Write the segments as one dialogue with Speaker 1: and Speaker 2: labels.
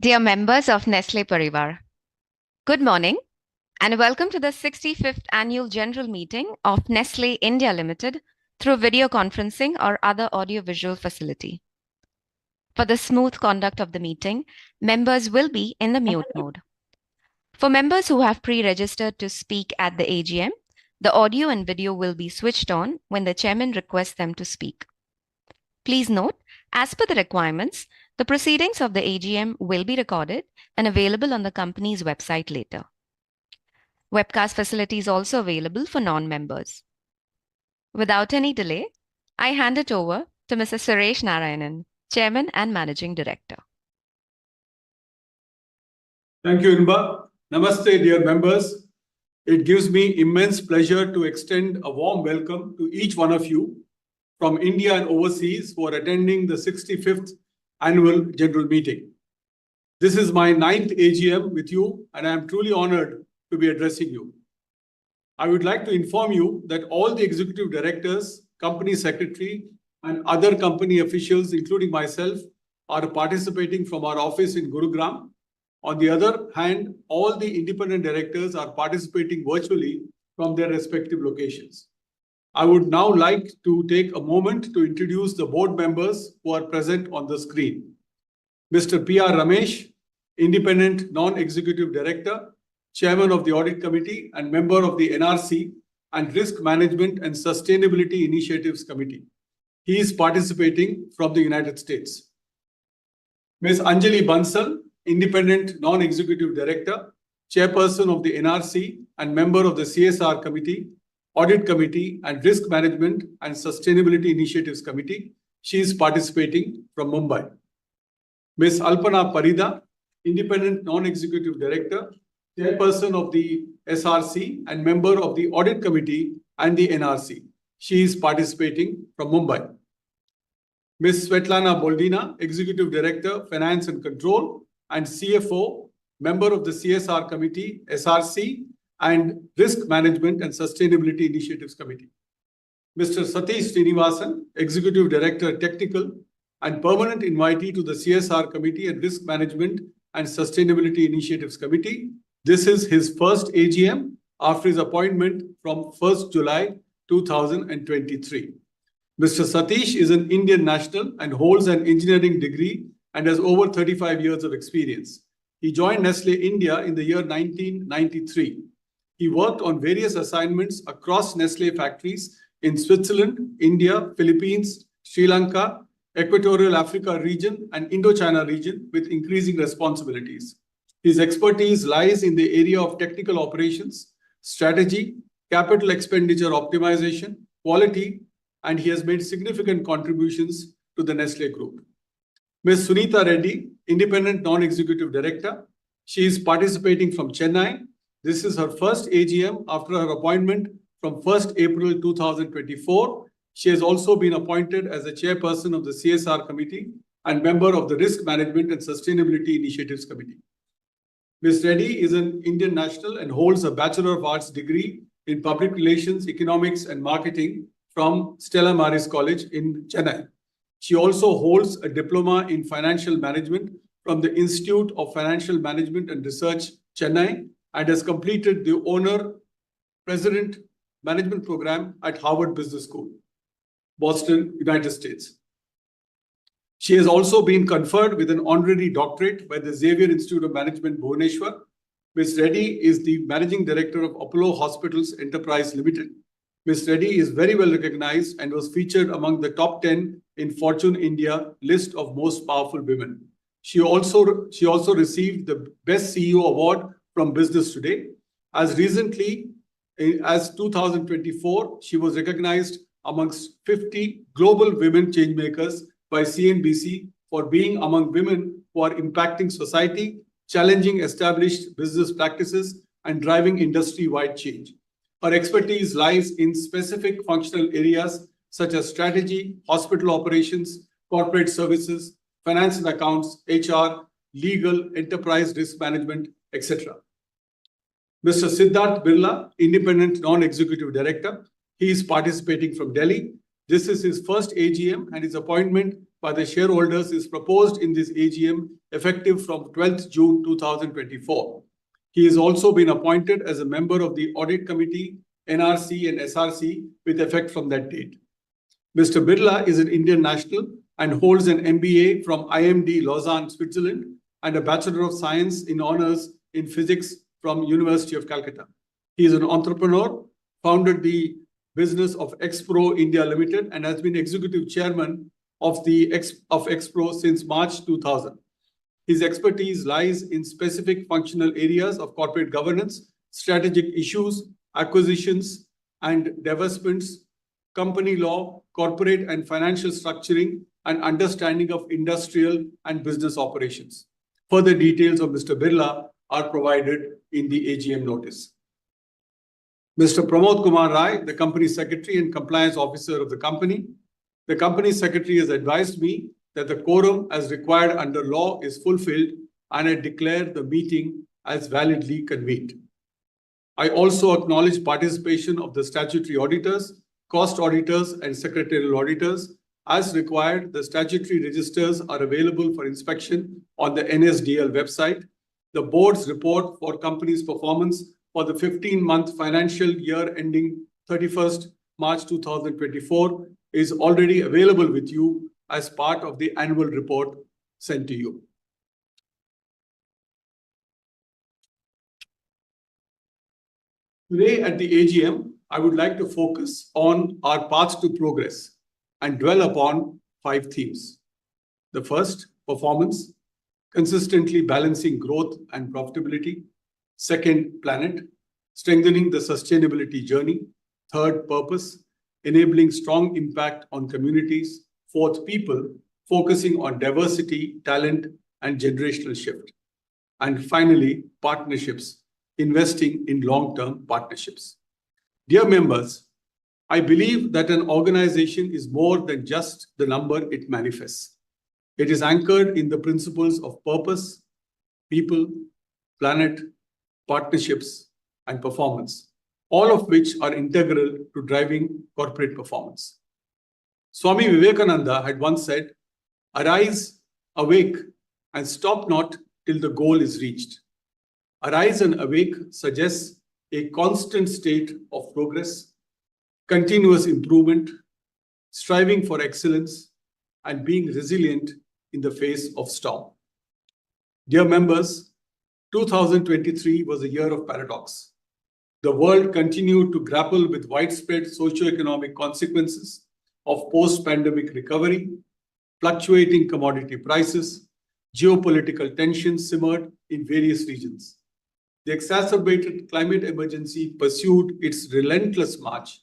Speaker 1: Dear members of Nestlé Parivar, good morning and welcome to the 65th Annual General Meeting of Nestlé India Limited through video conferencing or other audio-visual facility. For the smooth conduct of the meeting, members will be in the mute mode. For members who have pre-registered to speak at the AGM, the audio and video will be switched on when the chairman requests them to speak. Please note, as per the requirements, the proceedings of the AGM will be recorded and available on the company's website later. Webcast facility is also available for non-members. Without any delay, I hand it over to Mr. Suresh Narayanan, Chairman and Managing Director.
Speaker 2: Thank you, Inba. Namaste, dear members. It gives me immense pleasure to extend a warm welcome to each one of you from India and overseas who are attending the 65th Annual General Meeting. This is my 9th AGM with you, and I am truly honored to be addressing you. I would like to inform you that all the executive directors, company secretary, and other company officials, including myself, are participating from our office in Gurugram. On the other hand, all the independent directors are participating virtually from their respective locations. I would now like to take a moment to introduce the board members who are present on the screen. Mr. P.R. Ramesh, Independent Non-Executive Director, Chairman of the Audit Committee and member of the NRC and Risk Management and Sustainability Initiatives Committee. He is participating from the United States. Ms. Anjali Bansal, Independent Non-Executive Director, Chairperson of the NRC and member of the CSR Committee, Audit Committee and Risk Management and Sustainability Initiatives Committee. She is participating from Mumbai. Ms. Alpana Parida, Independent Non-Executive Director, Chairperson of the SRC and member of the Audit Committee and the NRC. She is participating from Mumbai. Ms. Svetlana Boldina, Executive Director, Finance and Control and CFO, member of the CSR Committee, SRC, and Risk Management and Sustainability Initiatives Committee. Mr. Satish Srinivasan, Executive Director, Technical, and permanent invitee to the CSR Committee and Risk Management and Sustainability Initiatives Committee. This is his first AGM after his appointment from 1st July 2023. Mr. Satish is an Indian national and holds an engineering degree and has over 35 years of experience. He joined Nestlé India in the year 1993. He worked on various assignments across Nestlé factories in Switzerland, India, Philippines, Sri Lanka, Equatorial Africa region, and Indochina region with increasing responsibilities. His expertise lies in the area of technical operations, strategy, capital expenditure optimization, quality, and he has made significant contributions to the Nestlé Group. Ms. Sunita Reddy, Independent Non-Executive Director. She is participating from Chennai. This is her first AGM after her appointment from 1st April 2024. She has also been appointed as the chairperson of the CSR Committee and member of the Risk Management and Sustainability Initiatives Committee. Ms. Reddy is an Indian national and holds a Bachelor of Arts degree in Public Relations, Economics and Marketing from Stella Maris College in Chennai. She also holds a diploma in Financial Management from the Institute of Financial Management and Research, Chennai, and has completed the Owner President Management Program at Harvard Business School, Boston, United States. She has also been conferred with an honorary doctorate by the Xavier Institute of Management, Bhubaneswar. Ms. Reddy is the Managing Director of Apollo Hospitals Enterprise Limited. Ms. Reddy is very well recognized and was featured among the top 10 in Fortune India list of most powerful women. She also received the Best CEO Award from Business Today. As recently as 2024, she was recognized amongst 50 global women changemakers by CNBC for being among women who are impacting society, challenging established business practices, and driving industry-wide change. Her expertise lies in specific functional areas such as strategy, hospital operations, corporate services, finance and accounts, HR, legal, enterprise risk management, etc. Mr. Siddharth Birla, Independent Non-Executive Director. He is participating from Delhi. This is his first AGM and his appointment by the shareholders is proposed in this AGM effective from 12th June 2024. He has also been appointed as a member of the Audit Committee, NRC and SRC with effect from that date. Mr. Birla is an Indian national and holds an MBA from IMD Lausanne, Switzerland, and a Bachelor of Science in Honours in Physics from University of Calcutta. He is an entrepreneur, founded the business of Expro India Limited, and has been executive chairman of Expro since March 2000. His expertise lies in specific functional areas of corporate governance, strategic issues, acquisitions and divestments, company law, corporate and financial structuring, and understanding of industrial and business operations. Further details of Mr. Birla are provided in the AGM notice. Mr. Pramod Kumar Rai, the Company Secretary and Compliance Officer of the company. The Company Secretary has advised me that the quorum as required under law is fulfilled, and I declare the meeting as validly convened. I also acknowledge participation of the statutory auditors, cost auditors, and secretarial auditors. As required, the statutory registers are available for inspection on the NSDL website. The board's report for company's performance for the 15-month financial year ending 31st March 2024 is already available with you as part of the annual report sent to you. Today at the AGM, I would like to focus on our path to progress and dwell upon 5 themes. The first, performance, consistently balancing growth and profitability. Second, planet, strengthening the sustainability journey. Third, purpose, enabling strong impact on communities. Fourth, people, focusing on diversity, talent, and generational shift. And finally, partnerships, investing in long-term partnerships. Dear members, I believe that an organization is more than just the number it manifests. It is anchored in the principles of purpose, people, planet, partnerships, and performance, all of which are integral to driving corporate performance. Swami Vivekananda had once said, "Arise, awake, and stop not till the goal is reached." Arise and awake suggests a constant state of progress, continuous improvement, striving for excellence, and being resilient in the face of storm. Dear members, 2023 was a year of paradox. The world continued to grapple with widespread socio-economic consequences of post-pandemic recovery, fluctuating commodity prices, geopolitical tensions simmered in various regions. The exacerbated climate emergency pursued its relentless march,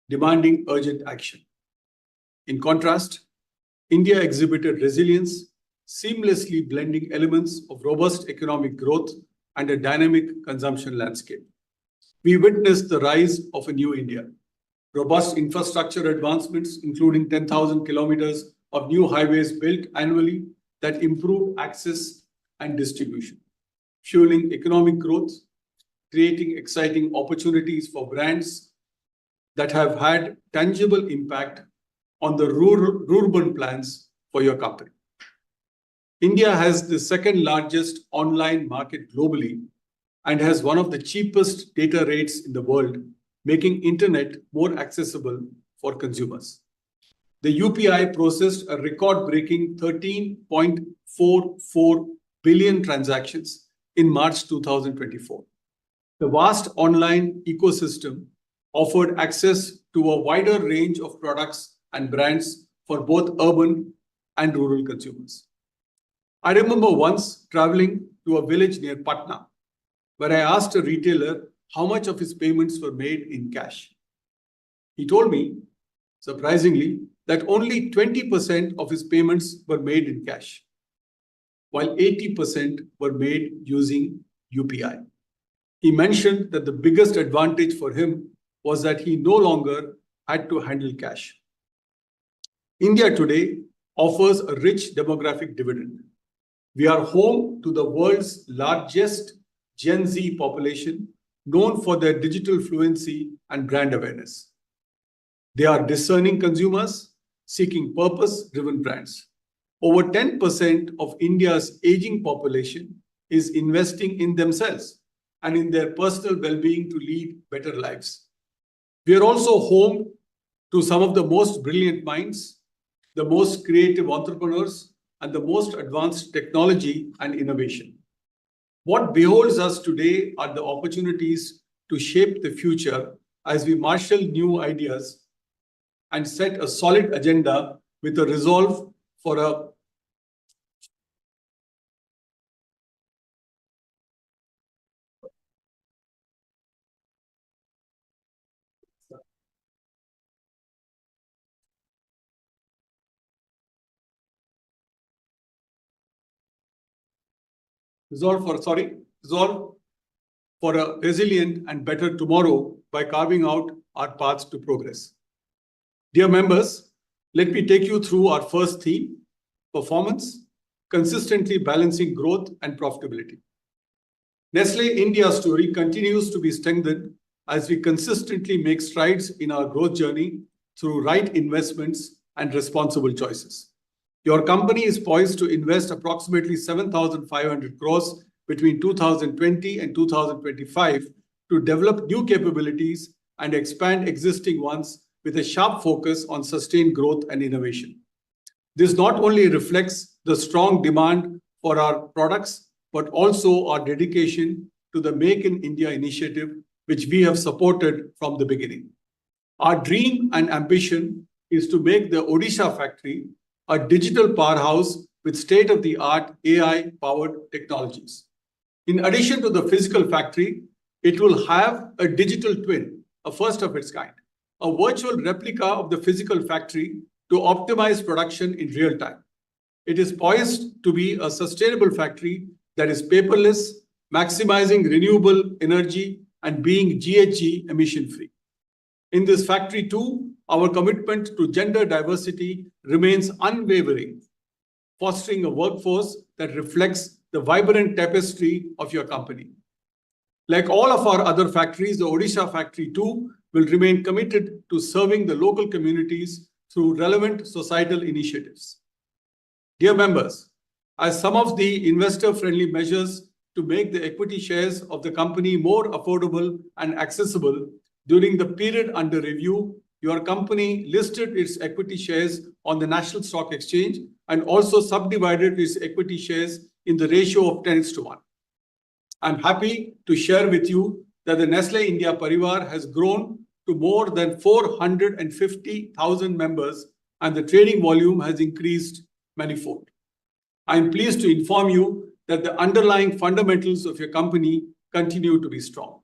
Speaker 2: demanding urgent action. In contrast, India exhibited resilience, seamlessly blending elements of robust economic growth and a dynamic consumption landscape. We witnessed the rise of a new India. Robust infrastructure advancements, including 10,000 kilometers of new highways built annually that improve access and distribution, fueling economic growth, creating exciting opportunities for brands that have had tangible impact on the rural plans for your company. India has the second largest online market globally and has one of the cheapest data rates in the world, making internet more accessible for consumers. The UPI processed a record-breaking 13.44 billion transactions in March 2024. The vast online ecosystem offered access to a wider range of products and brands for both urban and rural consumers. I remember once traveling to a village near Patna, where I asked a retailer how much of his payments were made in cash. He told me, surprisingly, that only 20% of his payments were made in cash, while 80% were made using UPI. He mentioned that the biggest advantage for him was that he no longer had to handle cash. India today offers a rich demographic dividend. We are home to the world's largest Gen Z population, known for their digital fluency and brand awareness. They are discerning consumers seeking purpose-driven brands. over 10% of India's aging population is investing in themselves and in their personal well-being to lead better lives. We are also home to some of the most brilliant minds, the most creative entrepreneurs, and the most advanced technology and innovation. What beholds us today are the opportunities to shape the future as we marshal new ideas and set a solid agenda with a resolve for a resolve for a resilient and better tomorrow by carving out our paths to progress. Dear members, let me take you through our first theme, performance, consistently balancing growth and profitability. Nestlé India's story continues to be strengthened as we consistently make strides in our growth journey through right investments and responsible choices. Your company is poised to invest approximately 7,500 crores between 2020 and 2025 to develop new capabilities and expand existing ones with a sharp focus on sustained growth and innovation. This not only reflects the strong demand for our products, but also our dedication to the Make in India initiative, which we have supported from the beginning. Our dream and ambition is to make the Odisha factory a digital powerhouse with state-of-the-art AI-powered technologies. In addition to the physical factory, it will have a digital twin, a first of its kind, a virtual replica of the physical factory to optimize production in real time. It is poised to be a sustainable factory that is paperless, maximizing renewable energy and being GHG emission-free. In this factory too, our commitment to gender diversity remains unwavering, fostering a workforce that reflects the vibrant tapestry of your company. Like all of our other factories, the Odisha factory too will remain committed to serving the local communities through relevant societal initiatives. Dear members, as some of the investor-friendly measures to make the equity shares of the company more affordable and accessible, during the period under review, your company listed its equity shares on the National Stock Exchange and also subdivided its equity shares in the ratio of 10:1. I'm happy to share with you that the Nestlé India Parivar has grown to more than 450,000 members and the trading volume has increased manifold. I'm pleased to inform you that the underlying fundamentals of your company continue to be strong.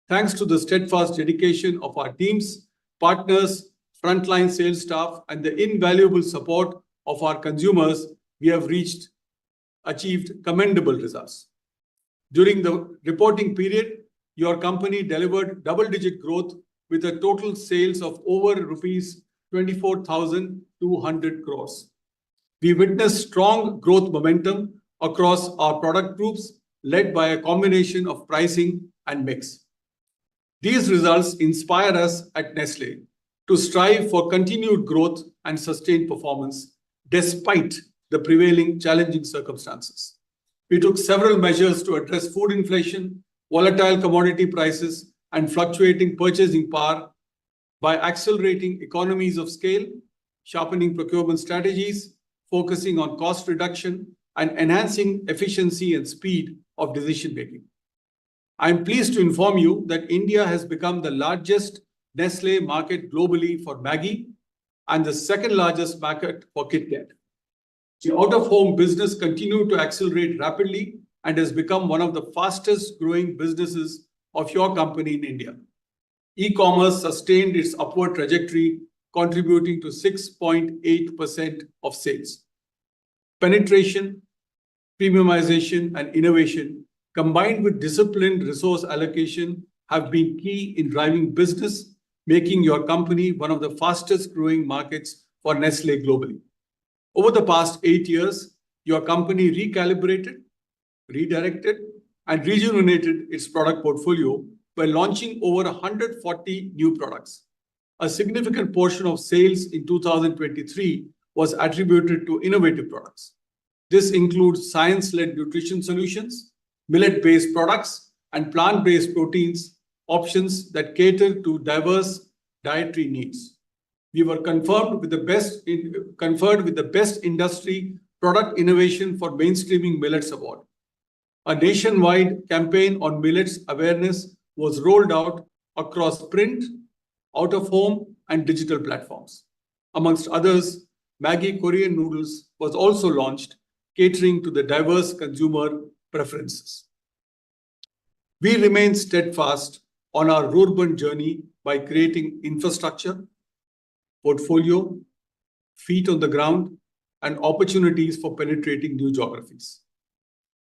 Speaker 2: Thanks to the steadfast dedication of our teams, partners, frontline sales staff, and the invaluable support of our consumers, we have achieved commendable results. During the reporting period, your company delivered double-digit growth with a total sales of over rupees 24,200 crores. We witnessed strong growth momentum across our product groups, led by a combination of pricing and mix. These results inspire us at Nestlé to strive for continued growth and sustained performance despite the prevailing challenging circumstances. We took several measures to address food inflation, volatile commodity prices, and fluctuating purchasing power by accelerating economies of scale, sharpening procurement strategies, focusing on cost reduction, and enhancing efficiency and speed of decision-making. I am pleased to inform you that India has become the largest Nestlé market globally for Maggi and the second largest market for KitKat. The out-of-home business continued to accelerate rapidly and has become one of the fastest growing businesses of your company in India. E-commerce sustained its upward trajectory, contributing to 6.8% of sales. Penetration, premiumization, and innovation, combined with disciplined resource allocation, have been key in driving business, making your company one of the fastest growing markets for Nestlé globally. Over the past 8 years, your company recalibrated, redirected, and rejuvenated its product portfolio by launching over 140 new products. A significant portion of sales in 2023 was attributed to innovative products. This includes science-led nutrition solutions, millet-based products, and plant-based proteins options that cater to diverse dietary needs. We were conferred with the best industry product innovation for mainstreaming millets award. A nationwide campaign on millets awareness was rolled out across print, out of home, and digital platforms. Amongst others, Maggi Korean noodles was also launched, catering to the diverse consumer preferences. We remain steadfast on our rural journey by creating infrastructure, portfolio, feet on the ground, and opportunities for penetrating new geographies.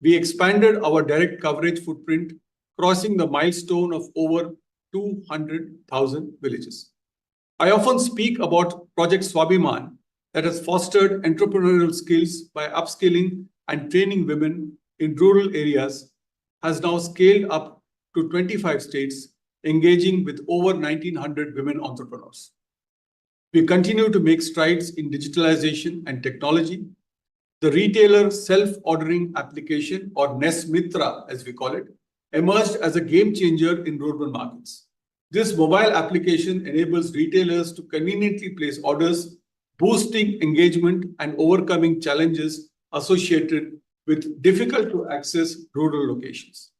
Speaker 2: We expanded our direct coverage footprint, crossing the milestone of over 200,000 villages. I often speak about Project Swabhiman that has fostered entrepreneurial skills by upskilling and training women in rural areas, has now scaled up to 25 states, engaging with over 1,900 women entrepreneurs. We continue to make strides in digitalization and technology. The retailer self-ordering application, or NESTLE as we call it, emerged as a game changer in rural markets. This mobile application enables retailers to conveniently place orders, boosting engagement and overcoming challenges associated with difficult to access rural locations.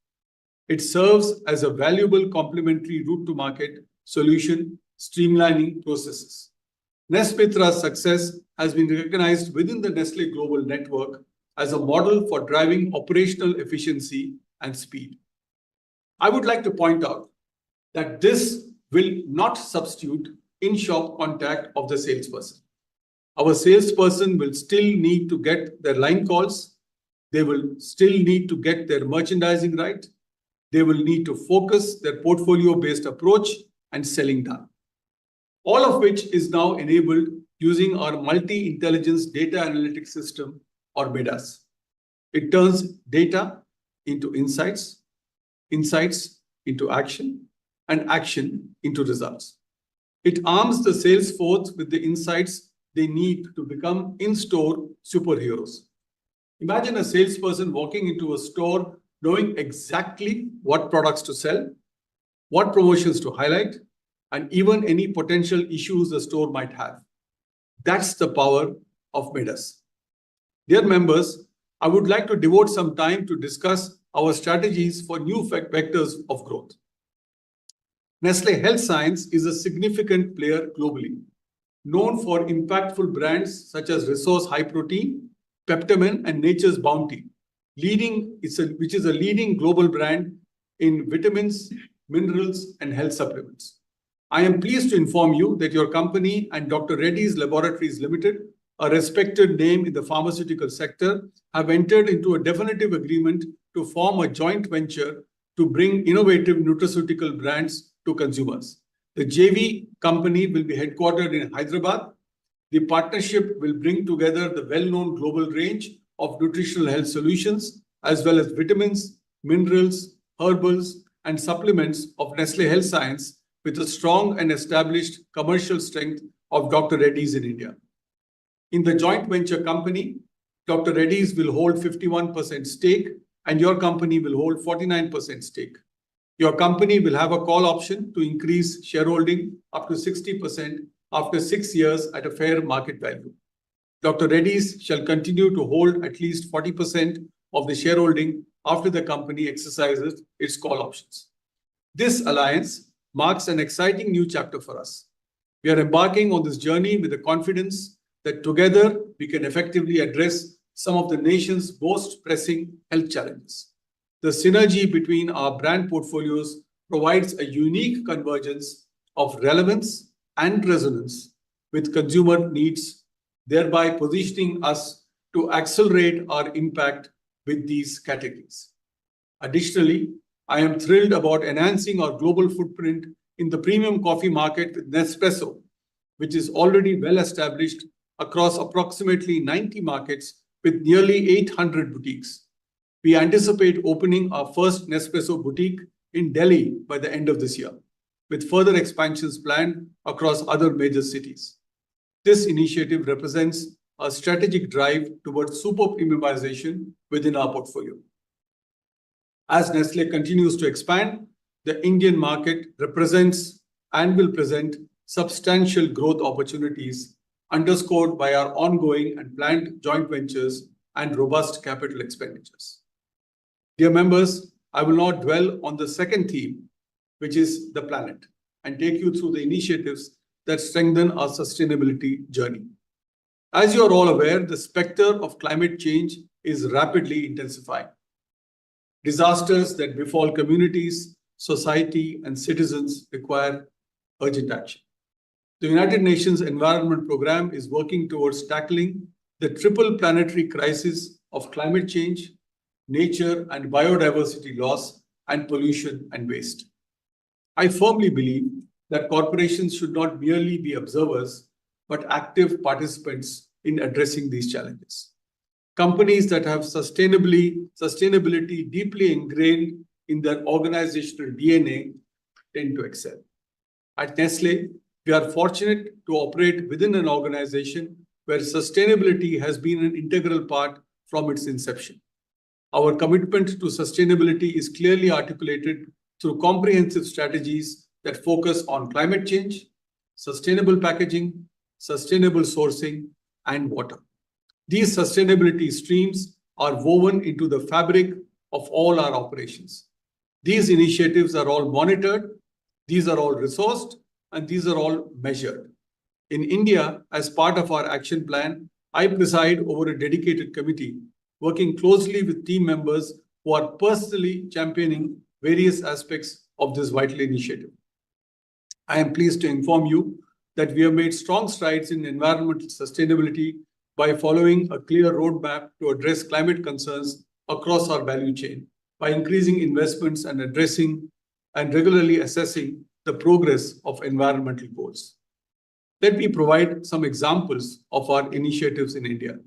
Speaker 2: It serves as a valuable complementary route to market solution, streamlining processes. NESTLE's success has been recognized within the Nestlé Global Network as a model for driving operational efficiency and speed. I would like to point out that this will not substitute in-shop contact of the salesperson. Our salesperson will still need to get their line calls. They will still need to get their merchandising right. They will need to focus their portfolio-based approach and selling done. All of which is now enabled using our multi-intelligence data analytics system, or MIDAS. It turns data into insights, insights into action, and action into results. It arms the sales force with the insights they need to become in-store superheroes. Imagine a salesperson walking into a store knowing exactly what products to sell, what promotions to highlight, and even any potential issues the store might have. That's the power of MIDAS. Dear members, I would like to devote some time to discuss our strategies for new vectors of growth. Nestlé Health Science is a significant player globally, known for impactful brands such as Resource High Protein, Peptamen, and Nature's Bounty, which is a leading global brand in vitamins, minerals, and health supplements. I am pleased to inform you that your company and Dr. Reddy's Laboratories Limited, a respected name in the pharmaceutical sector, have entered into a definitive agreement to form a joint venture to bring innovative nutraceutical brands to consumers. The JV company will be headquartered in Hyderabad. The partnership will bring together the well-known global range of nutritional health solutions, as well as vitamins, minerals, herbals, and supplements of Nestlé Health Science, with a strong and established commercial strength of Dr. Reddy's in India. In the joint venture company, Dr. Reddy's will hold 51% stake, and your company will hold 49% stake. Your company will have a call option to increase shareholding up to 60% after 6 years at a fair market value. Dr. Reddy's shall continue to hold at least 40% of the shareholding after the company exercises its call options. This alliance marks an exciting new chapter for us. We are embarking on this journey with the confidence that together we can effectively address some of the nation's most pressing health challenges. The synergy between our brand portfolios provides a unique convergence of relevance and resonance with consumer needs, thereby positioning us to accelerate our impact with these categories. Additionally, I am thrilled about enhancing our global footprint in the premium coffee market with Nespresso, which is already well established across approximately 90 markets with nearly 800 boutiques. We anticipate opening our first Nespresso boutique in Delhi by the end of this year, with further expansions planned across other major cities. This initiative represents a strategic drive towards super premiumization within our portfolio. As Nestlé continues to expand, the Indian market represents and will present substantial growth opportunities underscored by our ongoing and planned joint ventures and robust capital expenditures. Dear members, I will now dwell on the second theme, which is the planet, and take you through the initiatives that strengthen our sustainability journey. As you are all aware, the specter of climate change is rapidly intensifying. Disasters that befall communities, society, and citizens require urgent action. The United Nations Environment Programme is working towards tackling the triple planetary crisis of climate change, nature and biodiversity loss, and pollution and waste. I firmly believe that corporations should not merely be observers, but active participants in addressing these challenges. Companies that have sustainability deeply ingrained in their organizational DNA tend to excel. At Nestlé, we are fortunate to operate within an organization where sustainability has been an integral part from its inception. Our commitment to sustainability is clearly articulated through comprehensive strategies that focus on climate change, sustainable packaging, sustainable sourcing, and water. These sustainability streams are woven into the fabric of all our operations. These initiatives are all monitored, these are all resourced, and these are all measured. In India, as part of our action plan, I preside over a dedicated committee working closely with team members who are personally championing various aspects of this vital initiative. I am pleased to inform you that we have made strong strides in environmental sustainability by following a clear roadmap to address climate concerns across our value chain, by increasing investments and addressing and regularly assessing the progress of environmental goals. Let me provide some examples of our initiatives in India.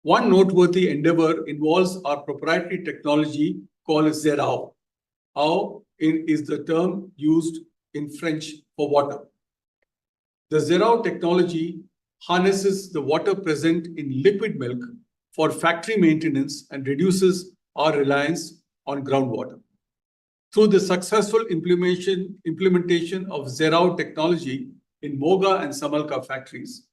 Speaker 2: One noteworthy endeavor involves our proprietary technology called Zerao. How is the term used in French for water. The Zerao technology harnesses the water present in liquid milk for factory maintenance and reduces our reliance on groundwater. Through the successful implementation of Zerao technology in Moga and Samalka factories,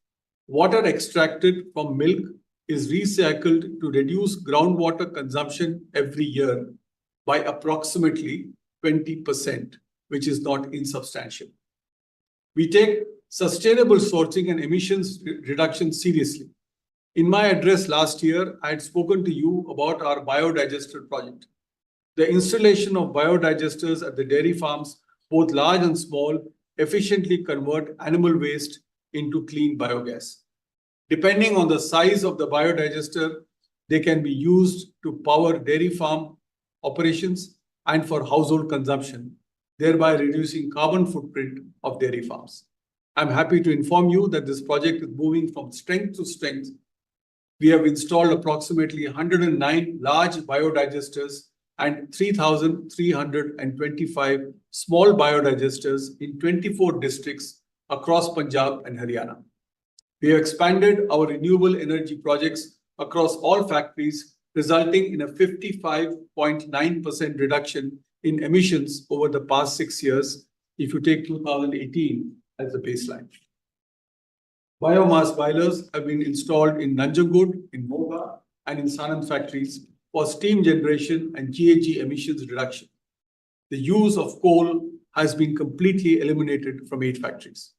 Speaker 2: water extracted from milk is recycled to reduce groundwater consumption every year by approximately 20%, which is not insubstantial. We take sustainable sourcing and emissions reduction seriously. In my address last year, I had spoken to you about our biodigester project. The installation of biodigesters at the dairy farms, both large and small, efficiently convert animal waste into clean biogas. Depending on the size of the biodigester, they can be used to power dairy farm operations and for household consumption, thereby reducing carbon footprint of dairy farms. I'm happy to inform you that this project is moving from strength to strength. We have installed approximately 109 large biodigesters and 3,325 small biodigesters in 24 districts across Punjab and Haryana. We have expanded our renewable energy projects across all factories, resulting in a 55.9% reduction in emissions over the past 6 years, if you take 2018 as the baseline. Biomass boilers have been installed in Nanjangud, in Moga, and in Sanand factories for steam generation and GHG emissions reduction. The use of coal has been completely eliminated from 8 factories.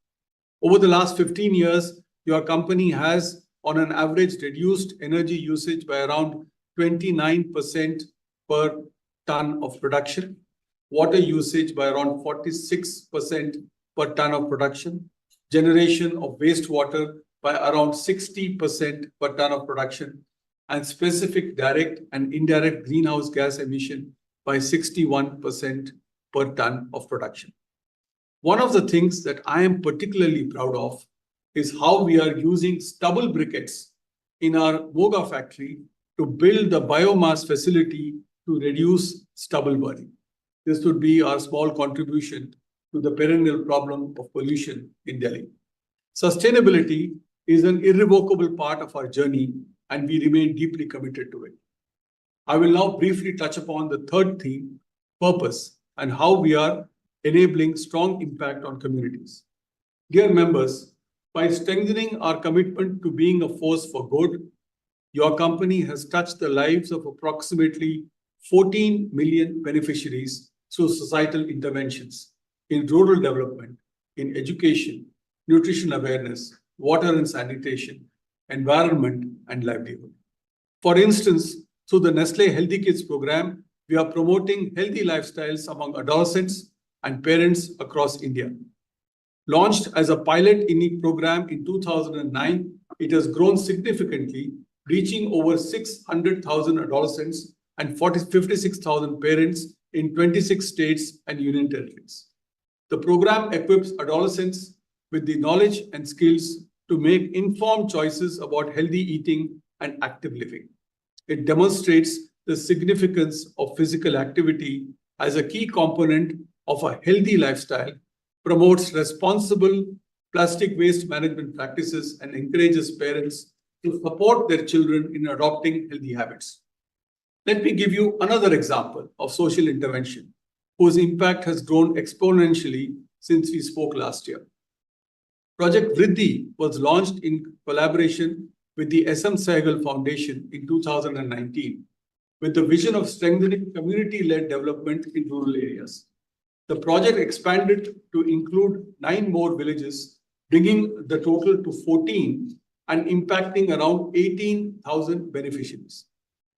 Speaker 2: Over the last 15 years, your company has, on an average, reduced energy usage by around 29% per ton of production, water usage by around 46% per ton of production, generation of wastewater by around 60% per ton of production, and specific direct and indirect greenhouse gas emission by 61% per ton of production. One of the things that I am particularly proud of is how we are using stubble briquettes in our Moga factory to build the biomass facility to reduce stubble burning. This would be our small contribution to the perennial problem of pollution in Delhi. Sustainability is an irrevocable part of our journey, and we remain deeply committed to it. I will now briefly touch upon the third theme, purpose, and how we are enabling strong impact on communities. Dear members, by strengthening our commitment to being a force for good, your company has touched the lives of approximately 14 million beneficiaries through societal interventions in rural development, in education, nutrition awareness, water and sanitation, environment, and livelihood. For instance, through the Nestlé Healthy Kids program, we are promoting healthy lifestyles among adolescents and parents across India. Launched as a pilot program in 2009, it has grown significantly, reaching over 600,000 adolescents and 56,000 parents in 26 states and union territories. The program equips adolescents with the knowledge and skills to make informed choices about healthy eating and active living. It demonstrates the significance of physical activity as a key component of a healthy lifestyle, promotes responsible plastic waste management practices, and encourages parents to support their children in adopting healthy habits. Let me give you another example of social intervention whose impact has grown exponentially since we spoke last year. Project Vriddhi was launched in collaboration with the SM Sehgal Foundation in 2019 with the vision of strengthening community-led development in rural areas. The project expanded to include 9 more villages, bringing the total to 14 and impacting around 18,000 beneficiaries.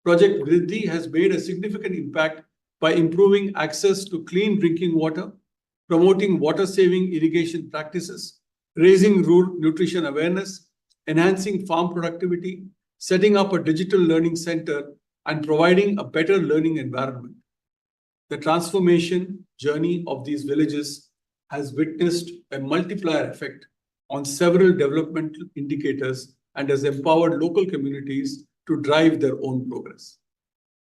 Speaker 2: Project Vriddhi has made a significant impact by improving access to clean drinking water, promoting water-saving irrigation practices, raising rural nutrition awareness, enhancing farm productivity, setting up a digital learning center, and providing a better learning environment. The transformation journey of these villages has witnessed a multiplier effect on several developmental indicators and has empowered local communities to drive their own progress.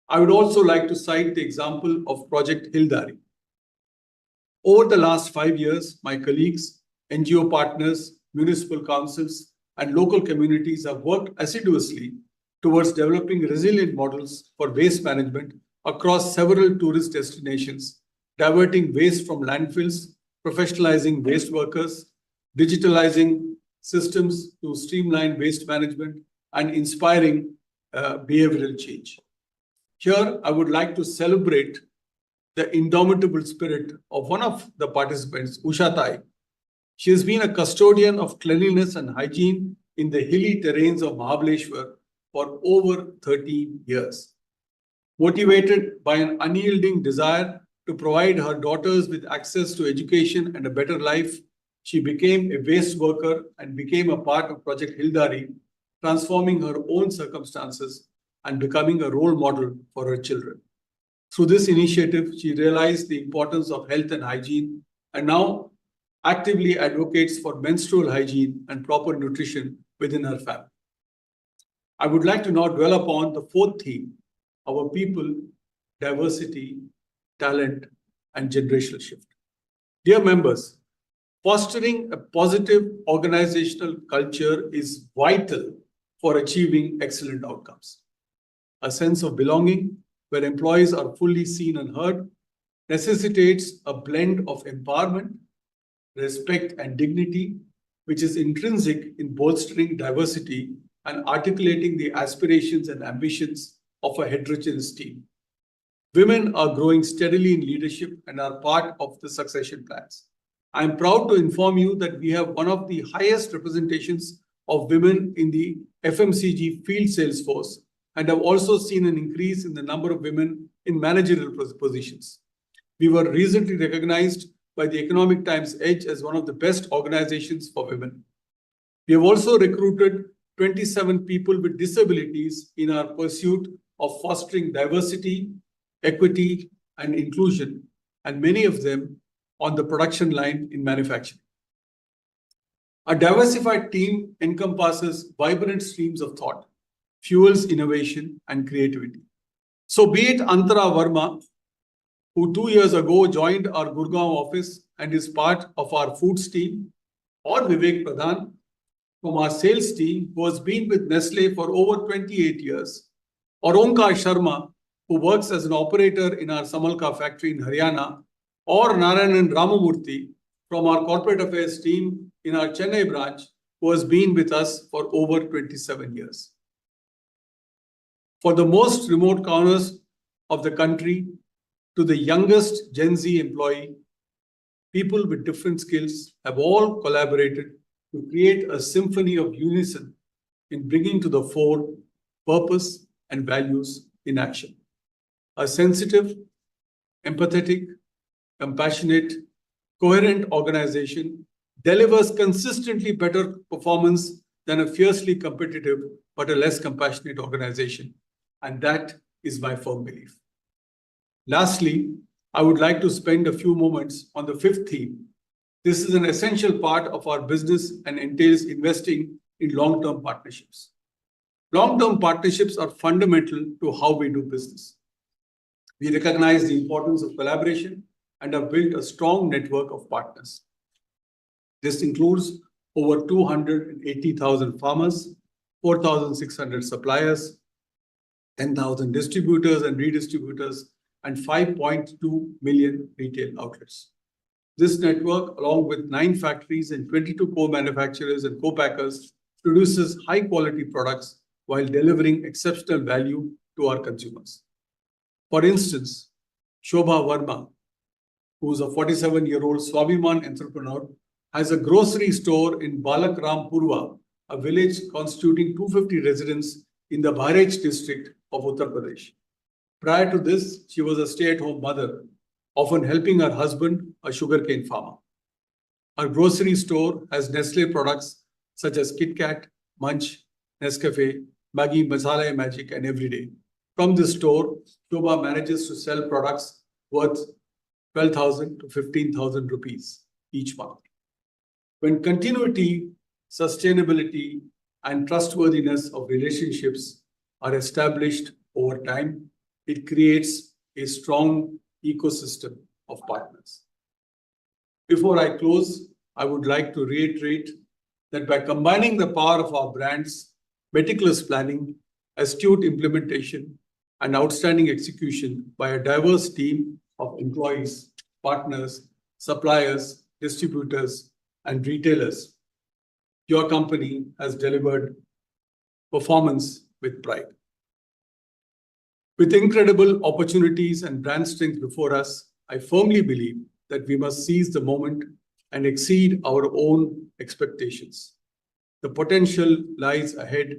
Speaker 2: I would also like to cite the example of Project Hildari. Over the last 5 years, my colleagues, NGO partners, municipal councils, and local communities have worked assiduously towards developing resilient models for waste management across several tourist destinations, diverting waste from landfills, professionalizing waste workers, digitalizing systems to streamline waste management, and inspiring behavioral change. Here, I would like to celebrate the indomitable spirit of one of the participants, Usha Tai. She has been a custodian of cleanliness and hygiene in the hilly terrains of Mahabaleshwar for over 30 years. Motivated by an unyielding desire to provide her daughters with access to education and a better life, she became a waste worker and became a part of Project Hildari, transforming her own circumstances and becoming a role model for her children. Through this initiative, she realized the importance of health and hygiene and now actively advocates for menstrual hygiene and proper nutrition within her family. I would like to now dwell upon the fourth theme, our people, diversity, talent, and generational shift. Dear members, fostering a positive organizational culture is vital for achieving excellent outcomes. A sense of belonging, where employees are fully seen and heard, necessitates a blend of empowerment, respect, and dignity, which is intrinsic in bolstering diversity and articulating the aspirations and ambitions of a heterogeneous team. Women are growing steadily in leadership and are part of the succession plans. I am proud to inform you that we have one of the highest representations of women in the FMCG field sales force and have also seen an increase in the number of women in managerial positions. We were recently recognized by the Economic Times Edge as one of the best organizations for women. We have also recruited 27 people with disabilities in our pursuit of fostering diversity, equity, and inclusion, and many of them on the production line in manufacturing. A diversified team encompasses vibrant streams of thought, fuels innovation and creativity. So be it Antara Verma, who 2 years ago joined our Gurgaon office and is part of our foods team, or Vivek Pradhan, from our sales team who has been with Nestlé for over 28 years, or Onkar Sharma, who works as an operator in our Samalka factory in Haryana, or Narayanan Ramamurthy from our corporate affairs team in our Chennai branch, who has been with us for over 27 years. For the most remote corners of the country to the youngest Gen Z employee, people with different skills have all collaborated to create a symphony of unison in bringing to the fore purpose and values in action. A sensitive, empathetic, compassionate, coherent organization delivers consistently better performance than a fiercely competitive but a less compassionate organization. And that is my firm belief. Lastly, I would like to spend a few moments on the fifth theme. This is an essential part of our business and entails investing in long-term partnerships. Long-term partnerships are fundamental to how we do business. We recognize the importance of collaboration and have built a strong network of partners. This includes over 280,000 farmers, 4,600 suppliers, 10,000 distributors and redistributors, and 5.2 million retail outlets. This network, along with 9 factories and 22 co-manufacturers and co-packers, produces high-quality products while delivering exceptional value to our consumers. For instance, Shobha Verma, who is a 47-year-old Swabhiman entrepreneur, has a grocery store in Balakram Purva, a village constituting 250 residents in the Bharej district of Uttar Pradesh. Prior to this, she was a stay-at-home mother, often helping her husband, a sugarcane farmer. Her grocery store has Nestlé products such as Kit Kat, Munch, Nescafe, Maggi, Masala Magic, and Everyday. From this store, Shobha manages to sell products worth 12,000 to 15,000 rupees each month. When continuity, sustainability, and trustworthiness of relationships are established over time, it creates a strong ecosystem of partners. Before I close, I would like to reiterate that by combining the power of our brands, meticulous planning, astute implementation, and outstanding execution by a diverse team of employees, partners, suppliers, distributors, and retailers, your company has delivered performance with pride. With incredible opportunities and brand strength before us, I firmly believe that we must seize the moment and exceed our own expectations. The potential lies ahead,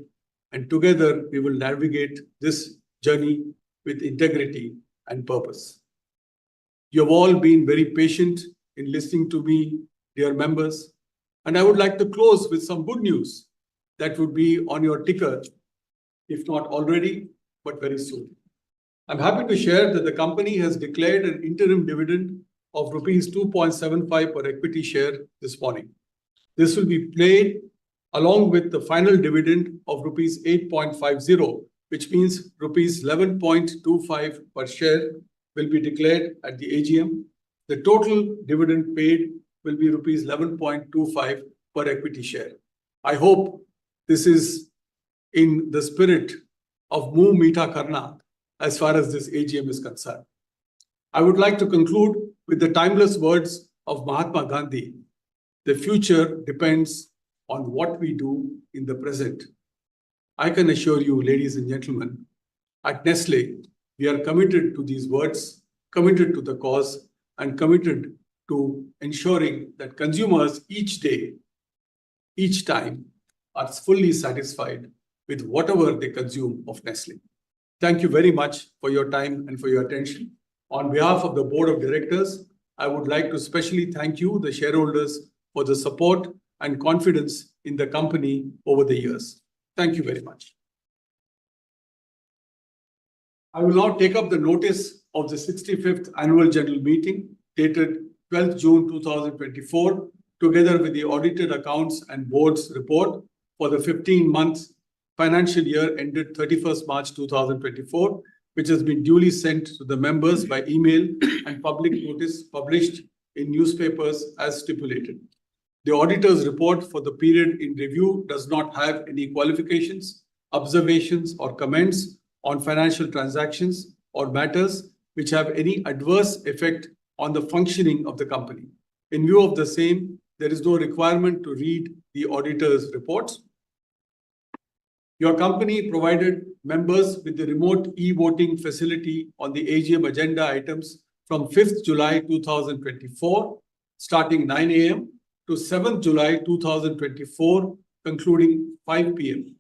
Speaker 2: and together we will navigate this journey with integrity and purpose. You have all been very patient in listening to me, dear members, and I would like to close with some good news that would be on your ticker, if not already, but very soon. I'm happy to share that the company has declared an interim dividend of rupees 2.75 per equity share this morning. This will be paid along with the final dividend of rupees 8.50, which means rupees 11.25 per share will be declared at the AGM. The total dividend paid will be rupees 11.25 per equity share. I hope this is in the spirit of Muh Meetha Karna as far as this AGM is concerned. I would like to conclude with the timeless words of Mahatma Gandhi. The future depends on what we do in the present. I can assure you, ladies and gentlemen, at Nestlé, we are committed to these words, committed to the cause, and committed to ensuring that consumers each day, each time, are fully satisfied with whatever they consume of Nestlé. Thank you very much for your time and for your attention. On behalf of the Board of Directors, I would like to specially thank you, the shareholders, for the support and confidence in the company over the years. Thank you very much. I will now take up the notice of the 65th Annual General Meeting dated 12th June 2024, together with the audited accounts and board's report for the 15-month financial year ended 31st March 2024, which has been duly sent to the members by email and public notice published in newspapers as stipulated. The auditor's report for the period in review does not have any qualifications, observations, or comments on financial transactions or matters which have any adverse effect on the functioning of the company. In view of the same, there is no requirement to read the auditor's reports. Your company provided members with the remote e-voting facility on the AGM agenda items from 5th July 2024, starting 9 a.m. to 7th July 2024, concluding 5 p.m.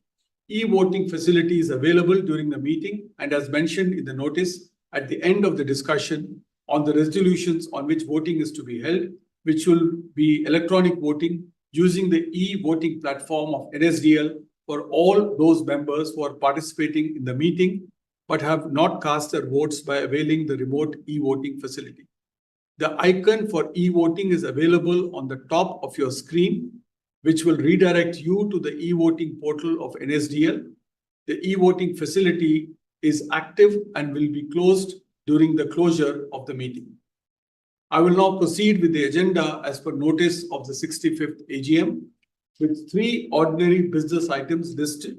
Speaker 2: E-voting facility is available during the meeting and as mentioned in the notice at the end of the discussion on the resolutions on which voting is to be held, which will be electronic voting using the e-voting platform of NSDL for all those members who are participating in the meeting but have not cast their votes by availing the remote e-voting facility. The icon for e-voting is available on the top of your screen, which will redirect you to the e-voting portal of NSDL. The e-voting facility is active and will be closed during the closure of the meeting. I will now proceed with the agenda as per notice of the 65th AGM, with 3 ordinary business items listed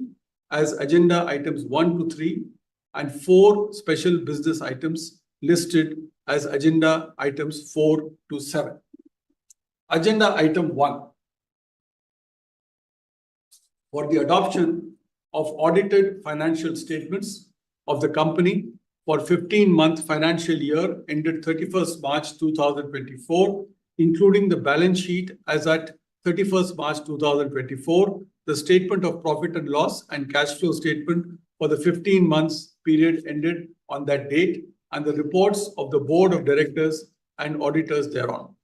Speaker 2: as agenda items 1 to 3 and 4 special business items listed as agenda items 4 to 7. Agenda item 1 for the adoption of audited financial statements of the company for 15-month financial year ended 31st March 2024, including the balance sheet as at 31st March 2024, the statement of profit and loss and cash flow statement for the 15 months period ended on that date, and the reports of the Board of Directors and auditors thereon.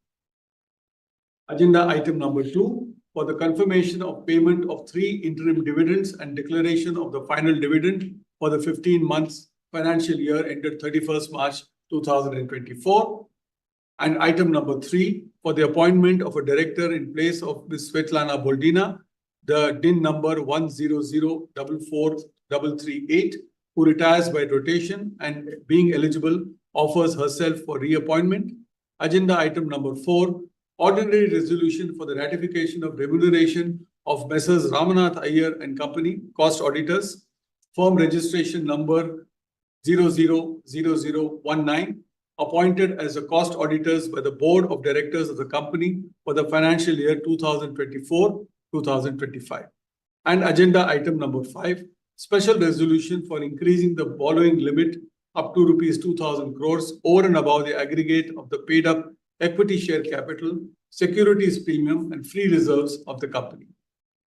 Speaker 2: Agenda item number 2 for the confirmation of payment of 3 interim dividends and declaration of the final dividend for the 15 months financial year ended 31st March 2024. And item number 3 for the appointment of a director in place of Ms. Svetlana Boldina, the DIN number 100444338, who retires by rotation and being eligible offers herself for reappointment. Agenda item number 4, ordinary resolution for the ratification of remuneration of Messrs. Ramanath Iyer and Company, cost auditors, firm registration number 000019, appointed as the cost auditors by the Board of Directors of the company for the financial year 2024-2025. And agenda item number 5, special resolution for increasing the borrowing limit up to rupees 2,000 crores over and above the aggregate of the paid up equity share capital, securities premium and free reserves of the company.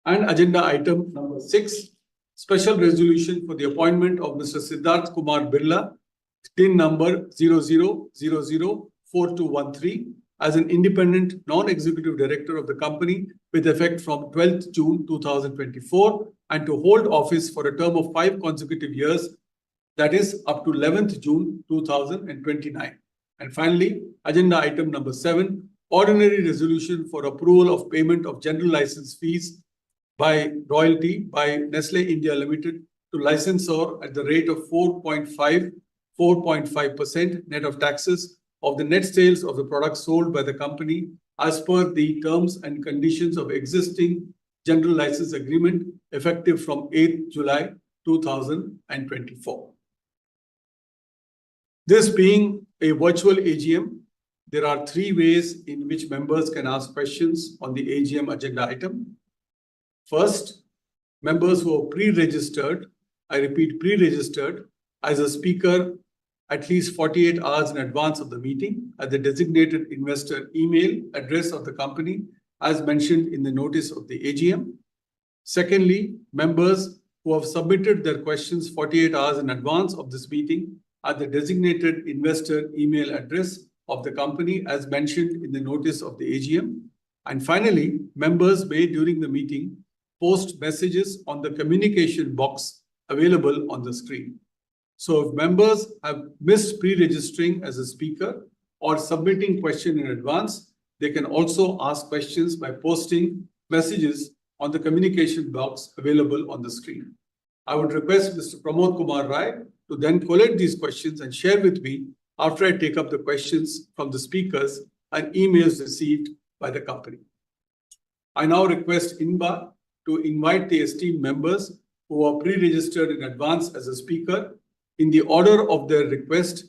Speaker 2: And agenda item number 6, special resolution for the appointment of Mr. Siddharth Kumar Birla, DIN number 00004213, as an independent non-executive director of the company with effect from 12th June 2024 and to hold office for a term of 5 consecutive years, that is up to 11th June 2029. And finally, agenda item number 7, ordinary resolution for approval of payment of general license fees by royalty by Nestlé India Limited to licensor at the rate of 4.5% net of taxes of the net sales of the products sold by the company as per the terms and conditions of existing general license agreement effective from 8th July 2024. This being a virtual AGM, there are 3 ways in which members can ask questions on the AGM agenda item. First, members who are pre-registered, I repeat, pre-registered as a speaker at least 48 hours in advance of the meeting at the designated investor email address of the company as mentioned in the notice of the AGM. Secondly, members who have submitted their questions 48 hours in advance of this meeting at the designated investor email address of the company as mentioned in the notice of the AGM. And finally, members may during the meeting post messages on the communication box available on the screen. So if members have missed pre-registering as a speaker or submitting question in advance, they can also ask questions by posting messages on the communication box available on the screen. I would request Mr. Pramod Kumar Rai to then collect these questions and share with me after I take up the questions from the speakers and emails received by the company. I now request Inba to invite the esteemed members who are pre-registered in advance as a speaker in the order of their request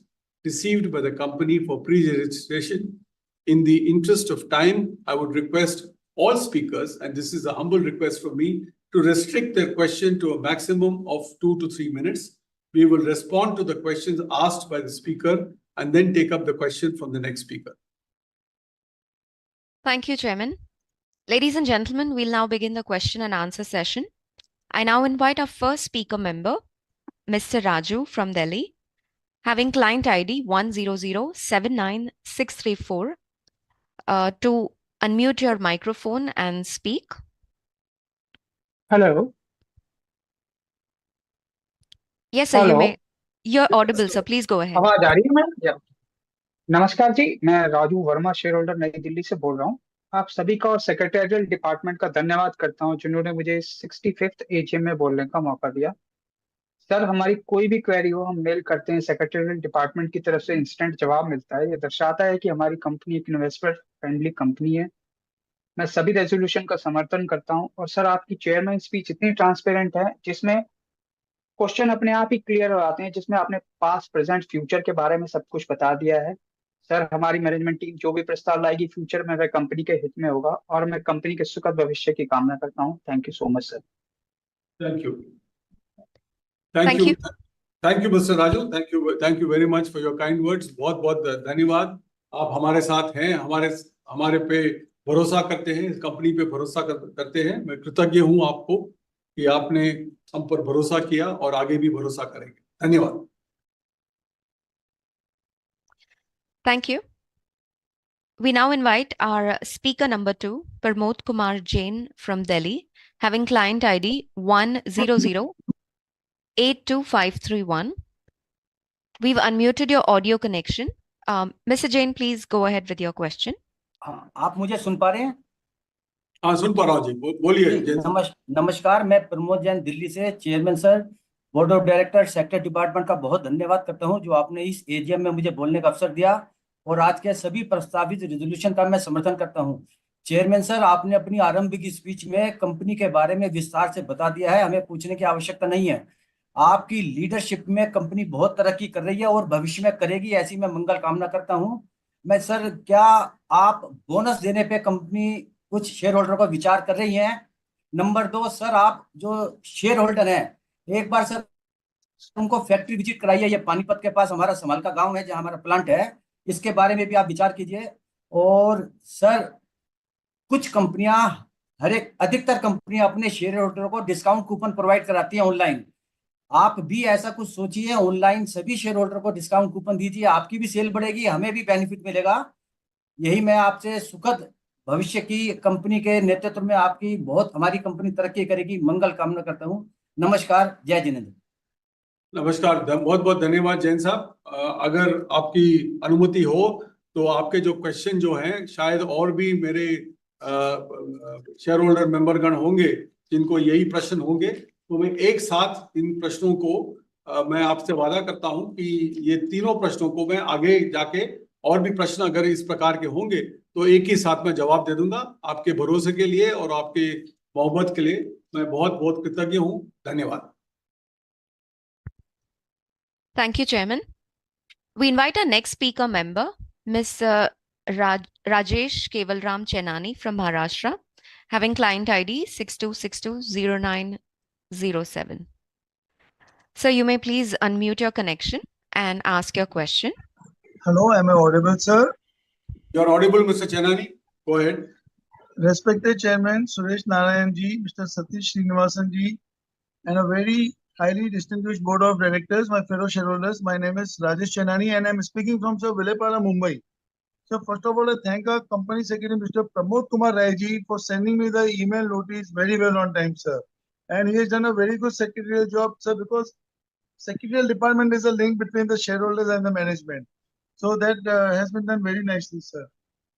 Speaker 2: received by the company for pre-registration. In the interest of time, I would request all speakers, and this is a humble request from me, to restrict their question to a maximum of 2 to 3 minutes. We will respond to the questions asked by the speaker and then take up the question from the next speaker.
Speaker 1: Thank you, Chairman. Ladies and gentlemen, we'll now begin the question and answer session. I now invite our first speaker member, Mr. Raju from Delhi, having client ID 100-79634, to unmute your microphone and speak.
Speaker 3: Hello.
Speaker 1: Yes, sir, you
Speaker 3: Hello.
Speaker 1: may. You're audible, sir. Please go ahead.
Speaker 3: आवाज आ रही है ma'am? नमस्कार जी, मैं Raju Verma share holder नई दिल्ली से बोल रहा हूँ। आप सभी का और सेक्रेटरियल डिपार्टमेंट का धन्यवाद करता हूँ जिन्होंने मुझे 65th AGM में बोलने का मौका दिया। सर, हमारी कोई भी क्वेरी हो हम मेल करते हैं, सेक्रेटरियल डिपार्टमेंट की तरफ से इंस्टेंट जवाब मिलता है। ये दर्शाता है कि हमारी कंपनी एक इन्वेस्टर फ्रेंडली कंपनी है। मैं सभी रेजोल्यूशन का समर्थन करता हूँ। और सर, आपकी चेयरमैन स्पीच इतनी ट्रांसपेरेंट है जिसमें क्वेश्चन अपने आप ही क्लियर हो जाते हैं, जिसमें आपने पास्ट प्रेजेंट फ्यूचर के बारे में सब कुछ बता दिया है। सर, हमारी मैनेजमेंट टीम जो भी प्रस्ताव लाएगी फ्यूचर में वह कंपनी के हित में होगा और मैं कंपनी के सुखद भविष्य की कामना करता हूँ। Thank you so much sir.
Speaker 2: Thank you.
Speaker 1: Thank you.
Speaker 2: Thank you, Mr. Raju. Thank you very much for your kind words. बहुत बहुत धन्यवाद। आप हमारे साथ हैं, हमारे पे भरोसा करते हैं, इस कंपनी पे भरोसा करते हैं। मैं कृतज्ञ हूं आपको कि आपने हम पर भरोसा किया और आगे भी भरोसा करेंगे। धन्यवाद।
Speaker 1: Thank you. We now invite our speaker number 2, Pramod Kumar Jain from Delhi, having client ID 100-82531. We've unmuted your audio connection. Mr. Jain, please go ahead with your question.
Speaker 4: हाँ, आप मुझे सुन पा रहे हैं?
Speaker 2: हाँ, सुन पा रहा हूँ जी, बोलिए।
Speaker 4: नमस्कार, मैं प्रमोद जैन दिल्ली से। Chairman sir, board of director, secretary department का बहुत धन्यवाद करता हूं जो आपने इस AGM में मुझे बोलने का अवसर दिया और आज के सभी प्रस्तावित रेजोल्यूशन का मैं समर्थन करता हूं। चेयरमैन सर, आपने अपनी आरंभिक स्पीच में कंपनी के बारे में विस्तार से बता दिया है, हमें पूछने की आवश्यकता नहीं है। आपकी लीडरशिप में कंपनी बहुत तरक्की कर रही है और भविष्य में करेगी, ऐसी मैं मंगल कामना करता हूं। मैं सर, क्या आप बोनस देने पे कंपनी कुछ शेयर होल्डर को विचार कर रही हैं? नंबर 2, सर, आप जो शेयर होल्डर हैं, एक बार सर उनको फैक्ट्री विजिट कराइए। ये पानीपत के पास हमारा समाल का गांव है जहां हमारा प्लांट है, इसके बारे में भी आप विचार कीजिए। और सर, कुछ कंपनियां, अधिकतर कंपनियां अपने शेयर होल्डरों को डिस्काउंट कूपन प्रोवाइड कराती हैं ऑनलाइन। आप भी ऐसा कुछ सोचिए, ऑनलाइन सभी शेयर होल्डर को डिस्काउंट कूपन दीजिए, आपकी भी सेल बढ़ेगी, हमें भी बेनिफिट मिलेगा। यही मैं आपसे सुखद भविष्य की कंपनी के नेतृत्व में आपकी हमारी कंपनी तरक्की करेगी मंगल कामना करता हूं। नमस्कार, जय जिनेंद्र।
Speaker 2: नमस्कार, बहुत बहुत धन्यवाद जैन साहब। अगर आपकी अनुमति हो तो आपके जो क्वेश्चन जो हैं, शायद और भी मेरे शेयर होल्डर मेंबरगण होंगे जिनको यही प्रश्न होंगे, तो मैं एक साथ इन प्रश्नों को मैं आपसे वादा करता हूं कि ये तीनों प्रश्नों को मैं आगे जाके और भी प्रश्न अगर इस प्रकार के होंगे तो एक ही साथ में जवाब दे दूंगा। आपके भरोसे के लिए और आपके मोहब्बत के लिए मैं बहुत बहुत कृतज्ञ हूं। धन्यवाद।
Speaker 1: Thank you, Chairman. We invite our next speaker member, Ms. Rajesh Kevalram Chenani from Maharashtra, having client ID 62620907. So you may please unmute your connection and ask your question.
Speaker 5: Hello, am I audible, sir?
Speaker 2: You're audible, Mr. Chenani. Go ahead.
Speaker 5: Respected Chairman Suresh Narayan ji, Mr. Satish Srinivasan ji, and a very highly distinguished board of directors, my fellow shareholders. My name is Rajesh Chenani and I'm speaking from Sir Vilepara, Mumbai. So first of all, I thank our company secretary, Mr. Pramod Kumar Rai ji, for sending me the email notice very well on time, sir. And he has done a very good secretarial job, sir, because secretarial department is a link between the shareholders and the management. So that has been done very nicely, sir.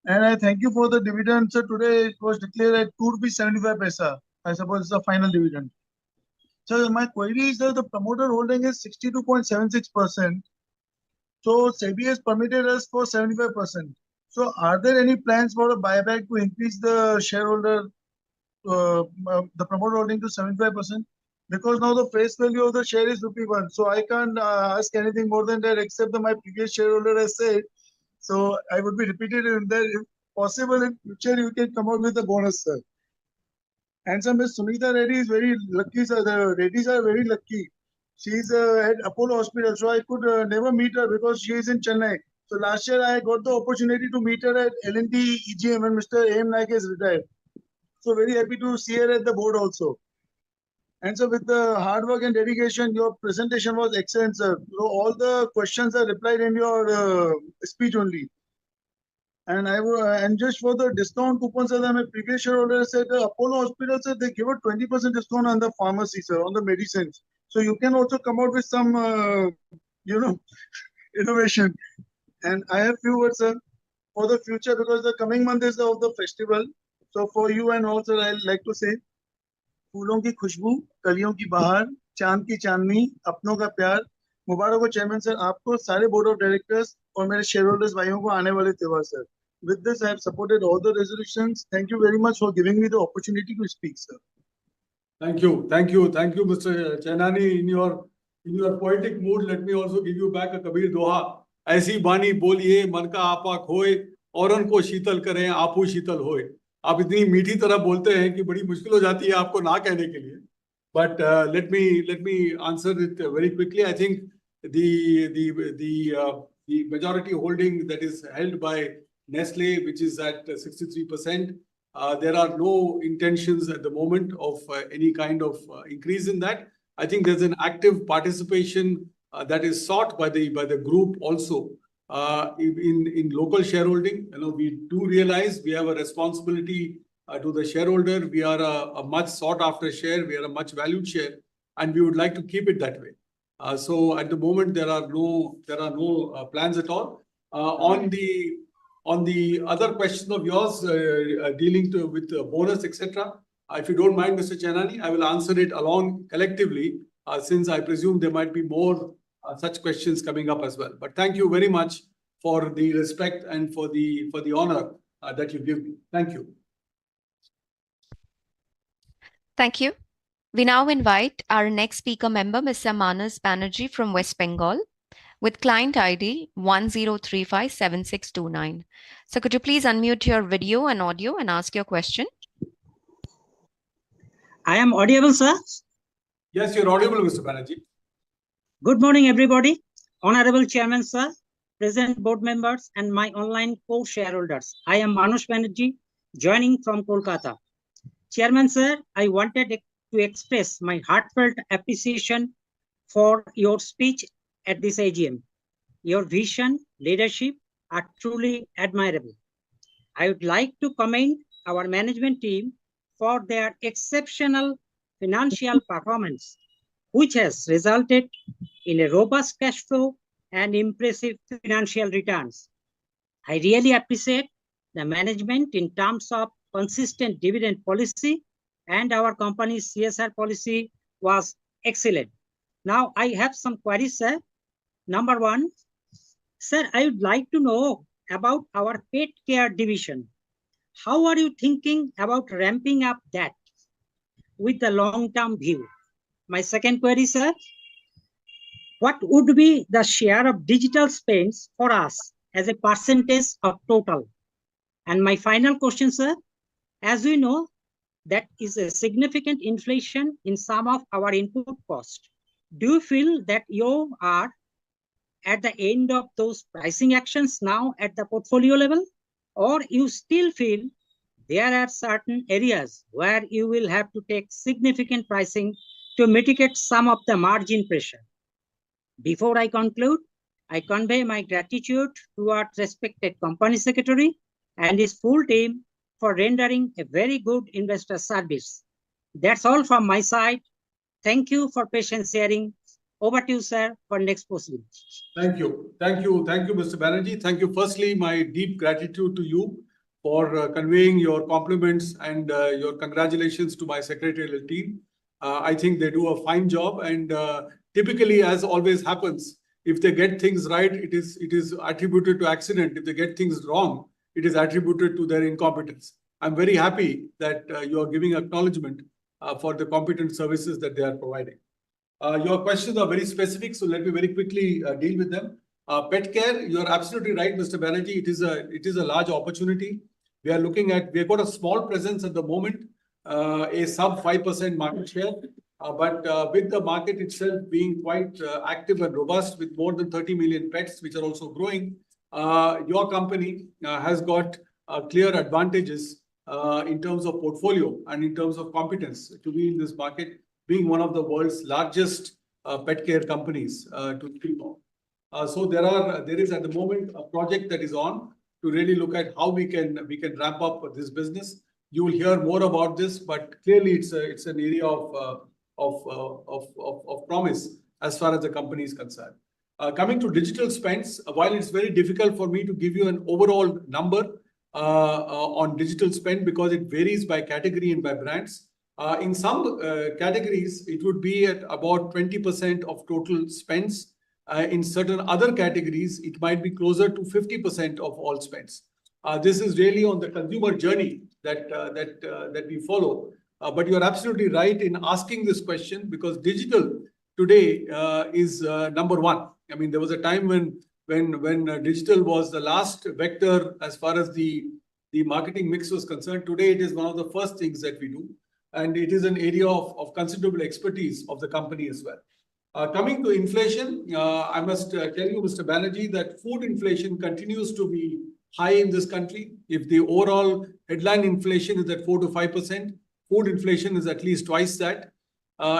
Speaker 5: And I thank you for the dividend, sir. Today it was declared at 2.75 rupees. I suppose it's the final dividend. So my query is that the promoter holding is 62.76%. So SEBI has permitted us for 75%. So are there any plans for a buyback to increase the shareholder the promoter holding to 75%, because now the face value of the share is ₹1. So I can't ask anything more than that, except that my previous shareholder has said. So I would be repeated in that. If possible in future, you can come out with a bonus, sir. And so Ms. Sunita Reddy is very lucky, sir. The Reddys are very lucky. She's at Apollo Hospital, so I could never meet her because she is in Chennai. So last year I got the opportunity to meet her at L&T AGM when Mr. A.M. Naik is retired. So very happy to see her at the board also. And so with the hard work and dedication, your presentation was excellent, sir. So all the questions are replied in your speech only. And just for the discount coupons, as my previous shareholder said, Apollo Hospital, sir, they give a 20% discount on the pharmacy, sir, on the medicines. So you can also come out with some, innovation. And I have few words, sir, for the future, because the coming month is of the festival. So for you and also, I'd like to say, फूलों की खुशबू, कलियों की बहार, चांद की चांदनी, अपनों का प्यार, मुबारक हो चेयरमैन सर आपको, सारे बोर्ड ऑफ डायरेक्टर्स और मेरे शेयर होल्डर्स भाइयों को आने वाले त्योहार sir. With this, I have supported all the resolutions. Thank you very much for giving me the opportunity to speak, sir.
Speaker 2: Thank you, Mr. Chainani. In your poetic mood, let me also give you back a Kabir Doha. ऐसी बानी बोलिए मन का आपा खोए, औरन को शीतल करें आपू शीतल होए. आप इतनी मीठी तरह बोलते हैं कि बड़ी मुश्किल हो जाती है आपको ना कहने के लिए. But let me answer it very quickly. I think the majority holding that is held by Nestlé, which is at 63%, there are no intentions at the moment of any kind of increase in that. I think there's an active participation that is sought by the group also in local shareholding. We do realize we have a responsibility to the shareholder. We are a much sought after share. We are a much valued share, and we would like to keep it that way. So at the moment there are no plans at all. On the other question of yours dealing with bonus, etc. If you don't mind, Mr. Chainani, I will answer it along collectively, since I presume there might be more such questions coming up as well. But thank you very much for the respect and for the honor that you give me. Thank you.
Speaker 1: Thank you. We now invite our next speaker member, Mr. Manas Banerjee from West Bengal, with client ID 10357629. So could you please unmute your video and audio and ask your question?
Speaker 6: I am audible, sir?
Speaker 2: Yes, you're audible, Mr. Banerjee.
Speaker 6: Good morning, everybody. Honorable Chairman, sir, present board members, and my online co-shareholders. I am Manush Banerjee, joining from Kolkata. Chairman, sir, I wanted to express my heartfelt appreciation for your speech at this AGM. Your vision, leadership are truly admirable. I would like to commend our management team for their exceptional financial performance, which has resulted in a robust cash flow and impressive financial returns. I really appreciate the management in terms of consistent dividend policy, and our company's CSR policy was excellent. Now I have some queries, sir. Number one, sir, I would like to know about our pet care division. How are you thinking about ramping up that with the long-term view? My second query, sir, what would be the share of digital spends for us as a percentage of total? And my final question, sir, as we know, that is a significant inflation in some of our input costs. Do you feel that you are at the end of those pricing actions now at the portfolio level, or you still feel there are certain areas where you will have to take significant pricing to mitigate some of the margin pressure? Before I conclude, I convey my gratitude to our respected company secretary and his full team for rendering a very good investor service. That's all from my side. Thank you for patient sharing. Over to you, sir, for next proceeding.
Speaker 2: Thank you, Mr. Banerjee. Thank you. Firstly, my deep gratitude to you for conveying your compliments and your congratulations to my secretarial team. I think they do a fine job, and typically, as always happens, if they get things right, it is attributed to accident. If they get things wrong, it is attributed to their incompetence. I'm very happy that you are giving acknowledgement for the competent services that they are providing. Your questions are very specific, so let me very quickly deal with them. Pet care, you're absolutely right, Mr. Banerjee. It is a large opportunity. We've got a small presence at the moment, a sub 5% market share. But with the market itself being quite active and robust with more than 30 million pets, which are also growing, your company has got clear advantages in terms of portfolio and in terms of competence to be in this market, being one of the world's largest pet care companies to speak of. So there is at the moment a project that is on to really look at how we can ramp up this business. You will hear more about this, but clearly it's an area of promise as far as the company is concerned. Coming to digital spends, while it's very difficult for me to give you an overall number on digital spend because it varies by category and by brands. In some categories, it would be at about 20% of total spends. In certain other categories, it might be closer to 50% of all spends. This is really on the consumer journey that we follow. But you're absolutely right in asking this question because digital today is number one. I mean, there was a time when digital was the last vector as far as the marketing mix was concerned. Today, it is one of the first things that we do. And it is an area of considerable expertise of the company as well. Coming to inflation, I must tell you, Mr. Banerjee, that food inflation continues to be high in this country. If the overall headline inflation is at 4 to 5%, food inflation is at least twice that.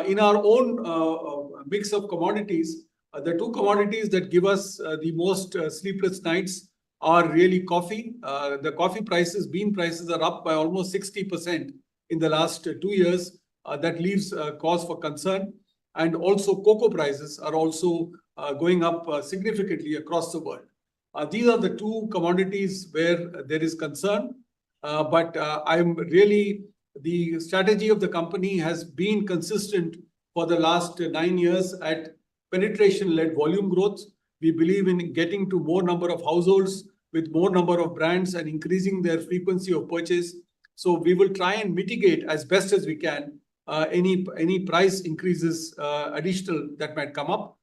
Speaker 2: In our own mix of commodities, the two commodities that give us the most sleepless nights are really coffee. The coffee prices, bean prices are up by almost 60% in the last 2 years. That leaves cause for concern. And also cocoa prices are also going up significantly across the world. These are the two commodities where there is concern. But the strategy of the company has been consistent for the last 9 years at penetration-led volume growth. We believe in getting to more number of households with more number of brands and increasing their frequency of purchase. So we will try and mitigate as best as we can any price increases additional that might come up.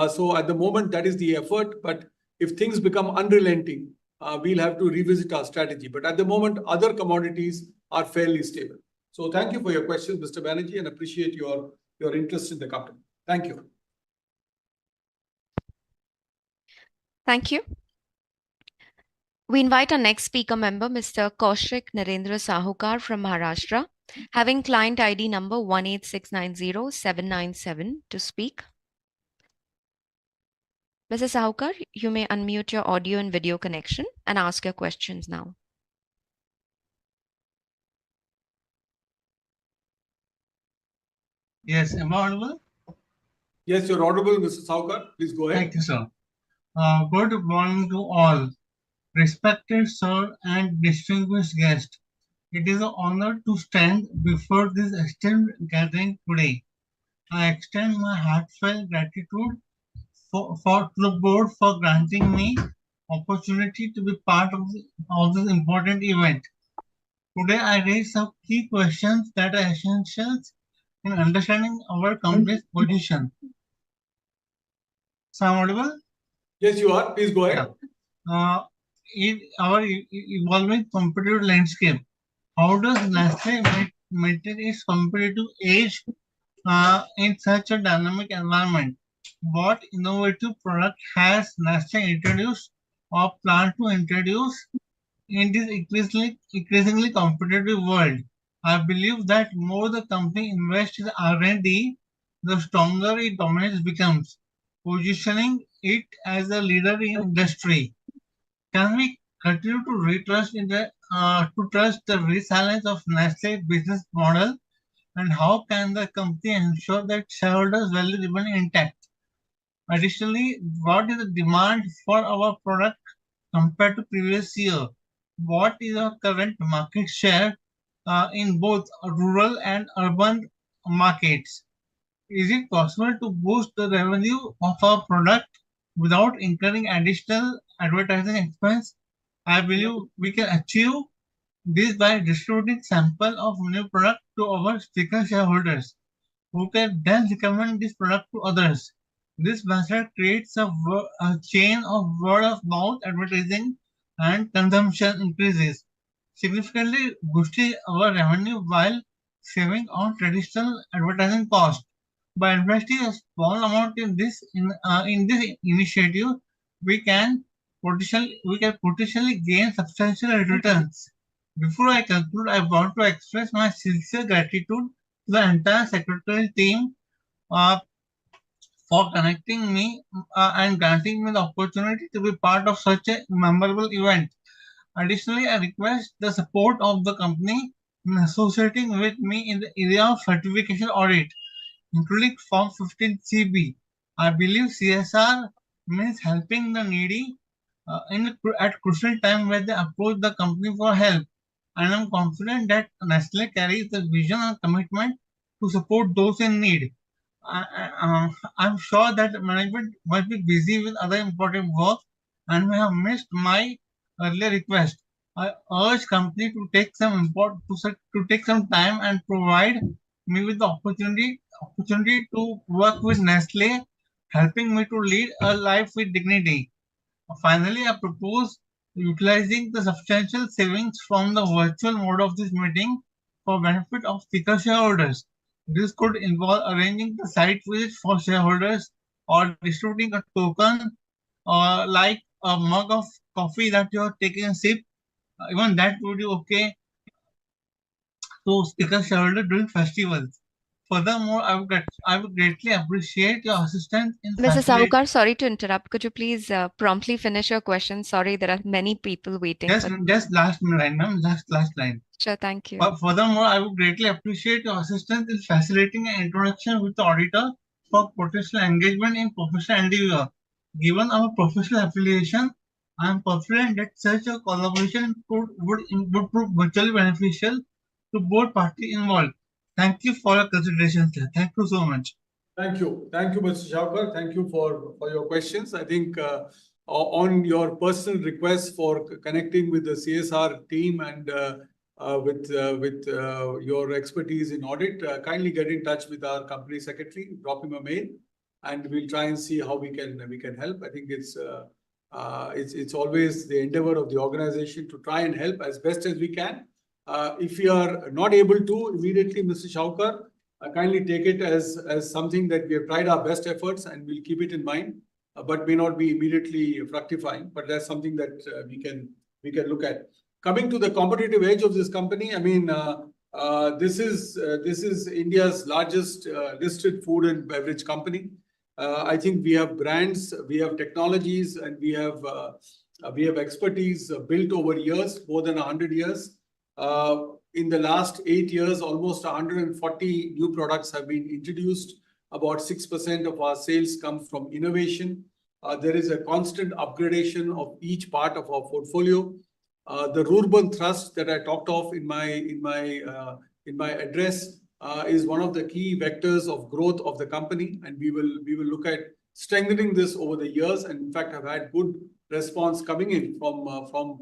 Speaker 2: So at the moment, that is the effort. But if things become unrelenting, we'll have to revisit our strategy. But at the moment, other commodities are fairly stable. So thank you for your questions, Mr. Banerjee, and appreciate your interest in the company. Thank you.
Speaker 1: Thank you. We invite our next speaker member, Mr. Kaushik Narendra Sahukar from Maharashtra, having client ID number 18690-797 to speak. Mr. Sahukar, you may unmute your audio and video connection and ask your questions now.
Speaker 5: Yes, am I audible?
Speaker 2: Yes, you're audible, Mr. Sahukar. Please go ahead.
Speaker 5: Thank you, sir. Good morning to all. Respected sir and distinguished guest, it is an honor to stand before this esteemed gathering today. I extend my heartfelt gratitude to the board for granting me opportunity to be part of this important event. Today, I raise some key questions that are essential in understanding our company's position. So, I'm audible?
Speaker 2: Yes, you are. Please go ahead.
Speaker 5: Yeah. In our evolving competitive landscape, how does Nestlé maintain its competitive edge in such a dynamic environment? What innovative product has Nestlé introduced or plan to introduce in this increasingly competitive world? I believe that more the company invests in R&D, the stronger its dominance becomes, positioning it as a leader in industry. Can we continue to trust the resilience of Nestle business model, and how can the company ensure that shareholders' value remain intact? Additionally, what is the demand for our product compared to previous year? What is our current market share in both rural and urban markets? Is it possible to boost the revenue of our product without incurring additional advertising expense? I believe we can achieve This by distributing sample of new product to our sticker shareholders, who can then recommend this product to others. This method creates a chain of word of mouth advertising and consumption increases, significantly boosting our revenue while saving on traditional advertising cost. By investing a small amount in this initiative, we can potentially gain substantial returns. Before I conclude, I want to express my sincere gratitude to the entire secretarial team uh, for connecting me and granting me the opportunity to be part of such a memorable event. Additionally, I request the support of the company in associating with me in the area of certification audit, including Form 15CB. I believe CSR means helping the needy at crucial time when they approach the company for help. And I'm confident that Nestle carries the vision and commitment to support those in need. I'm sure that management must be busy with other important work and may have missed my earlier request. I urge company to take to take some time and provide me with the opportunity to work with Nestle, helping me to lead a life with dignity. Finally, I propose utilizing the substantial savings from the virtual mode of this meeting for benefit of speaker shareholders. This could involve arranging the site visit for shareholders or distributing a token like a mug of coffee that you are taking a sip. Even that would be okay to speaker shareholder during festivals. Furthermore, I would greatly appreciate your assistance in
Speaker 1: Mr.
Speaker 5: facilitating.
Speaker 1: Sahukar, sorry to interrupt. Could you please promptly finish your question? Sorry, there are many people waiting.
Speaker 5: Just last line, ma'am. Just last line.
Speaker 1: Sure, thank you.
Speaker 5: Furthermore, I would greatly appreciate your assistance in facilitating an introduction with the auditor for potential engagement in professional endeavor. Given our professional affiliation, I am confident that such a collaboration would prove mutually beneficial to both parties involved. Thank you for your consideration, sir. Thank you so much.
Speaker 2: Thank you. Thank you, Mr. Shaukar. Thank you for your questions. I think on your personal request for connecting with the CSR team and with your expertise in audit, kindly get in touch with our company secretary, drop him a mail, and we'll try and see how we can help. I think it's always the endeavor of the organization to try and help as best as we can. If we are not able to immediately, Mr. Shaukar, kindly take it as something that we have tried our best efforts and we'll keep it in mind, but may not be immediately fructifying. But that's something that we can look at. Coming to the competitive edge of this company, I mean, this is India's largest listed food and beverage company. I think we have brands, we have technologies, and we have expertise built over years, more than 100 years. In the last 8 years, almost 140 new products have been introduced. About 6% of our sales come from innovation. There is a constant upgradation of each part of our portfolio. The rural thrust that I talked of in my address is one of the key vectors of growth of the company, and we will look at strengthening this over the years. And in fact, have had good response coming in from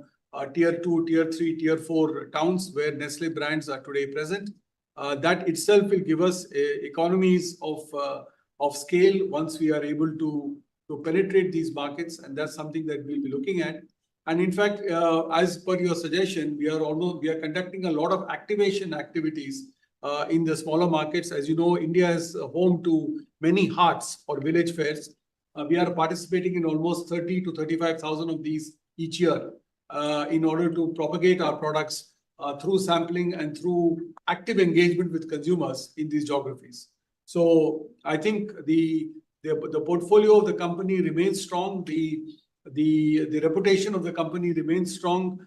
Speaker 2: tier 2, tier 3, tier 4 towns where Nestle brands are today present. That itself will give us economies of scale once we are able to penetrate these markets, and that's something that we'll be looking at. And in fact, as per your suggestion, we are conducting a lot of activation activities in the smaller markets. As you know, India is home to many hearts or village fairs. We are participating in almost 30 to 35,000 of these each year in order to propagate our products through sampling and through active engagement with consumers in these geographies. So I think the portfolio of the company remains strong. The reputation of the company remains strong.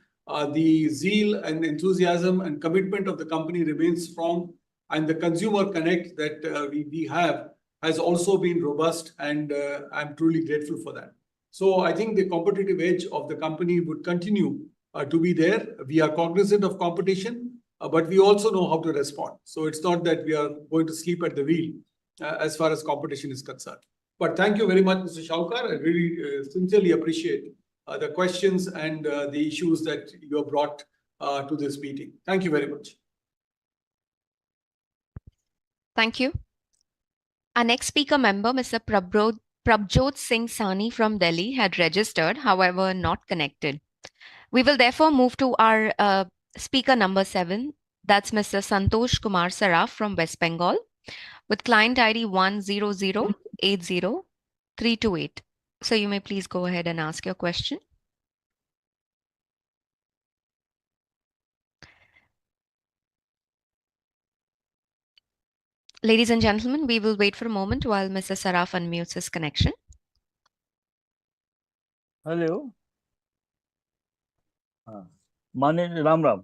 Speaker 2: The zeal and enthusiasm and commitment of the company remains strong. And the consumer connect that we have has also been robust, and I'm truly grateful for that. So I think the competitive edge of the company would continue to be there. We are cognizant of competition, but we also know how to respond. So it's not that we are going to sleep at the wheel as far as competition is concerned. But thank you very much, Mr. Shaukar. I really sincerely appreciate the questions and the issues that you have brought to this meeting. Thank you very much.
Speaker 1: Thank you. Our next speaker member, Mr. Prabjot Singh Sani from Delhi, had registered, however, not connected. We will therefore move to our speaker number 7. That's Mr. Santosh Kumar Saraf from West Bengal with client ID 100803228. So you may please go ahead and ask your question. Ladies and gentlemen, we will wait for a moment while Mr. Saraf unmutes his connection.
Speaker 7: Hello हाँ माननीय राम राम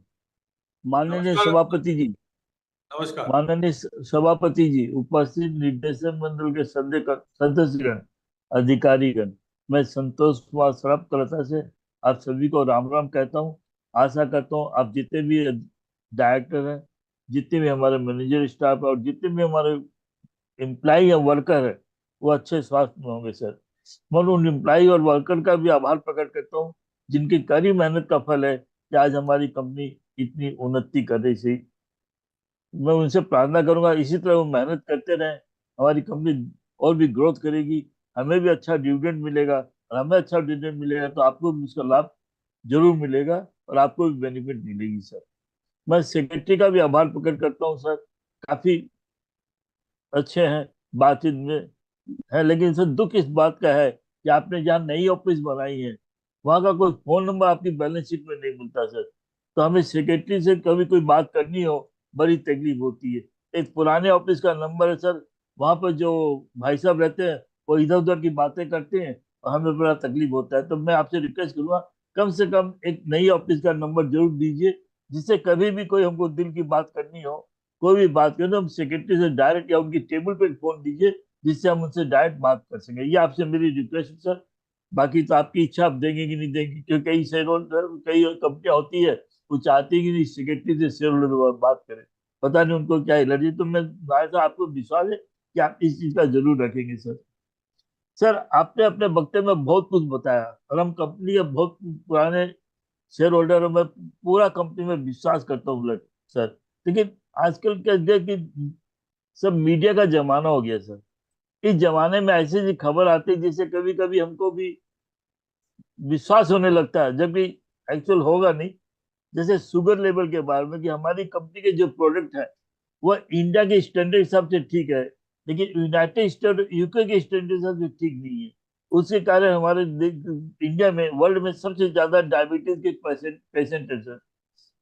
Speaker 7: माननीय
Speaker 2: नमस्कार।
Speaker 7: सभापति जी
Speaker 2: नमस्कार।
Speaker 7: माननीय सभापति जी उपस्थित निर्देशक मंडल के सदस्यगण अधिकारीगण मैं संतोष कुमार सराफ कलता से आप सभी को राम राम कहता हूँ। आशा करता हूँ आप जितने भी डायरेक्टर हैं जितने भी हमारे मैनेजर स्टाफ है और जितने भी हमारे एम्प्लॉय या वर्कर है वो अच्छे स्वास्थ्य में होंगे सर। मैं उन एम्प्लॉय और वर्कर का भी आभार प्रकट करता हूँ जिनकी कड़ी मेहनत का फल है कि आज हमारी कंपनी इतनी उन्नति कर रही थी। मैं उनसे प्रार्थना करूंगा इसी तरह वो मेहनत करते रहें, हमारी कंपनी और भी ग्रोथ करेगी, हमें भी अच्छा डिविडेंड मिलेगा और हमें अच्छा डिविडेंड मिलेगा तो आपको भी उसका लाभ जरूर मिलेगा और आपको भी बेनिफिट मिलेगी सर। मैं सेक्रेटरी का भी आभार प्रकट करता हूँ सर, काफी अच्छे हैं, बातचीत में है, लेकिन सर दुख इस बात का है कि आपने जहाँ नई ऑफिस बनाई है वहां का कोई फोन नंबर आपकी बैलेंस शीट में नहीं मिलता सर। तो हमें सेक्रेटरी से कभी कोई बात करनी हो बड़ी तकलीफ होती है। एक पुराने ऑफिस का नंबर है सर, वहां पर जो भाई साहब रहते हैं वो इधर उधर की बातें करते हैं और हमें बड़ा तकलीफ होता है। तो मैं आपसे रिक्वेस्ट करूंगा कम से कम एक नई ऑफिस का नंबर जरूर दीजिए, जिससे कभी भी कोई हमको दिल की बात करनी हो, कोई भी बात करें तो हम सेक्रेटरी से डायरेक्ट या उनकी टेबल पे फोन दीजिए जिससे हम उनसे डायरेक्ट बात कर सकें। ये आपसे मेरी रिक्वेस्ट है सर। बाकी तो आपकी इच्छा आप देंगे कि नहीं देंगे, क्योंकि कई शेयर होल्डर कई कंपनियां होती है वो चाहती है कि नहीं सेक्रेटरी से शेयर होल्डर बात करें, पता नहीं उनको क्या एलर्जी। तो मैं भाई आपको विश्वास है कि आप इस चीज का जरूर रखेंगे सर। सर आपने अपने वक्तव्य में बहुत कुछ बताया और हम कंपनी के बहुत पुराने शेयर होल्डर और मैं पूरा कंपनी में विश्वास करता हूँ सर। लेकिन आजकल क्या है कि सब मीडिया का जमाना हो गया सर। इस जमाने में ऐसी ऐसी खबर आती है जिससे कभी कभी हमको भी विश्वास होने लगता है, जबकि एक्चुअल होगा नहीं। जैसे शुगर लेवल के बारे में कि हमारी कंपनी के जो प्रोडक्ट है वो इंडिया के स्टैंडर्ड हिसाब से ठीक है, लेकिन यूनाइटेड स्टेट यूके के स्टैंडर्ड हिसाब से ठीक नहीं है। उसके कारण हमारे इंडिया में वर्ल्ड में सबसे ज्यादा डायबिटीज के पेशेंट है सर।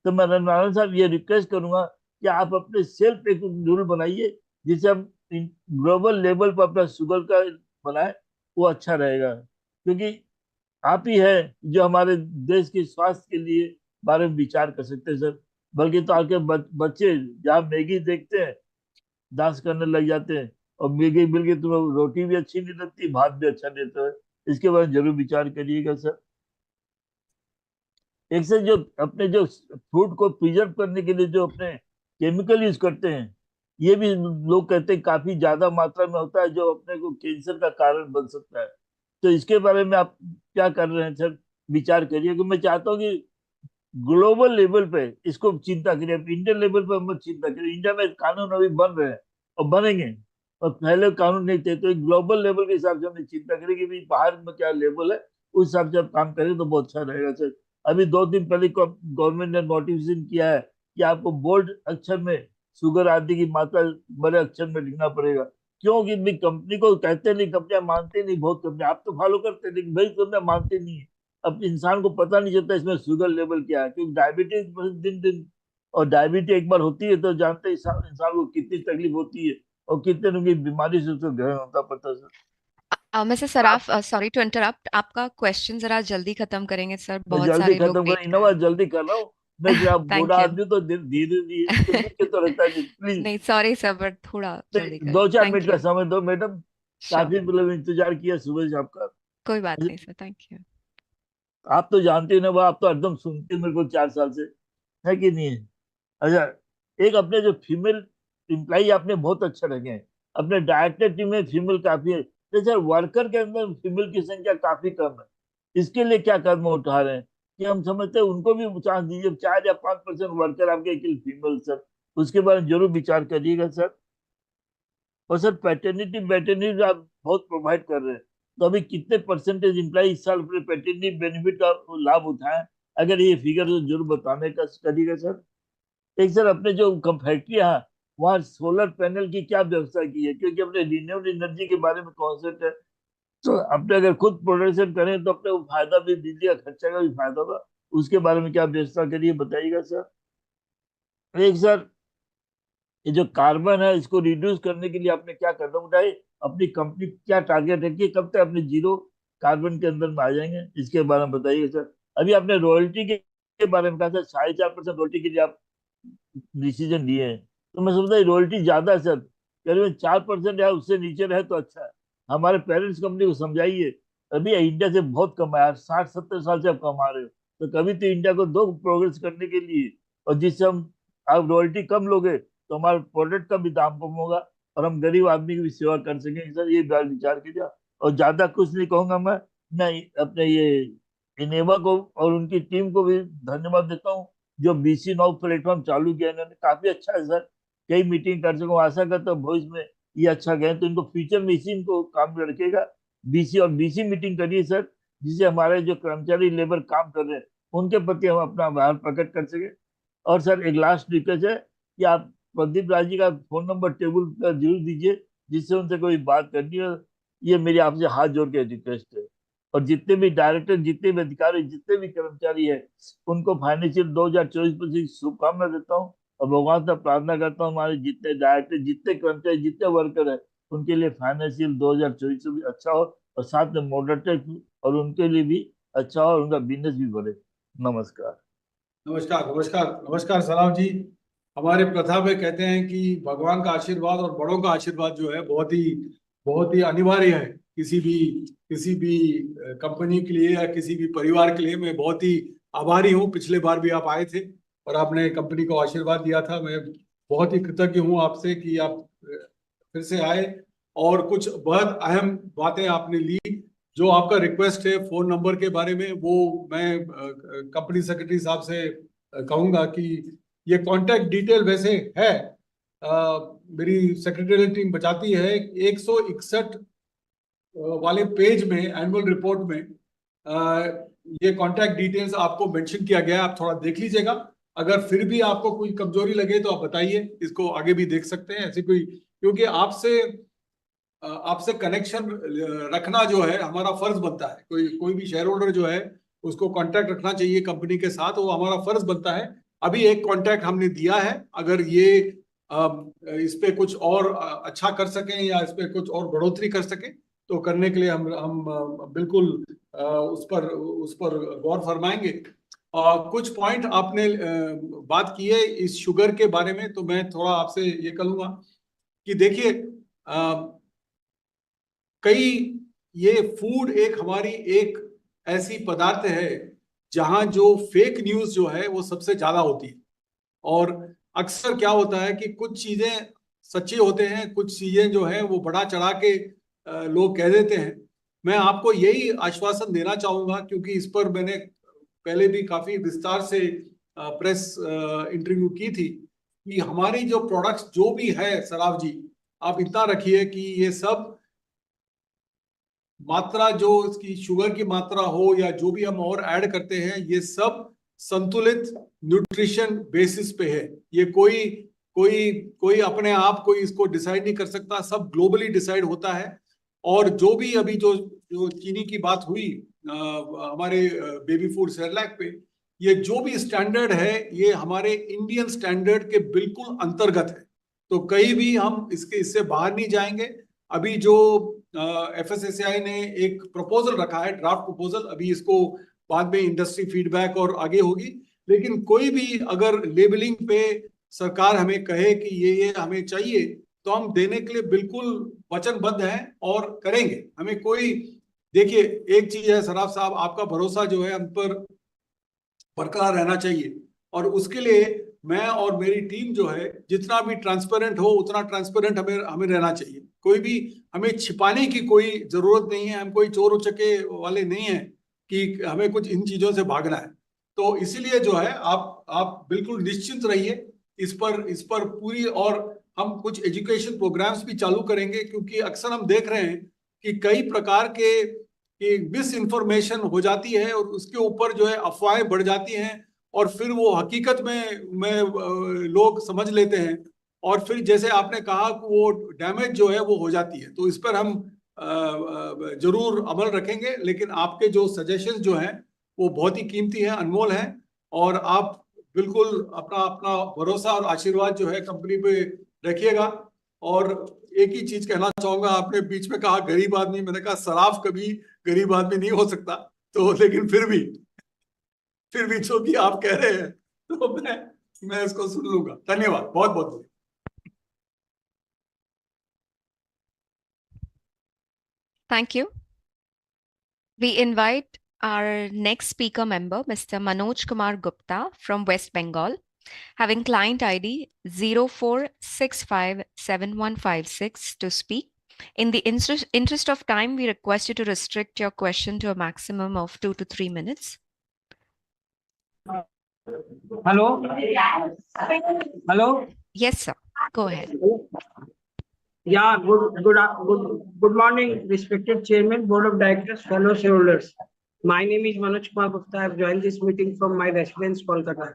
Speaker 7: तो मैं रनवालन साहब ये रिक्वेस्ट करूंगा कि आप अपने सेल्फ एक रूल बनाइए जिससे हम ग्लोबल लेवल पर अपना शुगर का बनाए, वो अच्छा रहेगा। क्योंकि आप ही है जो हमारे देश के स्वास्थ्य के लिए बारे में विचार कर सकते हैं सर। बल्कि तो आके बच्चे जहाँ मैगी देखते हैं डांस करने लग जाते हैं और मैगी मिल के तुम्हें रोटी भी अच्छी नहीं लगती, भात भी अच्छा नहीं लगता है। इसके बारे में जरूर विचार करिएगा सर। एक से जो अपने जो फ्रूट को प्रिजर्व करने के लिए जो अपने केमिकल यूज करते हैं, ये भी लोग कहते हैं काफी ज्यादा मात्रा में होता है जो अपने को कैंसर का कारण बन सकता है। तो इसके बारे में आप क्या कर रहे हैं सर, विचार करिए। कि मैं चाहता हूँ कि ग्लोबल लेवल पे इसको चिंता करिए, इंडियन लेवल पे मत चिंता करिए। इंडिया में कानून अभी बन रहे हैं और बनेंगे और पहले कानून नहीं थे, तो ग्लोबल लेवल के हिसाब से हमें चिंता करें कि भाई बाहर में क्या लेवल है, उस हिसाब से आप काम करें तो बहुत अच्छा रहेगा सर। अभी 2 दिन पहले गवर्नमेंट ने नोटिफिकेशन किया है कि आपको बोल्ड अक्षर में शुगर आदि की मात्रा बड़े अक्षर में लिखना पड़ेगा। क्योंकि भाई कंपनी को कहते नहीं, कंपनियां मानते नहीं, बहुत कंपनियां आप तो फॉलो करते हैं लेकिन भाई कंपनियां मानते नहीं है। अब इंसान को पता नहीं चलता इसमें शुगर लेवल क्या है, क्योंकि डायबिटीज दिन दिन और डायबिटीज एक बार होती है तो जानते हैं इंसान को कितनी तकलीफ होती है और कितने लोगों की बीमारी से उसको ग्रहण होता पड़ता है sir.
Speaker 1: Mister Saraf, sorry to interrupt, आपका क्वेश्चन जरा जल्दी खत्म करेंगे सर,
Speaker 7: मैं
Speaker 1: बहुत
Speaker 7: जल्दी
Speaker 1: सारे लोग
Speaker 7: खत्म कर,
Speaker 1: वेट कर
Speaker 7: इनोवा जल्दी कर रहा हूँ। मैं जरा
Speaker 1: रहे हैं।
Speaker 7: बूढ़ा
Speaker 1: थैंक यू।
Speaker 7: आदमी तो धीरे धीरे लिख के तो रहता है प्लीज।
Speaker 1: नहीं, सॉरी सर, बट थोड़ा जल्दी करें।
Speaker 7: 2-4 मिनट
Speaker 1: थैंक
Speaker 7: का
Speaker 1: यू।
Speaker 7: समय दो मैडम,
Speaker 1: श्योर,
Speaker 7: काफी मतलब इंतजार किया सुबह से आपका।
Speaker 1: कोई बात नहीं सर, थैंक यू।
Speaker 7: आप तो जानते हैं ना, वो आप तो एकदम सुनते हैं मेरे को 4 साल से, है कि नहीं है। अच्छा, एक अपने जो फीमेल एम्प्लाई आपने बहुत अच्छा रखे हैं, अपने डायरेक्टर टीम में फीमेल काफी है, तो सर वर्कर के अंदर फीमेल की संख्या काफी कम है, इसके लिए क्या कदम उठा रहे हैं? कि हम समझते हैं उनको भी चांस दीजिए। 4 या 5% वर्कर आपके फीमेल सर, उसके बारे में जरूर विचार करिएगा सर। और सर पैटर्निटी मैटरनिटी आप बहुत प्रोवाइड कर रहे हैं, तो अभी कितने परसेंटेज इम्प्लाई इस साल अपने पैटर्निटी बेनिफिट का लाभ उठाएं, अगर ये फिगर तो जरूर बताने का करिएगा सर। एक सर अपने जो फैक्ट्रियां हैं वहाँ सोलर पैनल की क्या व्यवस्था की है, क्योंकि अपने रिन्यूएबल एनर्जी के बारे में कॉन्सेप्ट है, तो अपने अगर खुद प्रोडक्शन करें तो अपने को फायदा भी, बिजली का खर्चा का भी फायदा होगा, उसके बारे में क्या व्यवस्था करिए बताइएगा सर। एक सर ये जो कार्बन है इसको रिड्यूस करने के लिए आपने क्या कदम उठाए, अपनी कंपनी क्या टारगेट है कि कब तक अपने जीरो कार्बन के अंदर में आ जाएंगे, इसके बारे में बताइए सर। अभी आपने रॉयल्टी के बारे में कहा सर, 4.5% रॉयल्टी के लिए आप डिसीजन लिए हैं, तो मैं समझता हूँ रॉयल्टी ज्यादा है सर, करीबन 4% या उससे नीचे रहे तो अच्छा है। हमारे पेरेंट्स कंपनी को समझाइए, अभी इंडिया से बहुत कमाया, 60-70 साल से आप कमा रहे हो, तो कभी तो इंडिया को दो प्रोग्रेस करने के लिए, और जिससे हम, आप रॉयल्टी कम लोगे तो हमारे प्रोडक्ट का भी दाम कम होगा और हम गरीब आदमी की भी सेवा कर सकेंगे सर, ये बात विचार कीजिए। और ज्यादा कुछ नहीं कहूंगा मैं अपने ये इनेवा को और उनकी टीम को भी धन्यवाद देता हूँ, जो BC नाउ प्लेटफॉर्म चालू किया इन्होंने, काफी अच्छा है सर। कई मीटिंग कर सकूँ, आशा करता हूँ भविष्य में ये अच्छा गए तो इनको फ्यूचर में इसी इनको काम में रखेगा। BC मीटिंग करिए सर, जिससे हमारे जो कर्मचारी लेबर काम कर रहे हैं उनके प्रति हम अपना आभार प्रकट कर सके। और सर एक लास्ट रिक्वेस्ट है कि आप प्रदीप राज जी का फोन नंबर टेबल पर जरूर दीजिए, जिससे उनसे कोई बात करनी हो, ये मेरी आपसे हाथ जोड़ के रिक्वेस्ट है। और जितने भी डायरेक्टर, जितने भी अधिकारी, जितने भी कर्मचारी है, उनको फाइनेंशियल 2024-25 शुभकामना देता हूँ, और भगवान से प्रार्थना करता हूँ हमारे जितने डायरेक्टर, जितने कर्मचारी, जितने वर्कर है, उनके लिए फाइनेंशियल 2024 भी अच्छा हो, और साथ में मॉडरेटर और उनके लिए भी अच्छा हो, और उनका बिजनेस भी बढ़े। नमस्कार।
Speaker 2: नमस्कार नमस्कार नमस्कार सलाम जी। हमारे प्रथा में कहते हैं कि भगवान का आशीर्वाद और बड़ों का आशीर्वाद जो है बहुत ही अनिवार्य है किसी भी कंपनी के लिए या किसी भी परिवार के लिए। मैं बहुत ही आभारी हूँ, पिछले बार भी आप आए थे और आपने कंपनी को आशीर्वाद दिया था। मैं बहुत ही कृतज्ञ हूँ आपसे कि आप फिर से आए और कुछ बहुत अहम बातें आपने ली। जो आपका रिक्वेस्ट है फोन नंबर के बारे में, वो मैं कंपनी सेक्रेटरी साहब से कहूंगा कि ये कांटेक्ट डिटेल वैसे है, मेरी सेक्रेटरियल टीम बचाती है 161 वाले पेज में, एनुअल रिपोर्ट में ये कांटेक्ट डिटेल्स आपको मेंशन किया गया है। आप थोड़ा देख लीजिएगा, अगर फिर भी आपको कोई कमजोरी लगे तो आप बताइए, इसको आगे भी देख सकते हैं। ऐसी कोई, क्योंकि आपसे कनेक्शन रखना जो है हमारा फर्ज बनता है। कोई भी शेयर होल्डर जो है उसको कांटेक्ट रखना चाहिए कंपनी के साथ, वो हमारा फर्ज बनता है। अभी एक कांटेक्ट हमने दिया है, अगर ये इस पे कुछ और अच्छा कर सकें या इस पे कुछ और बढ़ोतरी कर सकें तो करने के लिए हम बिल्कुल उस पर गौर फरमाएंगे। कुछ पॉइंट आपने बात की है इस शुगर के बारे में, तो मैं थोड़ा आपसे ये कहूंगा कि देखिए, कई ये फूड एक हमारी एक ऐसी पदार्थ है जहां जो फेक न्यूज जो है वो सबसे ज्यादा होती है। और अक्सर क्या होता है कि कुछ चीजें सच्ची होते हैं, कुछ चीजें जो है वो बढ़ा चढ़ा के लोग कह देते हैं। मैं आपको यही आश्वासन देना चाहूंगा, क्योंकि इस पर मैंने पहले भी काफी विस्तार से प्रेस इंटरव्यू की थी, कि हमारी जो प्रोडक्ट्स जो भी है सराफ जी, आप इतना रखिए कि ये सब मात्रा, जो इसकी शुगर की मात्रा हो या जो भी हम और ऐड करते हैं, ये सब संतुलित न्यूट्रिशन बेसिस पे है। ये कोई कोई कोई अपने आप कोई इसको डिसाइड नहीं कर सकता, सब ग्लोबली डिसाइड होता है। और जो भी अभी जो जो चीनी की बात हुई हमारे बेबी फूड सेरेलैक पे, ये जो भी स्टैंडर्ड है ये हमारे इंडियन स्टैंडर्ड के बिल्कुल अंतर्गत है, तो कहीं भी हम इससे बाहर नहीं जाएंगे। अभी जो FSSAI ने एक प्रपोजल रखा है, ड्राफ्ट प्रपोजल, अभी इसको बाद में इंडस्ट्री फीडबैक और आगे होगी, लेकिन कोई भी अगर लेबलिंग पे सरकार हमें कहे कि ये हमें चाहिए, तो हम देने के लिए बिल्कुल वचनबद्ध हैं और करेंगे। हमें कोई, देखिए एक चीज है सराफ साहब, आपका भरोसा जो है हम पर बरकरार रहना चाहिए, और उसके लिए मैं और मेरी टीम जो है जितना भी ट्रांसपेरेंट हो उतना ट्रांसपेरेंट हमें रहना चाहिए। कोई भी हमें छिपाने की कोई जरूरत नहीं है, हम कोई चोर उचके वाले नहीं हैं कि हमें कुछ इन चीजों से भागना है। तो इसीलिए जो है आप बिल्कुल निश्चिंत रहिए इस पर पूरी। और हम कुछ एजुकेशन प्रोग्राम्स भी चालू करेंगे, क्योंकि अक्सर हम देख रहे हैं कि कई प्रकार के मिस इन्फॉर्मेशन हो जाती है और उसके ऊपर जो है अफवाहें बढ़ जाती हैं, और फिर वो हकीकत में लोग समझ लेते हैं, और फिर जैसे आपने कहा कि वो डैमेज जो है वो हो जाती है। तो इस पर हम जरूर अमल रखेंगे, लेकिन आपके जो सजेशंस जो हैं वो बहुत ही कीमती हैं, अनमोल हैं, और आप बिल्कुल अपना अपना भरोसा और आशीर्वाद जो है कंपनी पे रखिएगा। और एक ही चीज कहना चाहूंगा, आपने बीच में कहा गरीब आदमी, मैंने कहा सराफ कभी गरीब आदमी नहीं हो सकता, तो लेकिन फिर भी जो भी आप कह रहे हैं, तो मैं इसको सुन लूंगा। धन्यवाद, बहुत बहुत।
Speaker 1: Thank you. We invite our next speaker member, Mr. Manoj Kumar Gupta from West Bengal, having client ID 04657156 to speak. In the interest of time, we request you to restrict your question to a maximum of 2 to 3 minutes.
Speaker 6: Hello. Hello.
Speaker 1: Yes, sir. Go ahead.
Speaker 6: Yeah, good morning, respected Chairman, Board of Directors, fellow shareholders. My name is Manoj Kumar Gupta. I have joined this meeting from my residence, Kolkata.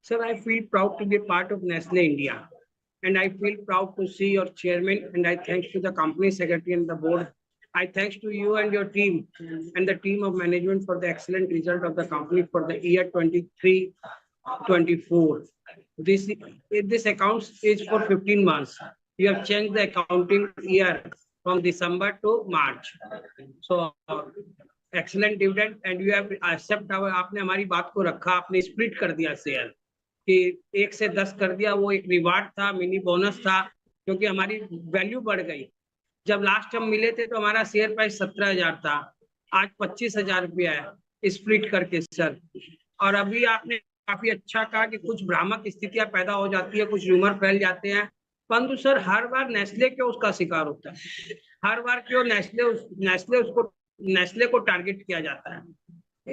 Speaker 6: Sir, I feel proud to be a part of Nestlé India, and I feel proud to see your chairman, and I thanks to the company secretary and the board. I thanks to you and your team and the team of management for the excellent result of the company for the year 23-24. This account is for 15 months. You have changed the accounting year from December to March. So excellent dividend, and you have accept our, आपने हमारी बात को रखा, आपने split कर दिया share कि 1 से 10 कर दिया। वो एक रिवार्ड था, मिनी बोनस था, क्योंकि हमारी वैल्यू बढ़ गई। जब लास्ट हम मिले थे तो हमारा शेयर प्राइस 17,000 था, आज 25,000 रुपया है स्प्लिट करके सर। और अभी आपने काफी अच्छा कहा कि कुछ भ्रामक स्थितियां पैदा हो जाती है, कुछ रूमर फैल जाते हैं, परंतु सर हर बार नेस्ले क्यों उसका शिकार होता है? हर बार क्यों नेस्ले को टारगेट किया जाता है?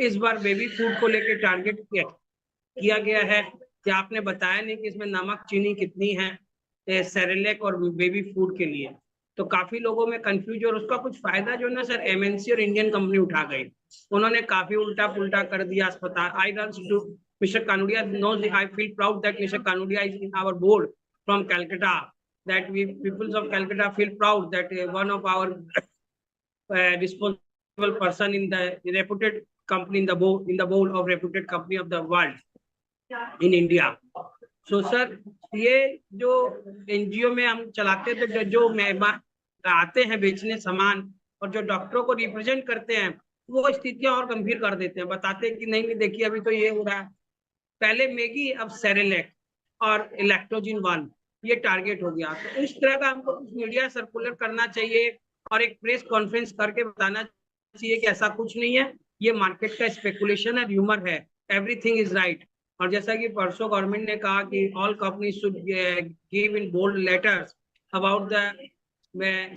Speaker 6: इस बार बेबी फूड को लेकर टारगेट किया गया है कि आपने बताया नहीं कि इसमें नमक चीनी कितनी है सेरेलेक और बेबी फूड के लिए। तो काफी लोगों में कंफ्यूज, और उसका कुछ फायदा जो ना सर एमएनसी और इंडियन कंपनी उठा गई, उन्होंने काफी उल्टा पुल्टा कर दिया अस्पताल। आई to Mr. Kanudia knows I feel proud that Mr. Kanudia is in our board from Calcutta, that we people of Calcutta feel proud that one of our responsible person in the reputed company in the board of reputed company of the world in India. So sir, ये जो NGO में हम चलाते थे, जो मेहमान आते हैं बेचने सामान और जो डॉक्टरों को रिप्रेजेंट करते हैं, वो स्थितियां और गंभीर कर देते हैं। बताते हैं कि नहीं देखिए अभी तो ये हो रहा है, पहले मैगी अब सेरेलेक और इलेक्ट्रोजिन 1 ये टारगेट हो गया। तो इस तरह का हमको कुछ मीडिया सर्कुलर करना चाहिए और एक प्रेस कॉन्फ्रेंस करके बताना चाहिए कि ऐसा कुछ नहीं है, ये मार्केट का स्पेकुलेशन है, र्यूमर है, एवरीथिंग इज राइट। और जैसा कि परसों गवर्नमेंट ने कहा कि all company should give in bold letters about the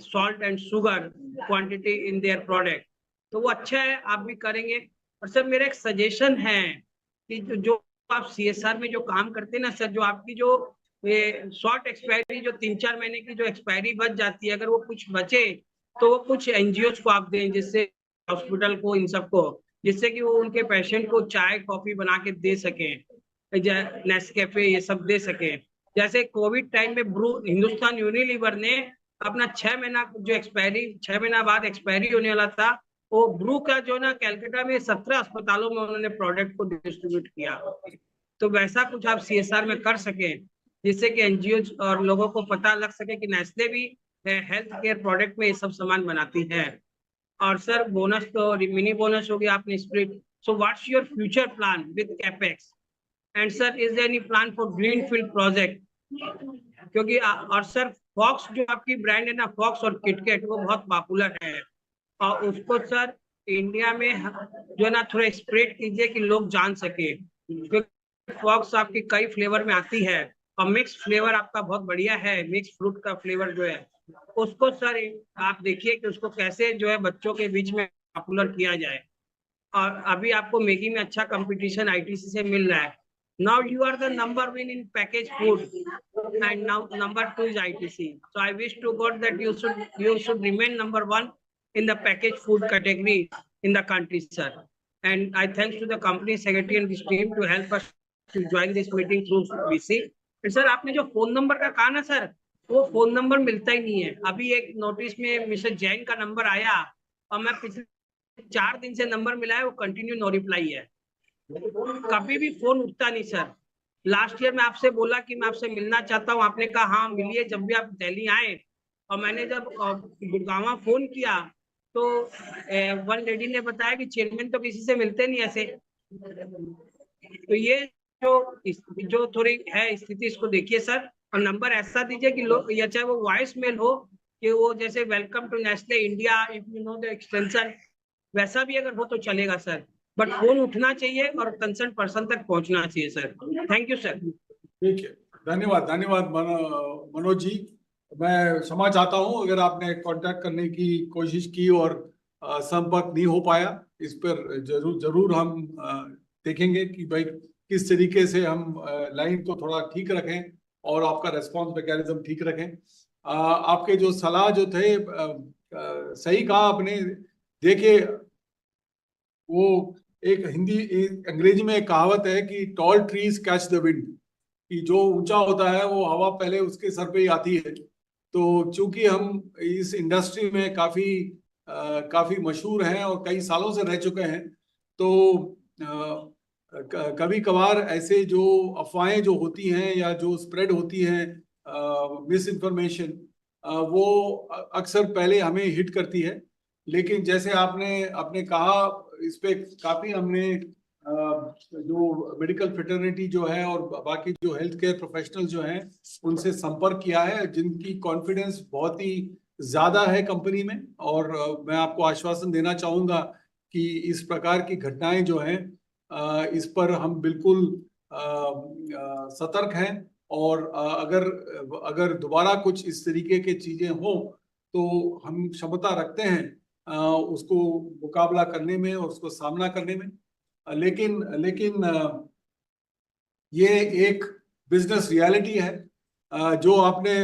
Speaker 6: salt and sugar quantity in their product, तो वो अच्छा है, आप भी करेंगे। और सर मेरा एक सजेशन है कि जो आप सीएसआर में जो काम करते हैं ना सर, जो आपकी जो शॉर्ट एक्सपायरी जो 3-4 महीने की जो एक्सपायरी बच जाती है, अगर वो कुछ बचे तो वो कुछ एनजीओ को आप दें, जिससे हॉस्पिटल को, इन सबको, जिससे कि वो उनके पेशेंट को चाय कॉफी बना के दे सके, नेस्कैफे ये सब दे सके। जैसे कोविड टाइम में हिंदुस्तान यूनिलीवर ने अपना 6 महीना जो एक्सपायरी 6 महीना बाद एक्सपायरी होने वाला था, वो ब्रू का जो ना कैलकाटा में 17 अस्पतालों में उन्होंने प्रोडक्ट को डिस्ट्रीब्यूट किया। तो वैसा कुछ आप सीएसआर में कर सके, जिससे कि एनजीओ और लोगों को पता लग सके कि नेस्ले भी हेल्थ केयर प्रोडक्ट में ये सब सामान बनाती है। और सर बोनस तो मिनी बोनस हो गया, आपने split. So what's your future plan with capex, and sir is there any plan for greenfield project? क्योंकि और सर फॉक्स जो आपकी ब्रांड है ना, फॉक्स और किटकैट, वो बहुत पॉपुलर है, और उसको सर इंडिया में जो है ना थोड़ा स्प्रेड कीजिए कि लोग जान सके, क्योंकि फॉक्स आपकी कई फ्लेवर में आती है और मिक्स फ्लेवर आपका बहुत बढ़िया है, मिक्स फ्रूट का फ्लेवर जो है उसको सर आप देखिए कि उसको कैसे जो है बच्चों के बीच में पॉपुलर किया जाए। और अभी आपको मैगी में अच्छा कंपटीशन आईटीसी से मिल रहा है. Now you are the number one in packaged food, and now number 2 is ITC. So I wish to God that you should remain number 1 in the packaged food category in the country, sir. And I thanks to the company secretary and his team to help us to join this meeting through VC. And sir, आपने जो phone number का कहा ना sir, वो phone number मिलता ही नहीं है. अभी एक नोटिस में मिस्टर जैन का नंबर आया और मैं पिछले 4 दिन से नंबर मिला है, वो कंटिन्यू नो रिप्लाई है. कभी भी फोन उठता नहीं सर. लास्ट ईयर मैं आपसे बोला कि मैं आपसे मिलना चाहता हूँ, आपने कहा हाँ मिलिए जब भी आप दिल्ली आए. और मैंने जब गुड़गांव फोन किया तो वन लेडी ने बताया कि चेयरमैन तो किसी से मिलते नहीं ऐसे. तो ये जो थोड़ी है स्थिति, इसको देखिए सर. और नंबर ऐसा दीजिए कि लोग, या चाहे वो वॉइस मेल हो कि वो जैसे welcome to Nestle India, if you know the extension, वैसा भी अगर हो तो चलेगा सर. बट फोन उठना चाहिए और कंसर्न पर्सन तक पहुंचना चाहिए सर. Thank you sir.
Speaker 2: ठीक है, धन्यवाद धन्यवाद मनोज जी. मैं क्षमा चाहता हूं अगर आपने कांटेक्ट करने की कोशिश की और संपर्क नहीं हो पाया. इस पर जरूर हम देखेंगे कि भाई किस तरीके से हम लाइन को थोड़ा ठीक रखें और आपका रेस्पॉन्स मैकेनिज्म ठीक रखें. आपके जो सलाह जो थे सही कहा आपने. देखिए, वो एक अंग्रेजी में एक कहावत है कि tall trees catch the wind, कि जो ऊंचा होता है वो हवा पहले उसके सर पे ही आती है. तो चूंकि हम इस इंडस्ट्री में काफी मशहूर हैं और कई सालों से रह चुके हैं, तो कभी कभार ऐसे जो अफवाहें जो होती हैं या जो स्प्रेड होती हैं, मिस इन्फॉर्मेशन, वो अक्सर पहले हमें हिट करती है. लेकिन जैसे आपने कहा, इस पे काफी हमने जो मेडिकल फ्रेटर्निटी जो है और बाकी जो हेल्थ केयर प्रोफेशनल जो हैं उनसे संपर्क किया है, जिनकी कॉन्फिडेंस बहुत ही ज्यादा है कंपनी में. और मैं आपको आश्वासन देना चाहूंगा कि इस प्रकार की घटनाएं जो हैं, इस पर हम बिल्कुल सतर्क हैं. और अगर दोबारा कुछ इस तरीके की चीजें हों तो हम क्षमता रखते हैं उसको मुकाबला करने में और उसको सामना करने में. लेकिन ये एक बिजनेस रियलिटी है. जो आपने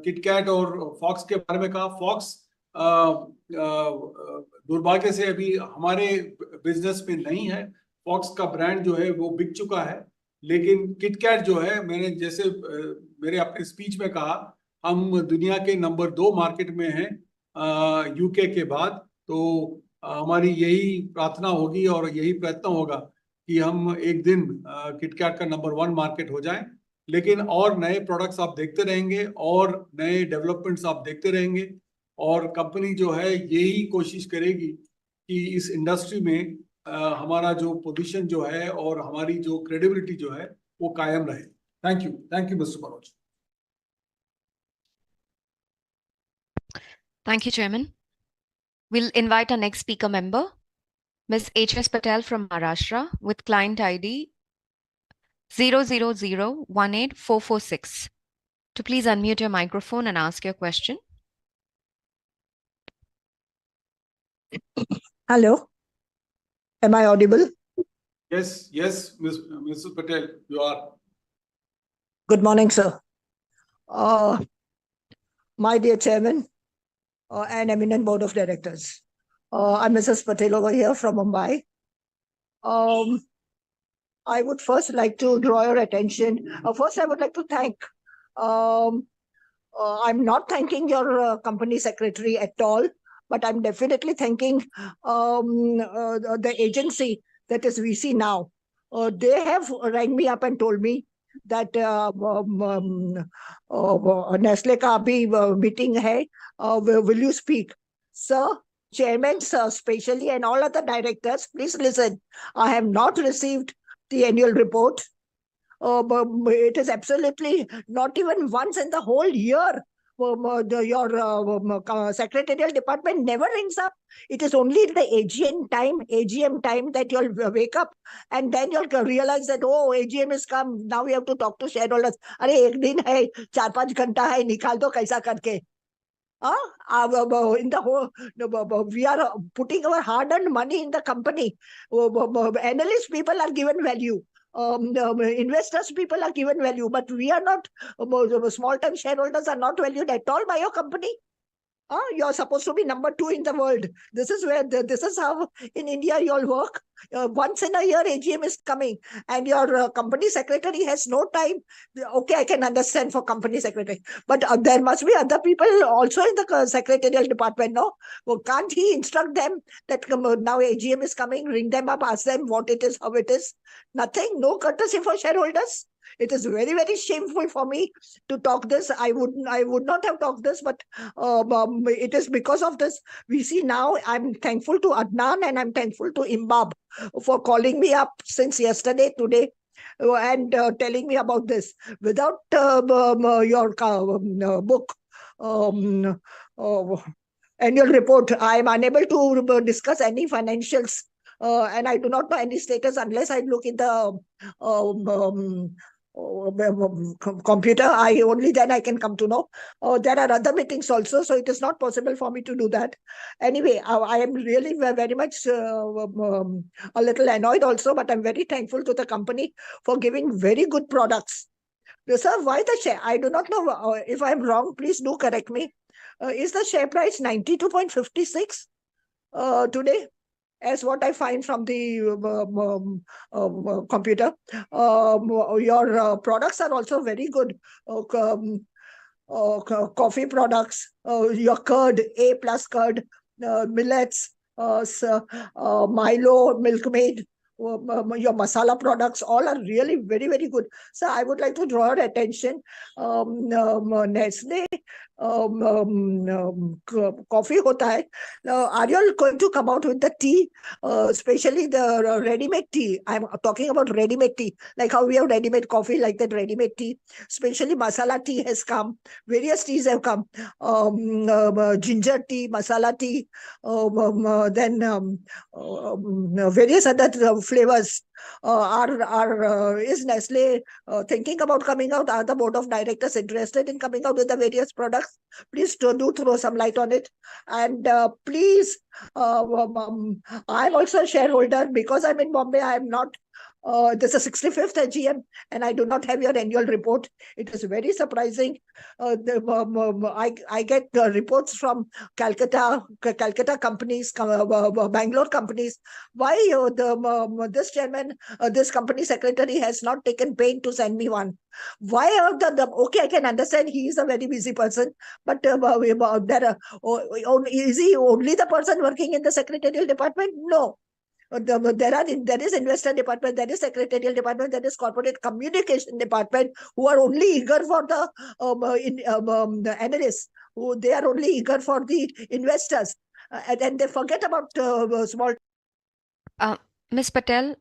Speaker 2: किटकैट और फॉक्स के बारे में कहा, फॉक्स दुर्भाग्य से अभी हमारे बिजनेस में नहीं है. फॉक्स का ब्रांड जो है वो बिक चुका है. लेकिन किटकैट जो है, मैंने जैसे मेरे अपने स्पीच में कहा, हम दुनिया के नंबर 2 मार्केट में हैं यूके के बाद. तो हमारी यही प्रार्थना होगी और यही प्रयत्न होगा कि हम एक दिन किटकैट का नंबर 1 मार्केट हो जाए. लेकिन और नए प्रोडक्ट्स आप देखते रहेंगे और नए डेवलपमेंट्स आप देखते रहेंगे. और कंपनी जो है यही कोशिश करेगी कि इस इंडस्ट्री में हमारा जो पोजीशन जो है और हमारी जो क्रेडिबिलिटी जो है वो कायम रहे. Thank you mister Manoj.
Speaker 1: Thank you, Chairman. We'll invite our next speaker member, Ms. H.S. Patel from Maharashtra, with client ID 000184446. To please unmute your microphone and ask your question.
Speaker 8: Hello, am I audible?
Speaker 2: Yes, Mrs. Patel, you are.
Speaker 8: Good morning, sir. My dear Chairman and eminent Board of Directors, I'm Mrs. Patel over here from Mumbai. I would first like to draw your attention. First, I would like to thank. I'm not thanking your company secretary at all, but I'm definitely thanking the agency that is VC now. They have rang me up and told me that Nestle का अभी meeting है. Will you speak? Sir, Chairman, sir, especially, and all other directors, please listen. I have not received the annual report. But it is absolutely not even once in the whole year. Your secretarial department never rings up. It is only in the AGM time that you'll wake up and then you'll realize that, oh, AGM is come. Now we have to talk to shareholders. अरे एक दिन है, 4-5 घंटा है, निकाल दो कैसा करके. In the whole, we are putting our hard-earned money in the company. Analyst people are given value. Investors people are given value, but we are not. Small-time shareholders are not valued at all by your company. You're supposed to be number 2 in the world. This is where this is how in India you all work. Once in a year AGM is coming, and your company secretary has no time. Okay, I can understand for company secretary, but there must be other people also in the secretarial department. No, well, can't he instruct them that now AGM is coming? Ring them up, ask them what it is, how it is. Nothing. No courtesy for shareholders. It is very, very shameful for me to talk this. I would not have talked this, but it is because of this. We see now. I'm thankful to Adnan and I'm thankful to Imbab for calling me up since yesterday, today, and telling me about this. Without your book, annual report, I am unable to discuss any financials. And I do not know any status unless I look in the computer. I only then I can come to know. There are other meetings also, so it is not possible for me to do that. Anyway, I am really very much a little annoyed also, but I'm very thankful to the company for giving very good products. Sir, why the share? I do not know. If I'm wrong, please do correct me. Is the share price 92.56 today? As what I find from the computer. Your products are also very good. Coffee products, your curd, A+ curd, millets, Milo, Milkmaid, your masala products, all are really very, very good. So I would like to draw your attention. Nestle coffee hota hai. Are you all going to come out with the tea, especially the ready-made tea? I'm talking about ready-made tea, like how we have ready-made coffee, like that ready-made tea. Especially masala tea has come. Various teas have come. Ginger tea, masala tea, then various other flavors. Is Nestle thinking about coming out? Are the board of directors interested in coming out with the various products? Please do throw some light on it. And please, I'm also a shareholder. Because I'm in Bombay, I am not. This is 65th AGM, and I do not have your annual report. It is very surprising. I get reports from Calcutta companies, Bangalore companies. Why this chairman, this company secretary has not taken pain to send me one? Why okay, I can understand he is a very busy person, but is he only the person working in the secretarial department? No. There is investor department, there is secretarial department, there is corporate communication department, who are only eager for the analysts, who they are only eager for the investors, and they forget about small.
Speaker 1: Ms. Patel.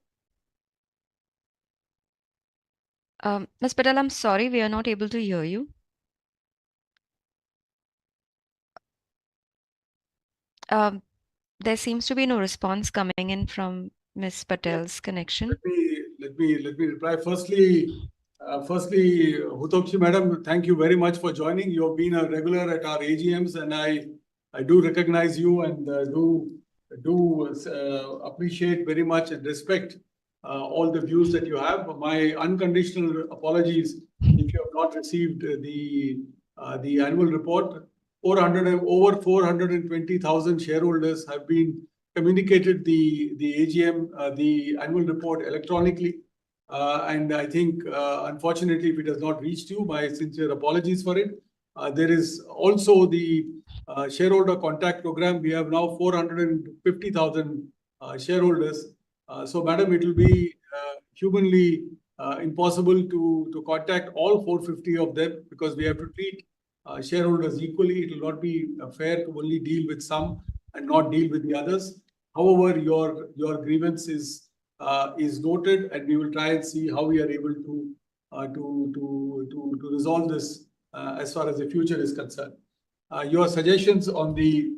Speaker 1: Ms. Patel, I'm sorry, we are not able to hear you. There seems to be no response coming in from Ms. Patel's connection.
Speaker 2: Let me reply. Firstly, Hutokshi Madam, thank you very much for joining. You have been a regular at our AGMs, and I do recognize you and do appreciate very much and respect all the views that you have. My unconditional apologies if you have not received the annual report. Over 420,000 shareholders have been communicated the AGM, the annual report electronically. And I think, unfortunately, if it has not reached you, my sincere apologies for it. There is also the shareholder contact program. We have now 450,000 shareholders. So, madam, it will be humanly impossible to contact all 450 of them, because we have to treat shareholders equally. It will not be fair to only deal with some and not deal with the others. However, your grievance is noted, and we will try and see how we are able to resolve this as far as the future is concerned. Your suggestions on the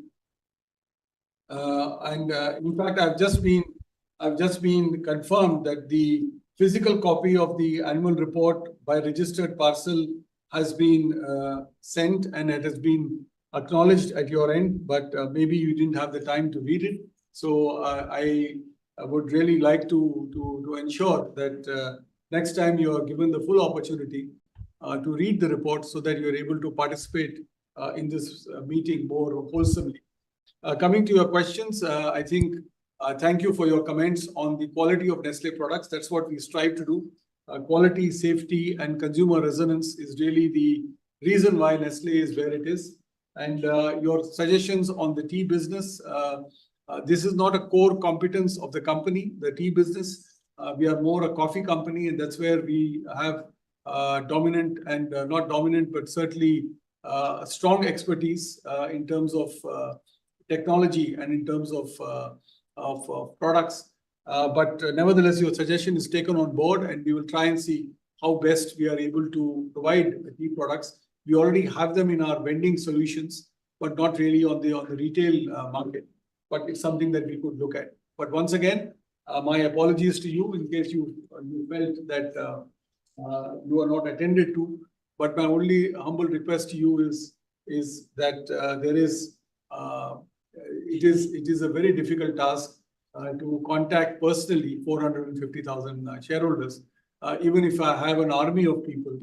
Speaker 2: in fact, I've just been confirmed that the physical copy of the annual report by registered parcel has been sent, and it has been acknowledged at your end, but maybe you didn't have the time to read it. So I would really like to ensure that next time you are given the full opportunity to read the report so that you're able to participate in this meeting more wholesomely. Coming to your questions, I think thank you for your comments on the quality of Nestlé products. That's what we strive to do. Quality, safety, and consumer resonance is really the reason why Nestlé is where it is. And your suggestions on the tea business, this is not a core competence of the company, the tea business. We are more a coffee company, and that's where we have dominant and not dominant, but certainly strong expertise in terms of technology and in terms of products. But nevertheless, your suggestion is taken on board, and we will try and see how best we are able to provide the tea products. We already have them in our vending solutions, but not really on the retail market. But it's something that we could look at. But once again, my apologies to you in case you felt that you are not attended to. But my only humble request to you is that it is a very difficult task to contact personally 450,000 shareholders, even if I have an army of people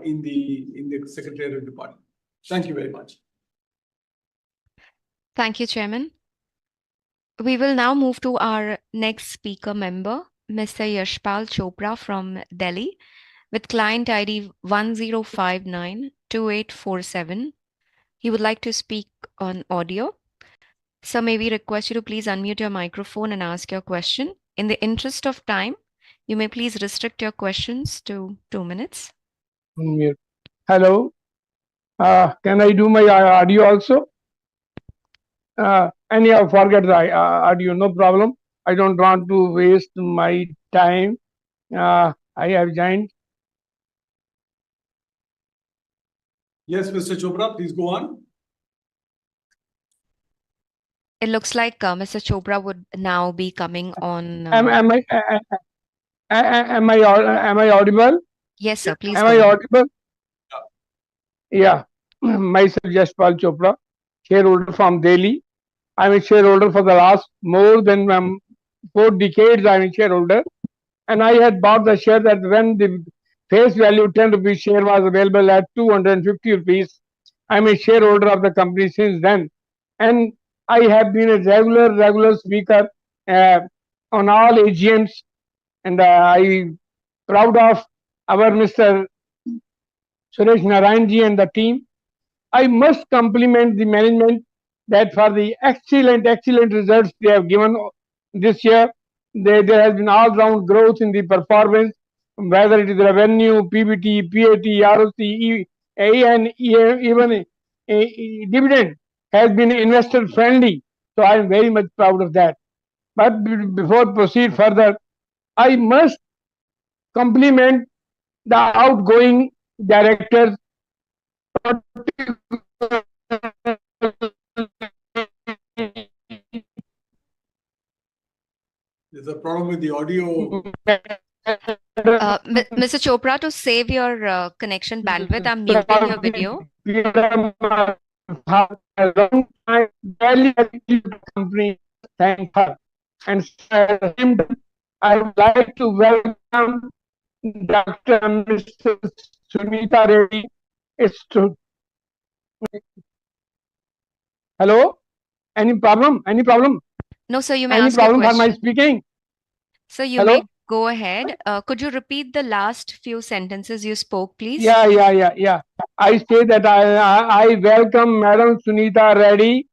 Speaker 2: in the Secretariat Department. Thank you very much.
Speaker 1: Thank you, Chairman. We will now move to our next speaker member, Mr. Yashpal Chopra from Delhi, with client ID 10592847. He would like to speak on audio. So may we request you to please unmute your microphone and ask your question. In the interest of time, you may please restrict your questions to 2 minutes.
Speaker 9: Hello. Can I do my audio also? Anyhow, forget the audio, no problem. I don't want to waste my time. I have joined.
Speaker 2: Yes, Mr. Chopra, please go on.
Speaker 1: It looks like Mr. Chopra would now be coming on.
Speaker 9: Am I audible?
Speaker 1: Yes, sir. Please.
Speaker 9: Am I audible? Yeah. Myself, Yashpal Chopra, shareholder from Delhi. I'm a shareholder for the last more than 4 decades. I'm a shareholder, and I had bought the share that when the face value 10 rupees share was available at 250 rupees. I'm a shareholder of the company since then, and I have been a regular speaker on all AGMs, and I'm proud of our Mr. Suresh Narayanji and the team. I must compliment the management that for the excellent results they have given this year. There has been all-round growth in the performance, whether it is revenue, PBT, PAT, ROC, and even a dividend has been investor friendly. So I am very much proud of that. But before proceed further, I must compliment the outgoing directors.
Speaker 2: There's a problem with the audio.
Speaker 1: Mr. Chopra, to save your connection bandwidth, I'm muting your video.
Speaker 9: Company, thank her. And I would like to welcome Dr. and Mr. Sunita Reddy. Hello? Any problem?
Speaker 1: No, sir, you may
Speaker 9: Any
Speaker 1: ask your
Speaker 9: problem for
Speaker 1: question.
Speaker 9: my speaking?
Speaker 1: So you
Speaker 9: Hello?
Speaker 1: may go ahead. Could you repeat the last few sentences you spoke, please?
Speaker 9: Yeah. I say that I welcome Madam Sunita Reddy,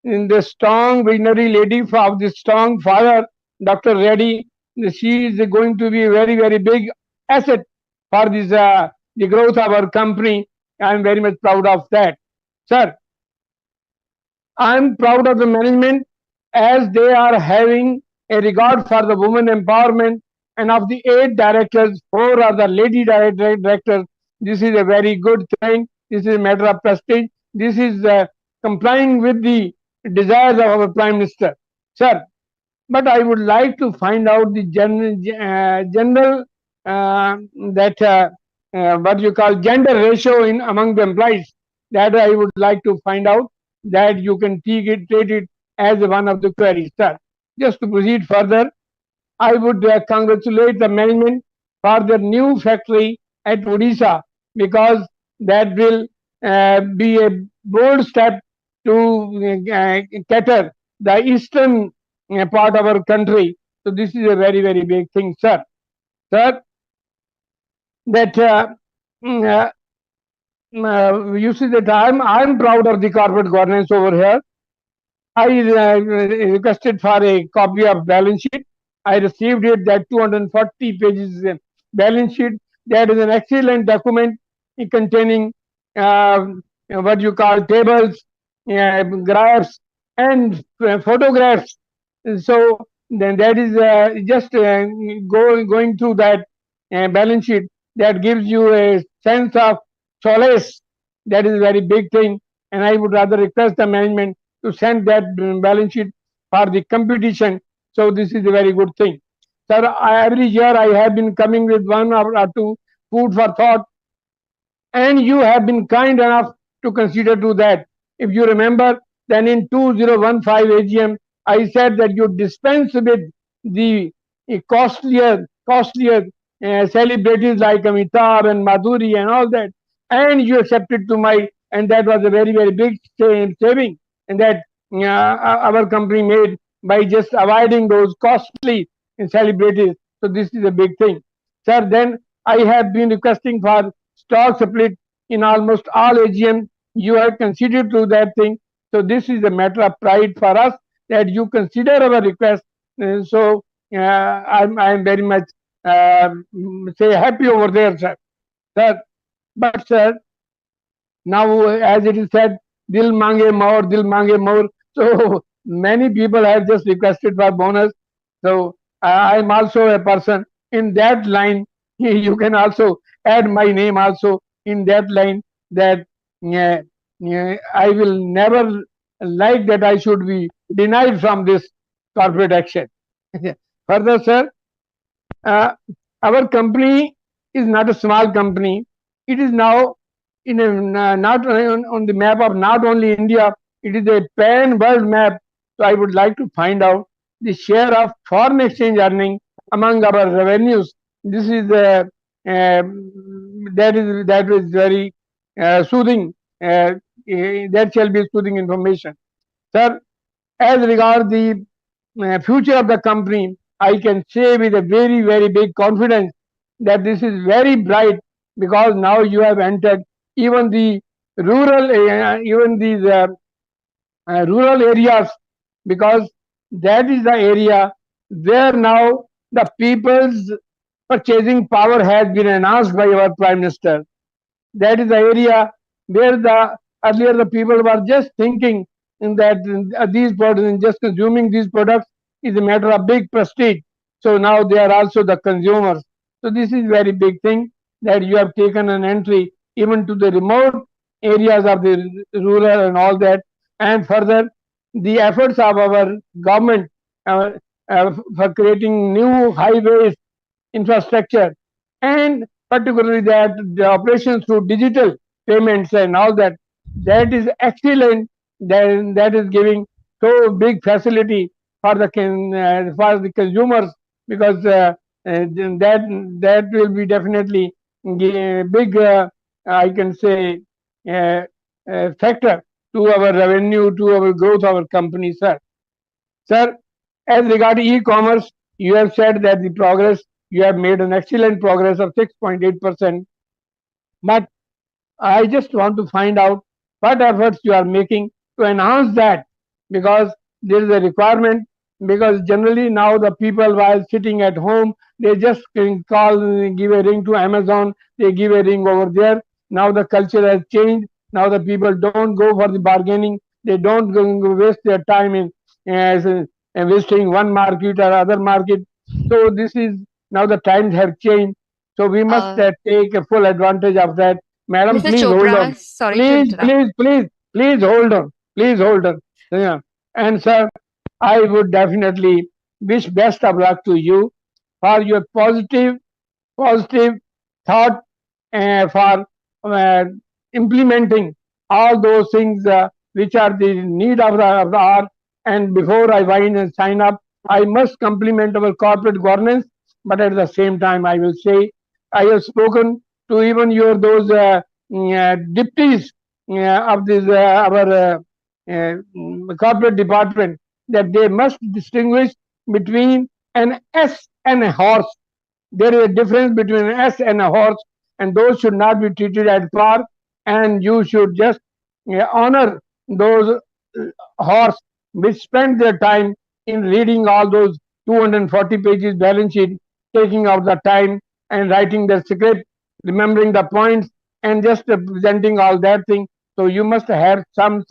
Speaker 9: the strong visionary lady of the strong father, Dr. Reddy. She is going to be a very big asset for this the growth of our company. I am very much proud of that. Sir, I am proud of the management as they are having a regard for the women empowerment, and of the 8 directors, 4 are the lady directors. This is a very good thing. This is a matter of prestige. This is complying with the desires of our Prime Minister. Sir, but I would like to find out the general what you call gender ratio among the employees. That I would like to find out, that you can treat it as one of the queries, sir. Just to proceed further, I would congratulate the management for their new factory at Odisha, because that will be a bold step to cater the eastern part of our country. So this is a very, very big thing, sir. Sir, that mm, you see that I'm proud of the corporate governance over here. I requested for a copy of balance sheet. I received it, that 240 pages balance sheet. That is an excellent document containing what you call tables, graphs, and photographs. So then that is just going through that balance sheet, that gives you a sense of solace. That is a very big thing, and I would rather request the management to send that balance sheet for the competition. So this is a very good thing. Sir, every year I have been coming with one or two food for thought, and you have been kind enough to consider to that. If you remember, then in 2015 AGM, I said that you dispense with the costlier celebrities like Amitabh and Madhuri and all that, and you accepted to my, and that was a very, very big saving, and that our company made by just avoiding those costly celebrities. So this is a big thing. Sir, then I have been requesting for stock split in almost all AGM. You have considered to that thing. So this is a matter of pride for us, that you consider our request. So I'm very much say happy over there, sir. Sir, but sir, now as it is said, dil mange more, dil mange more. So many people have just requested for bonus. So I'm also a person in that line. You can also add my name also in that line, that I will never like that I should be denied from this corporate action. Further, sir, our company is not a small company. It is now in a, not on the map of not only India, it is a pan world map. So I would like to find out the share of foreign exchange earning among our revenues. This is that is very soothing. That shall be soothing information, sir. As regards the future of the company, I can say with a very, very big confidence that this is very bright, because now you have entered even the rural, even these rural areas, because that is the area where now the people's purchasing power has been enhanced by our Prime Minister. That is the area where earlier the people were just thinking that these products, just consuming these products is a matter of big prestige. So now they are also the consumers. So this is very big thing, that you have taken an entry even to the remote areas of the rural and all that. And further, the efforts of our government for creating new highways infrastructure, and particularly that the operations through digital payments and all that, that is excellent. That is giving so big facility for the consumers, because that will be definitely big, I can say, factor to our revenue, to our growth of our company, sir. Sir, as regard e-commerce, you have said that the progress, you have made an excellent progress of 6.8%. But I just want to find out what efforts you are making to enhance that, because there is a requirement. Because generally now the people, while sitting at home, they just call, give a ring to Amazon, they give a ring over there. Now the culture has changed. Now the people don't go for the bargaining. They don't go waste their time in visiting one market or other market. So this is, now the times have changed. So we must take a full advantage of that. Madam,
Speaker 1: Mr.
Speaker 9: please hold
Speaker 1: Chopra,
Speaker 9: on.
Speaker 1: sorry to
Speaker 9: Please,
Speaker 1: interrupt.
Speaker 9: please hold on. Please hold on. Yeah. And sir, I would definitely wish best of luck to you for your positive thought for implementing all those things which are the need of the hour. And before I wind and sign up, I must compliment our corporate governance, but at the same time, I will say I have spoken to even your those deputies of this our corporate department, that they must distinguish between an S and a horse. There is a difference between an S and a horse, and those should not be treated at par. And you should just honor those horse which spend their time in reading all those 240 pages balance sheet, taking out the time and writing the script, remembering the points, and just presenting all that thing. So you must have some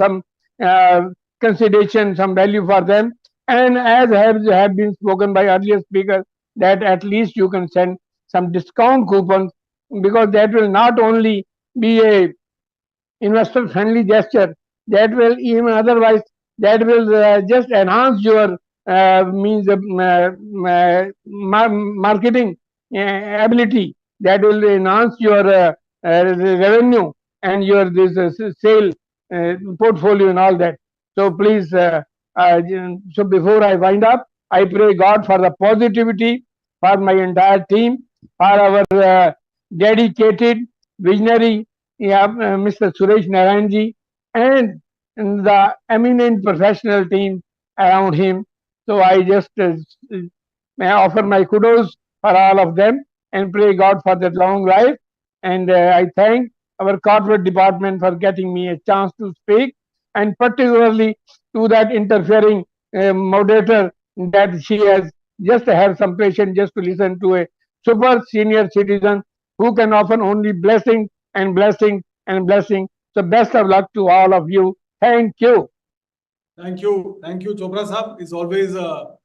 Speaker 9: uh, consideration, some value for them. And as have been spoken by earlier speakers, that at least you can send some discount coupons, because that will not only be a investor friendly gesture, that will even otherwise, that will just enhance your means marketing ability, that will enhance your revenue and your this sale portfolio and all that. So please, so before I wind up, I pray God for the positivity for my entire team, for our dedicated visionary Mr. Suresh Narayanji, and the eminent professional team around him. So I just may offer my kudos for all of them and pray God for that long life. And I thank our corporate department for getting me a chance to speak, and particularly to that interfering moderator, that she has just have some patience just to listen to a super senior citizen who can offer only blessing and blessing and blessing. So best of luck to all of you. Thank you.
Speaker 2: Thank you. Thank you, Chopra Sahab. It's always a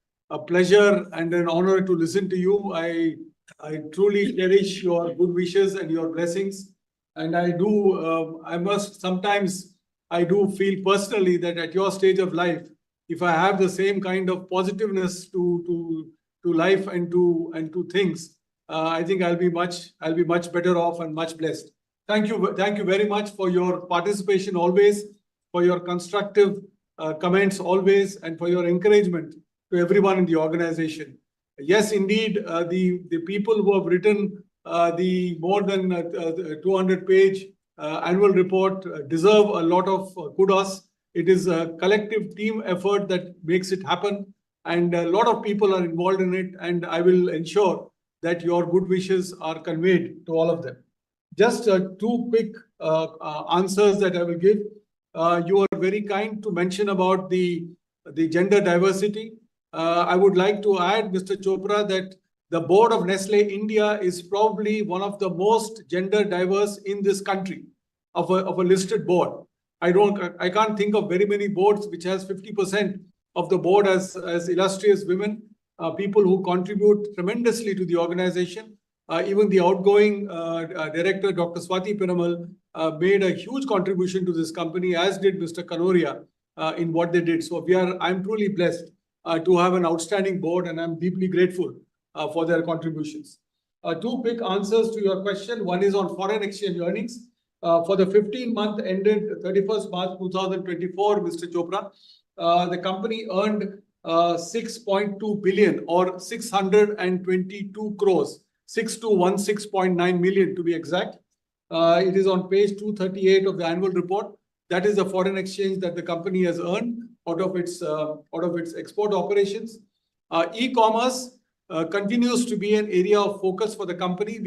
Speaker 2: pleasure and an honor to listen to you. I truly cherish your good wishes and your blessings. And I do, I do feel personally that at your stage of life, if I have the same kind of positiveness to life and to things, I think I'll be much better off and much blessed. Thank you very much for your participation always, for your constructive comments always, and for your encouragement to everyone in the organization. Yes, indeed, the people who have written the more than 200-page annual report deserve a lot of kudos. It is a collective team effort that makes it happen, and a lot of people are involved in it, and I will ensure that your good wishes are conveyed to all of them. Just two quick answers that I will give. You are very kind to mention about the gender diversity. I would like to add, Mr. Chopra, that the board of Nestlé India is probably one of the most gender diverse in this country of a listed board. I can't think of very many boards which has 50% of the board as illustrious women, people who contribute tremendously to the organization. Even the outgoing director, Dr. Swati Perumal, made a huge contribution to this company, as did Mr. Kanoria in what they did. So I'm truly blessed to have an outstanding board, and I'm deeply grateful for their contributions. Two quick answers to your question. One is on foreign exchange earnings. For the 15-month ended 31st March 2024, Mr. Chopra, the company earned 6.2 billion or 622 crores, 6216.9 million to be exact. It is on page 238 of the annual report. That is the foreign exchange that the company has earned out of its export operations. E-commerce continues to be an area of focus for the company.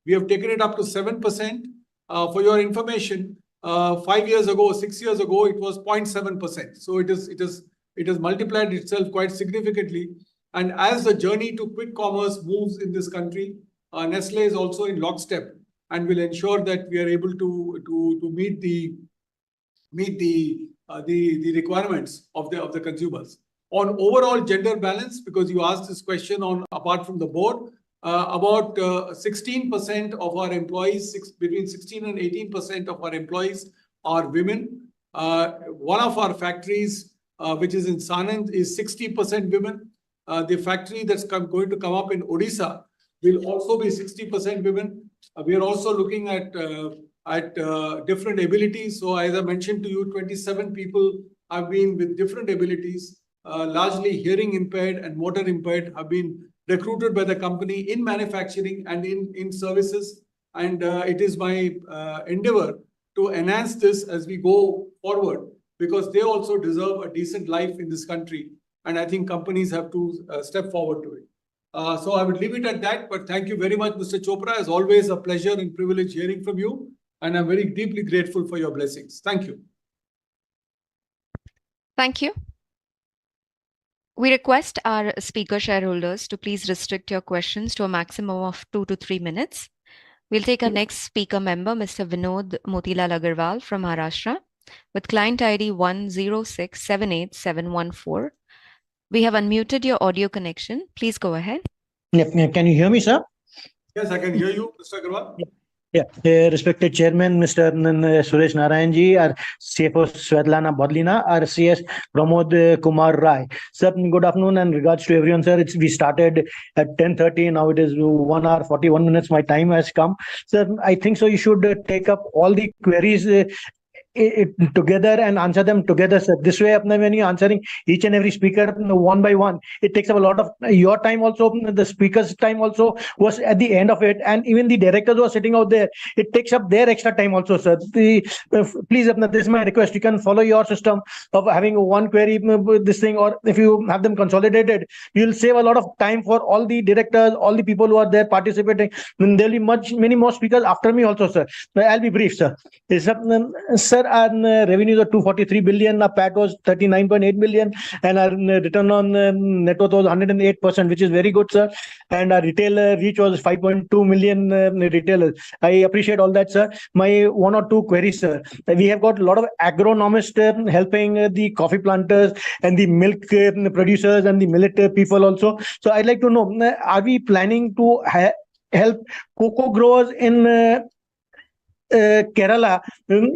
Speaker 2: We have taken it up to 7%. For your information, 5 years ago, 6 years ago, it was 0.7%. So it has multiplied itself quite significantly. And as the journey to quick commerce moves in this country, Nestlé is also in lockstep and will ensure that we are able to meet the requirements of the consumers. On overall gender balance, because you asked this question on apart from the board, about 16% of our employees, between 16 and 18% of our employees are women. One of our factories, which is in Sanand, is 60% women. The factory that's going to come up in Odisha will also be 60% women. We are also looking at at different abilities. So as I mentioned to you, 27 people have been with different abilities, largely hearing impaired and motor impaired, have been recruited by the company in manufacturing and in services. And it is my endeavor to enhance this as we go forward, because they also deserve a decent life in this country. And I think companies have to step forward to it. So I would leave it at that. But thank you very much, Mr. Chopra. As always, a pleasure and privilege hearing from you. And I'm very deeply grateful for your blessings. Thank you.
Speaker 1: Thank you. We request our speaker shareholders to please restrict your questions to a maximum of 2 to 3 minutes. We'll take our next speaker member, Mr. Vinod Motilal Agarwal from Maharashtra, with client ID 106787114. We have unmuted your audio connection. Please go ahead.
Speaker 10: Can you hear me, sir?
Speaker 2: Yes, I can hear you, Mr. Agarwal.
Speaker 10: Yeah, respected Chairman, Mr. Suresh Narayan ji, our CFO Svetlana Bodlina, our CS Pramod Kumar Rai. Sir, good afternoon and regards to everyone, sir. We started at 10:30. Now it is 1 hour 41 minutes. My time has come. Sir, I think so. You should take up all the queries together and answer them together, sir. This way, when you're answering each and every speaker one by one, it takes up a lot of your time also. The speaker's time also was at the end of it, and even the directors who are sitting out there, it takes up their extra time also, sir. Please, this is my request. You can follow your system of having one query, this thing, or if you have them consolidated, you'll save a lot of time for all the directors, all the people who are there participating. There'll be many more speakers after me also, sir. I'll be brief, sir. Sir, our revenues are 243 billion, our PAT was 39.8 billion, and our return on net worth was 108%, which is very good, sir. And our retail reach was 5.2 million retailers. I appreciate all that, sir. My one or two queries, sir. We have got a lot of agronomists helping the coffee planters and the milk producers and the millet people also. So I'd like to know, are we planning to help cocoa growers in Kerala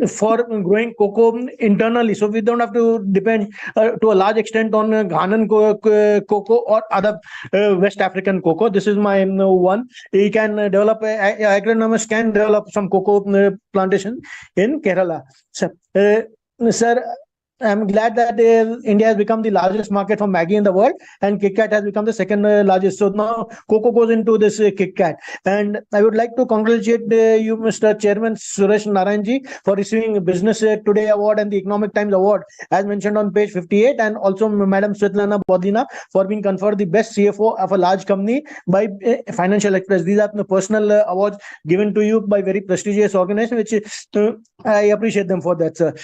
Speaker 10: for growing cocoa internally, so we don't have to depend to a large extent on Ghanan cocoa or other West African cocoa? This is my one. We can develop, agronomists can develop some cocoa plantation in Kerala. Sir, I'm glad that India has become the largest market for Maggi in the world, and KitKat has become the second largest. So now cocoa goes into this KitKat. And I would like to congratulate you, Mr. Chairman Suresh Narayan ji, for receiving Business Today Award and the Economic Times Award, as mentioned on page 58, and also Madam Svetlana Bodlina for being conferred the best CFO of a large company by Financial Express. These are the personal awards given to you by very prestigious organization, which I appreciate them for that, sir.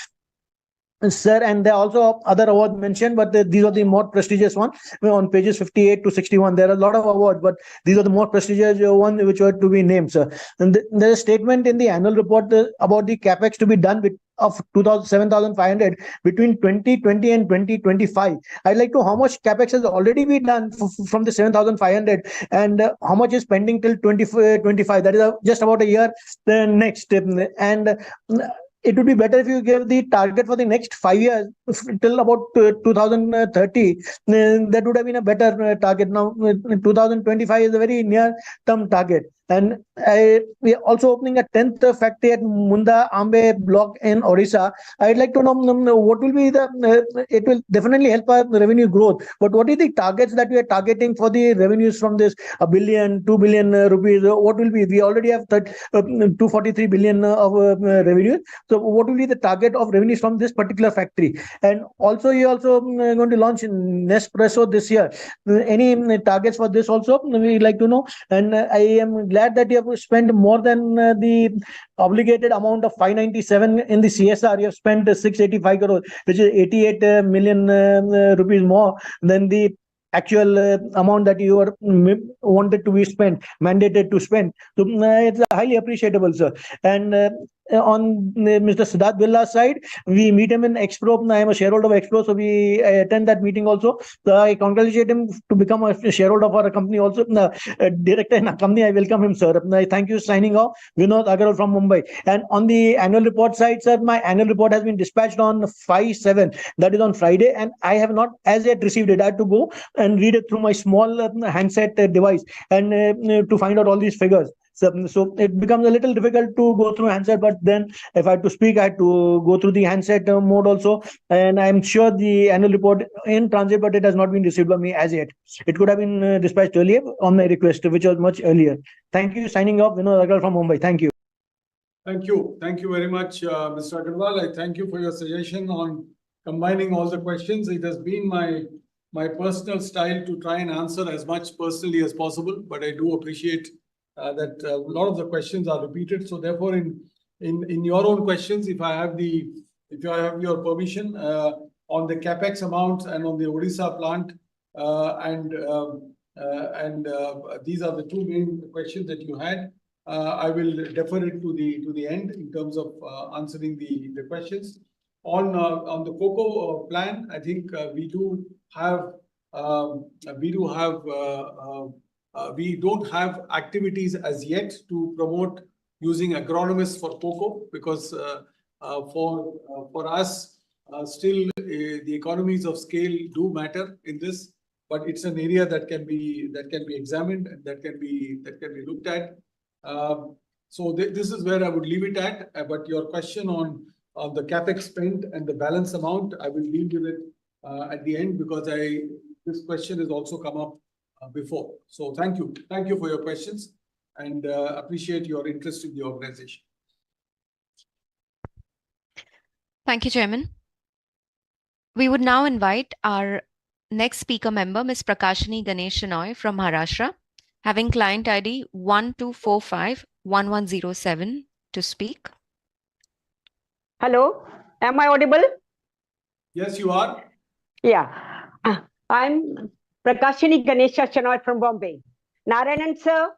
Speaker 10: Sir, and there are also other awards mentioned, but these are the more prestigious ones on pages 58 to 61. There are a lot of awards, but these are the more prestigious ones which were to be named, sir. And there's a statement in the annual report about the capex to be done of 7,500 between 2020 and 2025. I'd like to know how much capex has already been done from the 7,500 and how much is pending till 2025. That is just about a year next. And it would be better if you give the target for the next 5 years till about 2030. That would have been a better target. Now 2025 is a very near term target. And we are also opening a 10th factory at Munda Ambe block in Odisha. I'd like to know what will be it will definitely help our revenue growth. But what are the targets that we are targeting for the revenues from this 1 billion, 2 billion rupees? What will be? We already have 243 billion of revenue. So what will be the target of revenues from this particular factory? And also you're also going to launch Nespresso this year. Any targets for this also? We'd like to know. And I am glad that you have spent more than the obligated amount of 597 in the CSR. You have spent 685 crores, which is 88 million rupees more than the actual amount that you are wanted to be spent, mandated to spend. So it's highly appreciable, sir. And on Mr. Siddharth Billa's side, we meet him in Expro. I am a shareholder of Expro, so we attend that meeting also. So I congratulate him to become a shareholder for a company also. Director in a company, I welcome him, sir. I thank you. Signing off, Vinod Agarwal from Mumbai. And on the annual report side, sir, my annual report has been dispatched on 5/7. That is on Friday, and I have not as yet received it. I had to go and read it through my small handset device and to find out all these figures. So it becomes a little difficult to go through handset, but then if I had to speak, I had to go through the handset mode also. And I'm sure the annual report in transit, but it has not been received by me as yet. It could have been dispatched earlier on my request, which was much earlier. Thank you. Signing off, Vinod Agarwal from Mumbai. Thank you.
Speaker 2: Thank you. Thank you very much, Mr. Agarwal. I thank you for your suggestion on combining all the questions. It has been my personal style to try and answer as much personally as possible, but I do appreciate that a lot of the questions are repeated. So therefore, in your own questions, if I have your permission on the capex amounts and on the Odisha plant, these are the two main questions that you had. I will defer it to the end in terms of answering the questions. On the cocoa plan, I think we don't have activities as yet to promote using agronomists for cocoa, because for us still the economies of scale do matter in this, but it's an area that can be examined and that can be looked at. So this is where I would leave it at. But your question on the capex spent and the balance amount, I will deal with it at the end, because this question has also come up before. So thank you for your questions, and appreciate your interest in the organization.
Speaker 1: Thank you, Chairman. We would now invite our next speaker member, Ms. Prakashini Ganesh Shenoy from Maharashtra, having client ID 12451107 to speak.
Speaker 11: Hello, am I audible?
Speaker 2: Yes, you are.
Speaker 11: Yeah, I'm Prakashini Ganesh Shenoy from Bombay. Narayanan sir,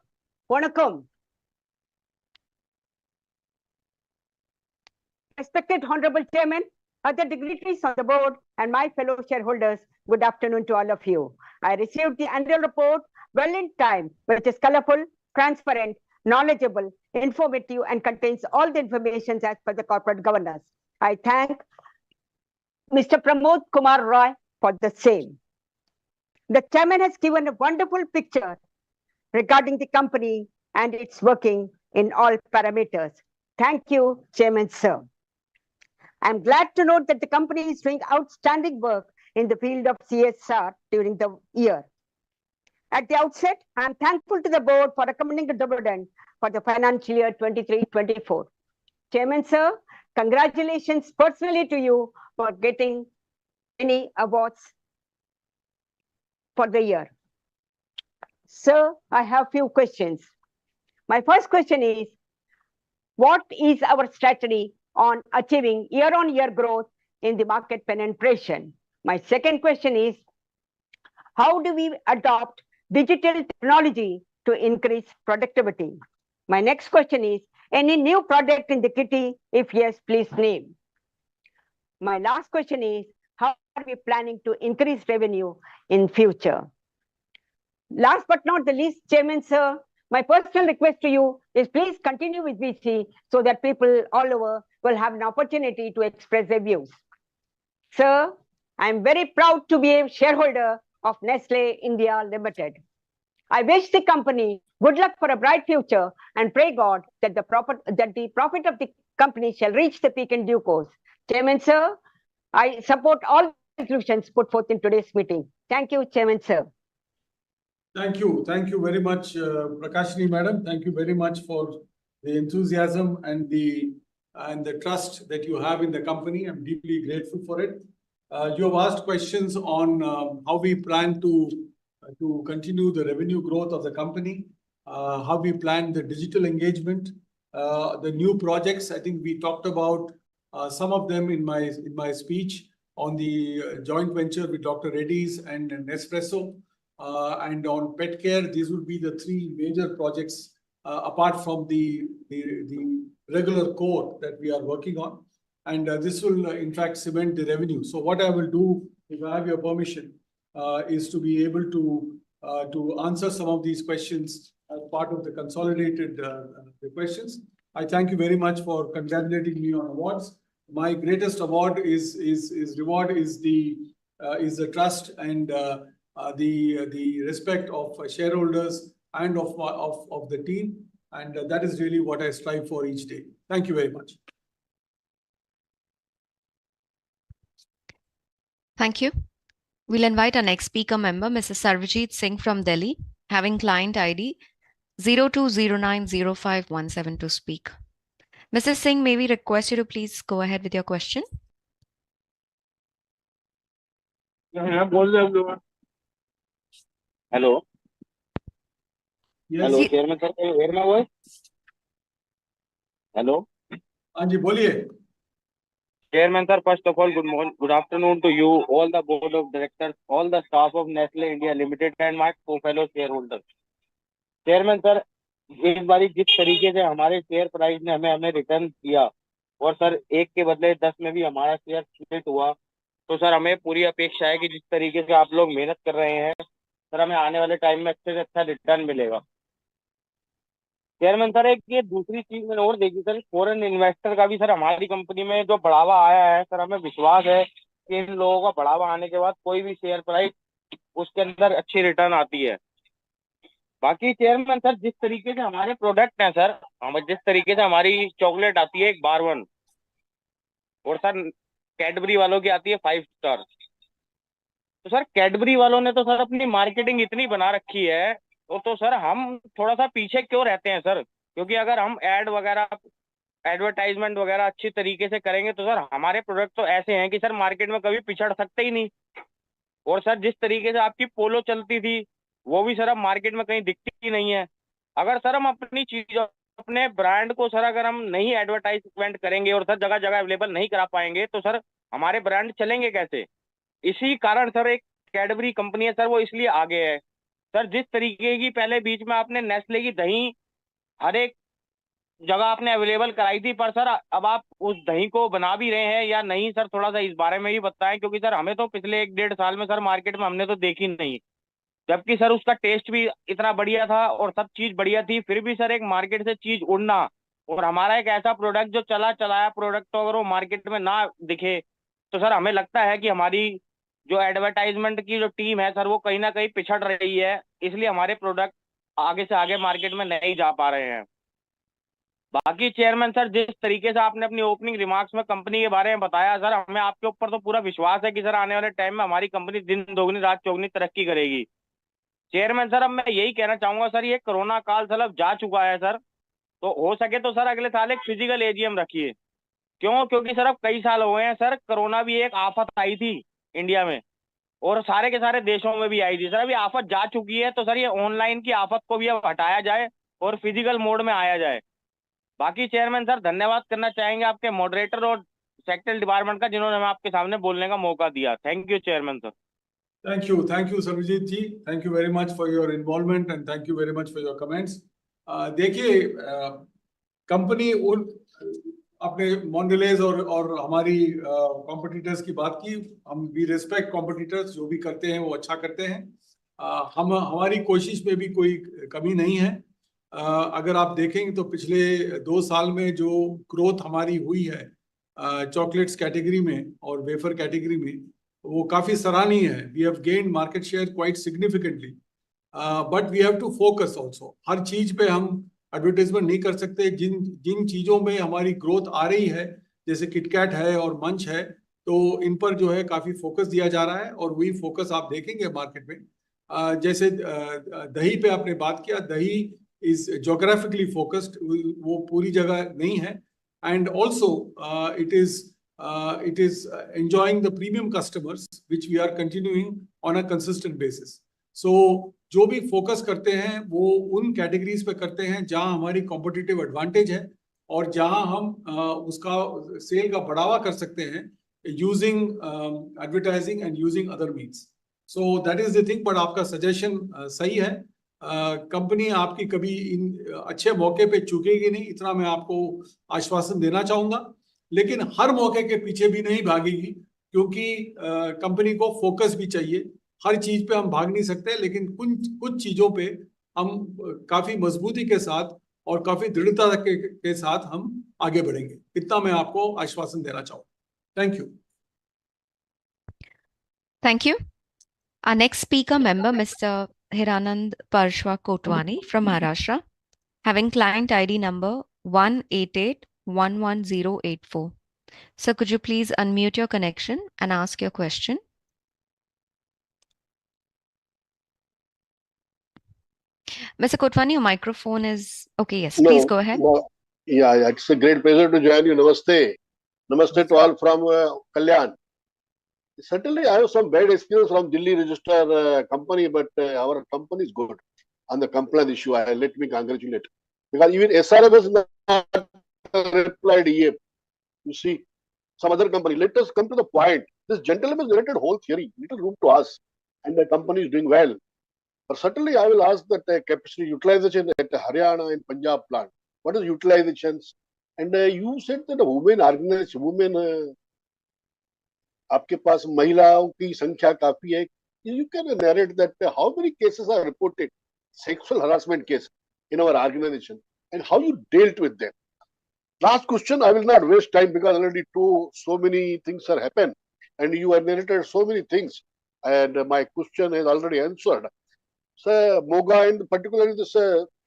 Speaker 11: Vanakkam. Respected Honorable Chairman, other dignitaries on the board, and my fellow shareholders, good afternoon to all of you. I received the annual report well in time, which is colorful, transparent, knowledgeable, informative, and contains all the information as per the corporate governance. I thank Mr. Pramod Kumar Roy for the same. The chairman has given a wonderful picture regarding the company and its working in all parameters. Thank you, Chairman sir. I'm glad to note that the company is doing outstanding work in the field of CSR during the year. At the outset, I'm thankful to the board for recommending a dividend for the financial year 23-24. Chairman sir, congratulations personally to you for getting many awards for the year. Sir, I have few questions. My first question is, what is our strategy on achieving year-on-year growth in the market penetration? My second question is, how do we adopt digital technology to increase productivity? My next question is, any new product in the kitty? If yes, please name. My last question is, how are we planning to increase revenue in future? Last but not the least, Chairman sir, my personal request to you is please continue with VC so that people all over will have an opportunity to express their views. Sir, I am very proud to be a shareholder of Nestlé India Limited. I wish the company good luck for a bright future and pray God that the profit of the company shall reach the peak in due course. Chairman sir, I support all resolutions put forth in today's meeting. Thank you, Chairman sir.
Speaker 2: Thank you very much, Prakashini madam. Thank you very much for the enthusiasm and the trust that you have in the company. I'm deeply grateful for it. You have asked questions on how we plan to continue the revenue growth of the company, how we plan the digital engagement, the new projects. I think we talked about some of them in my speech on the joint venture with Dr. Reddy's and Nespresso, and on pet care. These would be the three major projects apart from the regular core that we are working on, and this will in fact cement the revenue. So what I will do, if I have your permission, is to be able to answer some of these questions as part of the consolidated the questions. I thank you very much for congratulating me on awards. My greatest award is the trust and the respect of shareholders and of the team. And that is really what I strive for each day. Thank you very much.
Speaker 1: Thank you. We'll invite our next speaker member, Mrs. Sarvajit Singh from Delhi, having client ID 02090517 to speak. Mrs. Singh, may we request you to please go ahead with your question?
Speaker 12: Hello.
Speaker 2: Yes.
Speaker 12: Hello, Chairman sir, can you hear my voice? Hello.
Speaker 2: हाँ जी बोलिए.
Speaker 12: Chairman sir, first of all, good afternoon to you, all the board of directors, all the staff of Nestle India Limited and my co-fellow shareholders. Chairman sir, इस बारी जिस तरीके से हमारे share price ने हमें रिटर्न किया और सर 1 के बदले 10 में भी हमारा शेयर स्प्लिट हुआ, तो सर हमें पूरी अपेक्षा है कि जिस तरीके से आप लोग मेहनत कर रहे हैं सर, हमें आने वाले टाइम में अच्छे से अच्छा रिटर्न मिलेगा. चेयरमैन सर, एक ये दूसरी चीज मैंने और देखी सर, फॉरेन इन्वेस्टर का भी सर हमारी कंपनी में जो बढ़ावा आया है सर, हमें विश्वास है कि इन लोगों का बढ़ावा आने के बाद कोई भी शेयर प्राइस उसके अंदर अच्छी रिटर्न आती है. बाकी चेयरमैन सर, जिस तरीके से हमारे प्रोडक्ट हैं सर, जिस तरीके से हमारी चॉकलेट आती है एक बार 1 और सर कैडबरी वालों की आती है 5 स्टार, तो सर कैडबरी वालों ने तो सर अपनी मार्केटिंग इतनी बना रखी है तो सर हम थोड़ा सा पीछे क्यों रहते हैं सर? क्योंकि अगर हम एडवर्टाइजमेंट वगैरह अच्छी तरीके से करेंगे तो सर हमारे प्रोडक्ट तो ऐसे हैं कि सर मार्केट में कभी पिछड़ सकते ही नहीं. और सर जिस तरीके से आपकी पोलो चलती थी वो भी सर अब मार्केट में कहीं दिखती ही नहीं है. अगर सर हम अपनी चीजों, अपने ब्रांड को सर अगर हम नहीं एडवर्टाइजमेंट करेंगे और सर जगह जगह अवेलेबल नहीं करा पाएंगे तो सर हमारे ब्रांड चलेंगे कैसे? इसी कारण सर एक कैडबरी कंपनी है सर, वो इसलिए आगे है. सर जिस तरीके की पहले बीच में आपने नेस्ले की दही हर एक जगह आपने अवेलेबल कराई थी, पर सर अब आप उस दही को बना भी रहे हैं या नहीं सर, थोड़ा सा इस बारे में भी बताएं. क्योंकि सर हमें तो पिछले 1-1.5 साल में सर मार्केट में हमने तो देखी नहीं, जबकि सर उसका टेस्ट भी इतना बढ़िया था और सब चीज बढ़िया थी, फिर भी सर एक मार्केट से चीज उड़ना और हमारा एक ऐसा प्रोडक्ट जो चला चलाया प्रोडक्ट, तो अगर वो मार्केट में ना दिखे तो सर हमें लगता है कि हमारी जो एडवर्टाइजमेंट की जो टीम है सर वो कहीं ना कहीं पिछड़ रही है, इसलिए हमारे प्रोडक्ट आगे से आगे मार्केट में नहीं जा पा रहे हैं. बाकी चेयरमैन सर, जिस तरीके से आपने अपनी ओपनिंग रिमार्क्स में कंपनी के बारे में बताया सर, हमें आपके ऊपर तो पूरा विश्वास है कि सर आने वाले टाइम में हमारी कंपनी दिन दोगुनी रात चौगुनी तरक्की करेगी. चेयरमैन सर, अब मैं यही कहना चाहूंगा सर, ये कोरोना काल सर अब जा चुका है सर, तो हो सके तो सर अगले साल एक फिजिकल AGM रखिए. क्यों? क्योंकि सर अब कई साल हो गए हैं सर, कोरोना भी एक आफत आई थी इंडिया में और सारे के सारे देशों में भी आई थी सर. अभी आफत जा चुकी है तो सर ये ऑनलाइन की आफत को भी अब हटाया जाए और फिजिकल मोड में आया जाए. बाकी चेयरमैन सर, धन्यवाद करना चाहेंगे आपके मॉडरेटर और सेक्रेटरी डिपार्टमेंट का, जिन्होंने हमें आपके सामने बोलने का मौका दिया. Thank you chairman sir.
Speaker 2: Thank you, Sarvajit ji. Thank you very much for your involvement and thank you very much for your comments. देखिए, कंपनी उन अपने मॉन्डिलेज और हमारी कॉम्पिटिटर्स की बात की. हम भी रिस्पेक्ट कॉम्पिटिटर्स, जो भी करते हैं वो अच्छा करते हैं. हमारी कोशिश में भी कोई कमी नहीं है. अगर आप देखेंगे तो पिछले 2 साल में जो ग्रोथ हमारी हुई है चॉकलेट्स कैटेगरी में और वेफर कैटेगरी में, वो काफी सराहनीय है. We have gained market share quite significantly, but we have to focus also. हर चीज पे हम एडवर्टाइजमेंट नहीं कर सकते. जिन चीजों में हमारी ग्रोथ आ रही है, जैसे किटकैट है और मंच है, तो इन पर जो है काफी फोकस दिया जा रहा है और वही फोकस आप देखेंगे मार्केट में. जैसे दही पे आपने बात किया, दही इज जोग्राफिकली फोकस्ड, वो पूरी जगह नहीं है. And also it is enjoying the premium customers which we are continuing on a consistent basis. So जो भी फोकस करते हैं वो उन कैटेगरीज पे करते हैं जहां हमारी कॉम्पिटिटिव एडवांटेज है और जहां हम उसका सेल का बढ़ावा कर सकते हैं using advertising and using other means. So that is the thing. But आपका सजेशन सही है. कंपनी आपकी कभी इन अच्छे मौके पे चुकेगी नहीं, इतना मैं आपको आश्वासन देना चाहूंगा. लेकिन हर मौके के पीछे भी नहीं भागेगी, क्योंकि कंपनी को फोकस भी चाहिए. हर चीज पे हम भाग नहीं सकते, लेकिन कुछ चीजों पे हम काफी मजबूती के साथ और काफी दृढ़ता के साथ हम आगे बढ़ेंगे. इतना मैं आपको आश्वासन देना चाहूंगा. Thank you.
Speaker 1: Thank you. Our next speaker member, Mr. Hiranand Parshwa Kotwani from Maharashtra, having client ID number 188111084. Sir, could you please unmute your connection and ask your question? Mr. Kotwani, your microphone is okay. Yes, please go ahead.
Speaker 13: Yeah, it's a great pleasure to join you. Namaste. Namaste to all from Kalyan. Certainly, I have some bad experience from Delhi register company, but our company is good on the compliance issue. Let me congratulate. Because even SRF has not replied yet. You see, some other company. Let us come to the point. This gentleman has narrated whole theory. Little room to ask. And the company is doing well. But certainly, I will ask that capacity utilization at Haryana and Punjab plant. What is utilizations? And you said that women organization, women, आपके पास महिलाओं की संख्या काफी है. You can narrate that how many cases are reported sexual harassment case in our organization and how you dealt with them. Last question, I will not waste time because already so many things are happened and you have narrated so many things and my question is already answered. So Moga and particularly this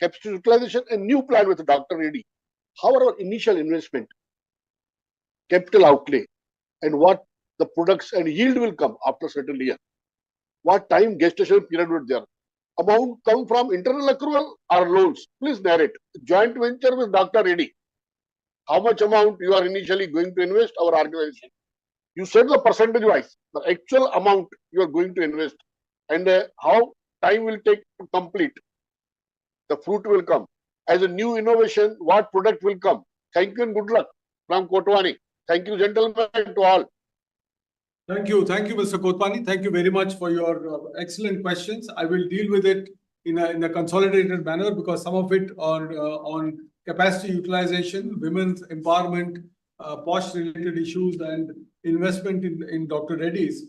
Speaker 13: capacity utilization and new plan with Dr. Reddy. How are our initial investment, capital outlay, and what the products and yield will come after certain year? What time gestation period would there? Amount come from internal accrual or loans? Please narrate. Joint venture with Dr. Reddy. How much amount you are initially going to invest our organization? You said the percentage wise, the actual amount you are going to invest and how time will take to complete. The fruit will come. As a new innovation, what product will come? Thank you and good luck from Kotwani. Thank you, gentlemen, to all.
Speaker 2: Thank you, Mr. Kotwani. Thank you very much for your excellent questions. I will deal with it in a consolidated manner because some of it on capacity utilization, women's empowerment, POSH-related issues, and investment in Dr. Reddy's,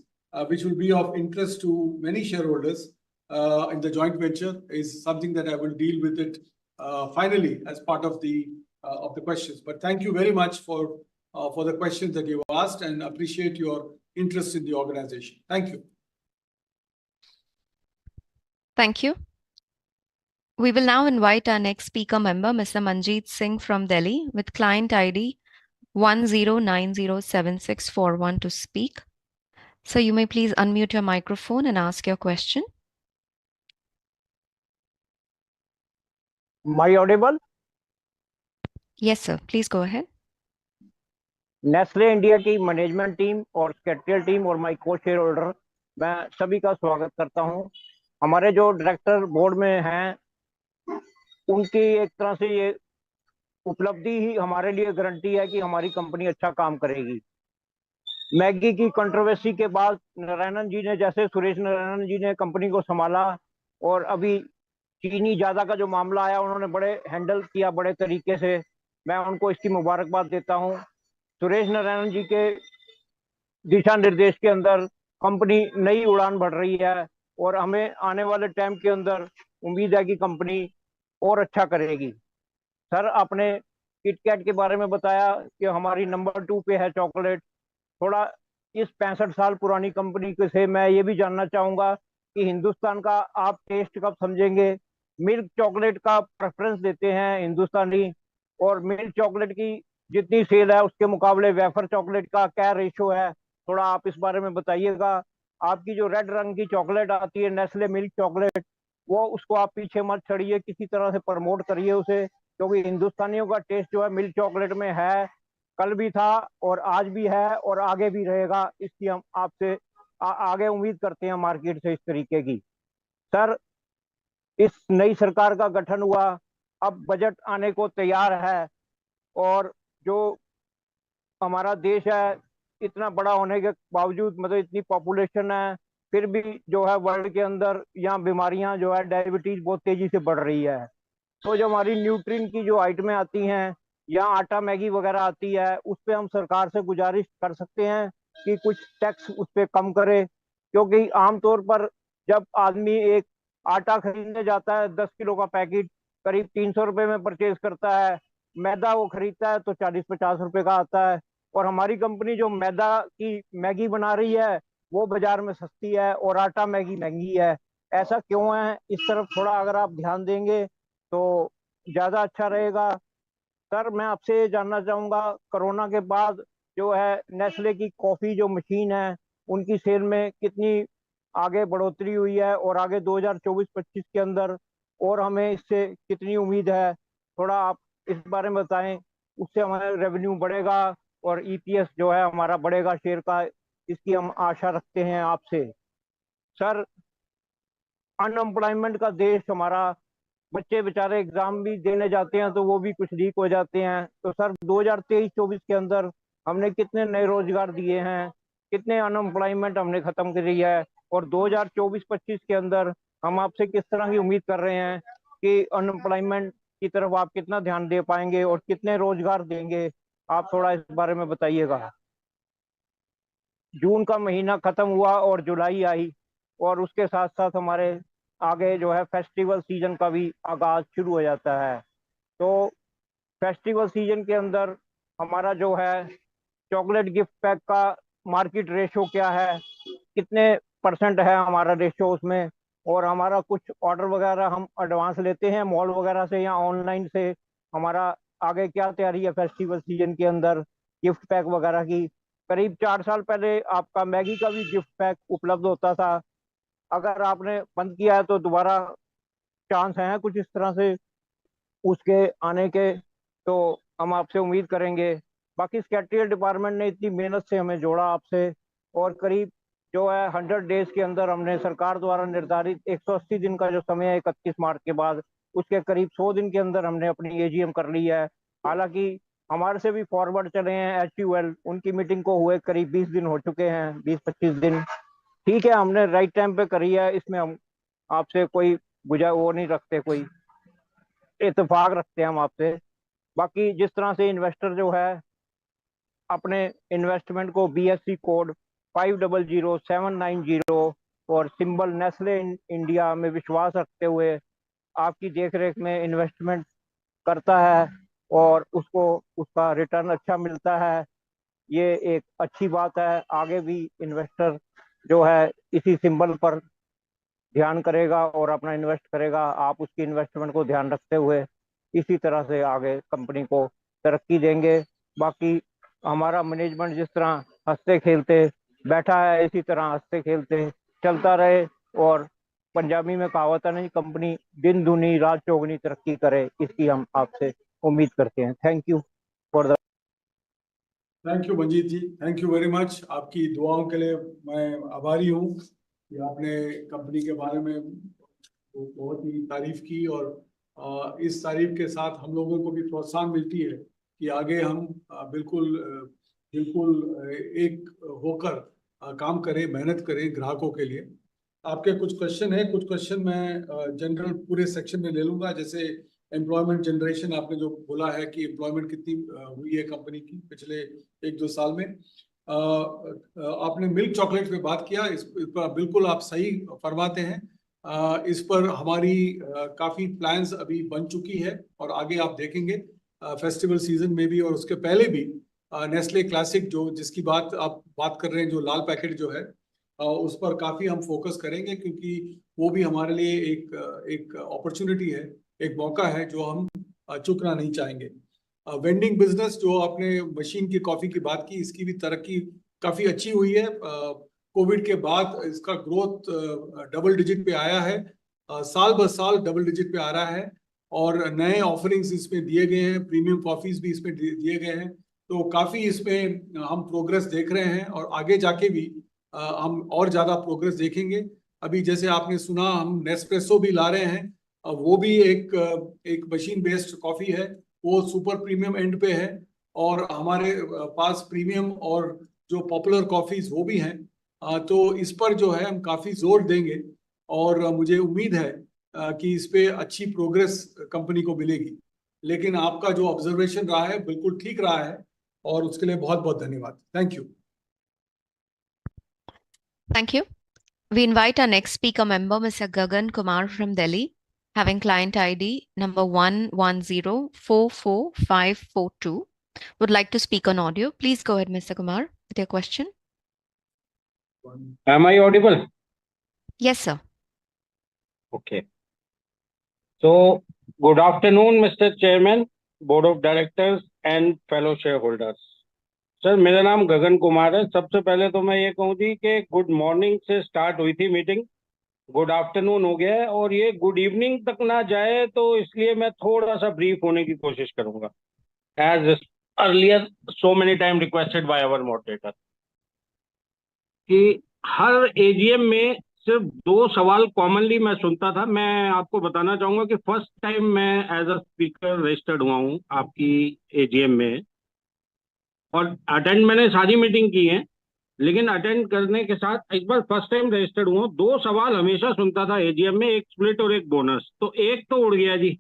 Speaker 2: which will be of interest to many shareholders in the joint venture, is something that I will deal with it finally as part of the questions. But thank you very much for the questions that you asked and appreciate your interest in the organization. Thank you.
Speaker 1: Thank you. We will now invite our next speaker member, Mr. Manjeet Singh from Delhi, with client ID 10907641 to speak. So you may please unmute your microphone and ask your question.
Speaker 14: Am I audible?
Speaker 1: Yes, sir. Please go ahead.
Speaker 14: Nestle India की management team और secretarial team और my को share holder, मैं सभी का स्वागत करता हूं। हमारे जो डायरेक्टर बोर्ड में हैं उनकी एक तरह से ये उपलब्धि ही हमारे लिए गारंटी है कि हमारी कंपनी अच्छा काम करेगी। मैगी की कंट्रोवर्सी के बाद नारायणन जी ने, जैसे सुरेश नारायणन जी ने कंपनी को संभाला और अभी चीनी ज्यादा का जो मामला आया उन्होंने बड़े हैंडल किया बड़े तरीके से, मैं उनको इसकी मुबारकबाद देता हूं। सुरेश नारायण जी के दिशा निर्देश के अंदर कंपनी नई उड़ान भर रही है और हमें आने वाले टाइम के अंदर उम्मीद है कि कंपनी और अच्छा करेगी। सर, आपने किटकैट के बारे में बताया कि हमारी नंबर 2 पे है चॉकलेट। थोड़ा इस 65 साल पुरानी कंपनी से मैं ये भी जानना चाहूंगा कि हिंदुस्तान का आप टेस्ट कब समझेंगे? मिल्क चॉकलेट का प्रेफरेंस देते हैं हिंदुस्तानी, और मिल्क चॉकलेट की जितनी सेल है उसके मुकाबले वेफर चॉकलेट का क्या रेशो है? थोड़ा आप इस बारे में बताइएगा। आपकी जो रेड रंग की चॉकलेट आती है नेस्ले मिल्क चॉकलेट, वो उसको आप पीछे मत छड़िए, किसी तरह से प्रमोट करिए उसे, क्योंकि हिंदुस्तानियों का टेस्ट जो है मिल्क चॉकलेट में है, कल भी था और आज भी है और आगे भी रहेगा। इसकी हम आपसे आगे उम्मीद करते हैं मार्केट से इस तरीके की। सर, इस नई सरकार का गठन हुआ, अब बजट आने को तैयार है और जो हमारा देश है इतना बड़ा होने के बावजूद, मतलब इतनी पॉपुलेशन है, फिर भी जो है वर्ल्ड के अंदर यहाँ बीमारियां जो है डायबिटीज बहुत तेजी से बढ़ रही है। तो जो हमारी न्यूट्रिन की जो आइटमें आती हैं या आटा मैगी वगैरह आती है, उस पर हम सरकार से गुजारिश कर सकते हैं कि कुछ टैक्स उस पर कम करे, क्योंकि आमतौर पर जब आदमी एक आटा खरीदने जाता है 10 किलो का पैकेट करीब 300 रुपए में परचेज करता है, मैदा वो खरीदता है तो 40-50 रुपए का आता है, और हमारी कंपनी जो मैदा की मैगी बना रही है वो बाजार में सस्ती है और आटा मैगी महंगी है। ऐसा क्यों है? इस तरफ थोड़ा अगर आप ध्यान देंगे तो ज्यादा अच्छा रहेगा। सर मैं आपसे ये जानना चाहूंगा, कोरोना के बाद जो है नेस्ले की कॉफी जो मशीन है उनकी सेल में कितनी आगे बढ़ोतरी हुई है, और आगे 2024-25 के अंदर और हमें इससे कितनी उम्मीद है, थोड़ा आप इस बारे में बताएं। उससे हमारा रेवेन्यू बढ़ेगा और ईपीएस जो है हमारा बढ़ेगा शेयर का, इसकी हम आशा रखते हैं आपसे। सर अनएम्प्लॉयमेंट का देश हमारा, बच्चे बेचारे एग्जाम भी देने जाते हैं तो वो भी कुछ लीक हो जाते हैं। तो सर 2023-24 के अंदर हमने कितने नए रोजगार दिए हैं, कितने अनएम्प्लॉयमेंट हमने खत्म करी है, और 2024-25 के अंदर हम आपसे किस तरह की उम्मीद कर रहे हैं कि अनएम्प्लॉयमेंट की तरफ आप कितना ध्यान दे पाएंगे और कितने रोजगार देंगे, आप थोड़ा इस बारे में बताइएगा। जून का महीना खत्म हुआ और जुलाई आई, और उसके साथ साथ हमारे आगे जो है फेस्टिवल सीजन का भी आगाज शुरू हो जाता है। तो फेस्टिवल सीजन के अंदर हमारा जो है चॉकलेट गिफ्ट पैक का मार्केट रेशो क्या है, कितने परसेंट है हमारा रेशो उसमें, और हमारा कुछ ऑर्डर वगैरह हम एडवांस लेते हैं मॉल वगैरह से या ऑनलाइन से, हमारा आगे क्या तैयारी है फेस्टिवल सीजन के अंदर गिफ्ट पैक वगैरह की। करीब 4 साल पहले आपका मैगी का भी गिफ्ट पैक उपलब्ध होता था, अगर आपने बंद किया है तो दोबारा चांस है कुछ इस तरह से उसके आने के, तो हम आपसे उम्मीद करेंगे। बाकी सेक्रेटरियल डिपार्टमेंट ने इतनी मेहनत से हमें जोड़ा आपसे, और करीब जो है 100 डेज के अंदर हमने सरकार द्वारा निर्धारित 180 दिन का जो समय है 31 मार्च के बाद, उसके करीब 100 दिन के अंदर हमने अपनी एजीएम कर ली है। हालांकि हमारे से भी फॉरवर्ड चले हैं एचयूएल, उनकी मीटिंग को हुए करीब 20 दिन हो चुके हैं, 20-25 दिन। ठीक है, हमने राइट टाइम पे करी है, इसमें हम आपसे कोई बुझा वो नहीं रखते, कोई इत्तेफाक रखते हैं हम आपसे। बाकी जिस तरह से इन्वेस्टर जो है अपने इन्वेस्टमेंट को बीएससी कोड 500790 और सिंबल नेस्ले इंडिया में विश्वास रखते हुए आपकी देखरेख में इन्वेस्टमेंट करता है और उसको उसका रिटर्न अच्छा मिलता है, ये एक अच्छी बात है। आगे भी इन्वेस्टर जो है इसी सिंबल पर ध्यान करेगा और अपना इन्वेस्ट करेगा। आप उसकी इन्वेस्टमेंट को ध्यान रखते हुए इसी तरह से आगे कंपनी को तरक्की देंगे। बाकी हमारा मैनेजमेंट जिस तरह हंसते खेलते बैठा है, इसी तरह हंसते खेलते चलता रहे, और पंजाबी में कहावत है नहीं, कंपनी दिन दूनी रात चौगनी तरक्की करे, इसकी हम आपसे उम्मीद करते हैं। Thank you for the
Speaker 2: thank you Manjeet ji, thank you very much. आपकी दुआओं के लिए मैं आभारी हूँ कि आपने कंपनी के बारे में बहुत ही तारीफ की, और इस तारीफ के साथ हम लोगों को भी प्रोत्साहन मिलती है कि आगे हम बिल्कुल एक होकर काम करें, मेहनत करें ग्राहकों के लिए। आपके कुछ क्वेश्चन है, कुछ क्वेश्चन मैं जनरल पूरे सेक्शन में ले लूंगा। जैसे एम्प्लॉयमेंट जनरेशन, आपने जो बोला है कि एम्प्लॉयमेंट कितनी हुई है कंपनी की पिछले 1-2 साल में। आपने मिल्क चॉकलेट पे बात किया, इस पर बिल्कुल आप सही फरमाते हैं। इस पर हमारी काफी प्लान्स अभी बन चुकी है, और आगे आप देखेंगे फेस्टिवल सीजन में भी और उसके पहले भी नेस्ले क्लासिक जो जिसकी बात आप बात कर रहे हैं, जो लाल पैकेट जो है, उस पर काफी हम फोकस करेंगे, क्योंकि वो भी हमारे लिए एक अपॉर्चुनिटी है, एक मौका है जो हम चूकना नहीं चाहेंगे। वेंडिंग बिजनेस जो आपने मशीन की कॉफी की बात की, इसकी भी तरक्की काफी अच्छी हुई है। कोविड के बाद इसका ग्रोथ डबल डिजिट पे आया है, साल ब साल डबल डिजिट पे आ रहा है, और नए ऑफरिंग्स इसमें दिए गए हैं, प्रीमियम कॉफीज भी इसमें दिए गए हैं। तो काफी इसमें हम प्रोग्रेस देख रहे हैं, और आगे जाके भी हम और ज्यादा प्रोग्रेस देखेंगे। अभी जैसे आपने सुना, हम नेस्प्रेसो भी ला रहे हैं, वो भी एक मशीन बेस्ड कॉफी है, वो सुपर प्रीमियम एंड पे है, और हमारे पास प्रीमियम और जो पॉपुलर कॉफीज वो भी हैं। तो इस पर जो है हम काफी जोर देंगे, और मुझे उम्मीद है कि इस पे अच्छी प्रोग्रेस कंपनी को मिलेगी। लेकिन आपका जो ऑब्जर्वेशन रहा है बिल्कुल ठीक रहा है, और उसके लिए बहुत बहुत धन्यवाद। Thank you.
Speaker 1: Thank you. We invite our next speaker member, Mr. Gagan Kumar from Delhi, having client ID number 11044542. Would like to speak on audio. Please go ahead, Mr. Kumar, with your question.
Speaker 15: Am I audible?
Speaker 1: Yes, sir.
Speaker 15: Okay. So Good afternoon, Mr. Chairman, Board of Directors and fellow shareholders. Sir मेरा नाम गगन कुमार है। सबसे पहले तो मैं ये कहूँ थी कि गुड मॉर्निंग से स्टार्ट हुई थी मीटिंग, गुड आफ्टरनून हो गया है और ये गुड इवनिंग तक ना जाए, तो इसलिए मैं थोड़ा सा ब्रीफ होने की कोशिश करूंगा, as earlier so many time requested by our moderator. कि हर एजीएम में सिर्फ 2 सवाल कॉमनली मैं सुनता था। मैं आपको बताना चाहूंगा कि फर्स्ट टाइम मैं एज अ स्पीकर रजिस्टर्ड हुआ हूँ आपकी एजीएम में, और अटेंड मैंने सारी मीटिंग की है, लेकिन अटेंड करने के साथ इस बार फर्स्ट टाइम रजिस्टर्ड हुआ हूँ। 2 सवाल हमेशा सुनता था एजीएम में, एक स्प्लिट और एक बोनस। तो एक तो उड़ गया जी,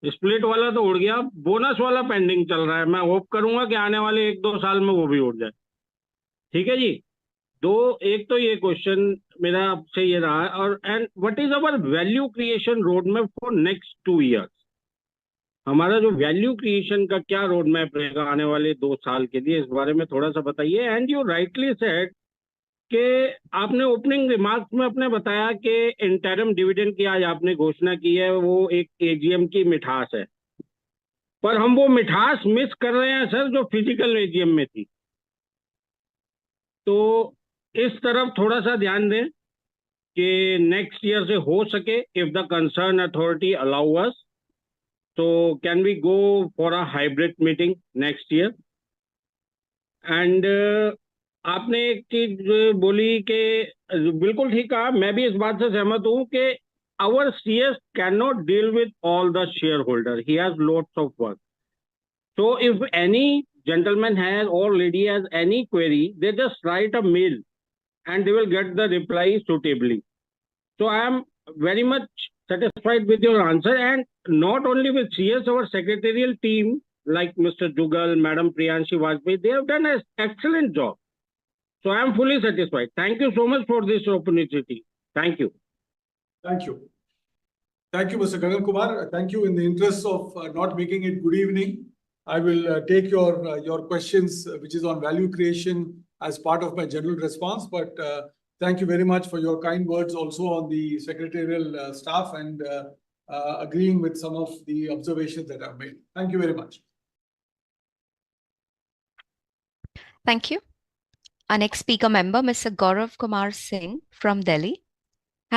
Speaker 15: स्प्लिट वाला तो उड़ गया, बोनस वाला पेंडिंग चल रहा है। मैं होप करूंगा कि आने वाले 1-2 साल में वो भी उड़ जाए। ठीक है जी। एक तो ये क्वेश्चन मेरा आपसे ये रहा है, और and what is our value creation road map for next 2 years. हमारा जो वैल्यू क्रिएशन का क्या रोड मैप रहेगा आने वाले 2 साल के लिए, इस बारे में थोड़ा सा बताइए। एंड यू राइटली सेड कि आपने ओपनिंग रिमार्क्स में अपने बताया कि इंटरम डिविडेंड की आज आपने घोषणा की है, वो एक एजीएम की मिठास है, पर हम वो मिठास मिस कर रहे हैं सर जो फिजिकल एजीएम में थी। तो इस तरफ थोड़ा सा ध्यान दें कि नेक्स्ट ईयर से हो सके, if the concern authority allow us, तो can we go for a hybrid meeting next year. And आपने एक चीज बोली कि बिल्कुल ठीक कहा, मैं भी इस बात से सहमत हूं कि our CS can not deal with all the shareholder, he has lots of work. So if any gentleman has or lady has any query, they just write a mail and they will get the reply suitably. So I am very much satisfied with your answer, and not only with CS, our secretarial team like Mr. Jugal, Madam Priyanshi Vajpayee, they have done an excellent job. So I am fully satisfied. Thank you so much for this opportunity. Thank you.
Speaker 2: Thank you. Thank you, Mr. Gagan Kumar. Thank you. In the interest of not making it good evening, I will take your questions, which is on value creation, as part of my general response. But thank you very much for your kind words also on the secretarial staff and agreeing with some of the observations that I've made. Thank you very much.
Speaker 1: Thank you. Our next speaker member, Mr. Gaurav Kumar Singh from Delhi,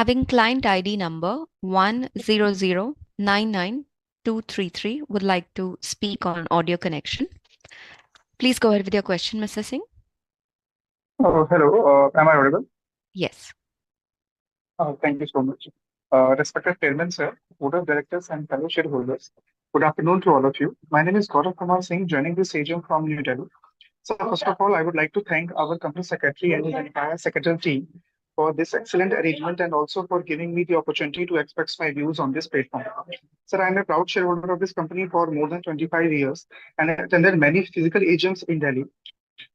Speaker 1: having client ID number 100999233, would like to speak on audio connection. Please go ahead with your question, Mr. Singh.
Speaker 3: Hello, am I audible?
Speaker 1: Yes.
Speaker 3: Thank you so much. Respected Chairman, sir, Board of Directors and fellow shareholders, good afternoon to all of you. My name is Gaurav Kumar Singh, joining this AGM from New Delhi. So first of all, I would like to thank our company secretary and his entire secretarial team for this excellent arrangement, and also for giving me the opportunity to express my views on this platform. Sir, I am a proud shareholder of this company for more than 25 years and I attended many physical AGMs in Delhi.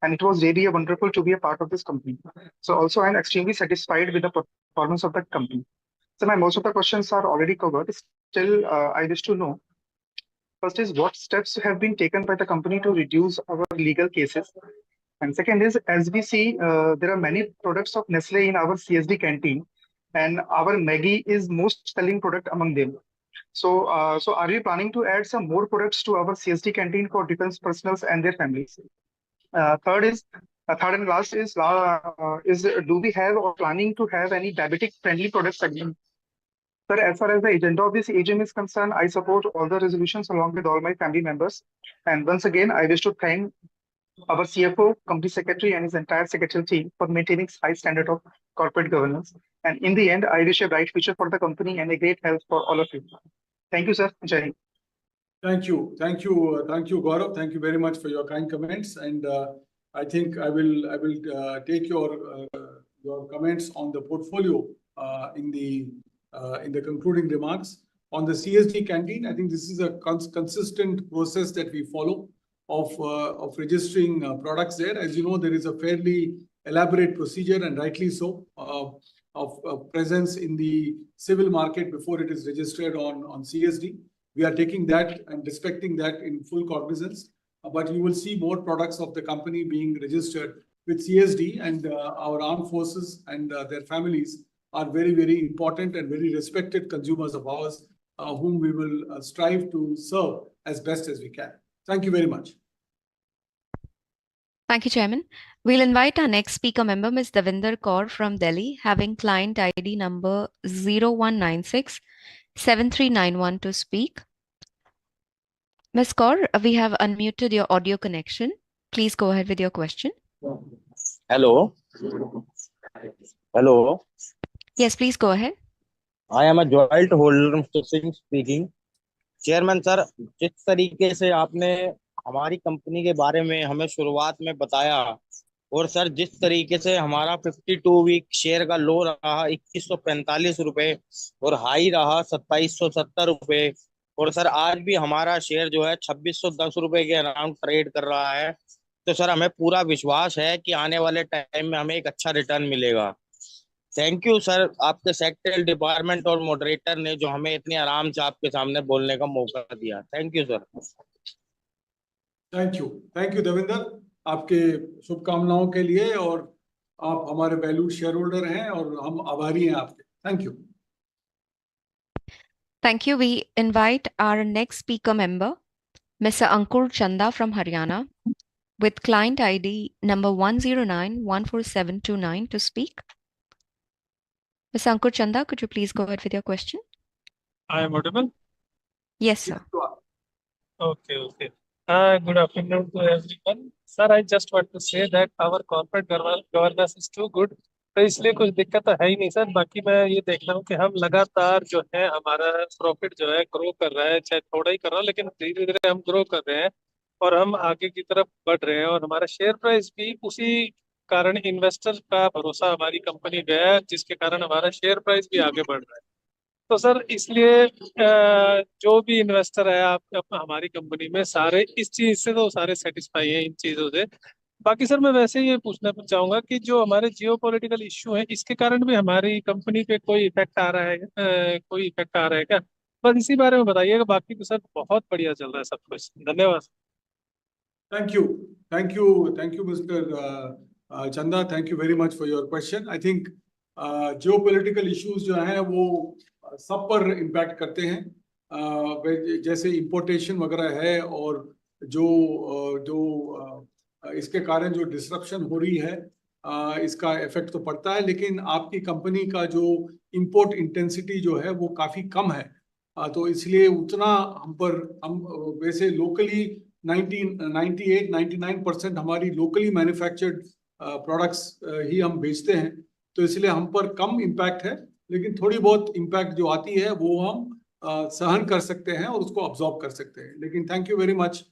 Speaker 3: And it was really wonderful to be a part of this company. So also I am extremely satisfied with the performance of the company. So most of the questions are already covered. Still, I wish to know, first is what steps have been taken by the company to reduce our legal cases? And second is, as we see, there are many products of Nestlé in our CSD canteen, and our Maggi is most selling product among them. So, are we planning to add some more products to our CSD canteen for defense personnel and their families? Third and last is do we have or planning to have any diabetic friendly product segment? Sir, as far as the agenda of this AGM is concerned, I support all the resolutions along with all my family members. And once again, I wish to thank our CFO, company secretary, and his entire secretarial team for maintaining high standard of corporate governance. And in the end, I wish a bright future for the company and a great health for all of you. Thank you, sir. Jai.
Speaker 2: Thank you, Gaurav. Thank you very much for your kind comments. And I think I will take your comments on the portfolio in the concluding remarks. On the CSD canteen, I think this is a consistent process that we follow of registering products there. As you know, there is a fairly elaborate procedure, and rightly so, of presence in the civil market before it is registered on CSD. We are taking that and respecting that in full cognizance. But you will see more products of the company being registered with CSD, and our armed forces and their families are very, very important and very respected consumers of ours. whom we will strive to serve as best as we can. Thank you very much.
Speaker 1: Thank you, Chairman. We'll invite our next speaker member, Ms. Davinder Kaur from Delhi, having client ID number 0196 7391 to speak. Ms. Kaur, we have unmuted your audio connection. Please go ahead with your question.
Speaker 14: Hello. Hello.
Speaker 1: Yes, please go ahead.
Speaker 14: I am a joint holder, Mr. Singh speaking. Chairman sir, जिस तरीके से आपने हमारी company के बारे में हमें शुरुआत में बताया, और सर जिस तरीके से हमारा 52 वीक शेयर का लो रहा 2145 रुपए और हाई रहा 2770 रुपए, और सर आज भी हमारा शेयर जो है 2610 रुपए के अराउंड ट्रेड कर रहा है, तो सर हमें पूरा विश्वास है कि आने वाले टाइम में हमें एक अच्छा रिटर्न मिलेगा। थैंक यू सर, आपके सेक्रेटरी डिपार्टमेंट और मॉडरेटर ने जो हमें इतने आराम से आपके सामने बोलने का मौका दिया। Thank you sir.
Speaker 2: Thank you Devendra, आपके शुभकामनाओं के लिए, और आप हमारे वैल्यूड शेयर होल्डर हैं और हम आभारी हैं आपके। Thank you.
Speaker 1: Thank you. We invite our next speaker member, Mr. Ankur Chanda from Haryana, with client ID number 109-14729 to speak. Mr. Ankur Chanda, could you please go ahead with your question?
Speaker 16: I am audible?
Speaker 1: Yes, sir.
Speaker 16: Okay. Good afternoon to everyone. Sir, I just want to say that our corporate governance is too good. तो इसलिए कुछ दिक्कत तो है ही नहीं sir. बाकी मैं ये देख रहा हूँ कि हम लगातार जो है हमारा प्रॉफिट जो है ग्रो कर रहा है, चाहे थोड़ा ही कर रहा है, लेकिन धीरे धीरे हम ग्रो कर रहे हैं और हम आगे की तरफ बढ़ रहे हैं, और हमारा शेयर प्राइस भी उसी कारण इन्वेस्टर का भरोसा हमारी कंपनी पे है, जिसके कारण हमारा शेयर प्राइस भी आगे बढ़ रहा है। तो सर इसलिए जो भी इन्वेस्टर है आप हमारी कंपनी में, सारे इस चीज से तो सारे सेटिस्फाई हैं इन चीजों से। बाकी सर मैं वैसे ये पूछना चाहूंगा कि जो हमारे जियो पॉलिटिकल इश्यू है, इसके कारण भी हमारी कंपनी पे कोई इफेक्ट आ रहा है, कोई इफेक्ट आ रहा है क्या? बस इसी बारे में बताइएगा। बाकी तो सर बहुत बढ़िया चल रहा है सब कुछ। धन्यवाद।
Speaker 2: Thank you, Mr. Chanda. Thank you very much for your question. I think geopolitical issues जो हैं वो सब पर इम्पैक्ट करते हैं, जैसे इंपोर्टेशन वगैरह है, और जो इसके कारण जो डिसरप्शन हो रही है, इसका इफेक्ट तो पड़ता है, लेकिन आपकी कंपनी का जो इंपोर्ट इंटेंसिटी जो है वो काफ़ी कम है, तो इसलिए उतना हम वैसे लोकली 98-99% हमारी लोकली मैन्युफैक्चर्ड प्रोडक्ट्स ही हम बेचते हैं, तो इसलिए हम पर कम इम्पैक्ट है, लेकिन थोड़ी बहुत इम्पैक्ट जो आती है वो हम सहन कर सकते हैं और उसको अब्जॉर्ब कर सकते हैं। लेकिन thank you very much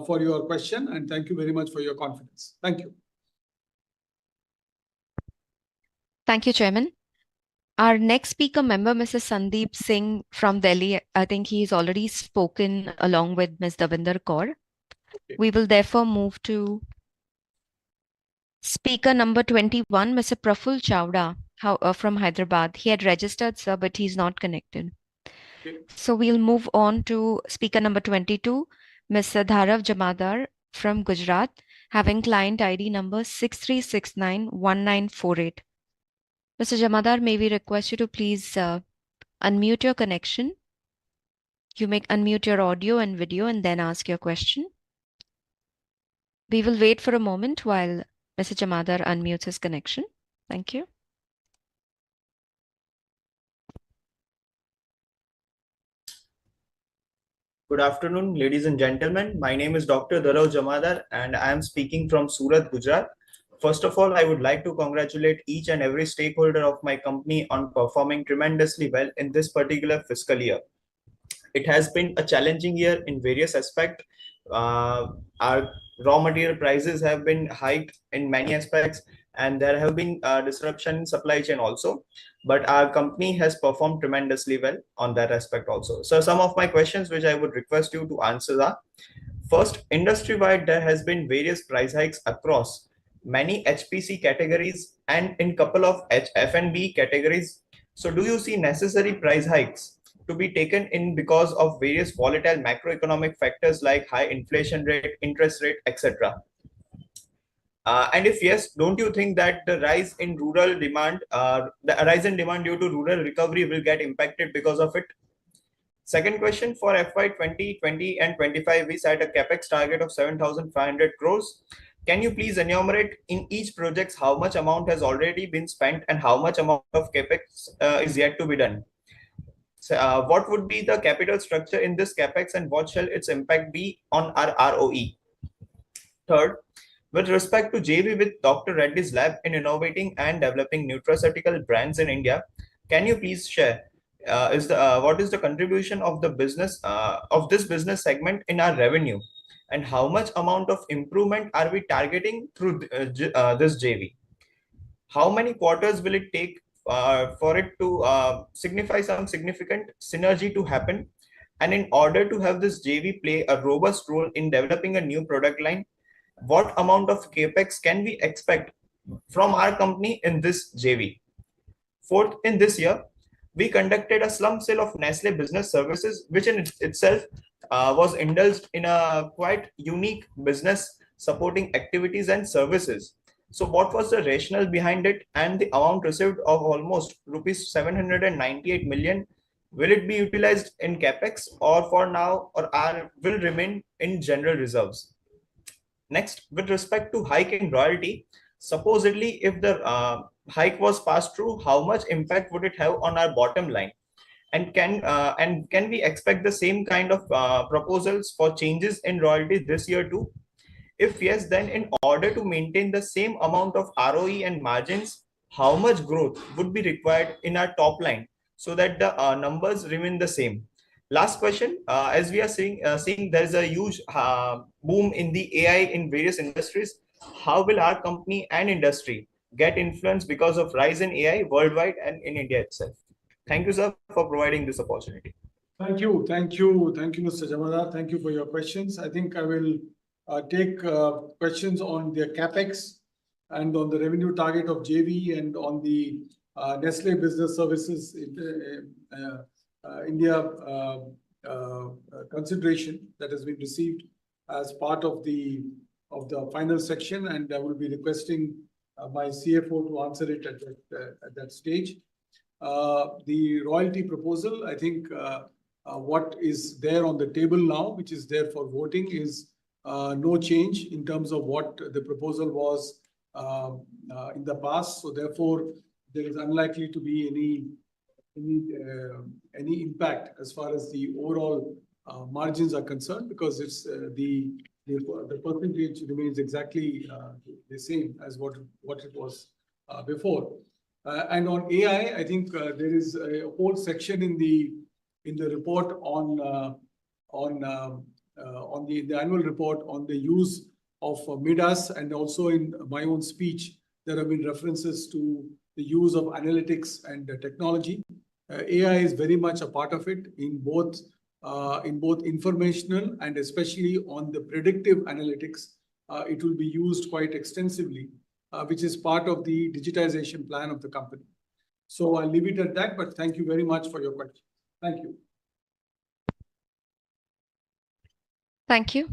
Speaker 2: for your question, and thank you very much for your confidence. Thank you.
Speaker 1: Thank you, Chairman. Our next speaker member, Mr. Sandeep Singh from Delhi. I think he's already spoken along with Ms. Davinder Kaur. Okay. We will therefore move to speaker number 21, Mr. Praful Chawda from Hyderabad. He had registered, sir, but he's not connected. Okay. So we'll move on to speaker number 22, Mr. Dharav Jamadar from Gujarat, having client ID number 63691948. Mr. Jamadar, may we request you to please unmute your connection? You may unmute your audio and video and then ask your question. We will wait for a moment while Mr. Jamadar unmutes his connection. Thank you.
Speaker 17: Good afternoon, ladies and gentlemen. My name is Dr. Dharav Jamadar and I am speaking from Surat, Gujarat. First of all, I would like to congratulate each and every stakeholder of my company on performing tremendously well in this particular fiscal year. It has been a challenging year in various aspects. Our raw material prices have been hiked in many aspects, and there have been disruption in supply chain also. But our company has performed tremendously well on that aspect also. So some of my questions which I would request you to answer are: first, industry-wide, there has been various price hikes across many HPC categories and in couple of F&B categories. So do you see necessary price hikes to be taken in because of various volatile macroeconomic factors like high inflation rate, interest rate, etc.? And if yes, don't you think that the rise in rural demand, the rise in demand due to rural recovery will get impacted because of it? Second question, for FY 2020 and 25, we set a capex target of 7,500 crores. Can you please enumerate in each project how much amount has already been spent and how much amount of capex is yet to be done? So, what would be the capital structure in this capex and what shall its impact be on our ROE? Third, with respect to JV with Dr. Reddy's lab in innovating and developing nutraceutical brands in India, can you please share what is the contribution of the business of this business segment in our revenue, and how much amount of improvement are we targeting through this JV? How many quarters will it take for it to signify some significant synergy to happen? And in order to have this JV play a robust role in developing a new product line, what amount of capex can we expect from our company in this JV? Fourth, in this year, we conducted a slump sale of Nestle Business Services, which in itself was indulged in a quite unique business supporting activities and services. So what was the rationale behind it, and the amount received of almost rupees 798 million? Will it be utilized in capex or for now, or will remain in general reserves? Next, with respect to hike in royalty, supposedly if the hike was passed through, how much impact would it have on our bottom line? And can we expect the same kind of proposals for changes in royalty this year too? If yes, then in order to maintain the same amount of ROE and margins, how much growth would be required in our top line so that the numbers remain the same? Last question, as we are seeing there's a huge boom in the AI in various industries. How will our company and industry get influenced because of rise in AI worldwide and in India itself? Thank you, sir, for providing this opportunity.
Speaker 2: Thank you, Mr. Jamadar. Thank you for your questions. I think I will take questions on the capex and on the revenue target of JV and on the Nestle Business Services India consideration that has been received as part of the final section, and I will be requesting my CFO to answer it at that stage. The royalty proposal, I think what is there on the table now, which is there for voting, is no change in terms of what the proposal was in the past. So therefore, there is unlikely to be any impact as far as the overall margins are concerned, because it's the percentage remains exactly the same as what it was before. And on AI, I think there is a whole section in the report on the annual report on the use of MIDAS, and also in my own speech there have been references to the use of analytics and technology. AI is very much a part of it in both informational and especially on the predictive analytics. It will be used quite extensively, which is part of the digitization plan of the company. So I'll leave it at that, but thank you very much for your question. Thank you.
Speaker 1: Thank you.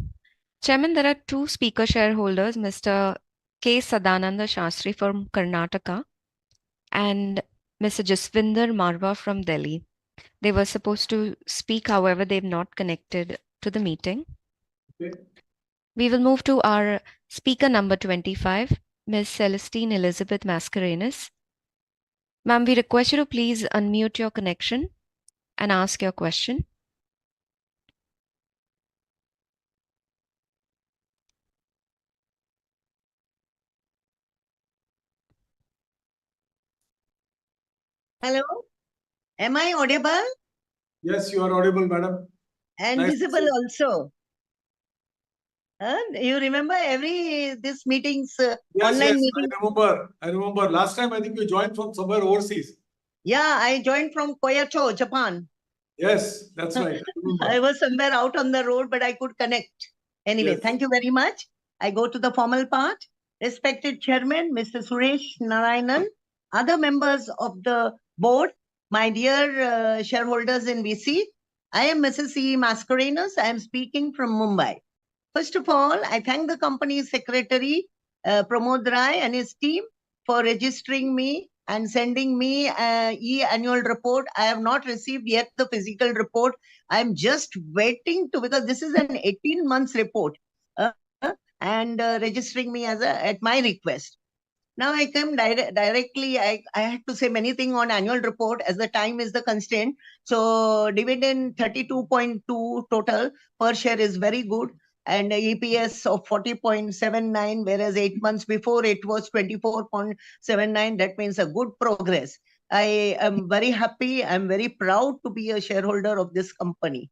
Speaker 1: Chairman, there are two speaker shareholders, Mr. K. Sadananda Shastri from Karnataka and Mr. Jaswinder Marwa from Delhi. They were supposed to speak, however, they've not connected to the meeting.
Speaker 2: Okay.
Speaker 1: We will move to our speaker number 25, Ms. Celestine Elizabeth Mascarenhas. Ma'am, we request you to please unmute your connection and ask your question.
Speaker 18: Hello, am I audible?
Speaker 2: Yes, you are audible, madam.
Speaker 18: And
Speaker 2: Nice
Speaker 18: visible also. You remember this meetings,
Speaker 2: yes,
Speaker 18: online
Speaker 2: yes,
Speaker 18: meeting?
Speaker 2: I remember. Last time I think you joined from somewhere overseas.
Speaker 18: Yeah, I joined from Kyoto, Japan.
Speaker 2: Yes, that's right.
Speaker 18: I was somewhere out on the road, but I could connect. Anyway,
Speaker 2: Yes.
Speaker 18: Thank you very much. I go to the formal part. Respected Chairman, Mr. Suresh Narayanan, other members of the board, my dear shareholders in VC, I am Mrs. C. Mascarenhas. I am speaking from Mumbai. First of all, I thank the company secretary, Pramod Rai, and his team for registering me and sending me e-annual report. I have not received yet the physical report. I'm just waiting to, because this is an 18 months report, and registering me as at my request. Now I come directly, I had to say many things on annual report as the time is the constraint. So dividend 32.2 total per share is very good, and EPS of 40.79, whereas 8 months before it was 24.79. That means a good progress. I am very happy. I'm very proud to be a shareholder of this company.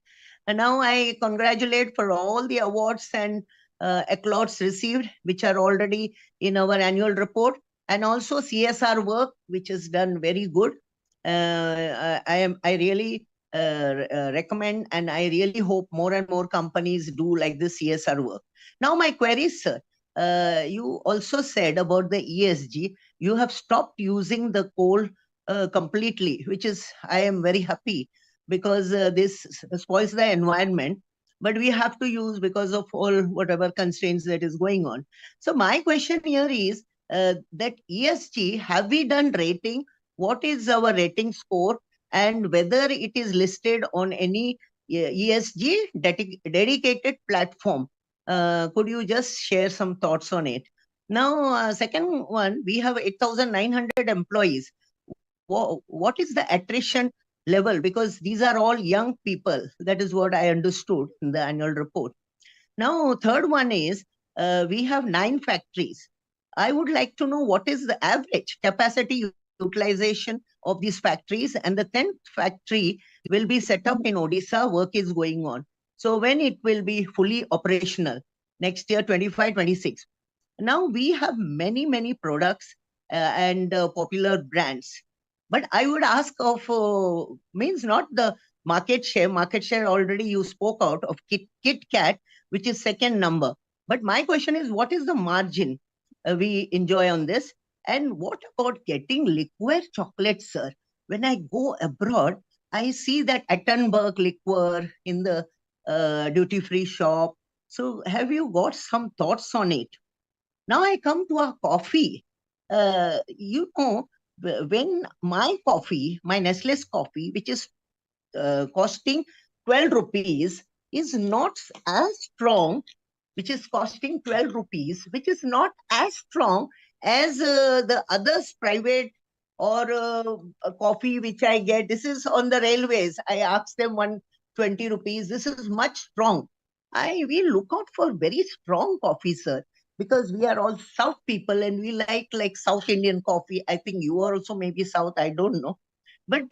Speaker 18: And now I congratulate for all the awards and accolades received, which are already in our annual report, and also CSR work, which is done very good. I really recommend, and I really hope more and more companies do like this CSR work. Now, my query, sir, you also said about the ESG, you have stopped using the coal completely, which is, I am very happy, because this spoils the environment, but we have to use because of all whatever constraints that is going on. So my question here is that ESG, have we done rating? What is our rating score, and whether it is listed on any ESG dedicated platform? Could you just share some thoughts on it? Now, second one, we have 8,900 employees. What is the attrition level? Because these are all young people. That is what I understood in the annual report. Now, third one is we have 9 factories. I would like to know what is the average capacity utilization of these factories, and the 10th factory will be set up in Odisha. Work is going on. So when it will be fully operational? Next year, 25, 26. Now we have many, many products and popular brands. But I would ask of, means not the market share already you spoke out of Kit Kat, which is second number. But my question is, what is the margin we enjoy on this? And what about getting liqueur chocolates, sir? When I go abroad, I see that Attenberg liqueur in the duty-free shop. So have you got some thoughts on it? Now I come to our coffee. You know, when my coffee, my Nestle's coffee, which is costing 12 rupees, is not as strong, which is costing 12 rupees, which is not as strong as the others private or a coffee which I get. This is on the railways. I asked them 120 rupees. This is much strong. We look out for very strong coffee, sir, because we are all South people and we like South Indian coffee. I think you are also maybe South, I don't know. But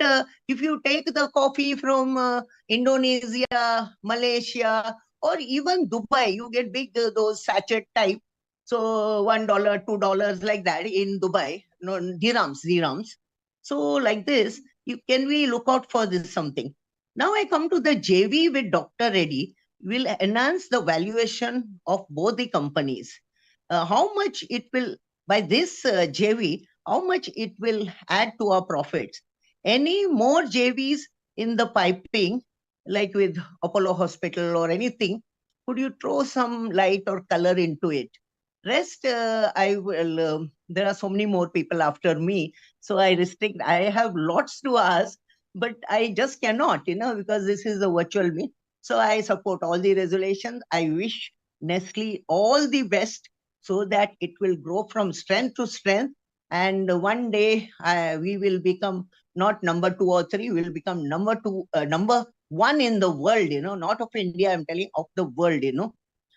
Speaker 18: if you take the coffee from Indonesia, Malaysia, or even Dubai, you get big, those sachet type. So $1, $2 like that in Dubai, no, dirhams. So like this, can we look out for this something? Now I come to the JV with Dr. Reddy will enhance the valuation of both the companies. How much it will, by this JV, how much it will add to our profits? Any more JVs in the piping, like with Apollo Hospital or anything? Could you throw some light or color into it? Rest, I will, there are so many more people after me, so I restrict. I have lots to ask, but I just cannot, because this is a virtual meet. So I support all the resolutions. I wish Nestle all the best so that it will grow from strength to strength. And one day we will become not number 2 or 3, we will become number 1 in the world, not of India, I'm telling, of the world,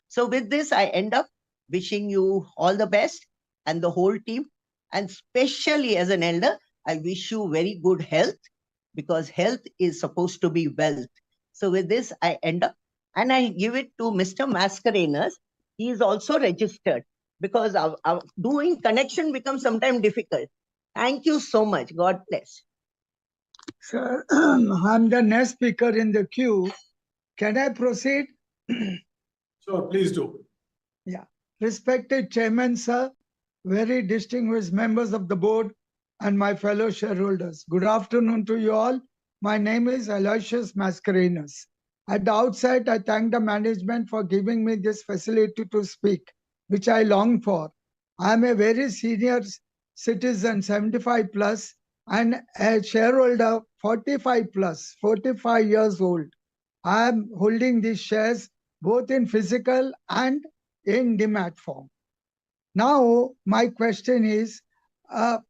Speaker 18: So with this, I end up wishing you all the best and the whole team. And especially as an elder, I wish you very good health, because health is supposed to be wealth. So with this, I end up, and I give it to Mr. Mascarenas. He is also registered, because our doing connection becomes sometimes difficult. Thank you so much. God bless.
Speaker 19: Sir, I'm the next speaker in the queue. Can I proceed?
Speaker 2: Sure, please do.
Speaker 19: Yeah. Respected Chairman, sir, very distinguished members of the board, and my fellow shareholders. Good afternoon to you all. My name is Aloysius Mascarenas. At the outset, I thank the management for giving me this facility to speak, which I long for. I am a very senior citizen 75 plus and a shareholder 45 plus, 45 years old. I am holding these shares both in physical and in demat form. Now, my question is,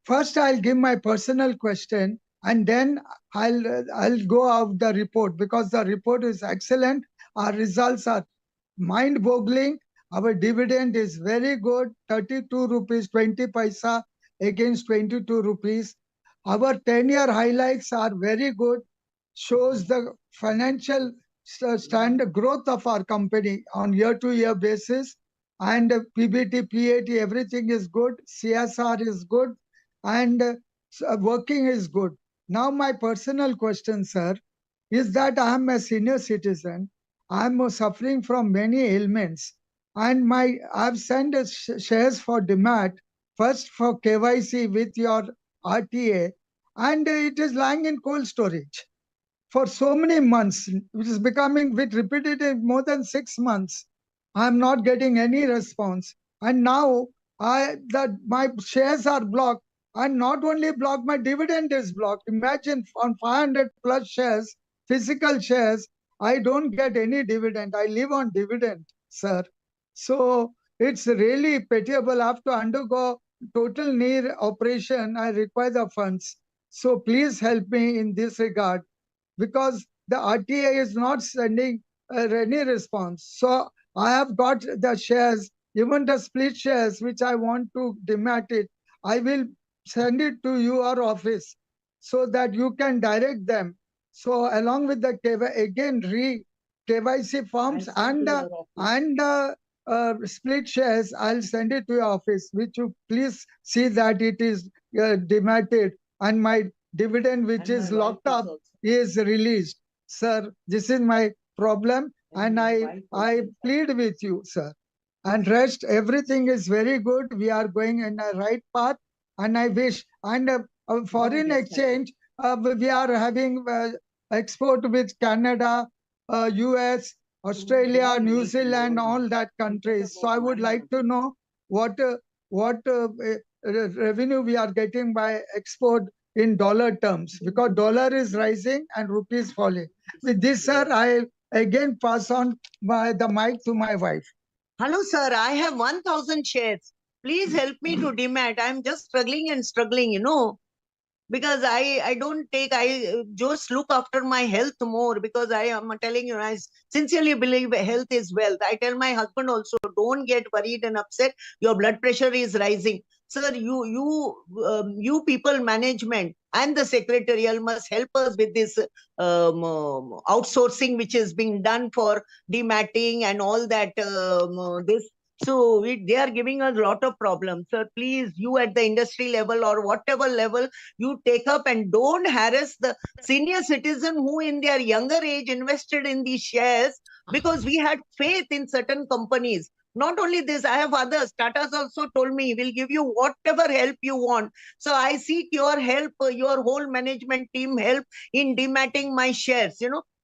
Speaker 19: first I'll give my personal question and then I'll go out the report because the report is excellent. Our results are mind-boggling. Our dividend is very good, 32 rupees 20 paisa against 22 rupees. Our 10-year highlights are very good, shows the financial standard growth of our company on year-to-year basis. And PBT, PAT, everything is good. CSR is good. And working is good. Now, my personal question, sir, is that I am a senior citizen. I am suffering from many ailments. And I've sent shares for demat, first for KYC with your RTA, and it is lying in cold storage for so many months, which is becoming bit repetitive, more than 6 months. I'm not getting any response. And now my shares are blocked. And not only blocked, my dividend is blocked. Imagine on 500 plus shares, physical shares, I don't get any dividend. I live on dividend, sir. So it's really pitiable. I have to undergo total knee operation. I require the funds. So please help me in this regard, because the RTA is not sending any response. So I have got the shares, even the split shares, which I want to demat it. I will send it to your office so that you can direct them. So along with the KYC forms and split shares, I'll send it to your office, which you please see that it is dematted and my dividend, which is locked up, is released. Sir, this is my problem and I plead with you, sir. And rest, everything is very good. We are going in a right path and I wish. And foreign exchange, we are having export with Canada, US, Australia, New Zealand, all that countries. So I would like to know what revenue we are getting by export in dollar terms, because dollar is rising and rupee is falling. With this, sir, I again pass on the mic to my wife.
Speaker 18: Hello, sir. I have 1,000 shares. Please help me to demat. I'm just struggling, because I don't take, I just look after my health more, because I am telling you, I sincerely believe health is wealth. I tell my husband also, don't get worried and upset. Your blood pressure is rising. Sir, you people management and the secretarial must help us with this outsourcing which is being done for dematting and all that. This So they are giving us a lot of problems. Sir, please, you at the industry level or whatever level, you take up and don't harass the senior citizen who in their younger age invested in these shares, because we had faith in certain companies. Not only this, I have others. Tata's also told me, we'll give you whatever help you want. So I seek your help, your whole management team help in dematting my shares,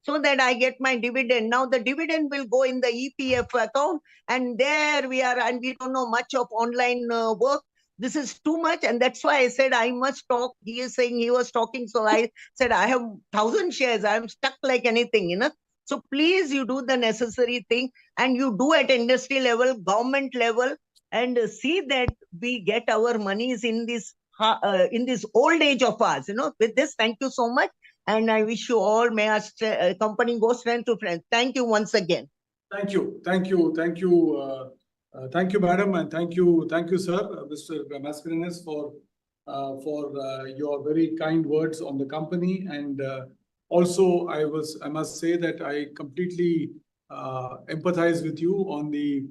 Speaker 18: so that I get my dividend. Now the dividend will go in the EPF account, and there we are, and we don't know much of online work. This is too much, and that's why I said I must talk. He is saying he was talking, so I said I have 1,000 shares. I'm stuck like anything. So please, you do the necessary thing, and you do at industry level, government level, and see that we get our monies in this old age of ours. With this, thank you so much. And I wish you all, may our company go strength to strength. Thank you once again.
Speaker 2: Thank you, madam, and thank you, sir, Mr. Mascarenhas, for your very kind words on the company. And also, I must say that I completely empathize with you on the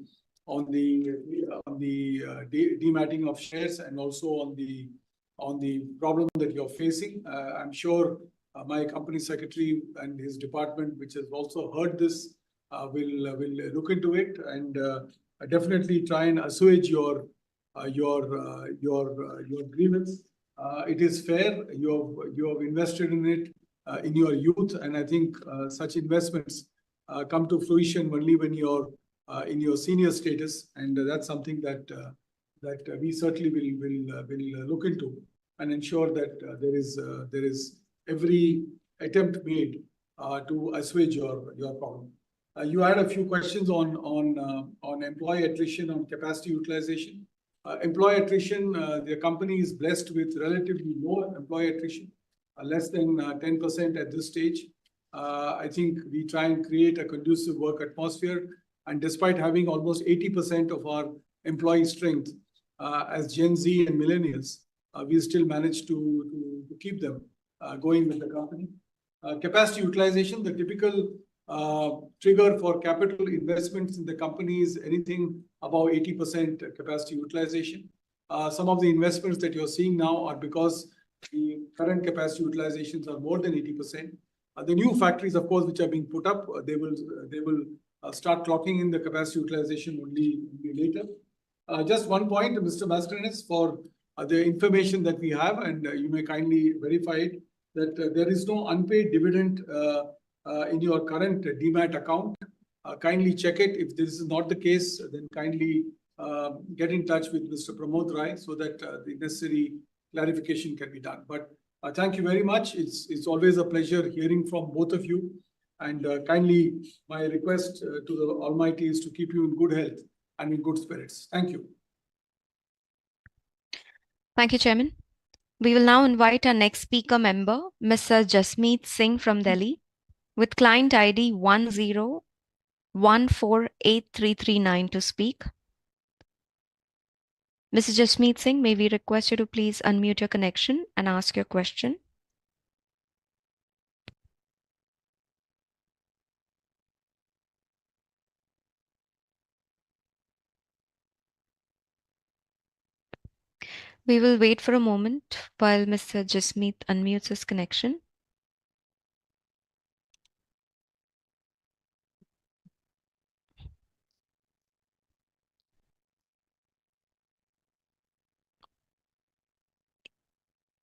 Speaker 2: dematting of shares, and also on the problem that you're facing. I'm sure my company secretary and his department, which has also heard this, will look into it and definitely try and assuage your grievance. It is fair. You have invested in it in your youth, and I think such investments come to fruition only when you're in your senior status, and that's something that that we certainly will look into and ensure that there is every attempt made to assuage your problem. You had a few questions on employee attrition, on capacity utilization. Employee attrition, the company is blessed with relatively low employee attrition, less than 10% at this stage. I think we try and create a conducive work atmosphere, and despite having almost 80% of our employee strength as Gen Z and millennials, we still manage to keep them going with the company. Capacity utilization, the typical trigger for capital investments in the company is anything above 80% capacity utilization. Some of the investments that you're seeing now are because the current capacity utilizations are more than 80%. The new factories, of course, which are being put up, they will start clocking in the capacity utilization only later. Just one point, Mr. Mascarenhas, for the information that we have, and you may kindly verify it, that there is no unpaid dividend in your current DMAT account. Kindly check it. If this is not the case, then kindly get in touch with Mr. Pramod Rai so that the necessary clarification can be done. But thank you very much. It's always a pleasure hearing from both of you. And kindly, my request to the Almighty is to keep you in good health and in good spirits. Thank you.
Speaker 1: Thank you, Chairman. We will now invite our next speaker member, Mr. Jasmeet Singh from Delhi, with client ID 10148339 to speak. Mr. Jasmeet Singh, may we request you to please unmute your connection and ask your question? We will wait for a moment while Mr. Jasmeet unmutes his connection.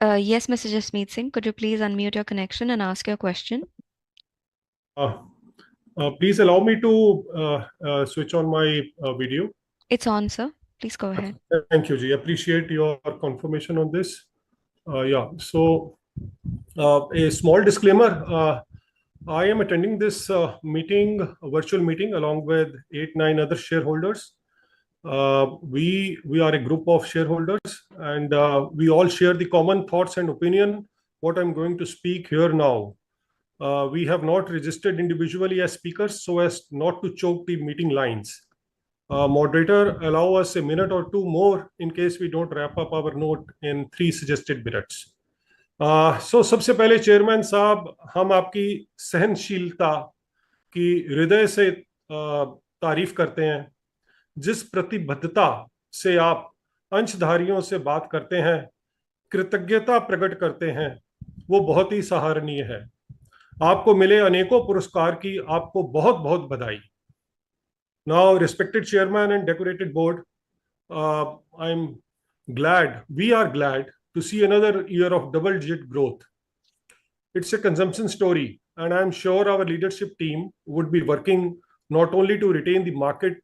Speaker 1: Yes, Mr. Jasmeet Singh, could you please unmute your connection and ask your question?
Speaker 20: Please allow me to switch on my video.
Speaker 1: It's on, sir. Please go ahead.
Speaker 20: Thank you, Ji. Appreciate your confirmation on this. Yeah, so a small disclaimer. I am attending this meeting, a virtual meeting, along with 8-9 other shareholders. We are a group of shareholders, and we all share the common thoughts and opinion. What I'm going to speak here now. We have not registered individually as speakers so as not to choke the meeting lines. Moderator, allow us a minute or two more in case we don't wrap up our note in 3 suggested minutes. So सबसे पहले chairman साहब, हम आपकी सहनशीलता की हृदय से तारीफ करते हैं, जिस प्रतिबद्धता से आप अंशधारियों से बात करते हैं, कृतज्ञता प्रकट करते हैं, वो बहुत ही सराहनीय है। आपको मिले अनेकों पुरस्कार की आपको बहुत बहुत बधाई। Now, respected chairman and decorated board, I'm glad, we are glad to see another year of double-digit growth. It's a consumption story, and I'm sure our leadership team would be working not only to retain the market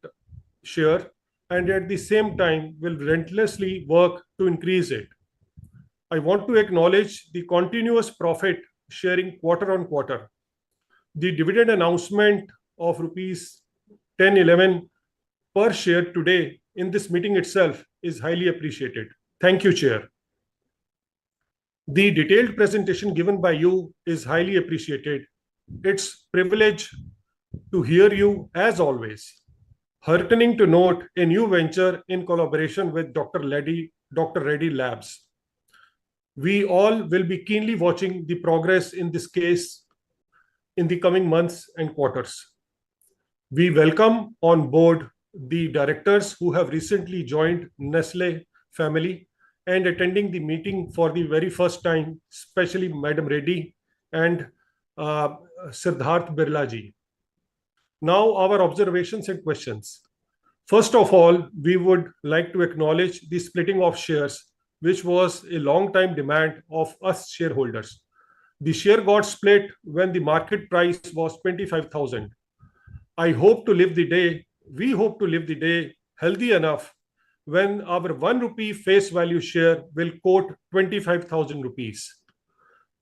Speaker 20: share, and at the same time will relentlessly work to increase it. I want to acknowledge the continuous profit sharing quarter on quarter. The dividend announcement of rupees 1011 per share today in this meeting itself is highly appreciated. Thank you, Chair. The detailed presentation given by you is highly appreciated. It's a privilege to hear you as always. Heartening to note a new venture in collaboration with Dr. Reddy Labs. We all will be keenly watching the progress in this case in the coming months and quarters. We welcome on board the directors who have recently joined Nestlé family and attending the meeting for the very first time, especially Madam Reddy and Siddharth Birla ji. Now our observations and questions. First of all, we would like to acknowledge the splitting of shares, which was a long time demand of us shareholders. The share got split when the market price was 25,000. I hope to live the day, we hope to live the day healthy enough when our 1 rupee face value share will quote 25,000 rupees.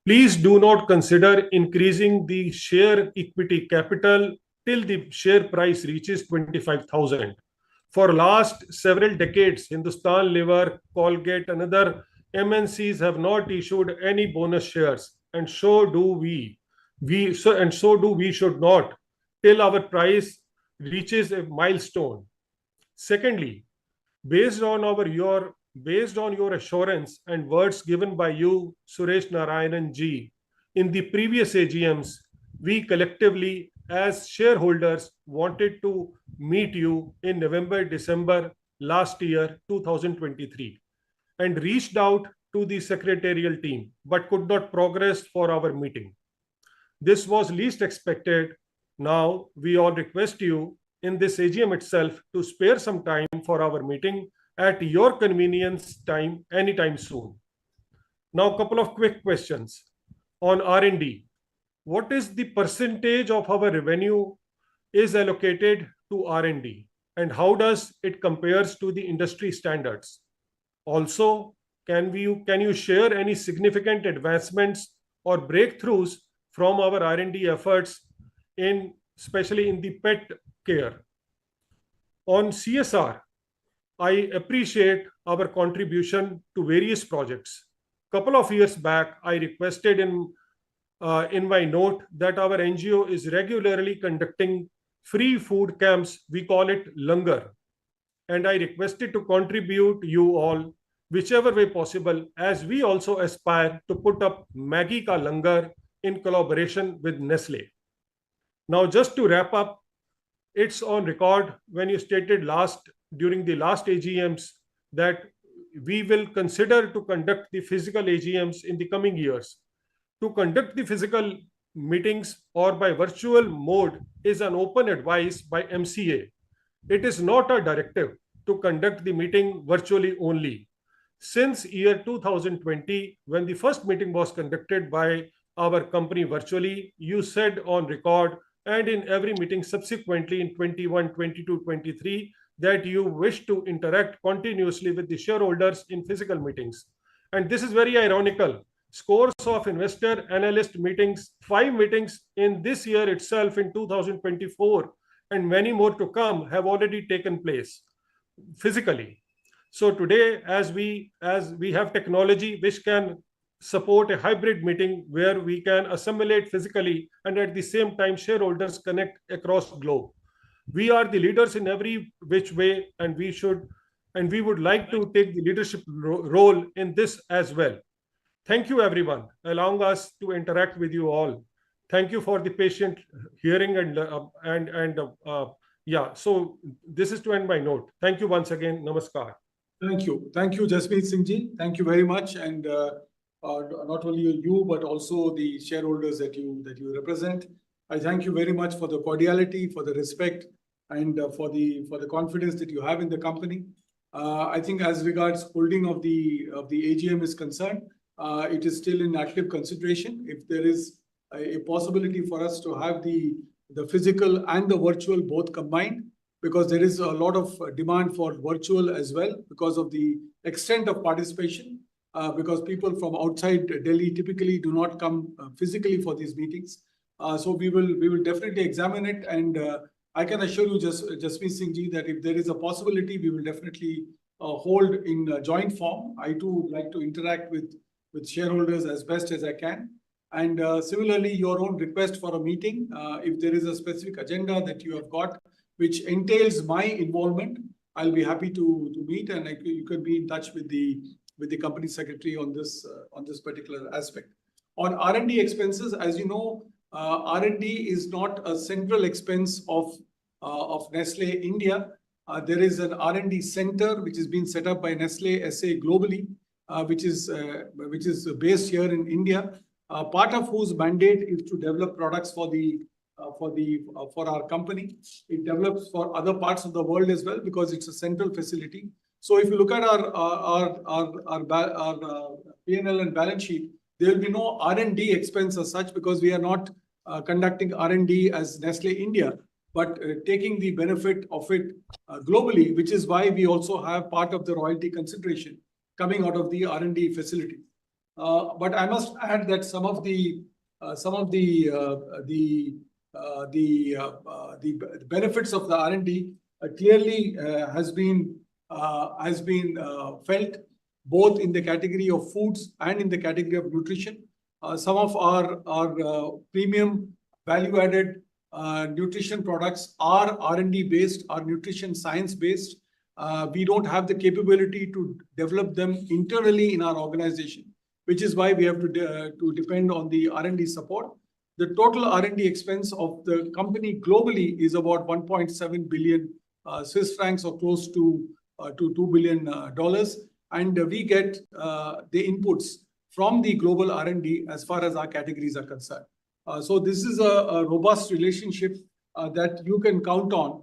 Speaker 20: Please do not consider increasing the share equity capital till the share price reaches 25,000. For last several decades, Hindustan Liver, Colgate, and other MNCs have not issued any bonus shares, and so do we. So do we should not till our price reaches a milestone. Secondly, based on your assurance and words given by you, Suresh Narayanan ji, in the previous AGMs, we collectively as shareholders wanted to meet you in November, December last year, 2023, and reached out to the secretarial team, but could not progress for our meeting. This was least expected. Now we all request you in this AGM itself to spare some time for our meeting at your convenience time anytime soon. Now, a couple of quick questions on R&D. What is the percentage of our revenue is allocated to R&D, and how does it compares to the industry standards? Also, can you share any significant advancements or breakthroughs from our R&D efforts especially in the pet care? On CSR, I appreciate our contribution to various projects. Couple of years back, I requested in my note that our NGO is regularly conducting free food camps. We call it Langar. And I requested to contribute you all whichever way possible, as we also aspire to put up Maggi ka Langar in collaboration with Nestlé. Now, just to wrap up, it's on record when you stated during the last AGMs that we will consider to conduct the physical AGMs in the coming years. To conduct the physical meetings or by virtual mode is an open advice by MCA. It is not a directive to conduct the meeting virtually only. Since year 2020, when the first meeting was conducted by our company virtually, you said on record and in every meeting subsequently in 21, 22, 23, that you wish to interact continuously with the shareholders in physical meetings. And this is very ironical. Scores of investor analyst meetings, 5 meetings in this year itself in 2024, and many more to come have already taken place physically. So today, as we have technology which can support a hybrid meeting where we can assimilate physically and at the same time shareholders connect across globe. We are the leaders in every which way, and we would like to take the leadership role in this as well. Thank you, everyone, allowing us to interact with you all. Thank you for the patient hearing yeah. So this is to end my note. Thank you once again. Namaskar.
Speaker 2: Thank you, Jasmeet Singh ji. Thank you very much, and not only you but also the shareholders that you represent. I thank you very much for the cordiality, for the respect, and for the confidence that you have in the company. I think as regards holding of the AGM is concerned, it is still in active consideration. If there is a possibility for us to have the physical and the virtual both combined, because there is a lot of demand for virtual as well because of the extent of participation, because people from outside Delhi typically do not come physically for these meetings. So we will definitely examine it, and I can assure you, Jasmeet Singh ji, that if there is a possibility, we will definitely hold in joint form. I too would like to interact with shareholders as best as I can. And similarly, your own request for a meeting, if there is a specific agenda that you have got which entails my involvement, I'll be happy to meet, and you can be in touch with the company secretary on this particular aspect. On R&D expenses, as you know, R&D is not a central expense of Nestlé India. There is an R&D center which is being set up by Nestlé SA globally, which is based here in India. Part of whose mandate is to develop products for our company. It develops for other parts of the world as well because it's a central facility. So if you look at our P&L and balance sheet, there will be no R&D expense as such because we are not conducting R&D as Nestlé India. but taking the benefit of it globally, which is why we also have part of the royalty consideration coming out of the R&D facility. But I must add that some of the benefits of the R&D clearly has been felt both in the category of foods and in the category of nutrition. Some of our premium value-added nutrition products are R&D based, are nutrition science based. We don't have the capability to develop them internally in our organization, which is why we have to depend on the R&D support. The total R&D expense of the company globally is about 1.7 billion Swiss francs, or close to $2 billion. And we get the inputs from the global R&D as far as our categories are concerned. So this is a robust relationship that you can count on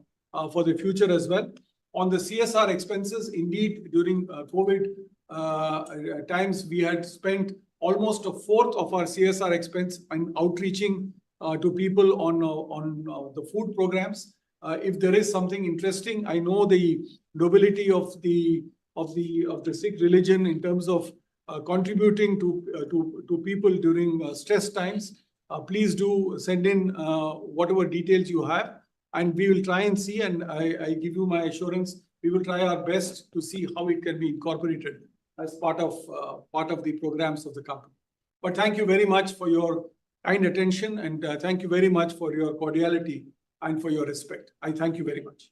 Speaker 2: for the future as well. On the CSR expenses, indeed, during COVID times, we had spent almost a fourth of our CSR expense in outreaching to people on the food programs. If there is something interesting, I know the nobility of the Sikh religion in terms of contributing to people during stress times. Please do send in whatever details you have, and we will try and see, and I give you my assurance, we will try our best to see how it can be incorporated as part of the programs of the company. But thank you very much for your kind attention, and thank you very much for your cordiality and for your respect. I thank you very much.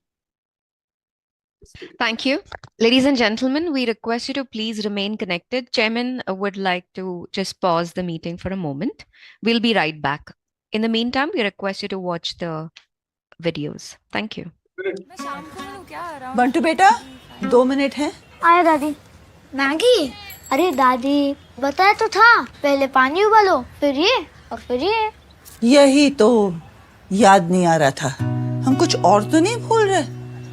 Speaker 1: Thank you. Ladies and gentlemen, we request you to please remain connected. Chairman would like to just pause the meeting for a moment. We'll be right back. In the meantime, we request you to watch the videos. Thank you.
Speaker 21: Bantu बेटा 2 minute हैं।
Speaker 22: आया दादी। Maggi? अरे दादी बताया तो था, पहले पानी उबालो, फिर ये और फिर ये।
Speaker 21: यही तो याद नहीं आ रहा था। हम कुछ और तो नहीं भूल रहे?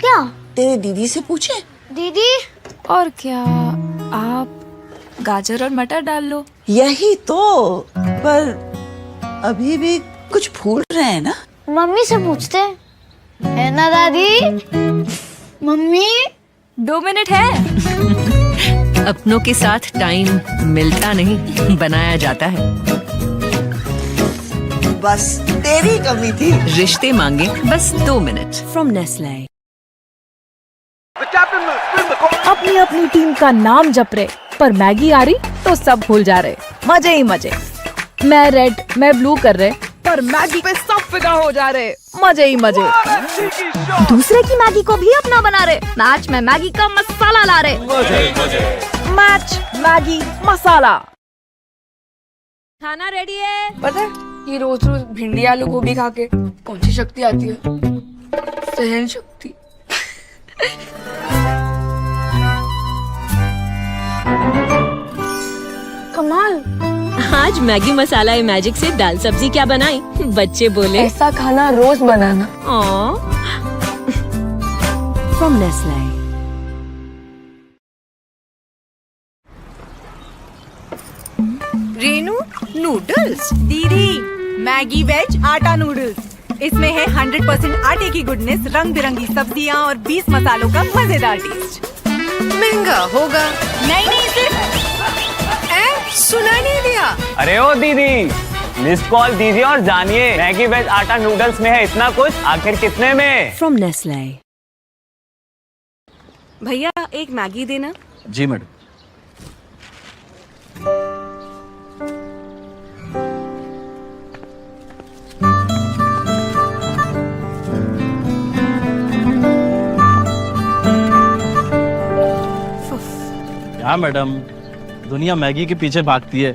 Speaker 22: क्या?
Speaker 21: तेरे दीदी से पूछे?
Speaker 22: दीदी?
Speaker 23: और क्या, आप गाजर और मटर डाल लो।
Speaker 21: यही तो, पर अभी भी कुछ भूल रहे हैं ना?
Speaker 22: मम्मी से पूछते है ना दादी? मम्मी
Speaker 23: 2 मिनट है।
Speaker 24: अपनों के साथ टाइम मिलता नहीं, बनाया जाता है।
Speaker 21: बस तेरी कमी थी।
Speaker 24: रिश्ते मांगे बस 2 मिनट। From Nestle.
Speaker 23: अपनी अपनी टीम का नाम जप रहे, पर मैगी आ रही तो सब भूल जा रहे। मजे ही मजे। मैं रेड, मैं ब्लू कर रहे, पर मैगी पे सब फिदा हो जा रहे। मजे ही मजे। दूसरे की मैगी को भी अपना बना रहे। मैच में मैगी का मसाला ला रहे। मैच मैगी मसाला। खाना रेडी है।
Speaker 25: पता है, ये रोज रोज भिंडी आलू गोभी खा के कौन सी शक्ति आती है? सहन शक्ति।
Speaker 23: कमाल।
Speaker 24: आज मैगी मसाला मैजिक से दाल सब्जी क्या बनाए? बच्चे बोले
Speaker 25: ऐसा खाना रोज बनाना।
Speaker 24: From Nestle.
Speaker 23: रेनू नूडल्स। दीदी मैगी वेज आटा नूडल्स। इसमें है 100% आटे की गुडनेस, रंग बिरंगी सब्जियां और 20 मसालों का मजेदार टेस्ट।
Speaker 24: महंगा होगा?
Speaker 23: नहीं सिर्फ सुना नहीं दिया।
Speaker 26: अरे ओ दीदी, मिस कॉल दीजिए और जानिए मैगी वेज आटा नूडल्स में है इतना कुछ, आखिर कितने में?
Speaker 24: From Nestle.
Speaker 23: भैया एक मैगी देना।
Speaker 26: जी मैडम।
Speaker 27: क्या मैडम, दुनिया मैगी के पीछे भागती है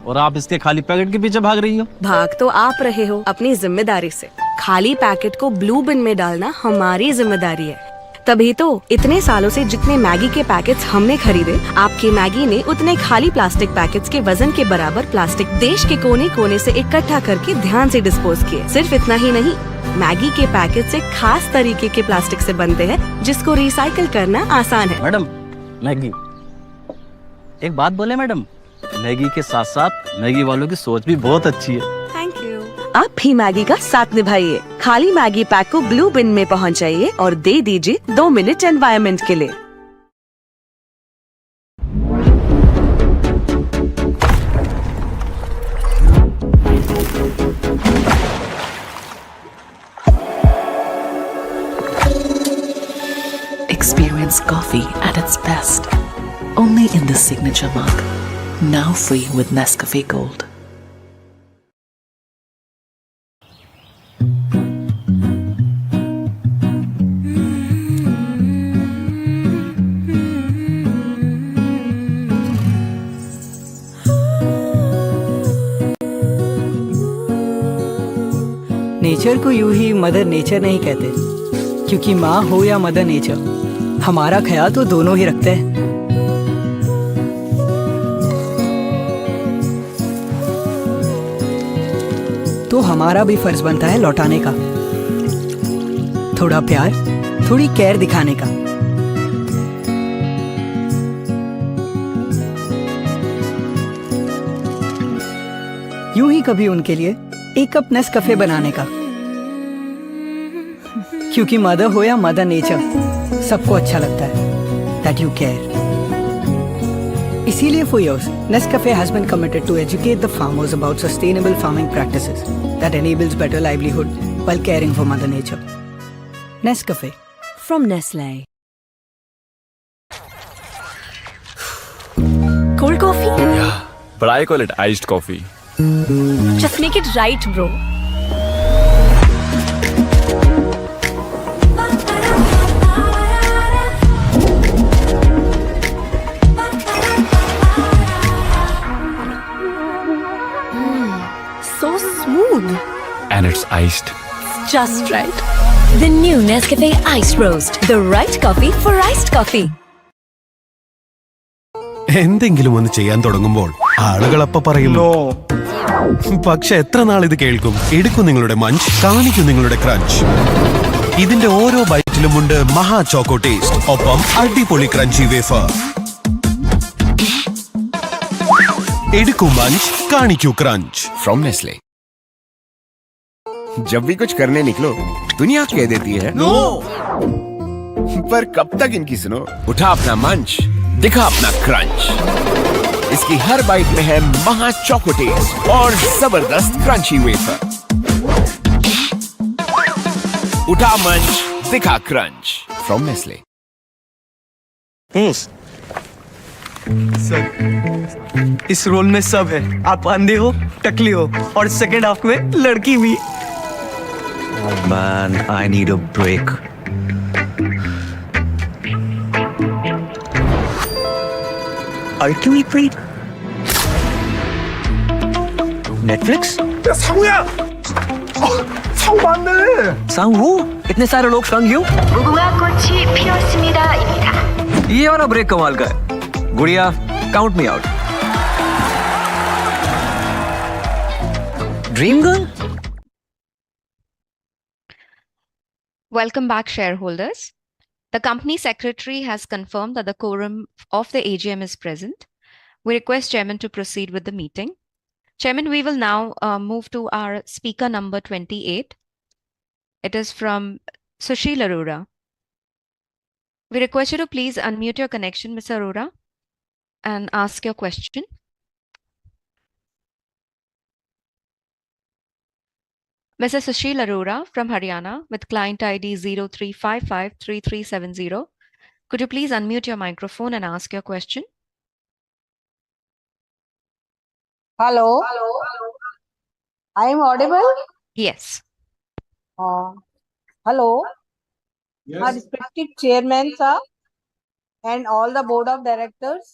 Speaker 27: और आप इसके खाली पैकेट के पीछे भाग रही हो।
Speaker 23: भाग तो आप रहे हो अपनी जिम्मेदारी से। खाली पैकेट को ब्लू बिन में डालना हमारी जिम्मेदारी है। तभी तो इतने सालों से जितने मैगी के पैकेट्स हमने खरीदे, आपकी मैगी ने उतने खाली प्लास्टिक पैकेट्स के वजन के बराबर प्लास्टिक देश के कोने कोने से इकट्ठा करके ध्यान से डिस्पोज किए। सिर्फ इतना ही नहीं, मैगी के पैकेट से खास तरीके के प्लास्टिक से बनते हैं, जिसको रिसाइकिल करना आसान है।
Speaker 27: मैडम मैगी, एक बात बोले मैडम, मैगी के साथ साथ मैगी वालों की सोच भी बहुत अच्छी है।
Speaker 23: Thank you. आप भी मैगी का साथ निभाइए। खाली मैगी पैक को ब्लू बिन में पहुंचाइए और दे दीजिए 2 मिनट एनवायरनमेंट के लिए।
Speaker 4: Experience coffee at its best. Only in the signature mug. Now free with Nescafe Gold.
Speaker 5: Nature को यूं ही मदर नेचर नहीं कहते, क्योंकि माँ हो या मदर नेचर, हमारा ख्याल तो दोनों ही रखते हैं। तो हमारा भी फर्ज बनता है लौटाने का, थोड़ा प्यार, थोड़ी केयर दिखाने का। यूं ही कभी उनके लिए एक कप नेस्कैफे बनाने का, क्योंकि मदर हो या मदर नेचर, सबको अच्छा लगता है दैट यू केयर। इसीलिए for years, Nescafe has been committed to educate the farmers about sustainable farming practices that enables better livelihood while caring for Mother Nature. Nescafe
Speaker 24: from Nestlé. Cold coffee?
Speaker 6: Yeah, but I call it iced coffee.
Speaker 24: Just make it right, bro. So smooth.
Speaker 6: And it's iced.
Speaker 24: Just right. The new Nescafe Iced Roast. The right coffee for iced coffee.
Speaker 7: എന്തെങ്കിലും ഒന്ന് ചെയ്യാൻ തുടങ്ങുമ്പോൾ ആളുകൾ അപ്പ പറയുന്നു, പക്ഷെ എത്ര നാൾ ഇത് കേൾക്കും? എടുക്കൂ നിങ്ങളുടെ മഞ്ച്, കാണിക്കൂ നിങ്ങളുടെ ക്രഞ്ച്. ഇതിന്റെ ഓരോ ബൈറ്റിലും ഉണ്ട് മഹാ ചോക്കോ ടേസ്റ്റ്, ഒപ്പം അടിപൊളി ക്രഞ്ചി വേഫർ. എടുക്കൂ മഞ്ച്, കാണിക്കൂ क्रंच
Speaker 8: फ्रॉम नेस्ले। जब भी कुछ करने निकलो दुनिया कह देती है नो, पर कब तक इनकी सुनो? उठा अपना मंच, दिखा अपना क्रंच। इसकी हर बाइट में है महा चोको टेस्ट और जबरदस्त क्रंची वेफर। उठा मंच, दिखा क्रंच फ्रॉम नेस्ले।
Speaker 9: सर, इस रोल में सब है। आप अंधे हो, टकली हो और सेकेंड हाफ में लड़की भी।
Speaker 10: Oh man, I need a break. Ultimately, Netflix?
Speaker 9: 상우야! 상우 맞네!
Speaker 10: 상우? इतने सारे लोग संग क्यों?
Speaker 22: 무궁화 꽃이 피었습니다입니다.
Speaker 10: ये वाला ब्रेक कमाल का है। गुड़िया, count me out. Dream girl?
Speaker 1: Welcome back, shareholders. The company secretary has confirmed that the quorum of the AGM is present. We request Chairman to proceed with the meeting. Chairman, we will now move to our speaker number 28. It is from Sushil Arora. We request you to please unmute your connection, Ms. Arora, and ask your question. Mr. Sushil Arora from Haryana with client ID 03553370. Could you please unmute your microphone and ask your question?
Speaker 28: Hello. I am audible?
Speaker 1: Yes.
Speaker 28: Hello.
Speaker 2: Yes.
Speaker 28: Our respected chairman, sir, and all the board of directors,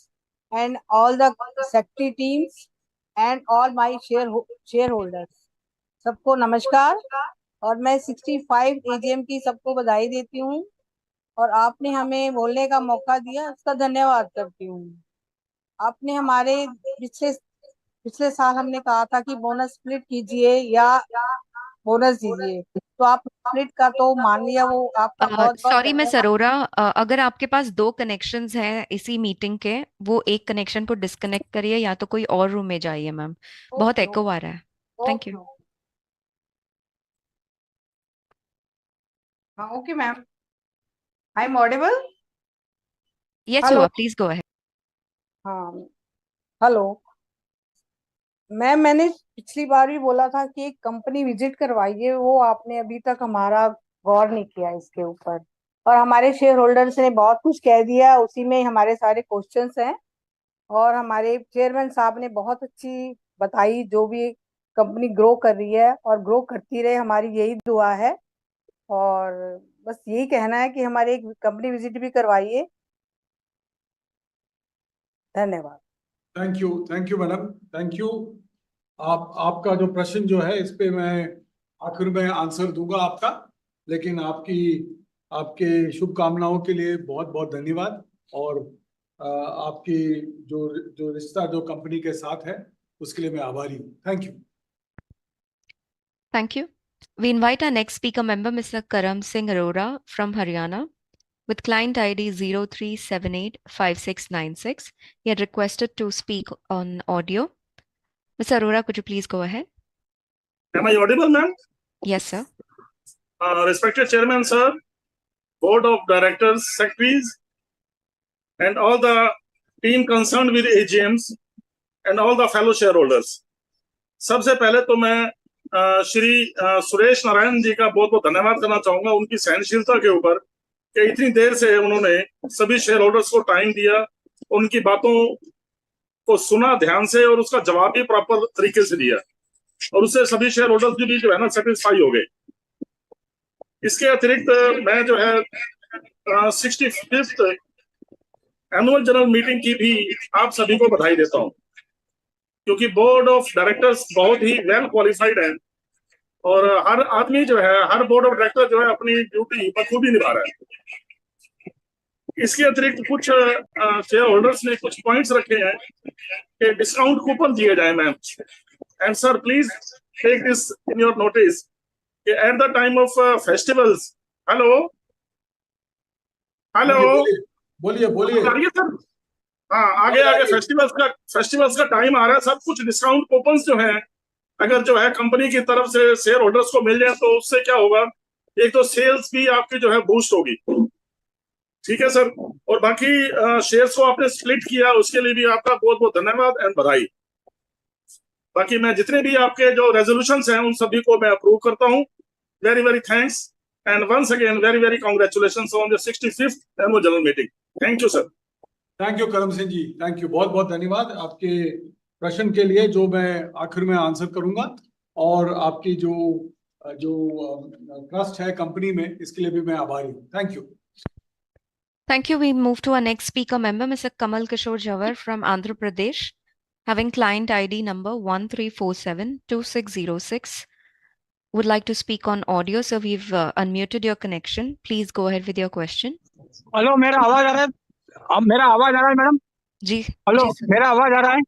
Speaker 28: and all the secretary teams, and all my shareholders. सबको नमस्कार और मैं 65 AGM की सबको बधाई देती हूँ और आपने हमें बोलने का मौका दिया, उसका धन्यवाद करती हूँ। आपने हमारे पिछले साल हमने कहा था कि बोनस स्प्लिट कीजिए या बोनस दीजिए, तो आप स्प्लिट का तो मान लिया, वो आपका बहुत
Speaker 1: सॉरी मिस अरोरा, अगर आपके पास 2 कनेक्शंस हैं इसी मीटिंग के, वो एक कनेक्शन को डिस्कनेक्ट करिए या तो कोई और रूम में जाइए मैम, बहुत एको आ रहा है। Thank you.
Speaker 28: Okay, ma'am. I'm audible?
Speaker 1: Yes, you
Speaker 28: Hello.
Speaker 1: are. Please go ahead.
Speaker 28: हाँ, हेलो मैम, मैंने पिछली बार भी बोला था कि एक कंपनी विजिट करवाइए, वो आपने अभी तक हमारा गौर नहीं किया इसके ऊपर, और हमारे शेयर होल्डर्स ने बहुत कुछ कह दिया, उसी में हमारे सारे क्वेश्चंस हैं, और हमारे चेयरमैन साहब ने बहुत अच्छी बताई, जो भी कंपनी ग्रो कर रही है और ग्रो करती रहे, हमारी यही दुआ है। और बस यही कहना है कि हमारे एक कंपनी विजिट भी करवाइए। धन्यवाद।
Speaker 2: Thank you madam, thank you. आपका जो प्रश्न जो है इस पे मैं आखिर में आंसर दूंगा आपका, लेकिन आपके शुभकामनाओं के लिए बहुत बहुत धन्यवाद। और आपकी जो जो रिश्ता जो कंपनी के साथ है उसके लिए मैं आभारी हूँ। Thank you.
Speaker 1: Thank you. We invite our next speaker member, Mr. Karam Singh Arora from Haryana, with client ID 03785696. He had requested to speak on audio. Mr. Arora, could you please go ahead?
Speaker 3: Am I audible, ma'am?
Speaker 1: Yes, sir.
Speaker 3: Respected Chairman, sir, Board of Directors, Secretaries, and all the team concerned with AGMs, and all the fellow shareholders. सबसे पहले तो मैं श्री सुरेश नारायण जी का बहुत बहुत धन्यवाद करना चाहूंगा उनकी सहनशीलता के ऊपर, कि इतनी देर से उन्होंने सभी शेयर होल्डर्स को टाइम दिया, उनकी बातों को सुना ध्यान से और उसका जवाब भी प्रॉपर तरीके से दिया, और उससे सभी शेयर होल्डर्स भी जो है ना सेटिस्फाई हो गए। इसके अतिरिक्त मैं जो है 65th एनुअल जनरल मीटिंग की भी आप सभी को बधाई देता हूं, क्योंकि बोर्ड ऑफ डायरेक्टर्स बहुत ही वेल क्वालिफाइड है, और हर आदमी जो है, हर बोर्ड ऑफ डायरेक्टर जो है अपनी ड्यूटी बखूबी निभा रहा है। इसके अतिरिक्त कुछ शेयर होल्डर्स ने कुछ पॉइंट्स रखे हैं कि डिस्काउंट कूपन दिए जाए ma'am, and sir please take this in your notice कि at the time of festivals, hello
Speaker 2: बोलिए
Speaker 3: सर, हाँ आगे फेस्टिवल्स का टाइम आ रहा है, सब कुछ डिस्काउंट कूपन्स जो है अगर जो है कंपनी की तरफ से शेयर होल्डर्स को मिल जाए तो उससे क्या होगा, एक तो सेल्स भी आपकी जो है बूस्ट होगी। ठीक है सर, और बाकी शेयर्स को आपने स्प्लिट किया उसके लिए भी आपका बहुत बहुत धन्यवाद एंड बधाई। बाकी मैं जितने भी आपके जो रेजोल्यूशंस हैं उन सभी को मैं अप्रूव करता हूं। Very very thanks and once again very very congratulations on the 65th annual general meeting. Thank you sir.
Speaker 2: Thank you Karam Singh ji, thank you, बहुत बहुत धन्यवाद आपके प्रश्न के लिए, जो मैं आखिर में आंसर करूंगा। और आपकी जो ट्रस्ट है कंपनी में, इसके लिए भी मैं आभारी हूँ। Thank you.
Speaker 1: Thank you. We move to our next speaker member, Mr. Kamal Kishore Jawar from Andhra Pradesh, having client ID number 13472606. Would like to speak on audio, so we've unmuted your connection. Please go ahead with your question.
Speaker 11: Hello, मेरा आवाज आ रहा है? मेरा आवाज आ रहा है madam?
Speaker 1: जी
Speaker 11: hello,
Speaker 1: जी
Speaker 11: मेरा आवाज आ रहा है?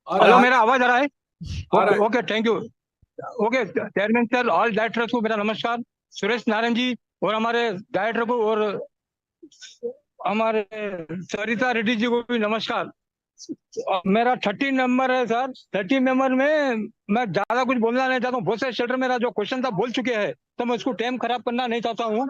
Speaker 11: हेलो, मेरा आवाज आ रहा है?
Speaker 2: है।
Speaker 11: Okay, thank you. Okay chairman sir, all directors को मेरा नमस्कार, सुरेश नारायण जी और हमारे डायरेक्टर को और हमारे सरिता रेड्डी जी को भी नमस्कार। मेरा 30 नंबर है सर। 30 नंबर में मैं ज्यादा कुछ बोलना नहीं चाहता हूँ, बहुत से शेल्टर मेरा जो क्वेश्चन था बोल चुके हैं, तो मैं उसको टाइम खराब करना नहीं चाहता हूँ।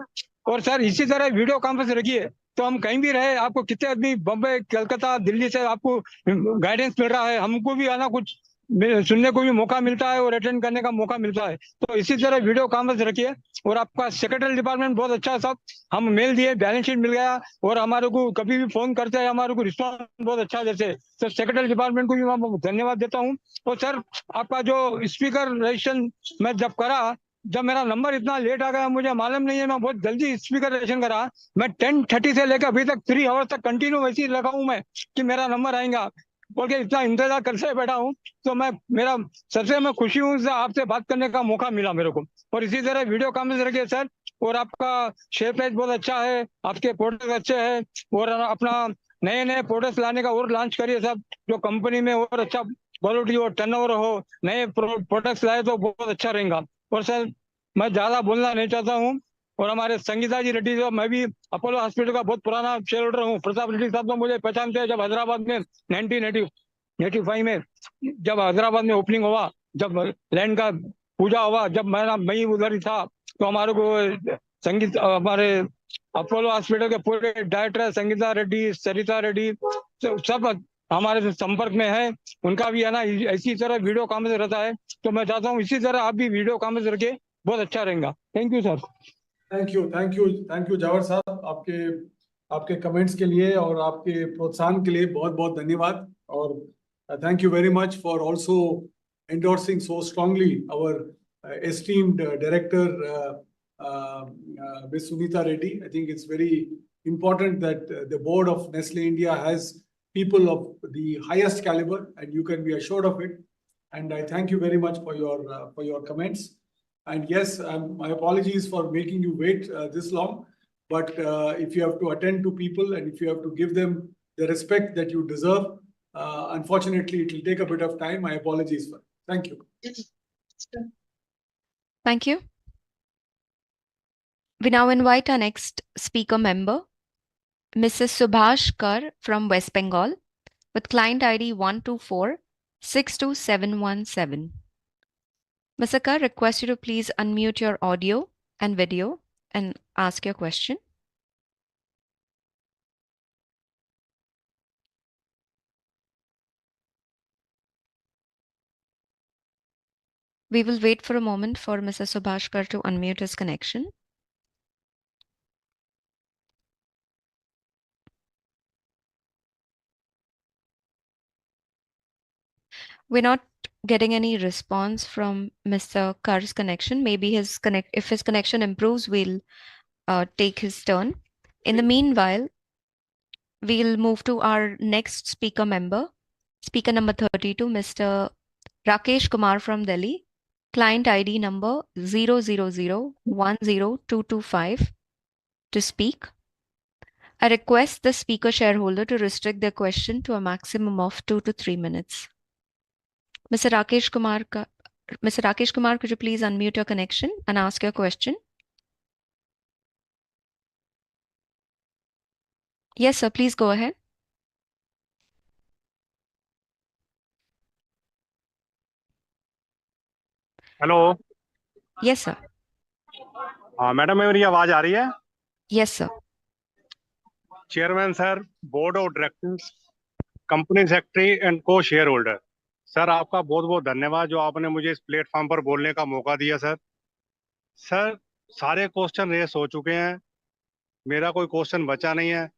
Speaker 11: और सर इसी तरह वीडियो कॉन्फ्रेंस रखिए, तो हम कहीं भी रहे, आपको कितने आदमी बम्बई कलकत्ता दिल्ली से आपको गाइडेंस मिल रहा है, हमको भी आना कुछ सुनने को भी मौका मिलता है और अटेंड करने का मौका मिलता है। तो इसी तरह वीडियो कॉन्फ्रेंस रखिए। और आपका सेक्रेटरी डिपार्टमेंट बहुत अच्छा है, सब हम मेल दिए, बैलेंस शीट मिल गया, और हमारे को कभी भी फोन करते हैं, हमारे को रिस्पॉन्स बहुत अच्छा जैसे, तो सेक्रेटरी डिपार्टमेंट को भी मैं धन्यवाद देता हूँ। और सर आपका जो स्पीकर रजिस्ट्रेशन मैं जब करा, जब मेरा नंबर इतना लेट आ गया मुझे मालूम नहीं है, मैं बहुत जल्दी स्पीकर रजिस्ट्रेशन करा, मैं 10:30 से लेकर अभी तक 3 आवर्स तक कंटिन्यू वैसे ही लगा हूँ मैं कि मेरा नंबर आएगा, बोल के इतना इंतजार करके बैठा हूँ। तो मेरा सबसे मैं खुशी हूँ आपसे बात करने का मौका मिला मेरे को। और इसी तरह वीडियो कॉन्फ्रेंस रखिए सर। और आपका शेयर प्राइस बहुत अच्छा है, आपके प्रोडक्ट अच्छे हैं, और अपना नए नए प्रोडक्ट्स लाने का और लॉन्च करिए सब, जो कंपनी में और अच्छा क्वालिटी और टर्नओवर हो, नए प्रोडक्ट्स लाए तो बहुत अच्छा रहेगा। और सर मैं ज्यादा बोलना नहीं चाहता हूँ। और हमारे संगीता जी रेड्डी, जो मैं भी अपोलो हॉस्पिटल का बहुत पुराना शेयर होल्डर हूँ, प्रताप रेड्डी साहब तो मुझे पहचानते हैं, जब हैदराबाद में 1985 में जब हैदराबाद में ओपनिंग हुआ, जब लैंड का पूजा हुआ, जब मैं उधर ही था, तो हमारे को संगीत हमारे अपोलो हॉस्पिटल के पूरे डायरेक्टर संगीता रेड्डी, सरिता रेड्डी सब हमारे संपर्क में है। उनका भी है ना इसी तरह वीडियो कॉन्फ्रेंस रहता है, तो मैं चाहता हूँ इसी तरह आप भी वीडियो कॉन्फ्रेंस रखे, बहुत अच्छा रहेगा। Thank you sir.
Speaker 2: Thank you Jawar sahab, आपके कमेंट्स के लिए और आपके प्रोत्साहन के लिए बहुत बहुत धन्यवाद। और thank you very much for also endorsing so strongly our esteemed director, Ms. Sunita Reddy. I think it's very important that the board of Nestle India has people of the highest caliber, and you can be assured of it. And I thank you very much for your comments. And yes, my apologies for making you wait this long. But if you have to attend to people and if you have to give them the respect that you deserve, unfortunately, it will take a bit of time. My apologies for it. Thank you.
Speaker 1: Thank you. We now invite our next speaker member, Mrs. Subhash Kar from West Bengal, with client ID 124-62717. Mr. Kar, request you to please unmute your audio and video and ask your question. We will wait for a moment for Mr. Subhash Kar to unmute his connection. We're not getting any response from Mr. Kar's connection. Maybe if his connection improves, we'll take his turn. In the meanwhile, we'll move to our next speaker member, speaker number 32, Mr. Rakesh Kumar from Delhi, client ID number 000-10225 to speak. I request the speaker shareholder to restrict their question to a maximum of 2 to 3 minutes. Mr. Rakesh Kumar, could you please unmute your connection and ask your question? Yes, sir, please go ahead.
Speaker 12: Hello.
Speaker 1: Yes, sir.
Speaker 12: हाँ madam, मेरी आवाज आ रही है?
Speaker 1: Yes, sir.
Speaker 12: Chairman sir, board of directors, company secretary and को share holder, sir आपका बहुत बहुत धन्यवाद जो आपने मुझे इस प्लेटफॉर्म पर बोलने का मौका दिया। सर सारे क्वेश्चन रेस हो चुके हैं, मेरा कोई क्वेश्चन बचा नहीं है।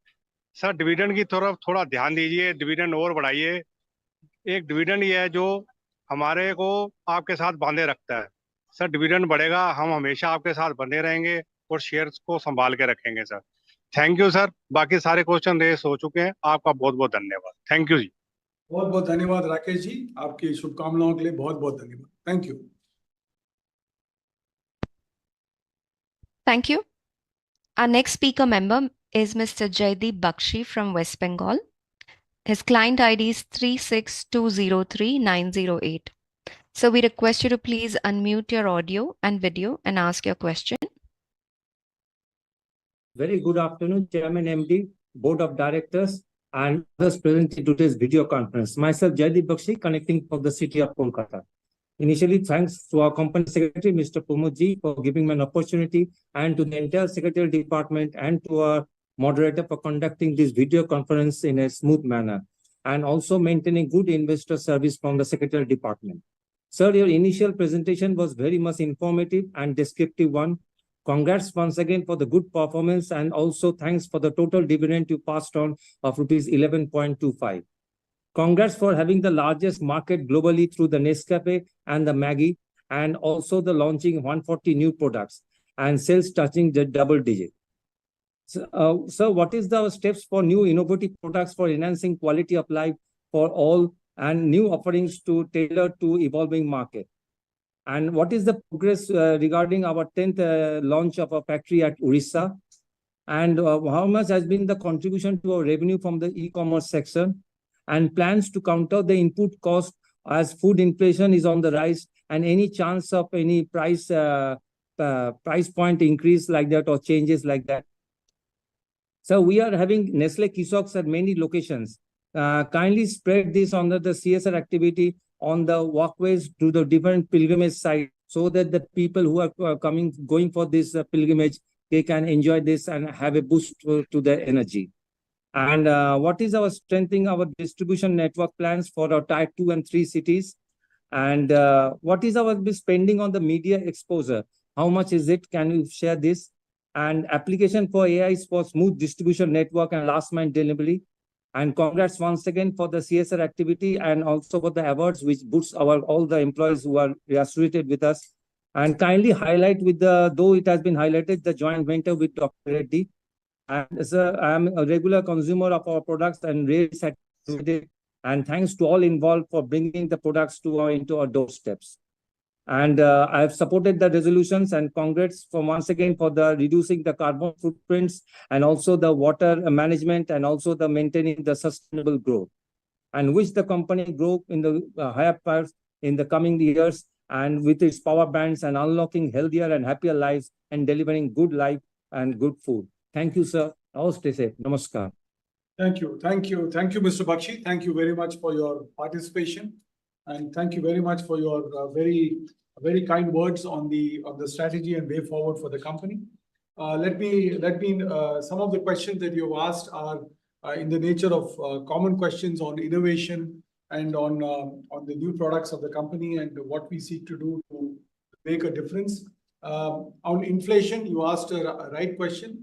Speaker 12: सर डिविडेंड की तरफ थोड़ा ध्यान दीजिए, डिविडेंड और बढ़ाइए। एक डिविडेंड ये है जो हमारे को आपके साथ बांधे रखता है। सर डिविडेंड बढ़ेगा, हम हमेशा आपके साथ बंधे रहेंगे और शेयर्स को संभाल के रखेंगे। सर थैंक यू सर, बाकी सारे क्वेश्चन रेस हो चुके हैं। आपका बहुत बहुत धन्यवाद। थैंक यू जी।
Speaker 2: बहुत बहुत धन्यवाद राकेश जी, आपकी शुभकामनाओं के लिए बहुत बहुत धन्यवाद। Thank you.
Speaker 1: Thank you. Our next speaker member is Mr. Jaideep Bakshi from West Bengal. His client ID is 36203-908. So we request you to please unmute your audio and video and ask your question.
Speaker 13: Very good afternoon, Chairman MD, Board of Directors, and others present in today's video conference. Myself, Jaideep Bakshi, connecting from the city of Kolkata. Initially, thanks to our company secretary, Mr. Pramodji, for giving me an opportunity, and to the entire secretarial department and to our moderator for conducting this video conference in a smooth manner, and also maintaining good investor service from the secretarial department. Sir, your initial presentation was very much informative and descriptive one. Congrats once again for the good performance, and also thanks for the total dividend you passed on of rupees 11.25. Congrats for having the largest market globally through the Nescafe and the Maggi, and also the launching 140 new products and sales touching the double digit. So, what is the steps for new innovative products for enhancing quality of life for all and new offerings to tailor to evolving market? And what is the progress regarding our 10th launch of a factory at Orissa? And how much has been the contribution to our revenue from the e-commerce section? And plans to counter the input cost as food inflation is on the rise, and any chance of any price point increase like that or changes like that? So we are having Nestle kiosks at many locations. Kindly spread this under the CSR activity on the walkways to the different pilgrimage sites, so that the people who are going for this pilgrimage they can enjoy this and have a boost to their energy. And what is our strengthening our distribution network plans for our tier 2 and 3 cities? And what is our spending on the media exposure? How much is it? Can you share this? And application for AIs for smooth distribution network and last mile delivery. And congrats once again for the CSR activity and also for the awards which boosts all the employees who are associated with us. And kindly highlight with though it has been highlighted, the joint venture with Dr. Reddy. And sir, I am a regular consumer of our products and really satisfied. And thanks to all involved for bringing the products into our doorsteps. And I have supported the resolutions and congrats for once again for the reducing the carbon footprints and also the water management and also the maintaining the sustainable growth. And wish the company grow in the higher parts in the coming years and with its power bands and unlocking healthier and happier lives and delivering good life and good food. Thank you, sir. All stay safe. Namaskar.
Speaker 2: Thank you. Thank you. Thank you, Mr. Bakshi. Thank you very much for your participation. And thank you very much for your very kind words on the strategy and way forward for the company. Let me some of the questions that you have asked are in the nature of common questions on innovation and on the new products of the company and what we seek to do to make a difference. On inflation, you asked a right question.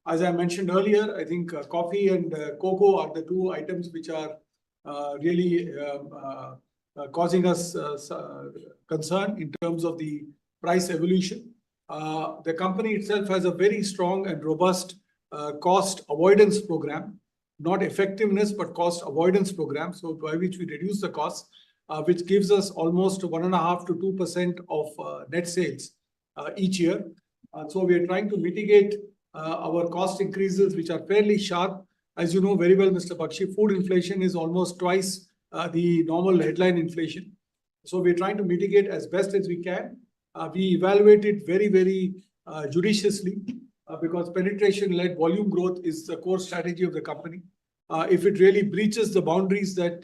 Speaker 2: As I mentioned earlier, I think coffee and cocoa are the two items which are really causing us concern in terms of the price evolution. The company itself has a very strong and robust cost avoidance program, not effectiveness, but cost avoidance program. So by which we reduce the costs, which gives us almost 1.5% to 2% of net sales each year. So we are trying to mitigate our cost increases, which are fairly sharp. As you know very well, Mr. Bakshi, food inflation is almost twice the normal headline inflation. So we're trying to mitigate as best as we can. We evaluate it very, very judiciously because penetration-led volume growth is the core strategy of the company. If it really breaches the boundaries that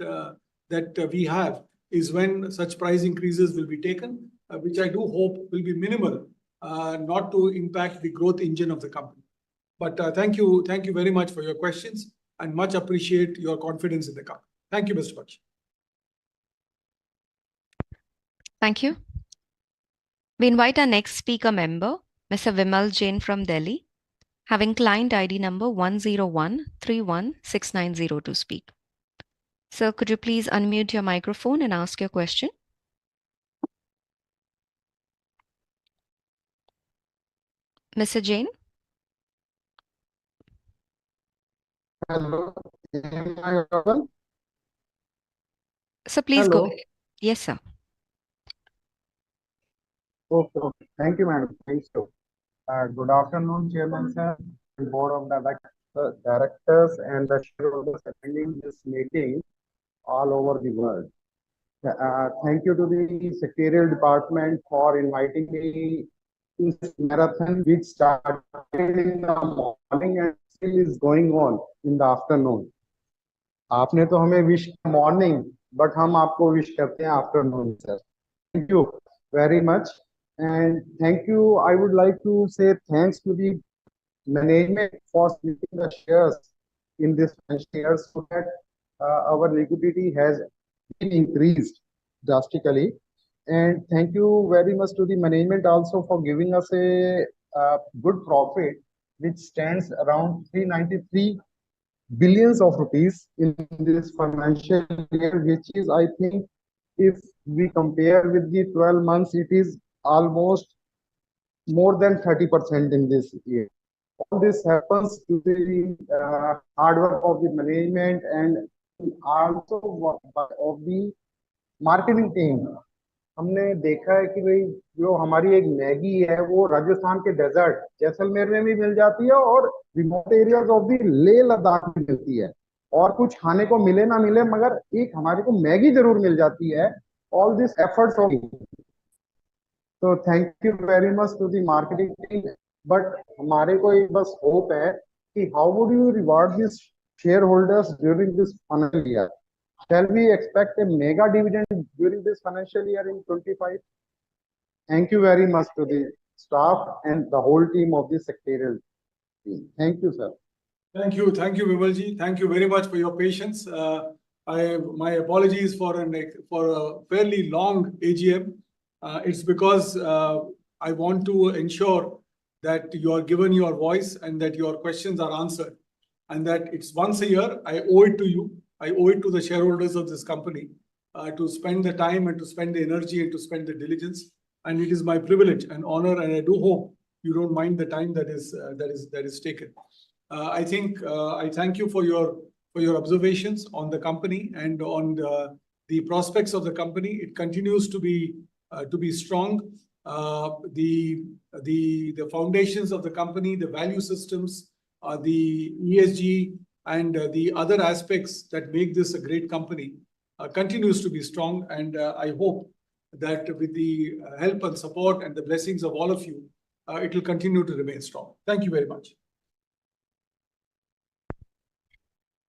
Speaker 2: we have, is when such price increases will be taken, which I do hope will be minimal, not to impact the growth engine of the company. But thank you very much for your questions and much appreciate your confidence in the company. Thank you, Mr. Bakshi.
Speaker 1: Thank you. We invite our next speaker member, Mr. Vimal Jain from Delhi, having client ID number 101316990 to speak. Sir, could you please unmute your microphone and ask your question? Mr. Jain?
Speaker 14: Hello, am I audible?
Speaker 1: So please go
Speaker 14: Hello.
Speaker 1: ahead. Yes, sir.
Speaker 14: Okay, okay. Thank you, madam. Thank you. Good afternoon, Chairman sir, and Board of Directors and the shareholders attending this meeting all over the world. Thank you to the Secretarial Department for inviting me to this marathon, which started in the morning and still is going on in the afternoon. आपने तो हमें wish morning but हम आपको wish करते हैं afternoon sir. Thank you very much. And thank you. I would like to say thanks to the management for splitting the shares in this financial so that our liquidity has been increased drastically. And thank you very much to the management also for giving us a good profit, which stands around 393 billions of rupees in this financial year, which is, I think, if we compare with the 12 months, it is almost more than 30% in this year. All this happens to the hard work of the management and also of the marketing team. हमने देखा है कि भाई जो हमारी एक Maggi है वो राजस्थान के डेजर्ट जैसलमेर में भी मिल जाती है और remote areas of the Leh Ladakh में मिलती है और कुछ खाने को मिले ना मिले मगर एक हमारे को मैगी जरूर मिल जाती है. ऑल दिस एफर्ट्स ऑफ तो thank you very much to the marketing team. But हमारे को एक बस होप है कि how would you reward this shareholder during this financial year. Shall we expect a mega dividend during this financial year in 25? Thank you very much to the staff and the whole team of the secretarial team. Thank you, sir.
Speaker 2: Thank you, Vimalji. Thank you very much for your patience. My apologies for a fairly long AGM. It's because I want to ensure that you are given your voice and that your questions are answered, and that it's once a year. I owe it to you. I owe it to the shareholders of this company to spend the time and to spend the energy and to spend the diligence. And it is my privilege and honor, and I do hope you don't mind the time that is taken. I thank you for your observations on the company and on the prospects of the company. It continues to be strong. The foundations of the company, the value systems, the ESG, and the other aspects that make this a great company continues to be strong. And I hope that with the help and support and the blessings of all of you, it will continue to remain strong. Thank you very much.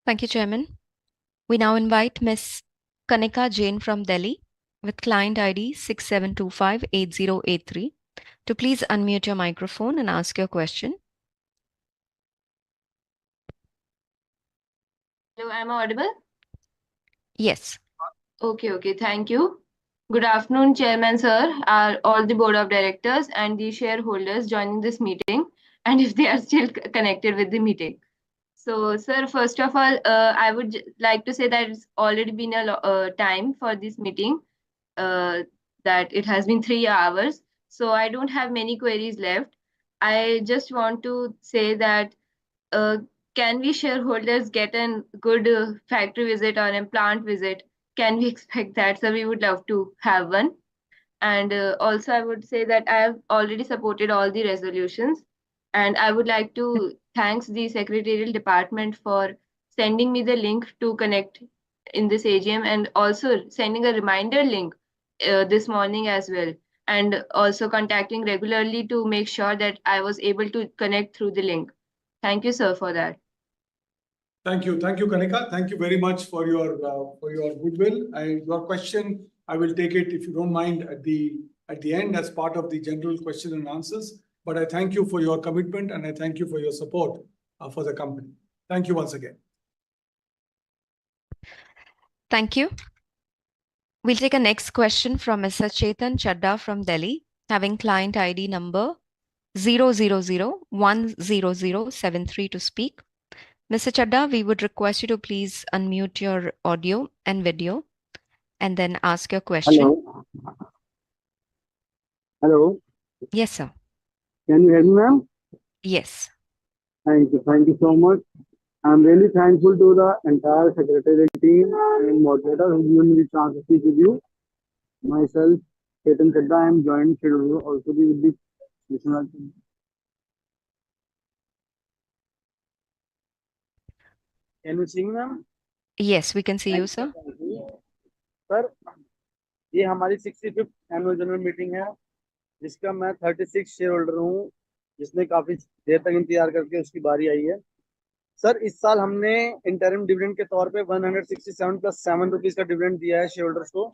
Speaker 1: Thank you, Chairman. We now invite Ms. Kanika Jain from Delhi with client ID 67258083 to please unmute your microphone and ask your question.
Speaker 15: Hello, am I audible?
Speaker 1: Yes.
Speaker 15: Okay, thank you. Good afternoon, Chairman, sir, all the Board of Directors and the shareholders joining this meeting, and if they are still connected with the meeting. So, sir, first of all, I would like to say that it's already been a time for this meeting, that it has been 3 hours. So I don't have many queries left. I just want to say that can we shareholders get a good factory visit or a plant visit? Can we expect that? So we would love to have one. And also I would say that I have already supported all the resolutions. And I would like to thank the secretarial department for sending me the link to connect in this AGM, and also sending a reminder link this morning as well. And also contacting regularly to make sure that I was able to connect through the link. Thank you, sir, for that.
Speaker 2: Thank you, Kanika. Thank you very much for your goodwill. Your question, I will take it, if you don't mind, at the end as part of the general question and answers. But I thank you for your commitment, and I thank you for your support for the company. Thank you once again.
Speaker 1: Thank you. We'll take a next question from Mr. Chetan Chadda from Delhi, having client ID number 000-10073 to speak. Mr. Chadda, we would request you to please unmute your audio and video and then ask your question.
Speaker 16: Hello. Hello.
Speaker 1: Yes, sir.
Speaker 16: Can you hear me, ma'am?
Speaker 1: Yes.
Speaker 16: Thank you. Thank you so much. I'm really thankful to the entire secretarial team and moderator who gave me the chance to speak with you. Myself, Chetan Chadda, I am joint shareholder also with the national team. Can you see me, ma'am?
Speaker 1: Yes, we can see you, sir.
Speaker 16: Sir, ये हमारी 65th annual general meeting है, जिसका मैं 36 share holder हूँ, जिसने काफी देर तक इंतजार करके उसकी बारी आई है। सर, इस साल हमने इंटरिम डिविडेंड के तौर पे 167 + 7 रुपीज का डिविडेंड दिया है शेयर होल्डर्स को।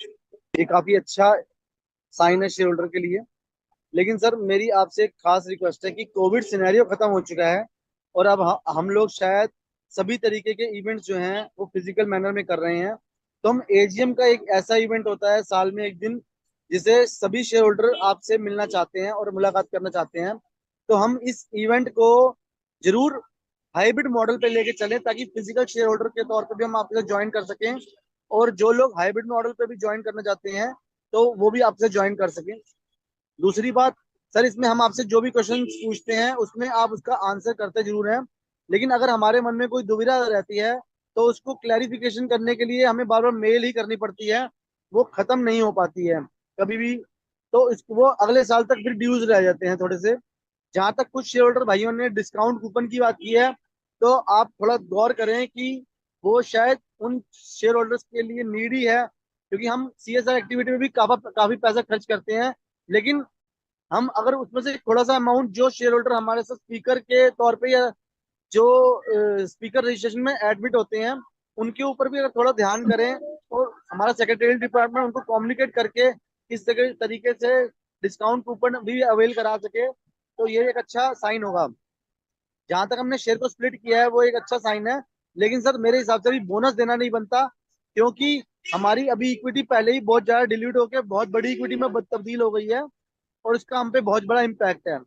Speaker 16: ये काफी अच्छा साइन है शेयर होल्डर के लिए। लेकिन सर, मेरी आपसे एक खास रिक्वेस्ट है कि कोविड सिनेरियो खत्म हो चुका है और अब हम लोग शायद सभी तरीके के इवेंट्स जो हैं वो फिजिकल मैनर में कर रहे हैं। तो हम एजीएम का एक ऐसा इवेंट होता है साल में एक दिन, जिसे सभी शेयर होल्डर आपसे मिलना चाहते हैं और मुलाकात करना चाहते हैं। तो हम इस इवेंट को जरूर हाइब्रिड मॉडल पे लेके चलें, ताकि फिजिकल शेयर होल्डर के तौर पे भी हम आपसे ज्वाइन कर सकें, और जो लोग हाइब्रिड मॉडल पे भी ज्वाइन करना चाहते हैं तो वो भी आपसे ज्वाइन कर सकें। दूसरी बात सर, इसमें हम आपसे जो भी क्वेश्चन पूछते हैं उसमें आप उसका आंसर करते जरूर हैं, लेकिन अगर हमारे मन में कोई दुविधा रहती है तो उसको क्लैरिफिकेशन करने के लिए हमें बार बार मेल ही करनी पड़ती है, वो खत्म नहीं हो पाती है कभी भी। तो वो अगले साल तक फिर ड्यूज रह जाते हैं थोड़े से। जहां तक कुछ शेयर होल्डर भाइयों ने डिस्काउंट कूपन की बात की है, तो आप थोड़ा गौर करें कि वो शायद उन शेयर होल्डर्स के लिए नीडी है, क्योंकि हम सीएसआर एक्टिविटी में भी काफी पैसा खर्च करते हैं, लेकिन हम अगर उसमें से थोड़ा सा अमाउंट जो शेयर होल्डर हमारे साथ स्पीकर के तौर पे या जो स्पीकर रजिस्ट्रेशन में एडमिट होते हैं उनके ऊपर भी अगर थोड़ा ध्यान करें और हमारा सेक्रेटरियल डिपार्टमेंट उनको कम्युनिकेट करके किस तरीके से डिस्काउंट कूपन भी अवेल करा सके, तो ये एक अच्छा साइन होगा। जहां तक हमने शेयर को स्प्लिट किया है वो एक अच्छा साइन है, लेकिन सर मेरे हिसाब से अभी बोनस देना नहीं बनता, क्योंकि हमारी अभी इक्विटी पहले ही बहुत ज्यादा डिल्यूट होकर बहुत बड़ी इक्विटी में तब्दील हो गई है, और इसका हम पे बहुत बड़ा इम्पैक्ट है।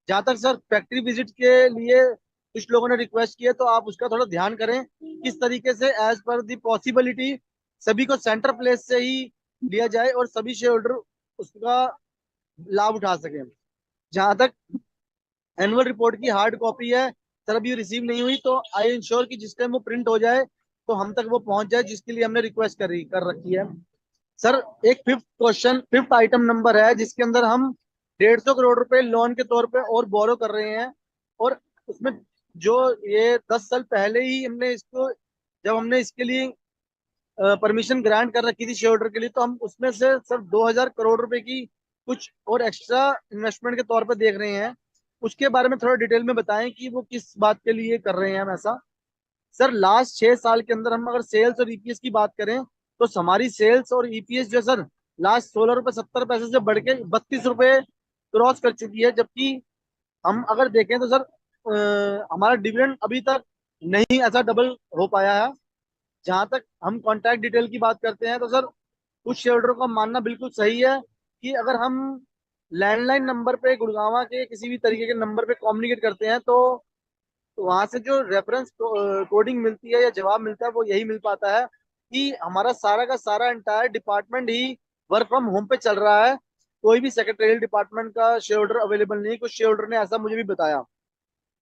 Speaker 16: जहां तक सर फैक्ट्री विजिट के लिए कुछ लोगों ने रिक्वेस्ट की है, तो आप उसका थोड़ा ध्यान करें, किस तरीके से एज पर दी पॉसिबिलिटी सभी को सेंटर प्लेस से ही लिया जाए और सभी शेयर होल्डर उसका लाभ उठा सकें। जहां तक एनुअल रिपोर्ट की हार्ड कॉपी है सर अभी रिसीव नहीं हुई, तो आई इंश्योर कि जिस टाइम वो प्रिंट हो जाए तो हम तक वो पहुंच जाए, जिसके लिए हमने रिक्वेस्ट कर रखी है। सर एक फिफ्थ आइटम नंबर है, जिसके अंदर हम 150 करोड़ रुपए लोन के तौर पे और बोरो कर रहे हैं, और उसमें जो ये 10 साल पहले ही हमने इसको, जब हमने इसके लिए परमिशन ग्रांट कर रखी थी शेयर होल्डर के लिए, तो हम उसमें से सर 2000 करोड़ रुपए की कुछ और एक्स्ट्रा इन्वेस्टमेंट के तौर पे देख रहे हैं। उसके बारे में थोड़ा डिटेल में बताएं कि वो किस बात के लिए कर रहे हैं हम ऐसा। सर लास्ट 6 साल के अंदर हम अगर सेल्स और ईपीएस की बात करें, तो हमारी सेल्स और ईपीएस जो सर लास्ट 16 रुपए 70 पैसे से बढ़ के 32 रुपए क्रॉस कर चुकी है, जबकि हम अगर देखें तो सर हमारा डिविडेंड अभी तक नहीं ऐसा डबल हो पाया है। जहां तक हम कॉन्टैक्ट डिटेल की बात करते हैं, तो सर कुछ शेयर होल्डरों का मानना बिल्कुल सही है कि अगर हम लैंडलाइन नंबर पे गुड़गांव के किसी भी तरीके के नंबर पे कम्युनिकेट करते हैं, तो वहां से जो रेफरेंस कोडिंग मिलती है या जवाब मिलता है वो यही मिल पाता है कि हमारा सारा का सारा entire department he work from home पे चल रहा है, कोई भी सेक्रेटरियल डिपार्टमेंट का शेयर होल्डर अवेलेबल नहीं। कुछ शेयर होल्डर ने ऐसा मुझे भी बताया।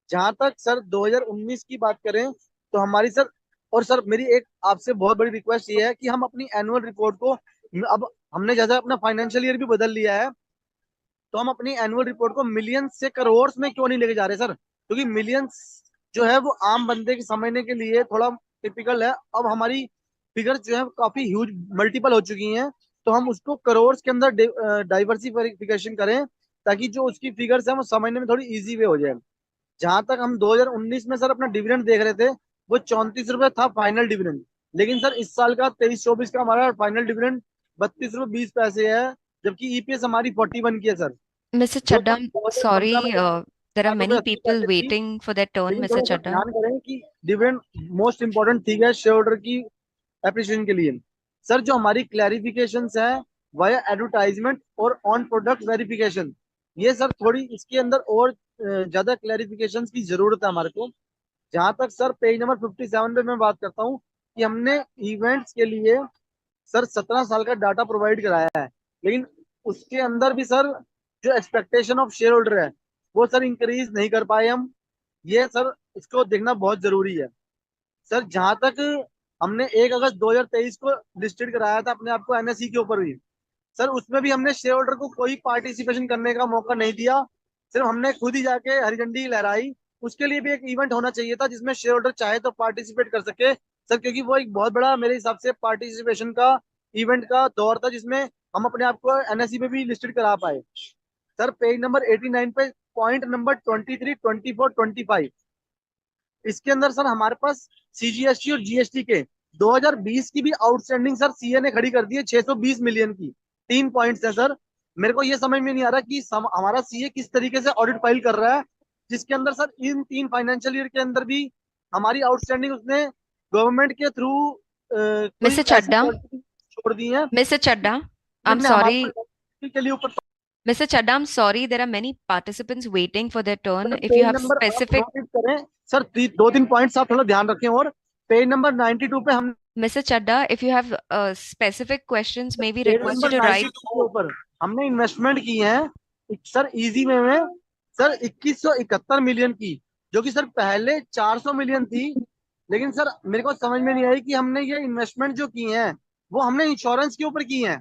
Speaker 16: जहां तक सर 2019 की बात करें, तो हमारी सर, और सर मेरी एक आपसे बहुत बड़ी रिक्वेस्ट ये है कि हम अपनी एनुअल रिपोर्ट को, अब हमने जैसा अपना फाइनेंशियल ईयर भी बदल लिया है, तो हम अपनी एनुअल रिपोर्ट को मिलियंस से करोड़ में क्यों नहीं लेके जा रहे सर, क्योंकि मिलियंस जो है वो आम बंदे के समझने के लिए थोड़ा टिपिकल है। अब हमारी फिगर्स जो है काफी ह्यूज मल्टीपल हो चुकी हैं, तो हम उसको करोड़ के अंदर डाइवर्सिफिकेशन करें, ताकि जो उसकी फिगर्स है वो समझने में थोड़ी इजी वे हो जाए। जहां तक हम 2019 में सर अपना डिविडेंड देख रहे थे, वो 34 रुपए था फाइनल डिविडेंड, लेकिन सर इस साल का 23-24 का हमारा फाइनल डिविडेंड 32 रुपए 20 पैसे है, जबकि ईपीएस हमारी 41 की है सर।
Speaker 1: Mr.
Speaker 16: जो
Speaker 1: Chadda,
Speaker 16: सर 2015 में
Speaker 1: sorry, there are
Speaker 16: 8 रुपए
Speaker 1: many
Speaker 16: 80
Speaker 1: people
Speaker 16: पैसे थी।
Speaker 1: waiting for their turn,
Speaker 16: लेकिन
Speaker 1: Mr.
Speaker 16: थोड़ा सा
Speaker 1: Chadda.
Speaker 16: ध्यान करें कि डिविडेंड मोस्ट इंपॉर्टेंट ठीक है शेयर होल्डर की एप्रिसिएशन के लिए। सर जो हमारी क्लैरिफिकेशन है वाया एडवर्टाइजमेंट और ऑन प्रोडक्ट वेरिफिकेशन, ये सर थोड़ी इसके अंदर और ज्यादा क्लैरिफिकेशन की जरूरत है हमारे को। जहां तक सर पेज नंबर 57 पे मैं बात करता हूँ कि हमने इवेंट्स के लिए सर 17 साल का डाटा प्रोवाइड कराया है, लेकिन उसके अंदर भी सर जो एक्सपेक्टेशन ऑफ शेयर होल्डर है वो सर इंक्रीज नहीं कर पाए हम। ये सर इसको देखना बहुत जरूरी है। सर जहां तक हमने 1 अगस्त 2023 को लिस्टेड कराया था अपने आप को एनएसई के ऊपर भी, सर उसमें भी हमने शेयर होल्डर को कोई पार्टिसिपेशन करने का मौका नहीं दिया, सिर्फ हमने खुद ही जाके हरी झंडी लहराई। उसके लिए भी एक इवेंट होना चाहिए था जिसमें शेयर होल्डर चाहे तो पार्टिसिपेट कर सके सर, क्योंकि वो एक बहुत बड़ा मेरे हिसाब से पार्टिसिपेशन का इवेंट का दौर था, जिसमें हम अपने आप को एनएसई पे भी लिस्टेड करा पाए। सर पेज नंबर 89 पे पॉइंट नंबर 23, 24, 25, इसके अंदर सर हमारे पास सीजीएसटी और जीएसटी के 2020 की भी आउटस्टैंडिंग सर सीए ने खड़ी कर दी है 620 मिलियन की। 3 पॉइंट्स है सर। मेरे को ये समझ में नहीं आ रहा कि हमारा सीए किस तरीके से ऑडिट फाइल कर रहा है, जिसके अंदर सर इन 3 फाइनेंशियल ईयर के अंदर भी हमारी आउटस्टैंडिंग उसने गवर्नमेंट के थ्रू कोई
Speaker 1: Mr.
Speaker 16: ऐसी
Speaker 1: Chadda,
Speaker 16: पॉलिसी छोड़ दी है
Speaker 1: Mr. Chadda, I'm
Speaker 16: जिसने हमारे
Speaker 1: sorry.
Speaker 16: के लिए ऊपर।
Speaker 1: Mr. Chadda, I'm sorry. There are many participants waiting for their turn.
Speaker 16: Sir
Speaker 1: If you
Speaker 16: page
Speaker 1: have
Speaker 16: number आप
Speaker 1: specific,
Speaker 16: नोटिस करें सर, 2-3 पॉइंट्स आप थोड़ा ध्यान रखें। और पेज नंबर 92 पे हम
Speaker 1: Mr. Chadda, if you have specific questions, may we
Speaker 16: page
Speaker 1: request you
Speaker 16: number
Speaker 1: to write.
Speaker 16: 92 के ऊपर हमने इन्वेस्टमेंट की है सर इजी में सर 2171 मिलियन की, जो कि सर पहले 400 मिलियन थी। लेकिन सर मेरे को समझ में नहीं आई कि हमने ये इन्वेस्टमेंट जो की है वो हमने इंश्योरेंस के ऊपर की है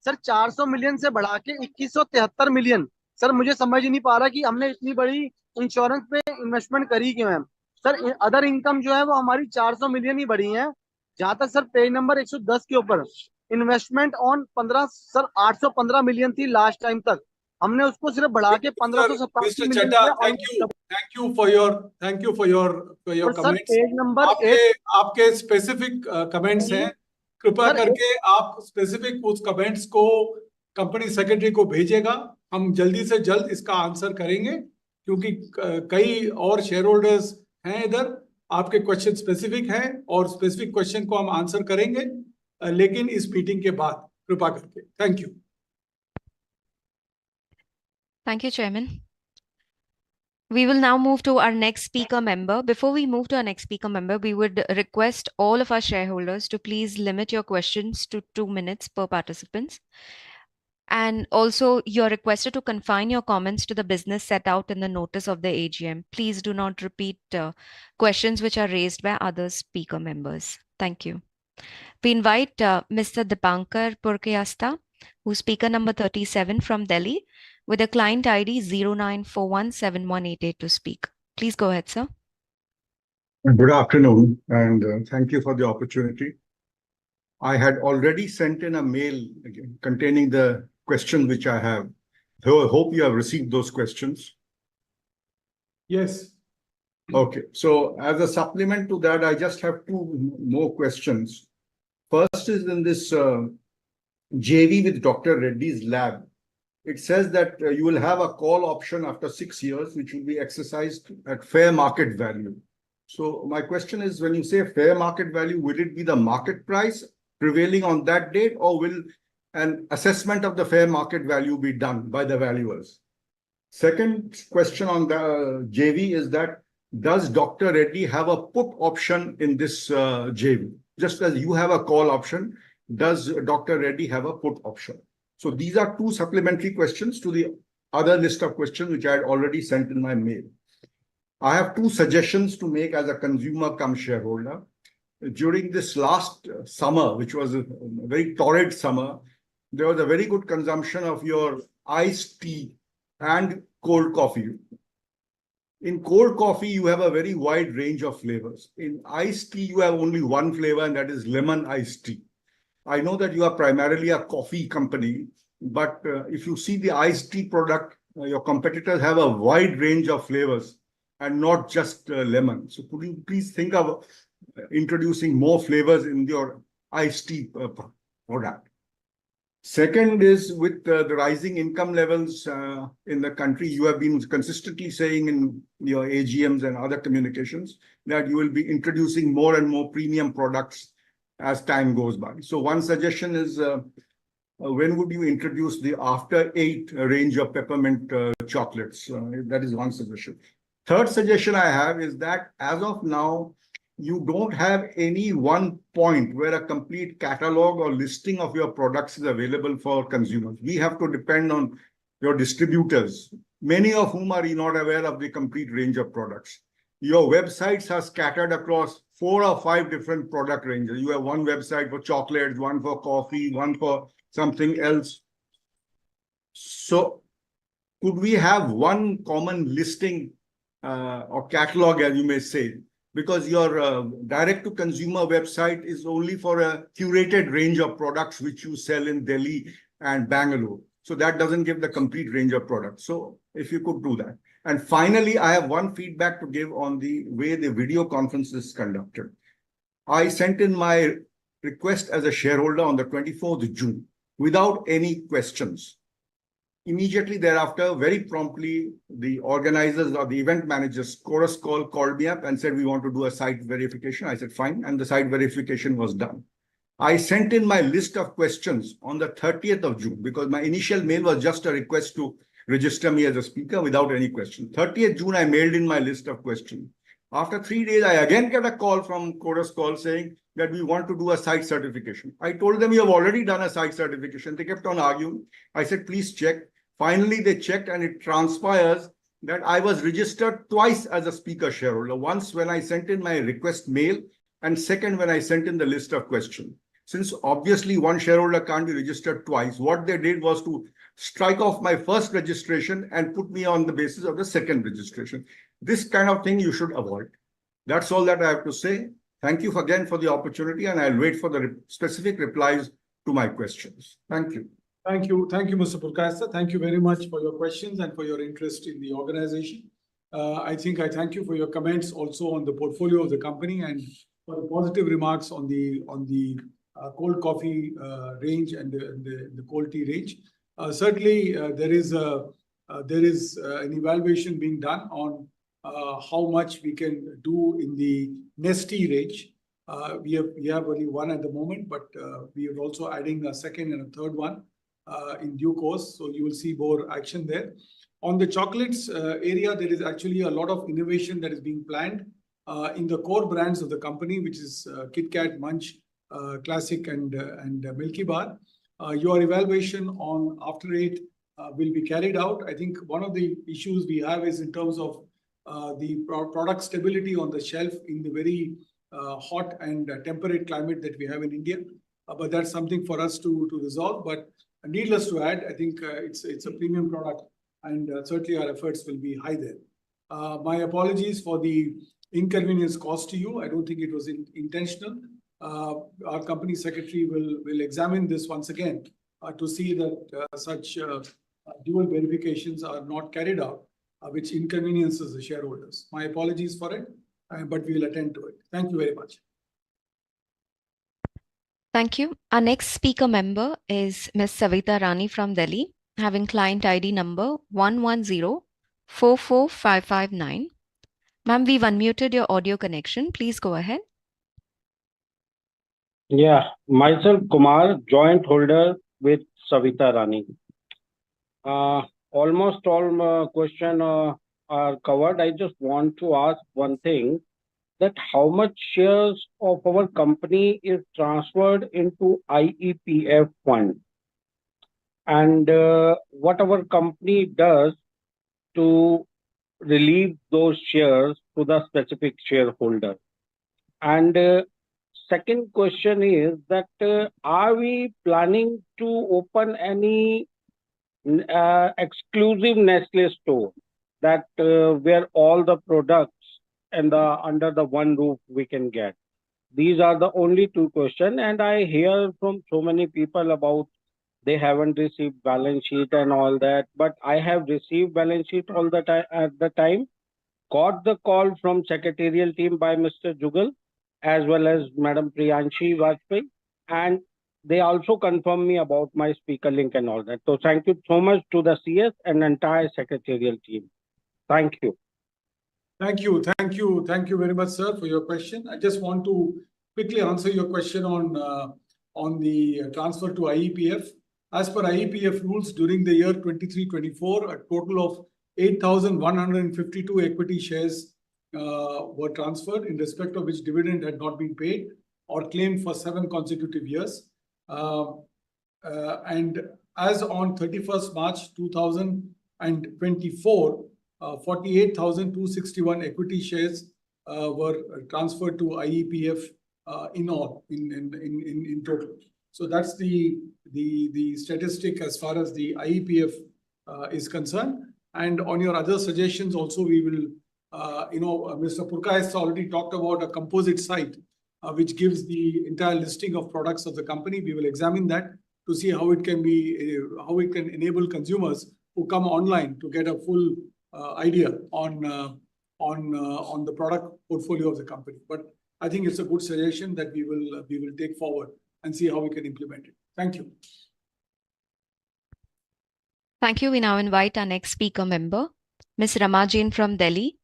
Speaker 16: सर। 400 मिलियन से बढ़ा के 2173 मिलियन। सर मुझे समझ ही नहीं पा रहा कि हमने इतनी बड़ी इंश्योरेंस पे इन्वेस्टमेंट करी क्यों है सर। अदर इनकम जो है वो हमारी 400 मिलियन ही बढ़ी है। जहां तक सर पेज नंबर 110 के ऊपर इन्वेस्टमेंट ऑन 15 सर 815 मिलियन थी लास्ट टाइम तक, हमने उसको सिर्फ बढ़ा के 1587
Speaker 2: Mr.
Speaker 16: मिलियन
Speaker 2: Chadda,
Speaker 16: किया।
Speaker 2: thank you for your
Speaker 16: और सर
Speaker 2: comments.
Speaker 16: पेज नंबर
Speaker 2: आपके स्पेसिफिक कमेंट्स हैं, कृपया
Speaker 16: सर,
Speaker 2: करके आप स्पेसिफिक उस कमेंट्स को कंपनी सेक्रेटरी को भेजेगा हम जल्दी से जल्द इसका आंसर करेंगे, क्योंकि कई और शेयर होल्डर्स हैं इधर. आपके क्वेश्चन स्पेसिफिक हैं और स्पेसिफिक क्वेश्चन को हम आंसर करेंगे, लेकिन इस मीटिंग के बाद कृपा करके. Thank you.
Speaker 1: Thank you, Chairman. We will now move to our next speaker member. Before we move to our next speaker member, we would request all of our shareholders to please limit your questions to 2 minutes per participant. And also, you're requested to confine your comments to the business set out in the notice of the AGM. Please do not repeat questions which are raised by other speaker members. Thank you. We invite Mr. Dipankar Purkayasta, who's speaker number 37 from Delhi, with a client ID 09417188 to speak. Please go ahead, sir.
Speaker 17: Good afternoon, and thank you for the opportunity. I had already sent in a mail containing the questions which I have. So I hope you have received those questions.
Speaker 2: Yes.
Speaker 17: Okay, so as a supplement to that, I just have two more questions. First is in this JV with Dr. Reddy's lab. It says that you will have a call option after 6 years, which will be exercised at fair market value. So my question is, when you say fair market value, will it be the market price prevailing on that date, or will an assessment of the fair market value be done by the valuers? Second question on the JV is that, does Dr. Reddy have a put option in this JV? Just as you have a call option, does Dr. Reddy have a put option? So these are two supplementary questions to the other list of questions which I had already sent in my mail. I have two suggestions to make as a consumer cum shareholder. During this last summer, which was a very torrid summer, there was a very good consumption of your iced tea and cold coffee. In cold coffee, you have a very wide range of flavors. In iced tea, you have only one flavor, and that is lemon iced tea. I know that you are primarily a coffee company, but if you see the iced tea product, your competitors have a wide range of flavors and not just lemon. So could you please think of introducing more flavors in your iced tea product? Second is with the rising income levels in the country, you have been consistently saying in your AGMs and other communications that you will be introducing more and more premium products as time goes by. So one suggestion is, when would you introduce the After 8 range of peppermint chocolates? That is one suggestion. Third suggestion I have is that as of now, you don't have any one point where a complete catalog or listing of your products is available for consumers. We have to depend on your distributors, many of whom are not aware of the complete range of products. Your websites are scattered across 4 or 5 different product ranges. You have one website for chocolates, one for coffee, one for something else. So could we have one common listing or catalog, as you may say? Because your direct-to-consumer website is only for a curated range of products which you sell in Delhi and Bangalore. So that doesn't give the complete range of products. So if you could do that. And finally, I have one feedback to give on the way the video conference is conducted. I sent in my request as a shareholder on the 24th of June without any questions. Immediately thereafter, very promptly, the organizers or the event managers, Chorus Call, called me up and said, we want to do a site verification. I said, fine. And the site verification was done. I sent in my list of questions on the 30th of June because my initial mail was just a request to register me as a speaker without any question. 30th June, I mailed in my list of questions. After 3 days, I again get a call from Chorus Call saying that we want to do a site certification. I told them, you have already done a site certification. They kept on arguing. I said, please check. Finally, they checked, and it transpires that I was registered twice as a speaker shareholder. Once when I sent in my request mail, and second when I sent in the list of questions. Since obviously one shareholder can't be registered twice, what they did was to strike off my first registration and put me on the basis of the second registration. This kind of thing you should avoid. That's all that I have to say. Thank you again for the opportunity, and I'll wait for the specific replies to my questions. Thank you.
Speaker 2: Thank you. Thank you, Mr. Purkayastha. Thank you very much for your questions and for your interest in the organization. I think I thank you for your comments also on the portfolio of the company and for the positive remarks on the cold coffee range and the cold tea range. Certainly, there is an evaluation being done on how much we can do in the Nestlé range. We have only one at the moment, but we are also adding a second and a third one in due course. So you will see more action there. On the chocolates area, there is actually a lot of innovation that is being planned in the core brands of the company, which is Kit Kat, Munch, Classic, and Milky Bar. Your evaluation on After Eight will be carried out. I think one of the issues we have is in terms of the product stability on the shelf in the very hot and temperate climate that we have in India. But that's something for us to resolve. But needless to add, I think it's a premium product, and certainly our efforts will be high there. My apologies for the inconvenience caused to you. I don't think it was intentional. Our company secretary will examine this once again to see that such dual verifications are not carried out, which inconveniences the shareholders. My apologies for it, but we will attend to it. Thank you very much.
Speaker 1: Thank you. Our next speaker member is Ms. Savita Rani from Delhi, having client ID number 110-44559. Ma'am, we've unmuted your audio connection. Please go ahead.
Speaker 18: Yeah, myself Kumar, joint holder with Savita Rani. Almost all questions are covered. I just want to ask one thing, that how much shares of our company is transferred into IEPF fund, and what our company does to relieve those shares to the specific shareholder. And second question is that are we planning to open any exclusive Nestle store that where all the products and under the one roof we can get? These are the only two questions, and I hear from so many people about they haven't received balance sheet and all that, but I have received balance sheet all the time at the time. Got the call from secretarial team by Mr. Jugal as well as Madam Priyanshi Vajpayee, and they also confirmed me about my speaker link and all that. So thank you so much to the CS and entire secretarial team. Thank you.
Speaker 2: Thank you very much, sir, for your question. I just want to quickly answer your question on the transfer to IEPF. As per IEPF rules, during the year 23-24, a total of 8,152 equity shares were transferred, in respect of which dividend had not been paid or claimed for 7 consecutive years. And as on 31st March 2024, 48,261 equity shares were transferred to IEPF in total. So that's the statistic as far as the IEPF is concerned. And on your other suggestions also, we will, Mr. Purka has already talked about a composite site which gives the entire listing of products of the company. We will examine that to see how it can enable consumers who come online to get a full idea on the product portfolio of the company. But I think it's a good suggestion that we will take forward and see how we can implement it. Thank you.
Speaker 1: Thank you. We now invite our next speaker member, Ms. Rama Jain from Delhi,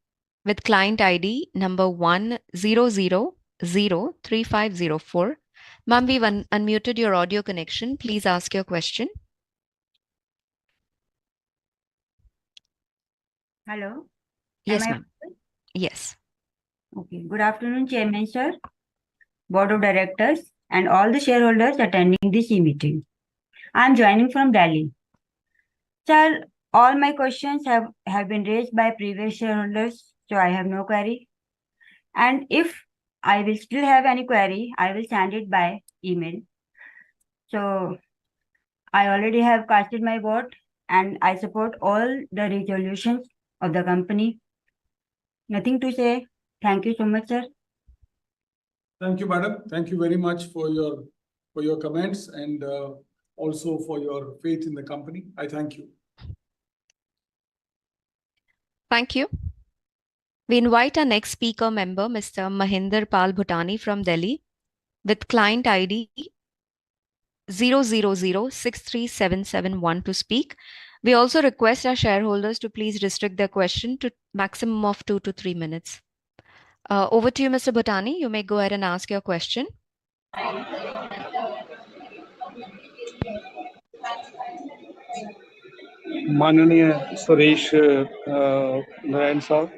Speaker 1: with client ID number 100-3504. Ma'am, we've unmuted your audio connection. Please ask your question.
Speaker 19: Hello.
Speaker 1: Yes, ma'am. Yes.
Speaker 19: Okay. Good afternoon, Chairman, sir, Board of Directors, and all the shareholders attending this meeting. I'm joining from Delhi. Sir, all my questions have been raised by previous shareholders, so I have no query. And if I will still have any query, I will send it by email. So I already have casted my vote and I support all the resolutions of the company. Nothing to say. Thank you so much, sir.
Speaker 2: Thank you, madam. Thank you very much for your comments and also for your faith in the company. I thank you.
Speaker 1: Thank you. We invite our next speaker member, Mr. Mahinder Pal Bhutani from Delhi, with client ID 000-63771 to speak. We also request our shareholders to please restrict their question to maximum of 2 to 3 minutes. Over to you, Mr. Bhutani. You may go ahead and ask your question.
Speaker 11: माननीय सुरेश नारायण साहब,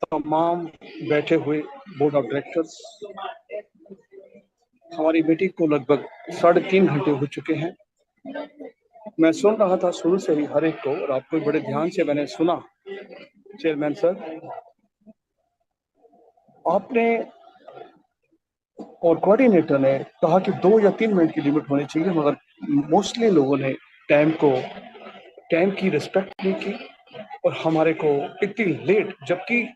Speaker 11: तमाम बैठे हुए board of directors, हमारी meeting को लगभग 3.5 घंटे हो चुके हैं। मैं सुन रहा था शुरू से ही हर एक को, और आपको बड़े ध्यान से मैंने सुना। चेयरमैन सर, आपने और कोऑर्डिनेटर ने कहा कि 2 या 3 मिनट की लिमिट होनी चाहिए, मगर मोस्टली लोगों ने टाइम की रिस्पेक्ट नहीं की और हमारे को इतनी लेट, जबकि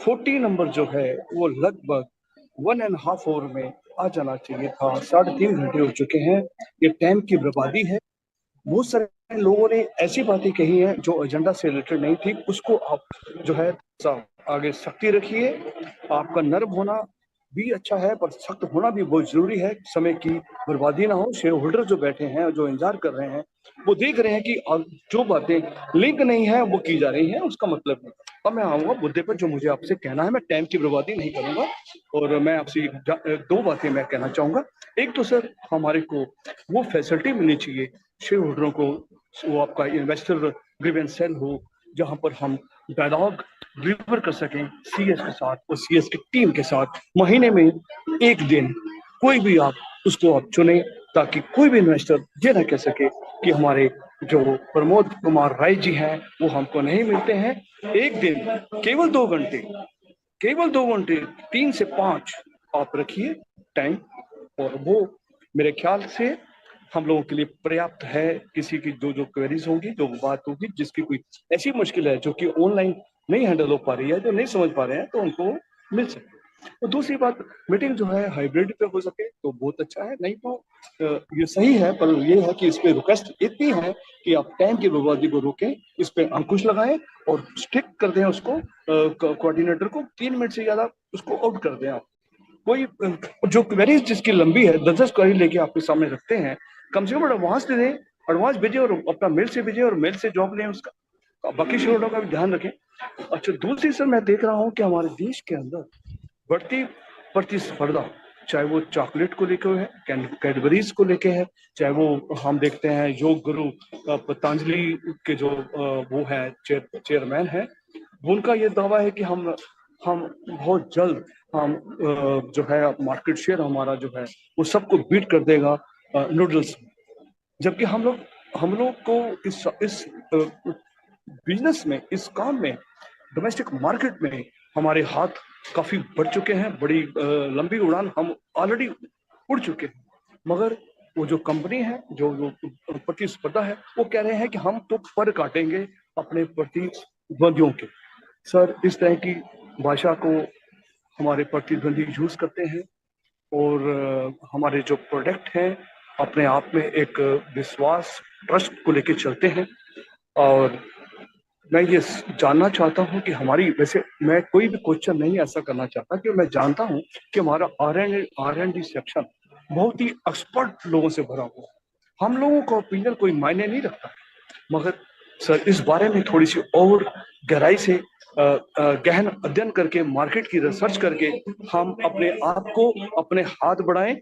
Speaker 11: 40 नंबर जो है वो लगभग 1.5 आवर में आ जाना चाहिए था। 3.5 घंटे हो चुके हैं। ये टाइम की बर्बादी है। बहुत सारे लोगों ने ऐसी बातें कही हैं जो एजेंडा से रिलेटेड नहीं थी। उसको आप जो है आगे सख्ती रखिए। आपका नर्म होना भी अच्छा है, पर सख्त होना भी बहुत जरूरी है। समय की बर्बादी ना हो। शेयर होल्डर जो बैठे हैं, जो इंतजार कर रहे हैं, वो देख रहे हैं कि जो बातें लिंक नहीं है वो की जा रही हैं, उसका मतलब नहीं। अब मैं आऊंगा मुद्दे पर। जो मुझे आपसे कहना है, मैं टाइम की बर्बादी नहीं करूंगा, और मैं आपसे 2 बातें मैं कहना चाहूंगा। एक तो सर, हमारे को वो फैसिलिटी मिलनी चाहिए शेयर होल्डरों को, वो आपका इन्वेस्टर ग्रीवेंस सेल हो, जहां पर हम डायलॉग डिलीवर कर सकें सीएस के साथ और सीएस की टीम के साथ। महीने में 1 दिन कोई भी आप उसको आप चुने, ताकि कोई भी इन्वेस्टर ये ना कह सके कि हमारे जो प्रमोद कुमार राय जी हैं वो हमको नहीं मिलते हैं। 1 दिन केवल 2 घंटे 3 से 5 आप रखिए टाइम, और वो मेरे ख्याल से हम लोगों के लिए पर्याप्त है। किसी की जो क्वेरीज होंगी, जो बात होगी, जिसकी कोई ऐसी मुश्किल है जो कि ऑनलाइन नहीं हैंडल हो पा रही है, जो नहीं समझ पा रहे हैं, तो उनको मिल सके। और दूसरी बात, मीटिंग जो है हाइब्रिड पे हो सके तो बहुत अच्छा है, नहीं तो ये सही है। पर ये है कि इस पे रिक्वेस्ट इतनी है कि आप टाइम की बर्बादी को रोकें, इस पे अंकुश लगाएं और स्ट्रिक्ट कर दें उसको, कोऑर्डिनेटर को 3 मिनट से ज्यादा उसको आउट कर दें। आप कोई जो क्वेरीज जिसकी लंबी है, 10-10 क्वेरी लेके आपके सामने रखते हैं, कम से कम एडवांस दे दें, एडवांस भेजें और अपना मेल से भेजें और मेल से जॉब लें उसका। बाकी शेयरहोल्डरों का भी ध्यान रखें। अच्छा, दूसरी सर, मैं देख रहा हूँ कि हमारे देश के अंदर बढ़ती प्रतिस्पर्धा, चाहे वो चॉकलेट को लेकर है, कैडबरीज को लेके है, चाहे वो हम देखते हैं योग गुरु पतंजलि के जो वो है चेयरमैन है, उनका ये दावा है कि हम बहुत जल्द हम जो है मार्केट शेयर हमारा जो है वो सबको बीट कर देगा नूडल्स। जबकि हम लोग को इस बिजनेस में, इस काम में, डोमेस्टिक मार्केट में हमारे हाथ काफी बढ़ चुके हैं। बड़ी लंबी उड़ान हम ऑलरेडी उड़ चुके हैं, मगर वो जो कंपनी है, जो प्रतिस्पर्धा है, वो कह रहे हैं कि हम तो पर काटेंगे अपने प्रतिद्वंदियों के। सर, इस तरह की भाषा को हमारे प्रतिद्वंदी यूज करते हैं, और हमारे जो प्रोडक्ट हैं अपने आप में एक विश्वास, ट्रस्ट को लेके चलते हैं। और मैं ये जानना चाहता हूं कि हमारी, वैसे मैं कोई भी क्वेश्चन नहीं ऐसा करना चाहता, कि मैं जानता हूं कि हमारा R&D सेक्शन बहुत ही एक्सपर्ट लोगों से भरा हुआ है। हम लोगों का ओपिनियन कोई मायने नहीं रखता, मगर सर इस बारे में थोड़ी सी और गहराई से गहन अध्ययन करके, मार्केट की रिसर्च करके, हम अपने आप को, अपने हाथ बढ़ाएं,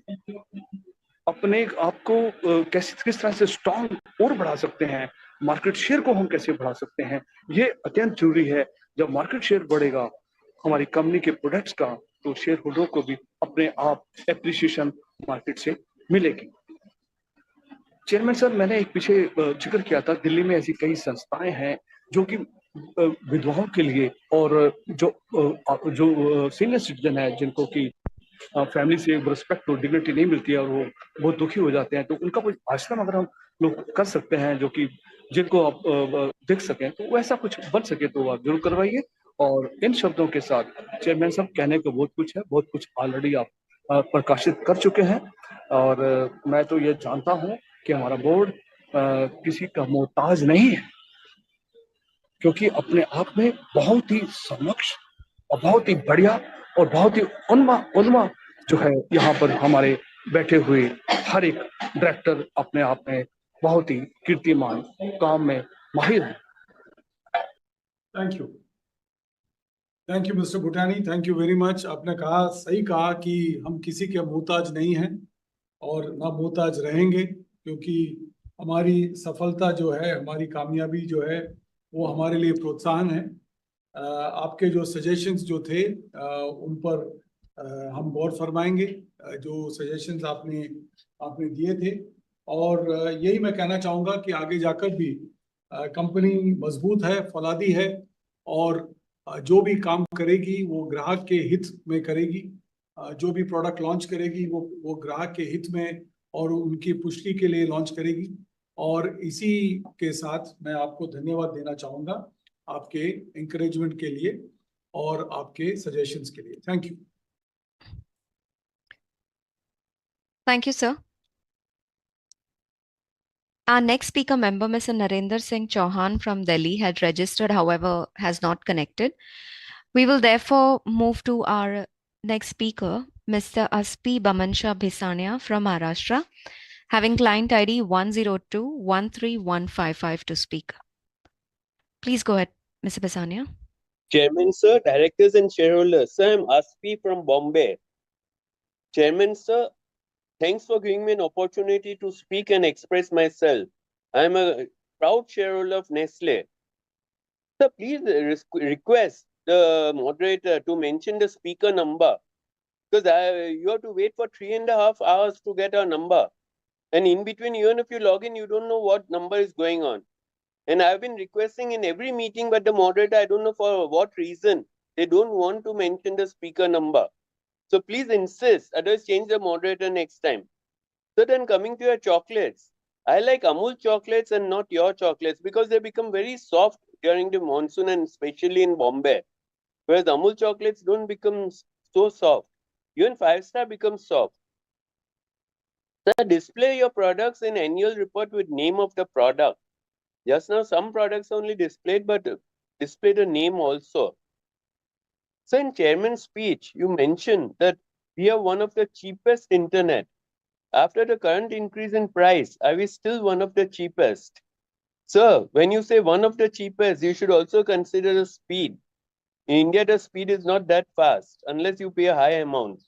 Speaker 11: अपने आप को किस तरह से स्ट्रॉन्ग और बढ़ा सकते हैं, मार्केट शेयर को हम कैसे बढ़ा सकते हैं, ये अत्यंत जरूरी है। जब मार्केट शेयर बढ़ेगा हमारी कंपनी के प्रोडक्ट्स का, तो शेयर होल्डर को भी अपने आप एप्रिसिएशन मार्केट से मिलेगी। चेयरमैन सर, मैंने एक पीछे जिक्र किया था, दिल्ली में ऐसी कई संस्थाएं हैं जो कि विधवाओं के लिए, और जो सीनियर सिटीजन है, जिनको कि फैमिली से रिस्पेक्ट और डिग्निटी नहीं मिलती है और वो बहुत दुखी हो जाते हैं, तो उनका कोई आश्रम अगर हम लोग कर सकते हैं, जो कि जिनको आप देख सकें, तो वैसा कुछ बन सके तो आप जरूर करवाइए। और इन शब्दों के साथ चेयरमैन साहब, कहने को बहुत कुछ है, बहुत कुछ ऑलरेडी आप प्रकाशित कर चुके हैं, और मैं तो ये जानता हूं कि हमारा बोर्ड किसी का मोहताज नहीं है, क्योंकि अपने आप में बहुत ही समक्ष और बहुत ही बढ़िया और बहुत ही उन्मा जो है यहाँ पर हमारे बैठे हुए हर एक डायरेक्टर अपने आप में बहुत ही कीर्तिमान, काम में माहिर है।
Speaker 2: Thank you, thank you mister Bhutani, thank you very much. आपने कहा, सही कहा कि हम किसी के मोहताज नहीं हैं और ना मोहताज रहेंगे, क्योंकि हमारी सफलता जो है, हमारी कामयाबी जो है, वो हमारे लिए प्रोत्साहन है। आपके जो सजेशंस जो थे उन पर हम गौर फरमाएंगे, जो सजेशंस आपने आपने दिए थे। और यही मैं कहना चाहूँगा कि आगे जाकर भी कंपनी मजबूत है, फौलादी है, और जो भी काम करेगी वो ग्राहक के हित में करेगी। जो भी प्रोडक्ट लॉन्च करेगी वो ग्राहक के हित में और उनकी पुष्टि के लिए लॉन्च करेगी। और इसी के साथ मैं आपको धन्यवाद देना चाहूँगा आपके एंकरेजमेंट के लिए और आपके सजेशंस के लिए। Thank you.
Speaker 1: Thank you, sir. Our next speaker member, Mr. Narendra Singh Chauhan from Delhi, had registered, however, has not connected. We will therefore move to our next speaker, Mr. Aspi Bamansha Bhisania from Maharashtra, having client ID 102-13155 to speak. Please go ahead, Mr. Bhisania.
Speaker 4: Chairman, sir, directors and shareholders. Sir, I'm Aspi from Bombay. Chairman, sir, thanks for giving me an opportunity to speak and express myself. I'm a proud shareholder of Nestlé. Sir, please request the moderator to mention the speaker number, because you have to wait for 3.5 hours to get our number. And in between, even if you log in, you don't know what number is going on. And I've been requesting in every meeting, but the moderator, I don't know for what reason, they don't want to mention the speaker number. So please insist, otherwise change the moderator next time. So then coming to your chocolates, I like Amul chocolates and not your chocolates because they become very soft during the monsoon and especially in Bombay. Whereas Amul chocolates don't become so soft. Even 5-star becomes soft. So display your products in annual report with name of the product. Just now some products only displayed, but display the name also. So in chairman's speech, you mentioned that we are one of the cheapest internet. After the current increase in price, are we still one of the cheapest? Sir, when you say one of the cheapest, you should also consider the speed. In India, the speed is not that fast unless you pay a high amount.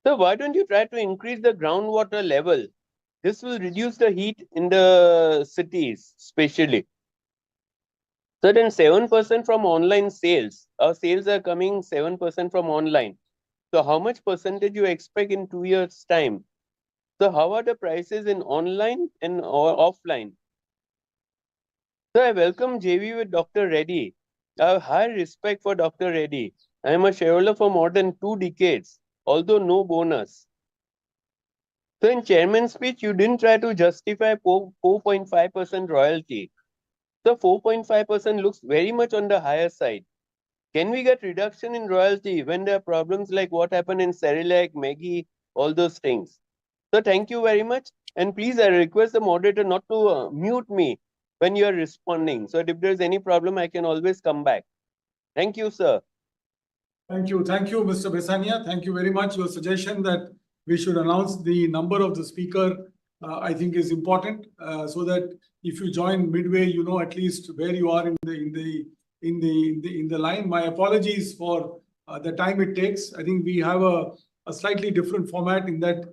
Speaker 4: So why don't you try to increase the groundwater level? This will reduce the heat in the cities, especially. So then 7% from online sales. Our sales are coming 7% from online. So how much percentage you expect in 2 years' time? So how are the prices in online and or offline? So I welcome JV with Dr. Reddy. I have high respect for Dr. Reddy. I am a shareholder for more than 2 decades, although no bonus. So in chairman's speech, you didn't try to justify 4.5% royalty. So 4.5% looks very much on the higher side. Can we get reduction in royalty when there are problems like what happened in Cerelac, Maggi, all those things? So thank you very much. And please, I request the moderator not to mute me when you are responding. So if there's any problem, I can always come back. Thank you, sir.
Speaker 2: Thank you, Mr. Besania. Thank you very much. Your suggestion that we should announce the number of the speaker, I think, is important, so that if you join midway, you know at least where you are in the line. My apologies for the time it takes. I think we have a slightly different format in that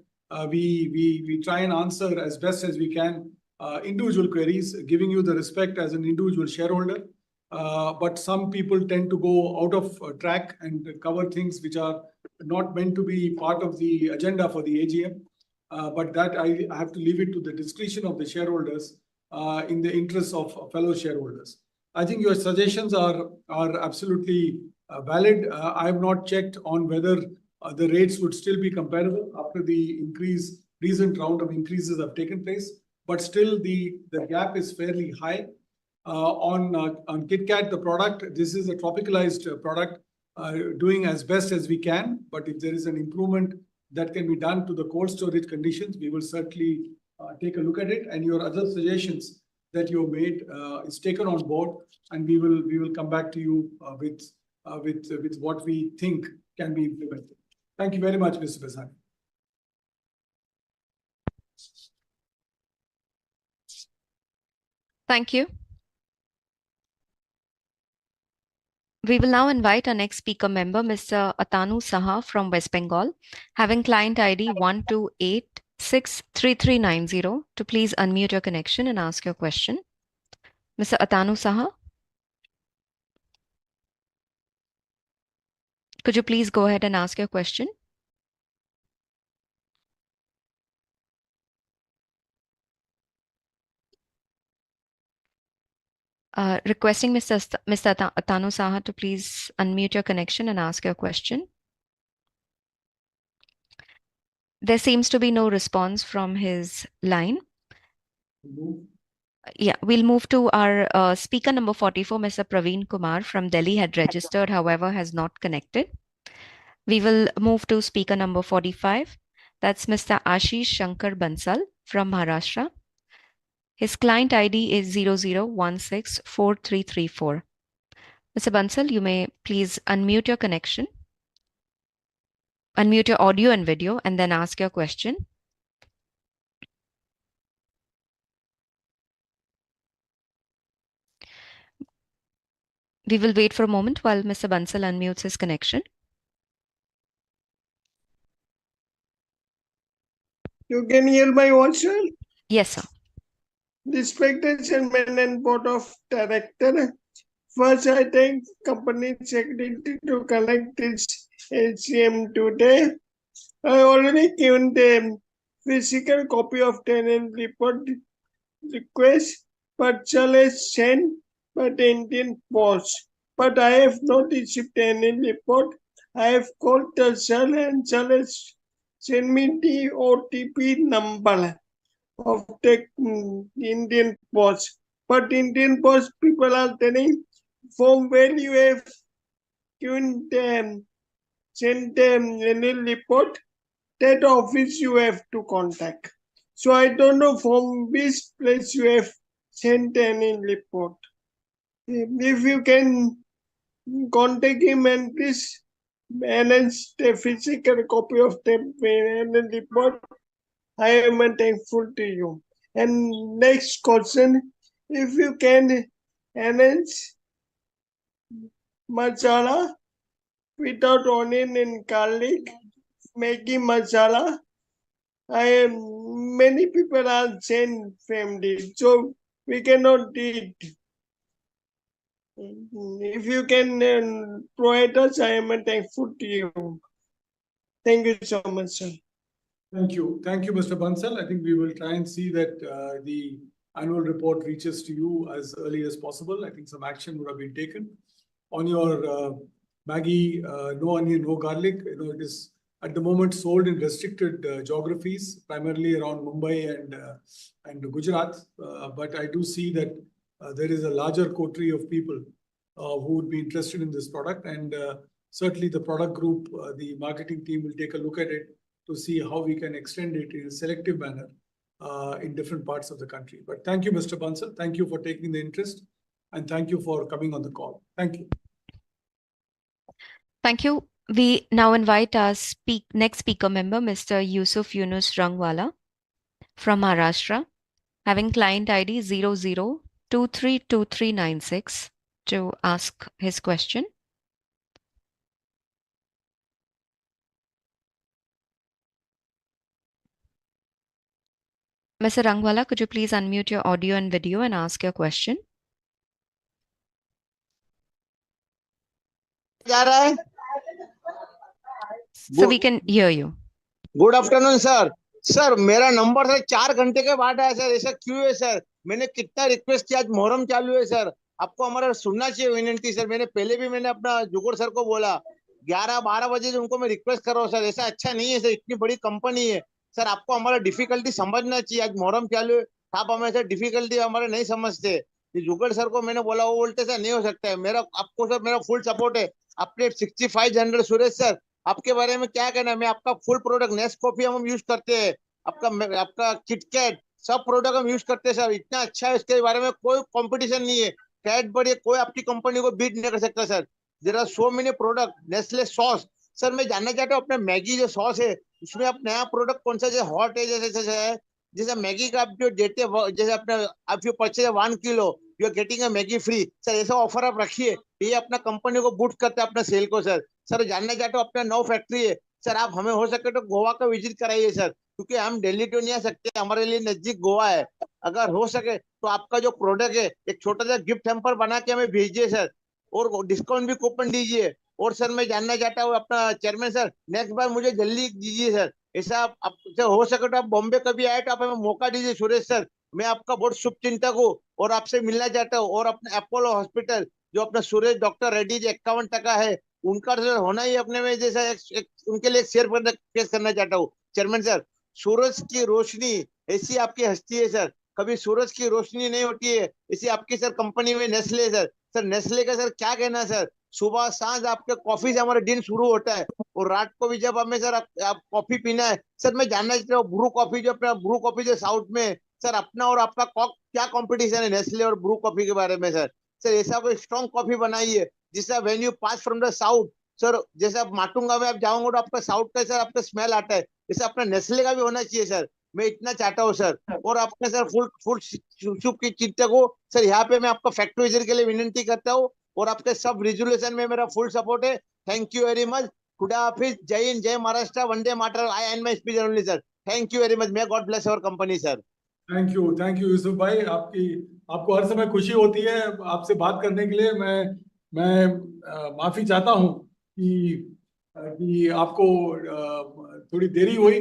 Speaker 2: we try and answer as best as we can individual queries, giving you the respect as an individual shareholder. But some people tend to go out of track and cover things which are not meant to be part of the agenda for the AGM. But that I have to leave it to the discretion of the shareholders in the interests of fellow shareholders. I think your suggestions are absolutely valid. I have not checked on whether the rates would still be comparable after the recent round of increases have taken place. But still, the gap is fairly high. On KitKat, the product, this is a tropicalized product, doing as best as we can. But if there is an improvement that can be done to the cold storage conditions, we will certainly take a look at it. And your other suggestions that you have made is taken on board, and we will come back to you with what we think can be implemented. Thank you very much, Mr. Besani.
Speaker 1: Thank you. We will now invite our next speaker member, Mr. Atanu Saha from West Bengal, having client ID 128663390, to please unmute your connection and ask your question. Mr. Atanu Saha, could you please go ahead and ask your question? Requesting Mr. Atanu Saha to please unmute your connection and ask your question. There seems to be no response from his line. Yeah, we'll move to our speaker number 44, Mr. Praveen Kumar from Delhi, had registered, however, has not connected. We will move to speaker number 45. That's Mr. Ashish Shankar Bansal from Maharashtra. His client ID is 00164334. Mr. Bansal, you may please unmute your connection, unmute your audio and video, and then ask your question. We will wait for a moment while Mr. Bansal unmutes his connection.
Speaker 5: You can hear my voice, sir?
Speaker 1: Yes, sir.
Speaker 5: Respected Chairman and Board of Directors, first I thank Company Secretary to collect this AGM today. I already given the physical copy of tenant report request, but shall I send by the Indian Post. But I have not received any report. I have called the cell and shall I send me the OTP number of the Indian Post. But Indian Post people are telling from where you have given them, send them any report, that office you have to contact. So I don't know from which place you have sent any report. If you can contact him and please manage the physical copy of the report, I am thankful to you. And next question, if you can enhance masala without onion and garlic, Maggi masala. Many people are Jain family, so we cannot eat. If you can provide us, I am thankful to you. Thank you so much, sir.
Speaker 2: Thank you. Thank you, Mr. Bansal. I think we will try and see that the annual report reaches to you as early as possible. I think some action would have been taken. On your Maggi, no onion, no garlic, it is at the moment sold in restricted geographies, primarily around Mumbai and Gujarat. But I do see that there is a larger coterie of people who would be interested in this product. And certainly the product group, the marketing team will take a look at it to see how we can extend it in a selective manner in different parts of the country. But thank you, Mr. Bansal. Thank you for taking the interest. And thank you for coming on the call. Thank you.
Speaker 1: Thank you. We now invite our next speaker member, Mr. Yusuf Yunus Rangwala from Maharashtra, having client ID 00232396, to ask his question. Mr. Rangwala, could you please unmute your audio and video and ask your question? So we can hear you.
Speaker 5: Good afternoon sir. Sir मेरा number sir 4 घंटे के बाद आया sir. ऐसा क्यों है sir? मैंने कितना रिक्वेस्ट किया, आज मोहर्रम चालू है सर. आपको हमारा सुनना चाहिए विनंती सर. मैंने अपना जुगोड़ सर को बोला 11-12 बजे उनको मैं रिक्वेस्ट कर रहा हूँ सर. ऐसा अच्छा नहीं है सर. इतनी बड़ी कंपनी है सर. आपको हमारा डिफिकल्टी समझना चाहिए. आज मोहर्रम चालू है, आप हमें सर डिफिकल्टी हमारे नहीं समझते. जुगड़ सर को मैंने बोला, वो बोलते सर नहीं हो सकता है. आपको सर मेरा फुल सपोर्ट है. अपने 65 जनरल सुरेश सर, आपके बारे में क्या कहना है? मैं आपका फुल प्रोडक्ट नेस्ट कॉफी हम यूज करते हैं, आपका किटकैट सब प्रोडक्ट हम यूज करते हैं सर. इतना अच्छा है, इसके बारे में कोई कंपटीशन नहीं है. कैडबरी कोई आपकी कंपनी को बीट नहीं कर सकता sir. There are so many product. Nestle sauce sir, मैं जानना चाहता हूँ अपना मैगी जो सॉस है उसमें आप नया प्रोडक्ट कौन सा, जैसे हॉट है, जैसे है
Speaker 6: जैसे मैगी का आप जो देते हैं, जैसे अपने आप you purchase 1 kilo you are getting a Maggi free, sir ऐसा ऑफर आप रखिए, ये अपना कंपनी को बूस्ट करता है अपना सेल को। सर जानना चाहते हो अपना 9 फैक्ट्री है सर, आप हमें हो सके तो गोवा का विजिट कराइए सर, क्योंकि हम दिल्ली तो नहीं आ सकते, हमारे लिए नजदीक गोवा है। अगर हो सके तो आपका जो प्रोडक्ट है एक छोटा सा गिफ्ट हैम्पर बना के हमें भेजिए सर, और डिस्काउंट भी कूपन दीजिए। और सर मैं जानना चाहता हूँ अपना चेयरमैन सर, नेक्स्ट बार मुझे जल्दी दीजिए सर, ऐसा आपसे हो सके तो आप बॉम्बे कभी आए तो आप हमें मौका दीजिए सुरेश सर, मैं आपका बहुत शुभ चिंतक हूँ और आपसे मिलना चाहता हूँ। और अपने अपोलो हॉस्पिटल जो अपना सुरेश डॉक्टर रेड्डी जी 51% है, उनका सर होना ही अपने में जैसा उनके लिए एक शेयर पेश करना चाहता हूँ चेयरमैन सर। सूरज की रोशनी ऐसी आपकी हस्ती है सर, कभी सूरज की रोशनी नहीं होती है इसी आपकी सर कंपनी में नेस्ले सर। सर नेस्ले का सर क्या कहना है सर, सुबह सांझ आपके कॉफी से हमारा दिन शुरू होता है, और रात को भी जब हमें सर आप कॉफी पीना है सर, मैं जानना चाहता हूँ ब्रू कॉफी जो अपना ब्रू कॉफी जो साउथ में है, सर अपना और आपका क्या कंपटीशन है नेस्ले और ब्रू कॉफी के बारे में सर। सर ऐसा कोई स्ट्रॉन्ग कॉफी बनाइए जिसका when you pass from the south sir, जैसे आप माटुंगा में आप जाओगे तो आपका साउथ का सर आपका स्मेल आता है, जैसे अपना नेस्ले का भी होना चाहिए सर, मैं इतना चाहता हूँ सर। और आपका सर फुल फुल शुभ की चिंतक हो सर, यहाँ पे मैं आपका फैक्ट्री विजिट के लिए विनती करता हूँ, और आपके सब रिजोल्यूशन में मेरा फुल सपोर्ट है। थैंक यू वेरी मच, खुदा हाफिज, जय हिंद, जय महाराष्ट्र, वंदे मातरम। I end my speech only sir, thank you very much, may God bless our company sir.
Speaker 2: Thank you Yusuf भाई, आपको हर समय खुशी होती है आपसे बात करने के लिए। मैं माफी चाहता हूँ कि आपको थोड़ी देरी हुई।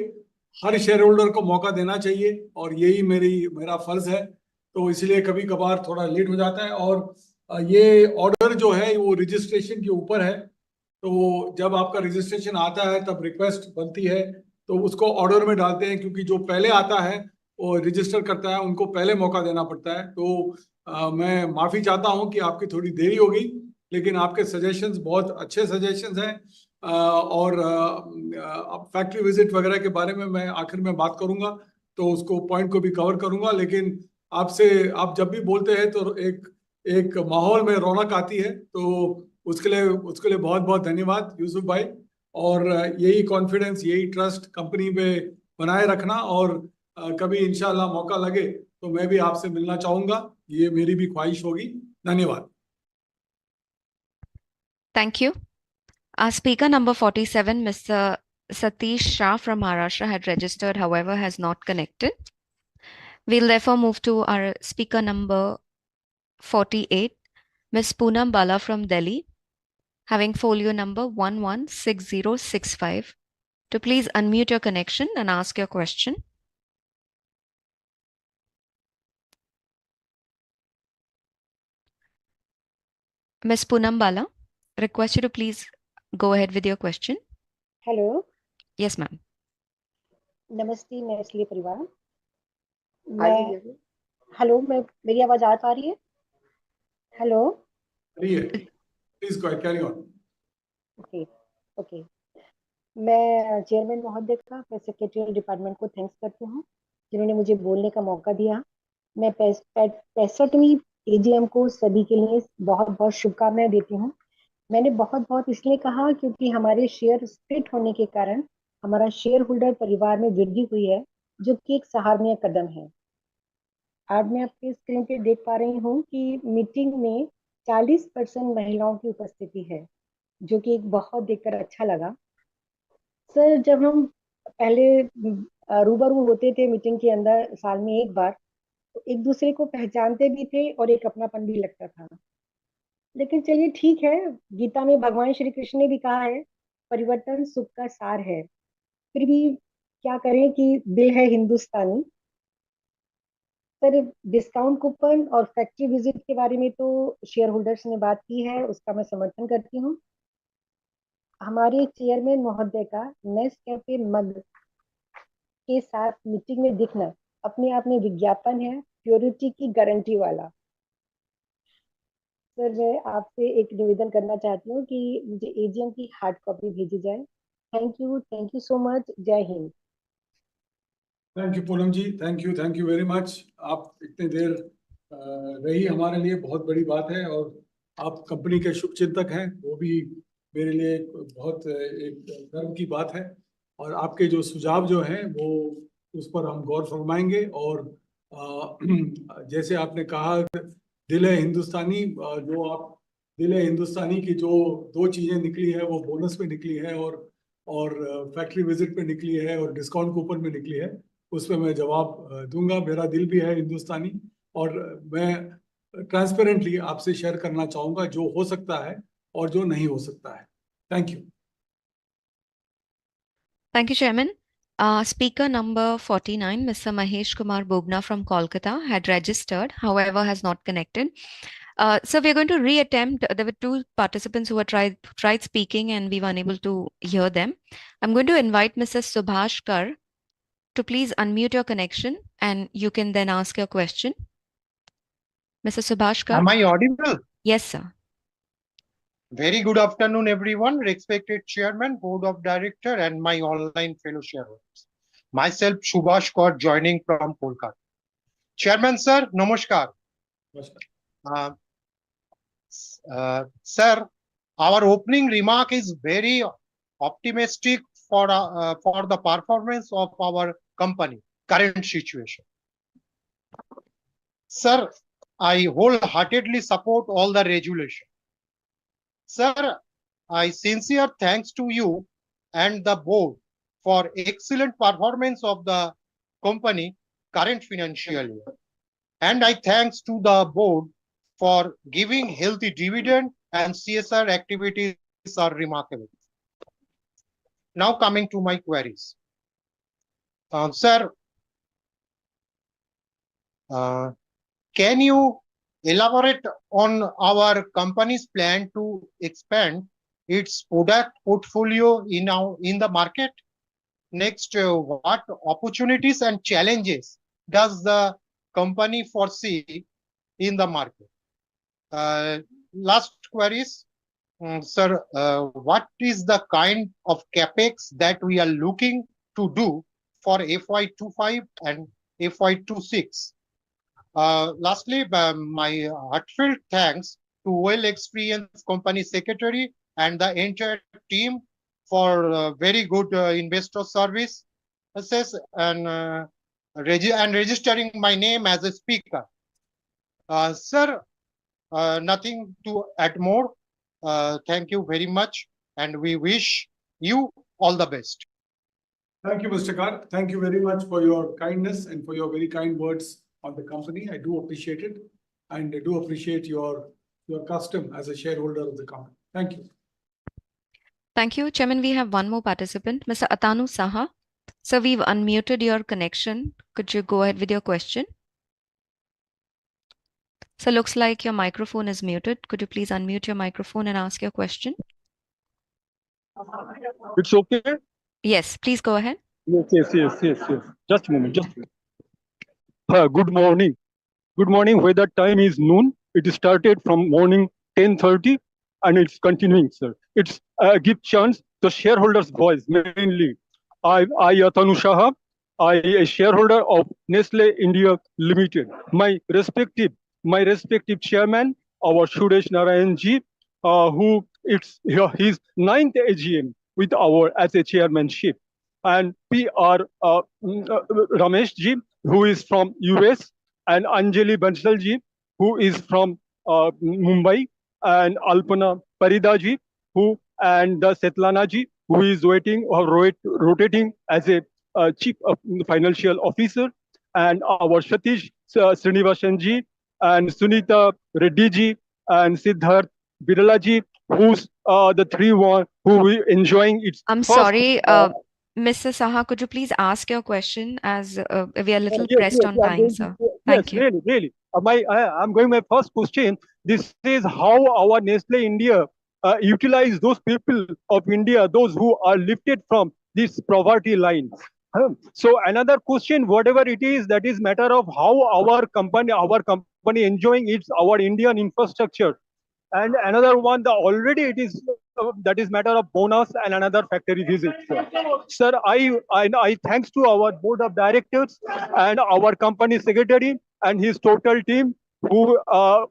Speaker 2: हर शेयर होल्डर को मौका देना चाहिए और यही मेरा फर्ज है, तो इसलिए कभी कभार थोड़ा लेट हो जाता है। और ये ऑर्डर जो है वो रजिस्ट्रेशन के ऊपर है, तो जब आपका रजिस्ट्रेशन आता है तब रिक्वेस्ट बनती है, तो उसको ऑर्डर में डालते हैं, क्योंकि जो पहले आता है वो रजिस्टर करता है उनको पहले मौका देना पड़ता है। तो मैं माफी चाहता हूं कि आपकी थोड़ी देरी होगी, लेकिन आपके सजेशंस बहुत अच्छे सजेशंस हैं। और फैक्ट्री विजिट वगैरह के बारे में मैं आखिर में बात करूंगा, तो उसको पॉइंट को भी कवर करूंगा। लेकिन आप जब भी बोलते हैं तो एक एक माहौल में रौनक आती है, तो उसके लिए बहुत बहुत धन्यवाद यूसुफ भाई। और यही कॉन्फिडेंस, यही ट्रस्ट कंपनी पे बनाए रखना, और कभी इंशाल्लाह मौका लगे तो मैं भी आपसे मिलना चाहूंगा, ये मेरी भी ख्वाहिश होगी। धन्यवाद।
Speaker 1: Thank you. Our speaker number 47, Mr. Satish Shah from Maharashtra, had registered, however, has not connected. We'll therefore move to our speaker number 48, Ms. Poonam Bala from Delhi, having folio number 116065. To please unmute your connection and ask your question. Ms. Poonam Bala, request you to please go ahead with your question.
Speaker 20: Hello,
Speaker 1: Yes, ma'am.
Speaker 20: नमस्ते Nestle परिवार। मैं मेरी आवाज आ पा रही है? Hello,
Speaker 2: please go carry on.
Speaker 20: Okay okay. मैं chairman महोदय का, मैं सेक्रेटरियल डिपार्टमेंट को थैंक्स करती हूँ जिन्होंने मुझे बोलने का मौका दिया। मैं 65वीं AGM को सभी के लिए बहुत बहुत शुभकामनाएं देती हूँ। मैंने बहुत बहुत इसलिए कहा क्योंकि हमारे शेयर स्प्लिट होने के कारण हमारा शेयर होल्डर परिवार में वृद्धि हुई है, जो कि एक सराहनीय कदम है। आज मैं आपके स्क्रीन पे देख पा रही हूँ कि मीटिंग में 40% महिलाओं की उपस्थिति है, जो कि एक बहुत देखकर अच्छा लगा। सर, जब हम पहले रूबरू होते थे मीटिंग के अंदर साल में एक बार, तो एक दूसरे को पहचानते भी थे और एक अपनापन भी लगता था। लेकिन चलिए ठीक है, गीता में भगवान श्री कृष्ण ने भी कहा है परिवर्तन सुख का सार है। फिर भी क्या करें कि दिल है हिंदुस्तानी। सर, डिस्काउंट कूपन और फैक्ट्री विजिट के बारे में तो शेयर होल्डर्स ने बात की है, उसका मैं समर्थन करती हूँ। हमारे चेयरमैन महोदय का नेस्कैफे मग के साथ मीटिंग में दिखना अपने आप में विज्ञापन है, प्योरिटी की गारंटी वाला। सर, मैं आपसे एक निवेदन करना चाहती हूँ कि मुझे AGM की हार्ड कॉपी भेजी जाए। Thank you so much. जय Hind.
Speaker 2: Thank you Poonam ji, thank you very much. आप इतनी देर रही हमारे लिए बहुत बड़ी बात है, और आप कंपनी के शुभचिंतक हैं, वो भी मेरे लिए बहुत एक गर्व की बात है। और आपके जो सुझाव जो हैं वो उस पर हम गौर फरमाएंगे। और जैसे आपने कहा, दिल है हिंदुस्तानी, जो आप दिल है हिंदुस्तानी की जो दो चीजें निकली है वो बोनस पे निकली है और फैक्ट्री विजिट पे निकली है और डिस्काउंट कूपन में निकली है, उस पर मैं जवाब दूंगा। मेरा दिल भी है हिंदुस्तानी और मैं ट्रांसपेरेंटली आपसे शेयर करना चाहूंगा जो हो सकता है और जो नहीं हो सकता है। Thank you.
Speaker 1: Thank you, Chairman. Speaker number 49, Mr. Mahesh Kumar Bobna from Kolkata, had registered, however, has not connected. So we're going to reattempt. There were two participants who were tried speaking and we were unable to hear them. I'm going to invite Mrs. Subhash Kar to please unmute your connection and you can then ask your question. Mrs. Subhash Kar.
Speaker 7: Am I audible?
Speaker 1: Yes, sir.
Speaker 7: Very good afternoon, everyone. Respected Chairman, Board of Director, and my online fellow shareholders. Myself, Subhash Kaur, joining from Kolkata. Chairman, sir, namaskar. Sir, our opening remark is very optimistic for the performance of our company, current situation. Sir, I wholeheartedly support all the regulation. Sir, I sincere thanks to you and the board for excellent performance of the company current financial year. And I thanks to the board for giving healthy dividend and CSR activities are remarkable. Now coming to my queries. Sir, can you elaborate on our company's plan to expand its product portfolio in the market? Next, what opportunities and challenges does the company foresee in the market? Last queries, sir, what is the kind of capex that we are looking to do for FY25 and FY26? Lastly, my heartfelt thanks to well-experienced company secretary and the entire team for very good investor service and registering my name as a speaker. Sir, nothing to add more. Thank you very much, and we wish you all the best.
Speaker 2: Thank you, Mr. Kar. Thank you very much for your kindness and for your very kind words on the company. I do appreciate it, and I do appreciate your custom as a shareholder of the company. Thank you.
Speaker 1: Thank you, Chairman. We have one more participant, Mr. Atanu Saha. Sir, we've unmuted your connection. Could you go ahead with your question? So looks like your microphone is muted. Could you please unmute your microphone and ask your question?
Speaker 11: It's okay?
Speaker 1: Yes, please go ahead.
Speaker 11: Yes. Just a moment. Good morning. Good morning. Whether time is noon, it started from morning 10:30 and it's continuing, sir. It's give chance to shareholders' voice mainly. I Atanu Saha, I a shareholder of Nestlé India Limited. My respective chairman, our Suresh Narayan ji, who it's his 9th AGM with our as a chairmanship, and PR Ramesh ji, who is from US, and Anjali Bansal ji, who is from Mumbai, and Alpana Parida ji, and Setlana ji, who is rotating as a chief financial officer, and our Satish Srinivasan ji, and Sunita Reddy ji, and Siddharth Birla ji, who's the three one who we enjoying its.
Speaker 1: I'm sorry, Mr. Saha, could you please ask your question as we are a little pressed on time, sir? Thank you.
Speaker 11: Really. I'm going my first question. This is how our Nestle India utilize those people of India, those who are lifted from this poverty line. So another question, whatever it is, that is matter of how our company enjoying our Indian infrastructure. And another one, already it is that is matter of bonus and another factory visit. Sir, I thanks to our board of directors and our company secretary and his total team who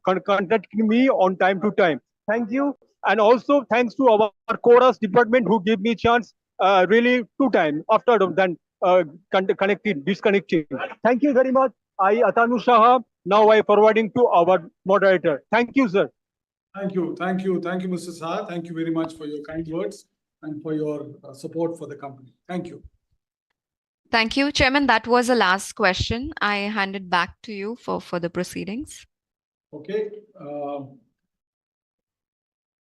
Speaker 11: contacted me on time to time. Thank you, and also thanks to our chorus department who gave me chance really 2 times after then disconnecting. Thank you very much. I, Atanu Shah, now I forwarding to our moderator. Thank you, sir.
Speaker 2: Thank you, Mr. Saha. Thank you very much for your kind words and for your support for the company. Thank you.
Speaker 1: Thank you, Chairman. That was the last question. I hand it back to you for further proceedings.
Speaker 2: Okay.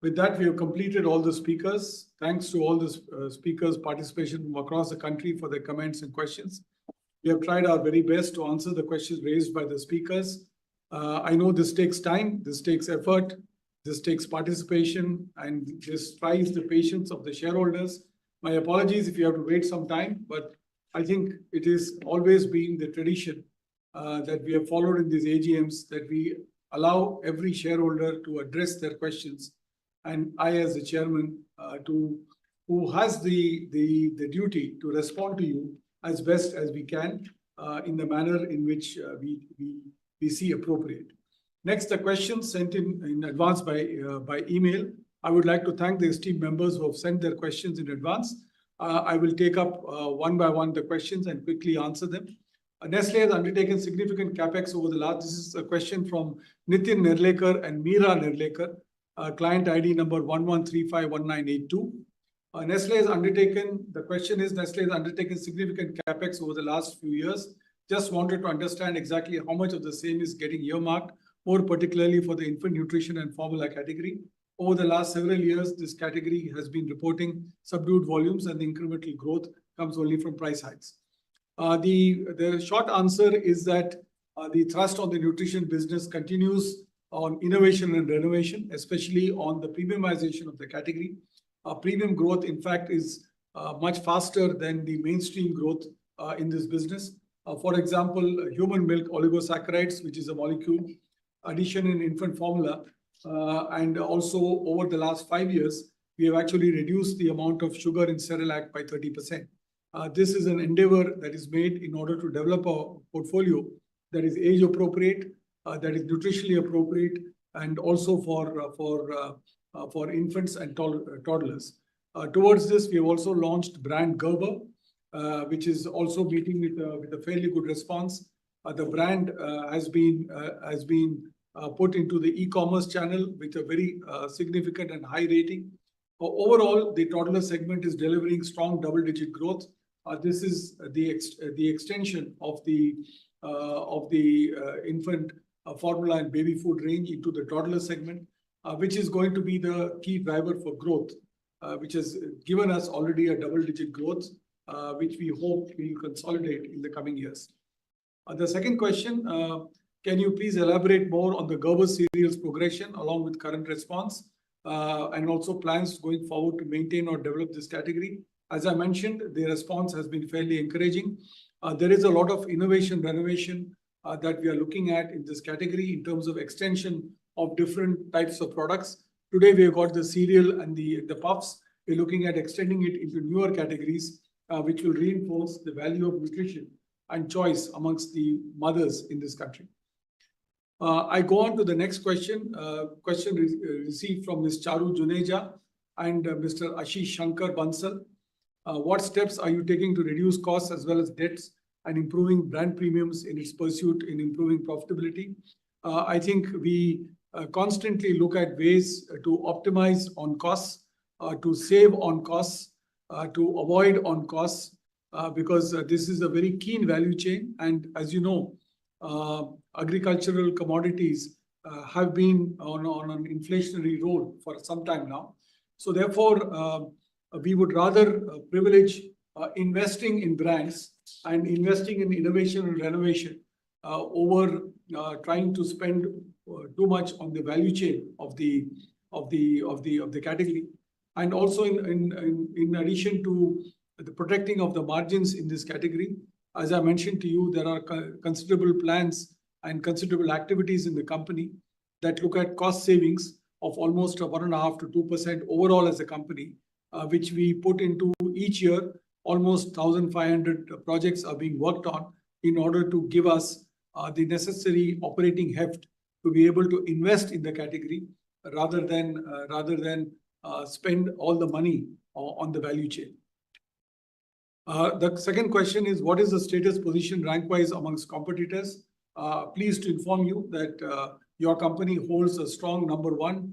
Speaker 2: With that, we have completed all the speakers. Thanks to all the speakers' participation from across the country for their comments and questions. We have tried our very best to answer the questions raised by the speakers. I know this takes time, this takes effort, this takes participation, and this tries the patience of the shareholders. My apologies if you have to wait some time, but I think it is always been the tradition that we have followed in these AGMs, that we allow every shareholder to address their questions. And I, as the chairman, who has the duty to respond to you as best as we can in the manner in which we see appropriate. Next, the questions sent in advance by email. I would like to thank the esteemed members who have sent their questions in advance. I will take up one by one the questions and quickly answer them. Nestlé has undertaken significant capex over the last. This is a question from Nitin Nerlekar and Meera Nerlekar, client ID number 11351982. Nestlé has undertaken, the question is, Nestlé has undertaken significant capex over the last few years. Just wanted to understand exactly how much of the same is getting earmarked, more particularly for the infant nutrition and formula category. Over the last several years, this category has been reporting subdued volumes, and the incremental growth comes only from price hikes. The short answer is that the thrust on the nutrition business continues on innovation and renovation, especially on the premiumization of the category. Premium growth, in fact, is much faster than the mainstream growth in this business. For example, human milk oligosaccharides, which is a molecule, addition in infant formula, and also over the last 5 years, we have actually reduced the amount of sugar in Cerelac by 30%. This is an endeavor that is made in order to develop a portfolio that is age appropriate, that is nutritionally appropriate, and also for infants and toddlers. Towards this, we have also launched brand Gerber, which is also meeting with a fairly good response. The brand has been put into the e-commerce channel with a very significant and high rating. Overall, the toddler segment is delivering strong double-digit growth. This is the extension of the infant formula and baby food range into the toddler segment, which is going to be the key driver for growth, which has given us already a double-digit growth, which we hope will consolidate in the coming years. The second question, can you please elaborate more on the Gerber cereals progression along with current response and also plans going forward to maintain or develop this category? As I mentioned, the response has been fairly encouraging. There is a lot of innovation, renovation that we are looking at in this category in terms of extension of different types of products. Today, we have got the cereal and the puffs. We're looking at extending it into newer categories, which will reinforce the value of nutrition and choice amongst the mothers in this country. I go on to the next question. Question received from Ms. Charu Juneja and Mr. Ashish Shankar Bansal. What steps are you taking to reduce costs as well as debts and improving brand premiums in its pursuit in improving profitability? I think we constantly look at ways to optimize on costs, to save on costs, to avoid on costs, because this is a very keen value chain. And as you know, agricultural commodities have been on an inflationary roll for some time now. So therefore, we would rather privilege investing in brands and investing in innovation and renovation over trying to spend too much on the value chain of the category. And also in addition to the protecting of the margins in this category, as I mentioned to you, there are considerable plans and considerable activities in the company that look at cost savings of almost 1.5% to 2% overall as a company, which we put into each year. Almost 1,500 projects are being worked on in order to give us the necessary operating heft to be able to invest in the category rather than spend all the money on the value chain. The second question is, what is the status position rank-wise amongst competitors? Pleased to inform you that your company holds a strong number 1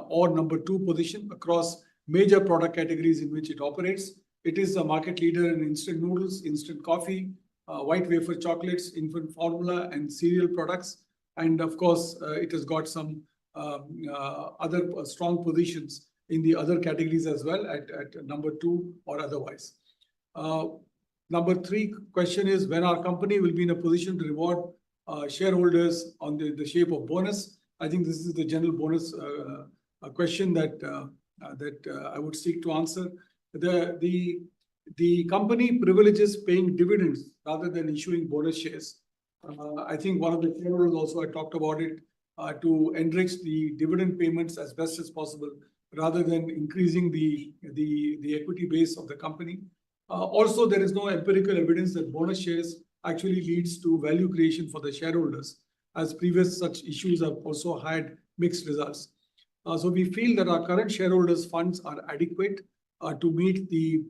Speaker 2: or number 2 position across major product categories in which it operates. It is a market leader in instant noodles, instant coffee, white wafer chocolates, infant formula, and cereal products. And of course, it has got some other strong positions in the other categories as well at number 2 or otherwise. Number 3 question is, when our company will be in a position to reward shareholders on the shape of bonus? I think this is the general bonus question that I would seek to answer. The company privileges paying dividends rather than issuing bonus shares. I think one of the shareholders also I talked about it, to enrich the dividend payments as best as possible rather than increasing the equity base of the company. Also, there is no empirical evidence that bonus shares actually leads to value creation for the shareholders, as previous such issues have also had mixed results. So we feel that our current shareholders' funds are adequate to meet the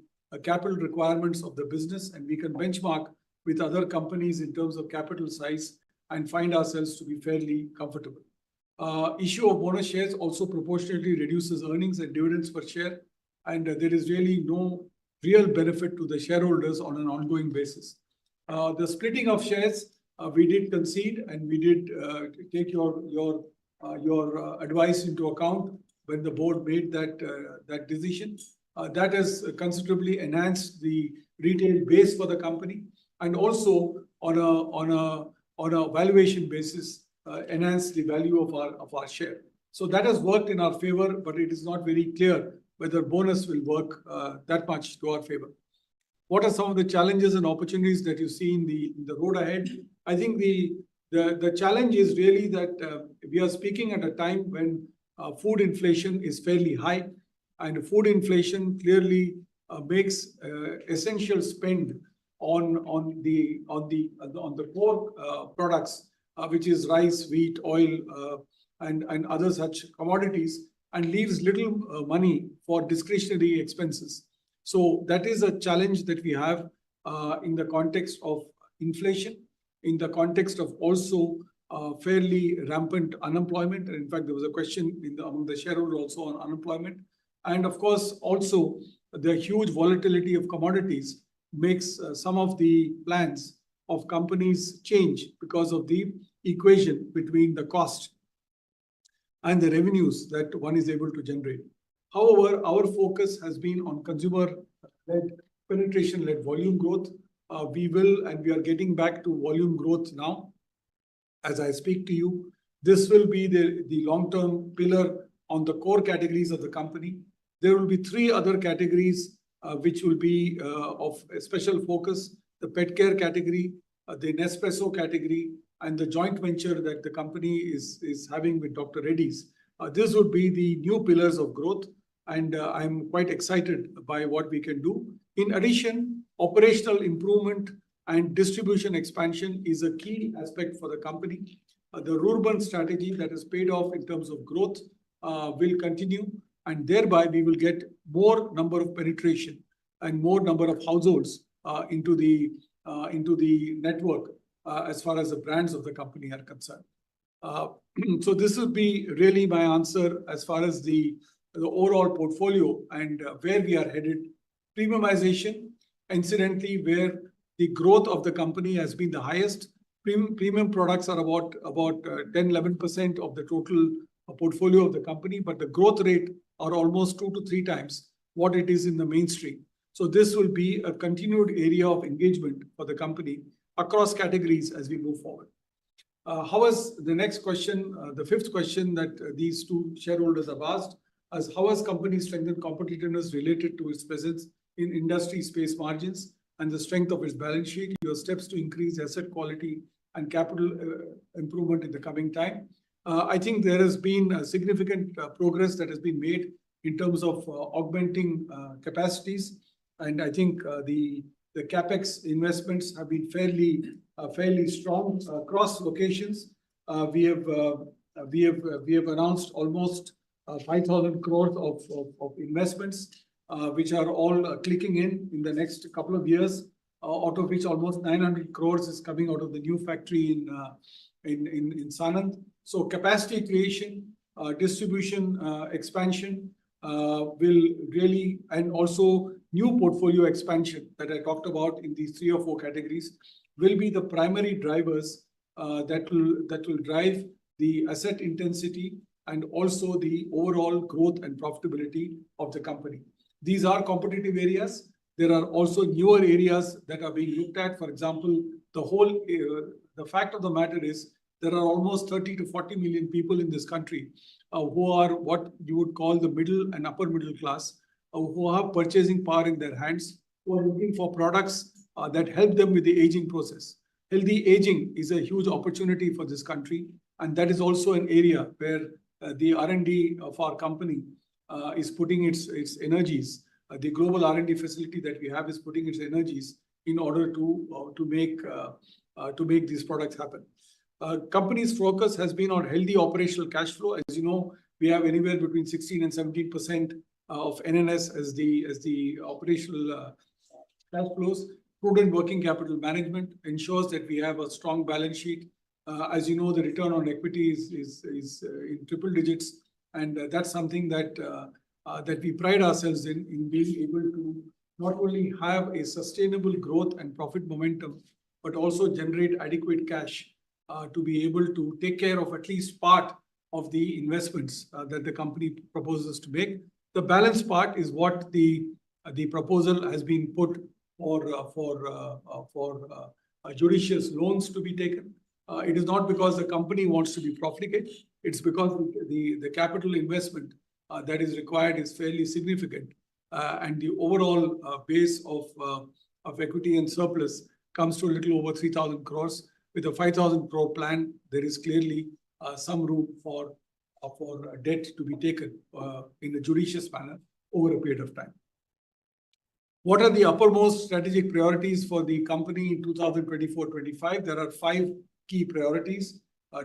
Speaker 2: capital requirements of the business, and we can benchmark with other companies in terms of capital size and find ourselves to be fairly comfortable. Issue of bonus shares also proportionately reduces earnings and dividends per share, and there is really no real benefit to the shareholders on an ongoing basis. The splitting of shares, we did concede, and we did take your advice into account when the board made that decision. That has considerably enhanced the retail base for the company, and also on a valuation basis, enhanced the value of our share. So that has worked in our favor, but it is not very clear whether bonus will work that much to our favor. What are some of the challenges and opportunities that you see in the road ahead? I think the challenge is really that we are speaking at a time when food inflation is fairly high, and food inflation clearly makes essential spend on the core products, which is rice, wheat, oil, and other such commodities, and leaves little money for discretionary expenses. So that is a challenge that we have in the context of inflation, in the context of also fairly rampant unemployment. And in fact, there was a question among the shareholders also on unemployment. And of course, also the huge volatility of commodities makes some of the plans of companies change because of the equation between the cost and the revenues that one is able to generate. However, our focus has been on consumer-led, penetration-led volume growth. We are getting back to volume growth now. As I speak to you, this will be the long-term pillar on the core categories of the company. There will be 3 other categories which will be of special focus: the pet care category, the Nespresso category, and the joint venture that the company is having with Dr. Reddy's. This would be the new pillars of growth, and I'm quite excited by what we can do. In addition, operational improvement and distribution expansion is a key aspect for the company. The rural strategy that has paid off in terms of growth will continue, and thereby we will get more number of penetration and more number of households into the network as far as the brands of the company are concerned. So this will be really my answer as far as the overall portfolio and where we are headed. Premiumization, incidentally, where the growth of the company has been the highest. Premium products are about 10-11% of the total portfolio of the company, but the growth rate are almost 2 to 3 times what it is in the mainstream. So this will be a continued area of engagement for the company across categories as we move forward. How is the next question, the 5th question that these 2 shareholders have asked, as how has company strengthened competitiveness related to its presence in industry space margins and the strength of its balance sheet, your steps to increase asset quality and capital improvement in the coming time? I think there has been significant progress that has been made in terms of augmenting capacities. And I think the capex investments have been fairly strong across locations. We have announced almost 5,000 crores of investments which are all clicking in the next couple of years, out of which almost 900 crores is coming out of the new factory in Sanand. So capacity creation, distribution expansion will really, and also new portfolio expansion that I talked about in these 3 or 4 categories, will be the primary drivers that will drive the asset intensity and also the overall growth and profitability of the company. These are competitive areas. There are also newer areas that are being looked at. For example, the fact of the matter is there are almost 30 to 40 million people in this country who are what you would call the middle and upper middle class, who have purchasing power in their hands, who are looking for products that help them with the aging process. Healthy aging is a huge opportunity for this country, and that is also an area where the R&D of our company is putting its energies. The global R&D facility that we have is putting its energies in order to make these products happen. Company's focus has been on healthy operational cash flow. As you know, we have anywhere between 16 and 17% of NNS as the operational cash flows. Prudent working capital management ensures that we have a strong balance sheet. As you know, the return on equity is in triple digits, and that's something that we pride ourselves in being able to not only have a sustainable growth and profit momentum, but also generate adequate cash to be able to take care of at least part of the investments that the company proposes to make. The balance part is what the proposal has been put for judicious loans to be taken. It is not because the company wants to be profligate. It's because the capital investment that is required is fairly significant, and the overall base of equity and surplus comes to a little over 3,000 crores. With a 5,000 crore plan, there is clearly some room for debt to be taken in a judicious manner over a period of time. What are the uppermost strategic priorities for the company in 2024-25? There are 5 key priorities.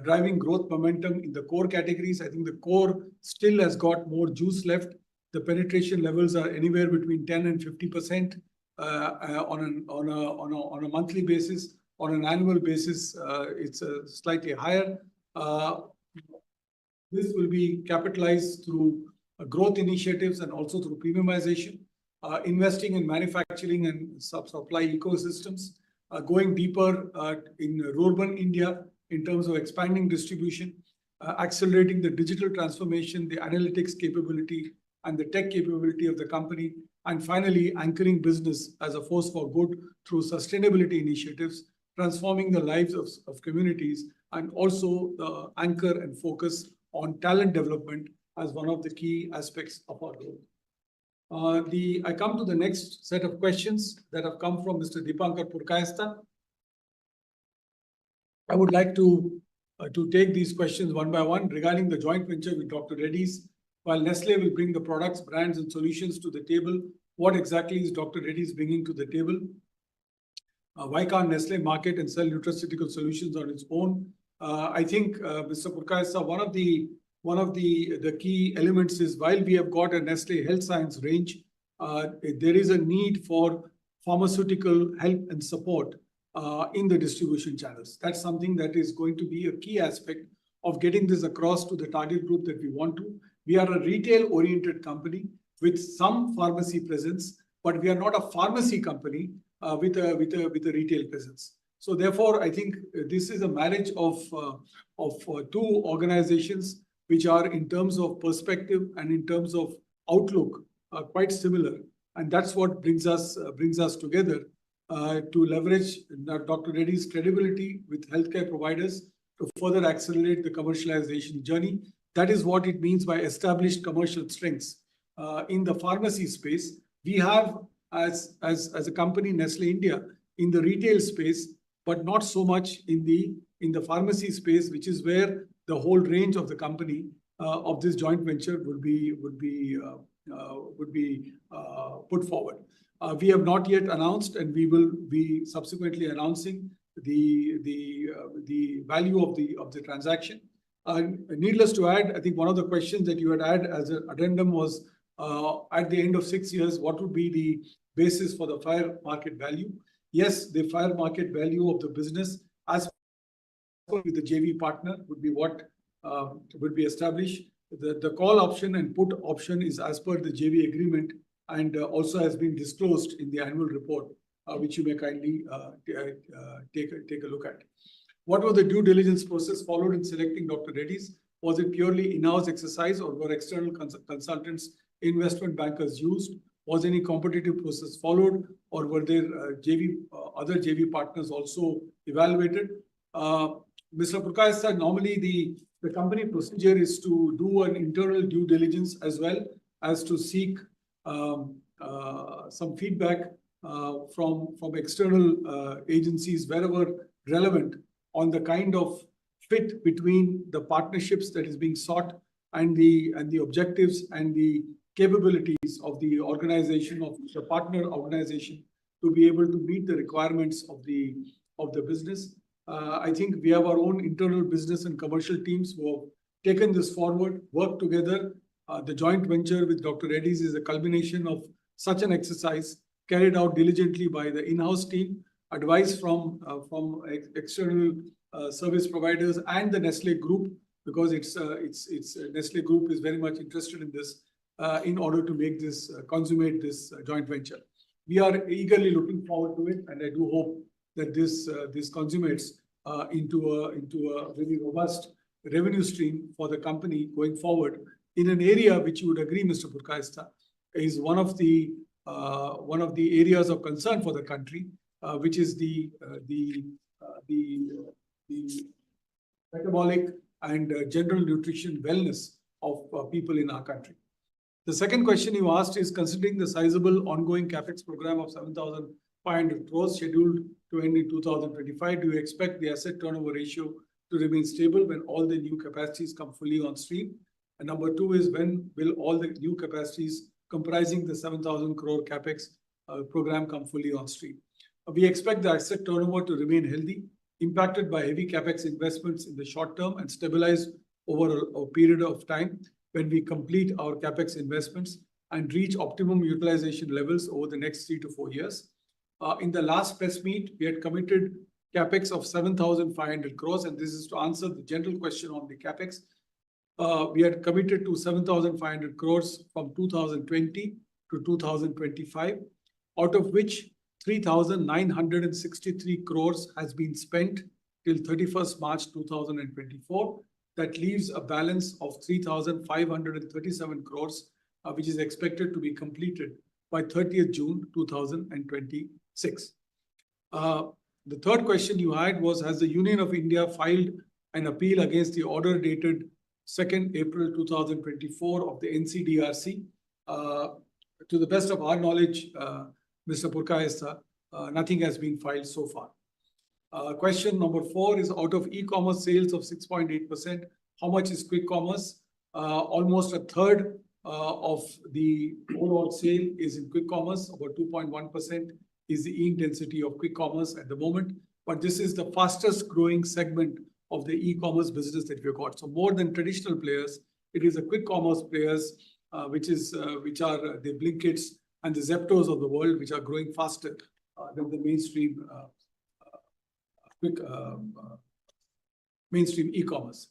Speaker 2: Driving growth momentum in the core categories. I think the core still has got more juice left. The penetration levels are anywhere between 10 and 50% on a monthly basis. On an annual basis, it's slightly higher. This will be capitalized through growth initiatives and also through premiumization, investing in manufacturing and supply ecosystems, going deeper in rural India in terms of expanding distribution, accelerating the digital transformation, the analytics capability, and the tech capability of the company, and finally anchoring business as a force for good through sustainability initiatives, transforming the lives of communities, and also the anchor and focus on talent development as one of the key aspects of our growth. I come to the next set of questions that have come from Mr. Deepankar Purkayastha. I would like to take these questions one by one regarding the joint venture with Dr. Reddy's. While Nestlé will bring the products, brands, and solutions to the table, what exactly is Dr. Reddy's bringing to the table? Why can't Nestlé market and sell nutraceutical solutions on its own? I think, Mr. Purkayastha, one of the key elements is while we have got a Nestlé Health Science range, there is a need for pharmaceutical help and support in the distribution channels. That's something that is going to be a key aspect of getting this across to the target group that we want to. We are a retail-oriented company with some pharmacy presence, but we are not a pharmacy company with a retail presence. So therefore, I think this is a marriage of 2 organizations which are in terms of perspective and in terms of outlook quite similar, and that's what brings us together to leverage Dr. Reddy's credibility with healthcare providers to further accelerate the commercialization journey. That is what it means by established commercial strengths. In the pharmacy space, we have as a company, Nestlé India, in the retail space, but not so much in the pharmacy space, which is where the whole range of the company of this joint venture would be put forward. We have not yet announced, and we will be subsequently announcing the value of the transaction. Needless to add, I think one of the questions that you had added as an addendum was at the end of 6 years, what would be the basis for the fair market value? Yes, the fair market value of the business as with the JV partner would be what would be established. The call option and put option is as per the JV agreement and also has been disclosed in the annual report, which you may kindly take a look at. What was the due diligence process followed in selecting Dr. Reddy's? Was it purely in-house exercise or were external consultants, investment bankers used? Was any competitive process followed or were there other JV partners also evaluated? Mr. Prakash said normally the company procedure is to do an internal due diligence as well as to seek some feedback from external agencies wherever relevant on the kind of fit between the partnerships that is being sought and the objectives and the capabilities of the organization, of the partner organization, to be able to meet the requirements of the business. I think we have our own internal business and commercial teams who have taken this forward, worked together. The joint venture with Dr. Reddy's is a culmination of such an exercise carried out diligently by the in-house team, advice from external service providers and the Nestlé group, because it's Nestlé group is very much interested in this in order to make this consummate this joint venture. We are eagerly looking forward to it, and I do hope that this consummates into a very robust revenue stream for the company going forward in an area which you would agree, Mr. Purkaista, is one of the areas of concern for the country, which is the metabolic and general nutrition wellness of people in our country. The second question you asked is, considering the sizable ongoing capex program of 7,500 crores scheduled to end in 2025, do you expect the asset turnover ratio to remain stable when all the new capacities come fully on stream? And number two is, when will all the new capacities comprising the 7,000 crore capex program come fully on stream? We expect the asset turnover to remain healthy, impacted by heavy capex investments in the short term and stabilize over a period of time when we complete our capex investments and reach optimum utilization levels over the next 3 to 4 years. In the last press meet, we had committed capex of 7,500 crores, and this is to answer the general question on the capex. We had committed to 7,500 crores from 2020 to 2025, out of which 3,963 crores has been spent till 31st March 2024. That leaves a balance of 3,537 crores, which is expected to be completed by 30th June 2026. The third question you had was, has the Union of India filed an appeal against the order dated 2nd April 2024 of the NCDRC? To the best of our knowledge, Mr. Purkaista, nothing has been filed so far. Question number 4 is, out of e-commerce sales of 6.8%, how much is quick commerce? Almost a third of the overall sale is in quick commerce. About 2.1% is the e-intensity of quick commerce at the moment. But this is the fastest growing segment of the e-commerce business that we've got. So more than traditional players, it is the quick commerce players, which are the Blinkits and the Zeptos of the world, which are growing faster than the mainstream mainstream e-commerce.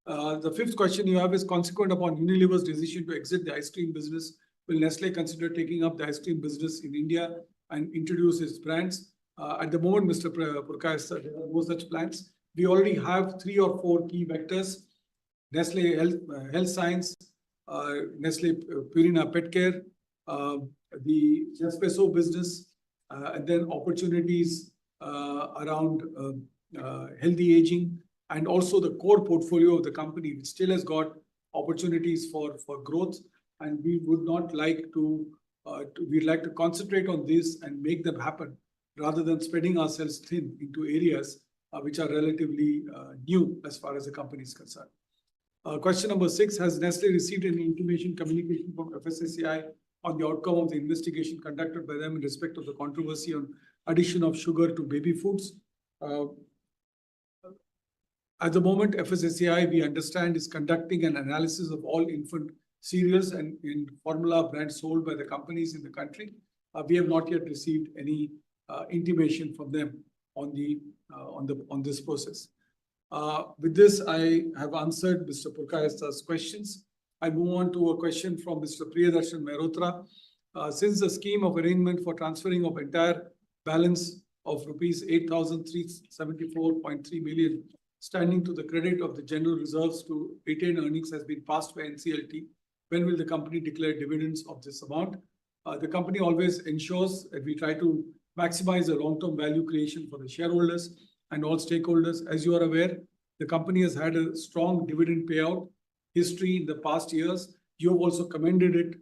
Speaker 2: The fifth question you have is, consequent upon Unilever's decision to exit the ice cream business, will Nestlé consider taking up the ice cream business in India and introduce its brands? At the moment, Mr. Purkaista, there are no such plans. We already have 3 or 4 key vectors: Nestlé Health Science, Nestlé Purina Pet Care, the Nespresso business, and then opportunities around healthy aging, and also the core portfolio of the company, which still has got opportunities for growth. And we would not like we'd like to concentrate on this and make them happen, rather than spreading ourselves thin into areas which are relatively new as far as the company is concerned. Question number 6, has Nestlé received any intimation communication from FSSAI on the outcome of the investigation conducted by them in respect of the controversy on addition of sugar to baby foods? At the moment, FSSAI, we understand, is conducting an analysis of all infant cereals and in formula brands sold by the companies in the country. We have not yet received any intimation from them on this process. With this, I have answered Mr. Purkayasta's questions. I move on to a question from Mr. Priyadarshan Mehrotra. Since the scheme of arrangement for transferring of entire balance of rupees 8,374.3 million standing to the credit of the general reserves to retained earnings has been passed by NCLT, when will the company declare dividends of this amount? The company always ensures that we try to maximize the long-term value creation for the shareholders and all stakeholders. As you are aware, the company has had a strong dividend payout history in the past years. You have also commended it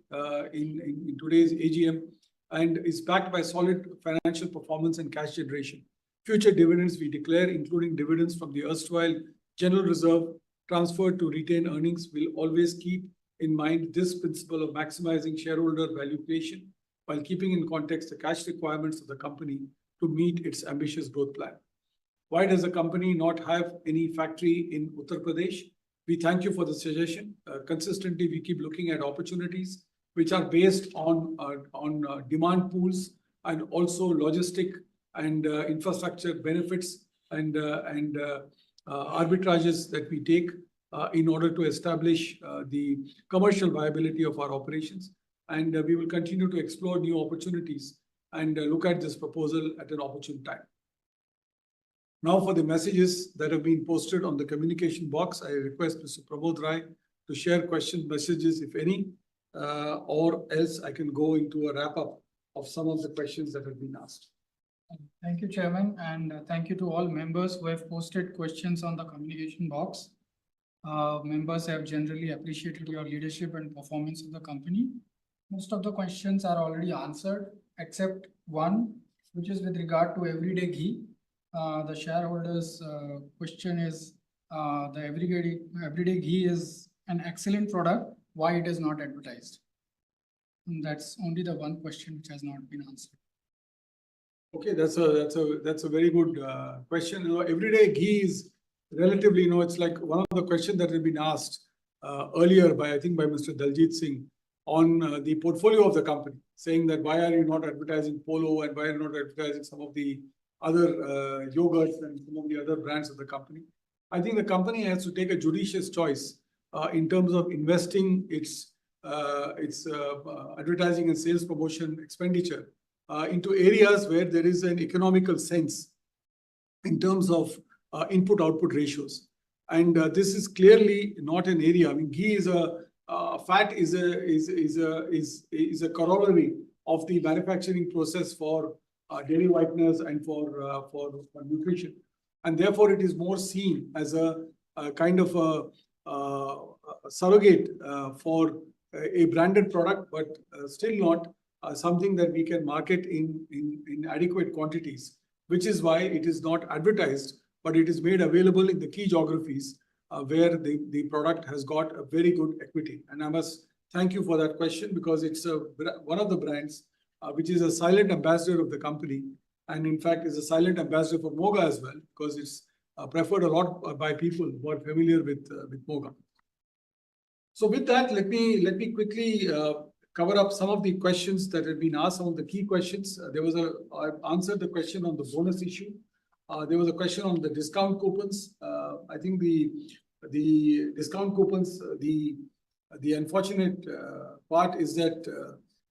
Speaker 2: in today's AGM, and is backed by solid financial performance and cash generation. Future dividends we declare, including dividends from the erstwhile general reserve transferred to retained earnings, will always keep in mind this principle of maximizing shareholder value creation while keeping in context the cash requirements of the company to meet its ambitious growth plan. Why does the company not have any factory in Uttar Pradesh? We thank you for the suggestion. Consistently, we keep looking at opportunities which are based on demand pools and also logistic and infrastructure benefits and arbitrages that we take in order to establish the commercial viability of our operations. And we will continue to explore new opportunities and look at this proposal at an opportune time. Now for the messages that have been posted on the communication box, I request Mr. Pramod Rai to share question messages, if any, or else I can go into a wrap-up of some of the questions that have been asked.
Speaker 8: Thank you, Chairman, and thank you to all members who have posted questions on the communication box. Members have generally appreciated your leadership and performance of the company. Most of the questions are already answered, except one, which is with regard to everyday ghee. The shareholders' question is, the everyday ghee is an excellent product. Why it is not advertised? And that's only the one question which has not been answered.
Speaker 2: Okay, that's a very good question. You know, everyday ghee is relatively, you know, it's like one of the questions that have been asked earlier by, I think, by Mr. Daljit Singh on the portfolio of the company, saying that why are you not advertising Polo and why are you not advertising some of the other yogurts and some of the other brands of the company. I think the company has to take a judicious choice in terms of investing its advertising and sales promotion expenditure into areas where there is an economical sense in terms of input-output ratios. And this is clearly not an area. I mean, ghee is fat is a corollary of the manufacturing process for dairy whiteners and for nutrition, and therefore it is more seen as a kind of a surrogate for a branded product, but still not something that we can market in adequate quantities, which is why it is not advertised, but it is made available in the key geographies where the product has got a very good equity. And I must thank you for that question, because it's one of the brands which is a silent ambassador of the company, and in fact is a silent ambassador for Moga as well, because it's preferred a lot by people who are familiar with Moga. So with that, let me quickly cover up some of the questions that have been asked, some of the key questions. I've answered the question on the bonus issue. There was a question on the discount coupons. I think the discount coupons, the unfortunate part is that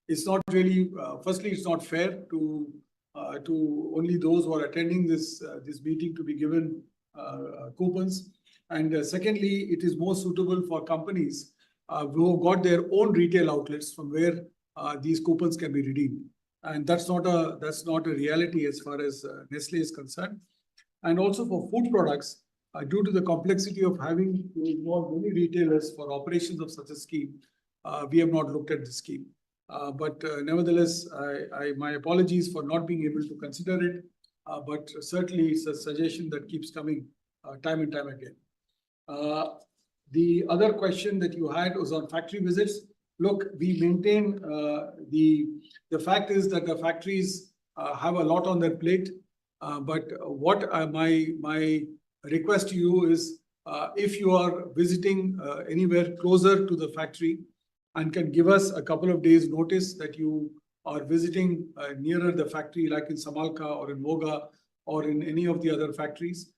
Speaker 2: it's not really, firstly, it's not fair to only those who are attending this meeting to be given coupons. And secondly, it is more suitable for companies who have got their own retail outlets from where these coupons can be redeemed. And that's not a reality as far as Nestlé is concerned. And also for food products, due to the complexity of having to involve many retailers for operations of such a scheme, we have not looked at the scheme. But nevertheless, my apologies for not being able to consider it. But certainly, it's a suggestion that keeps coming time and time again. The other question that you had was on factory visits. Look, we maintain the fact is that the factories have a lot on their plate. But what my request to you is, if you are visiting anywhere closer to the factory, and can give us a couple of days notice that you are visiting nearer the factory, like in Samalka or in Moga or in any of the other factories,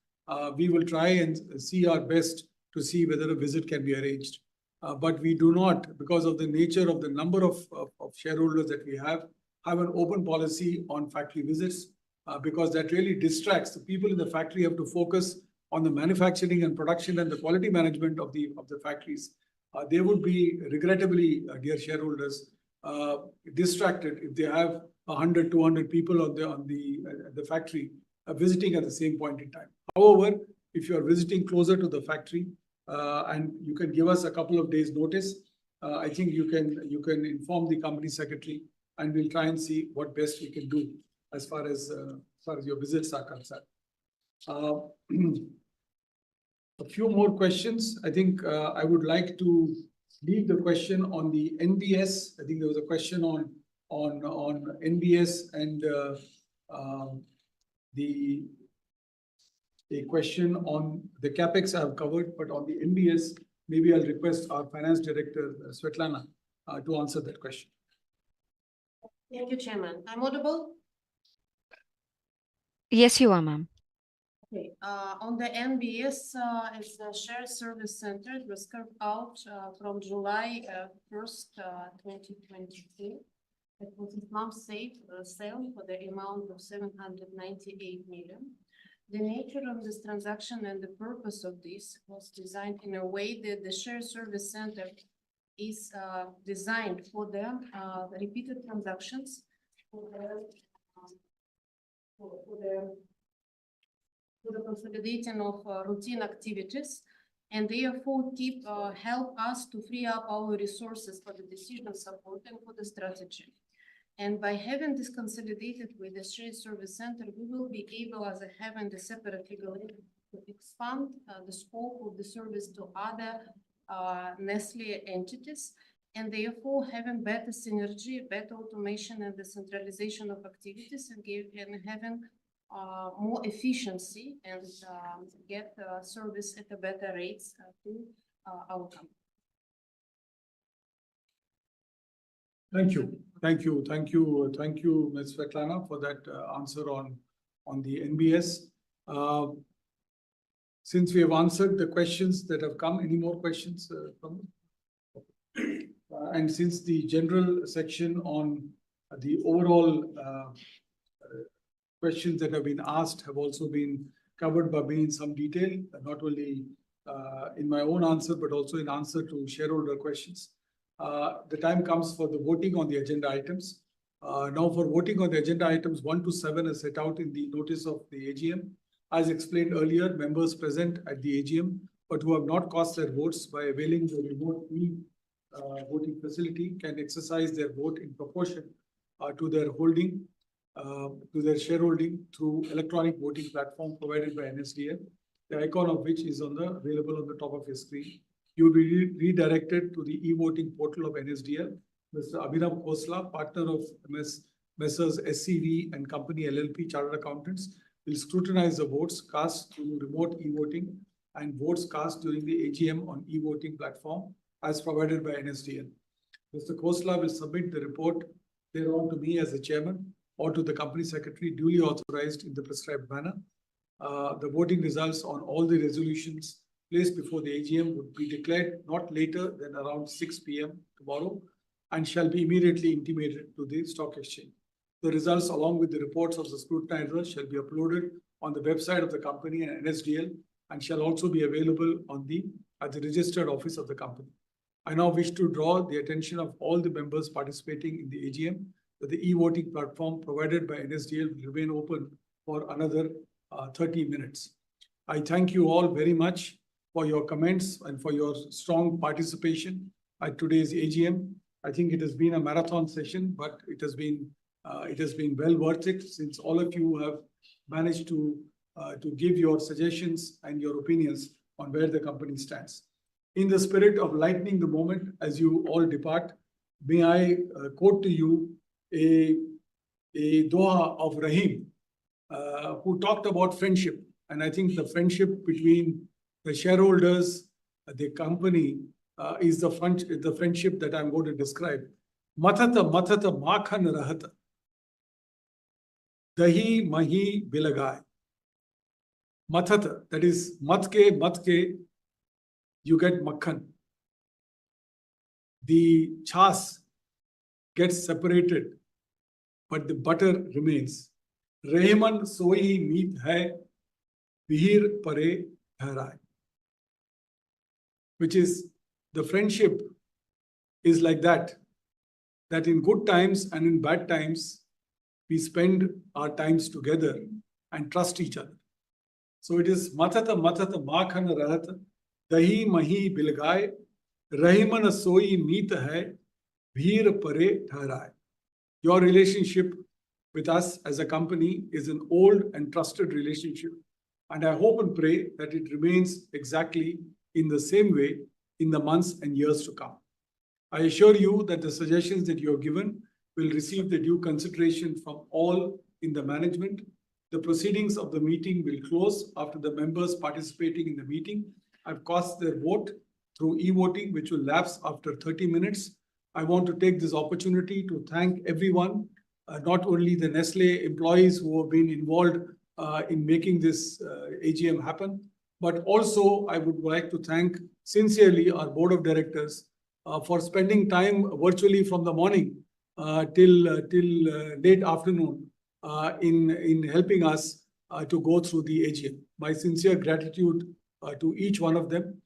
Speaker 2: we will try and see our best to see whether a visit can be arranged. But we do not, because of the nature of the number of shareholders that we have an open policy on factory visits, because that really distracts the people in the factory. Have to focus on the manufacturing and production and the quality management of the factories. They would be regrettably, dear shareholders, distracted if they have 100, 200 people on the factory visiting at the same point in time. However, if you are visiting closer to the factory and you can give us a couple of days notice, I think you can inform the company secretary, and we'll try and see what best we can do as far as your visits are concerned. A few more questions. I think I would like to leave the question on the NBS. I think there was a question on NBS and a question on the capex I have covered, but on the NBS, maybe I'll request our finance director Svetlana to answer that question.
Speaker 9: Thank you, Chairman. I'm audible?
Speaker 1: Yes, you are, ma'am.
Speaker 9: Okay. On the NBS, it's a shared service center. It was carved out from July 1st, 2022. It was a slump sale for the amount of 798 million. The nature of this transaction and the purpose of this was designed in a way that the shared service center is designed for the repeated transactions, for the consolidating of routine activities, and therefore help us to free up our resources for the decision support and for the strategy. And by having this consolidated with the shared service center, we will be able, as having the separate legal entity, to expand the scope of the service to other Nestlé entities, and therefore having better synergy, better automation, and the centralization of activities, and having more efficiency and get service at a better rates to our company.
Speaker 2: Thank you, Ms. Svetlana, for that answer on the NBS. Since we have answered the questions that have come, any more questions from you? And since the general section on the overall questions that have been asked have also been covered by me in some detail, not only in my own answer, but also in answer to shareholder questions. The time comes for the voting on the agenda items. Now for voting on the agenda items 1 to 7 as set out in the notice of the AGM. As explained earlier, members present at the AGM, but who have not cast their votes by availing the remote voting facility, can exercise their vote in proportion to their holding, to their shareholding through electronic voting platform provided by NSDL, the icon of which is available on the top of your screen. You will be redirected to the e-voting portal of NSDL. Mr. Abhinav Khosla, partner of Messrs. SCV and Company LLP Chartered Accountants, will scrutinize the votes cast through remote e-voting and votes cast during the AGM on e-voting platform as provided by NSDL. Mr. Khosla will submit the report thereon to me as the chairman or to the company secretary duly authorized in the prescribed manner. The voting results on all the resolutions placed before the AGM would be declared not later than around 6 p.m. tomorrow and shall be immediately intimated to the stock exchange. The results, along with the reports of the scrutinizer, shall be uploaded on the website of the company and NSDL and shall also be available at the registered office of the company. I now wish to draw the attention of all the members participating in the AGM that the e-voting platform provided by NSDL will remain open for another 30 minutes. I thank you all very much for your comments and for your strong participation at today's AGM. I think it has been a marathon session, but it has been well worth it, since all of you have managed to give your suggestions and your opinions on where the company stands. In the spirit of lightening the moment as you all depart, may I quote to you a doha of Rahim, who talked about friendship. And I think the friendship between the shareholders, the company, is the friendship that I'm going to describe. Mathata mathata makhan rahata. Dahi mahi bilagai. Mathata, that is matke, you get makhan. The chas gets separated, but the butter remains. Rehman sohi meet hai, vihir pare dhairai. Which is, the friendship is like that in good times and in bad times, we spend our times together and trust each other. So it is mathata makhan rahata, dahi mahi bilgai, rahiman soi meet hai, bhir pare dhairai. Your relationship with us as a company is an old and trusted relationship. And I hope and pray that it remains exactly in the same way in the months and years to come. I assure you that the suggestions that you have given will receive the due consideration from all in the management. The proceedings of the meeting will close after the members participating in the meeting have cast their vote through e-voting, which will lapse after 30 minutes. I want to take this opportunity to thank everyone, not only the Nestlé employees who have been involved in making this AGM happen, but also I would like to thank sincerely our board of directors for spending time virtually from the morning till late afternoon in helping us to go through the AGM. My sincere gratitude to each one of them.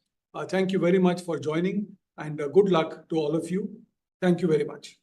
Speaker 2: Thank you very much for joining, and good luck to all of you. Thank you very much.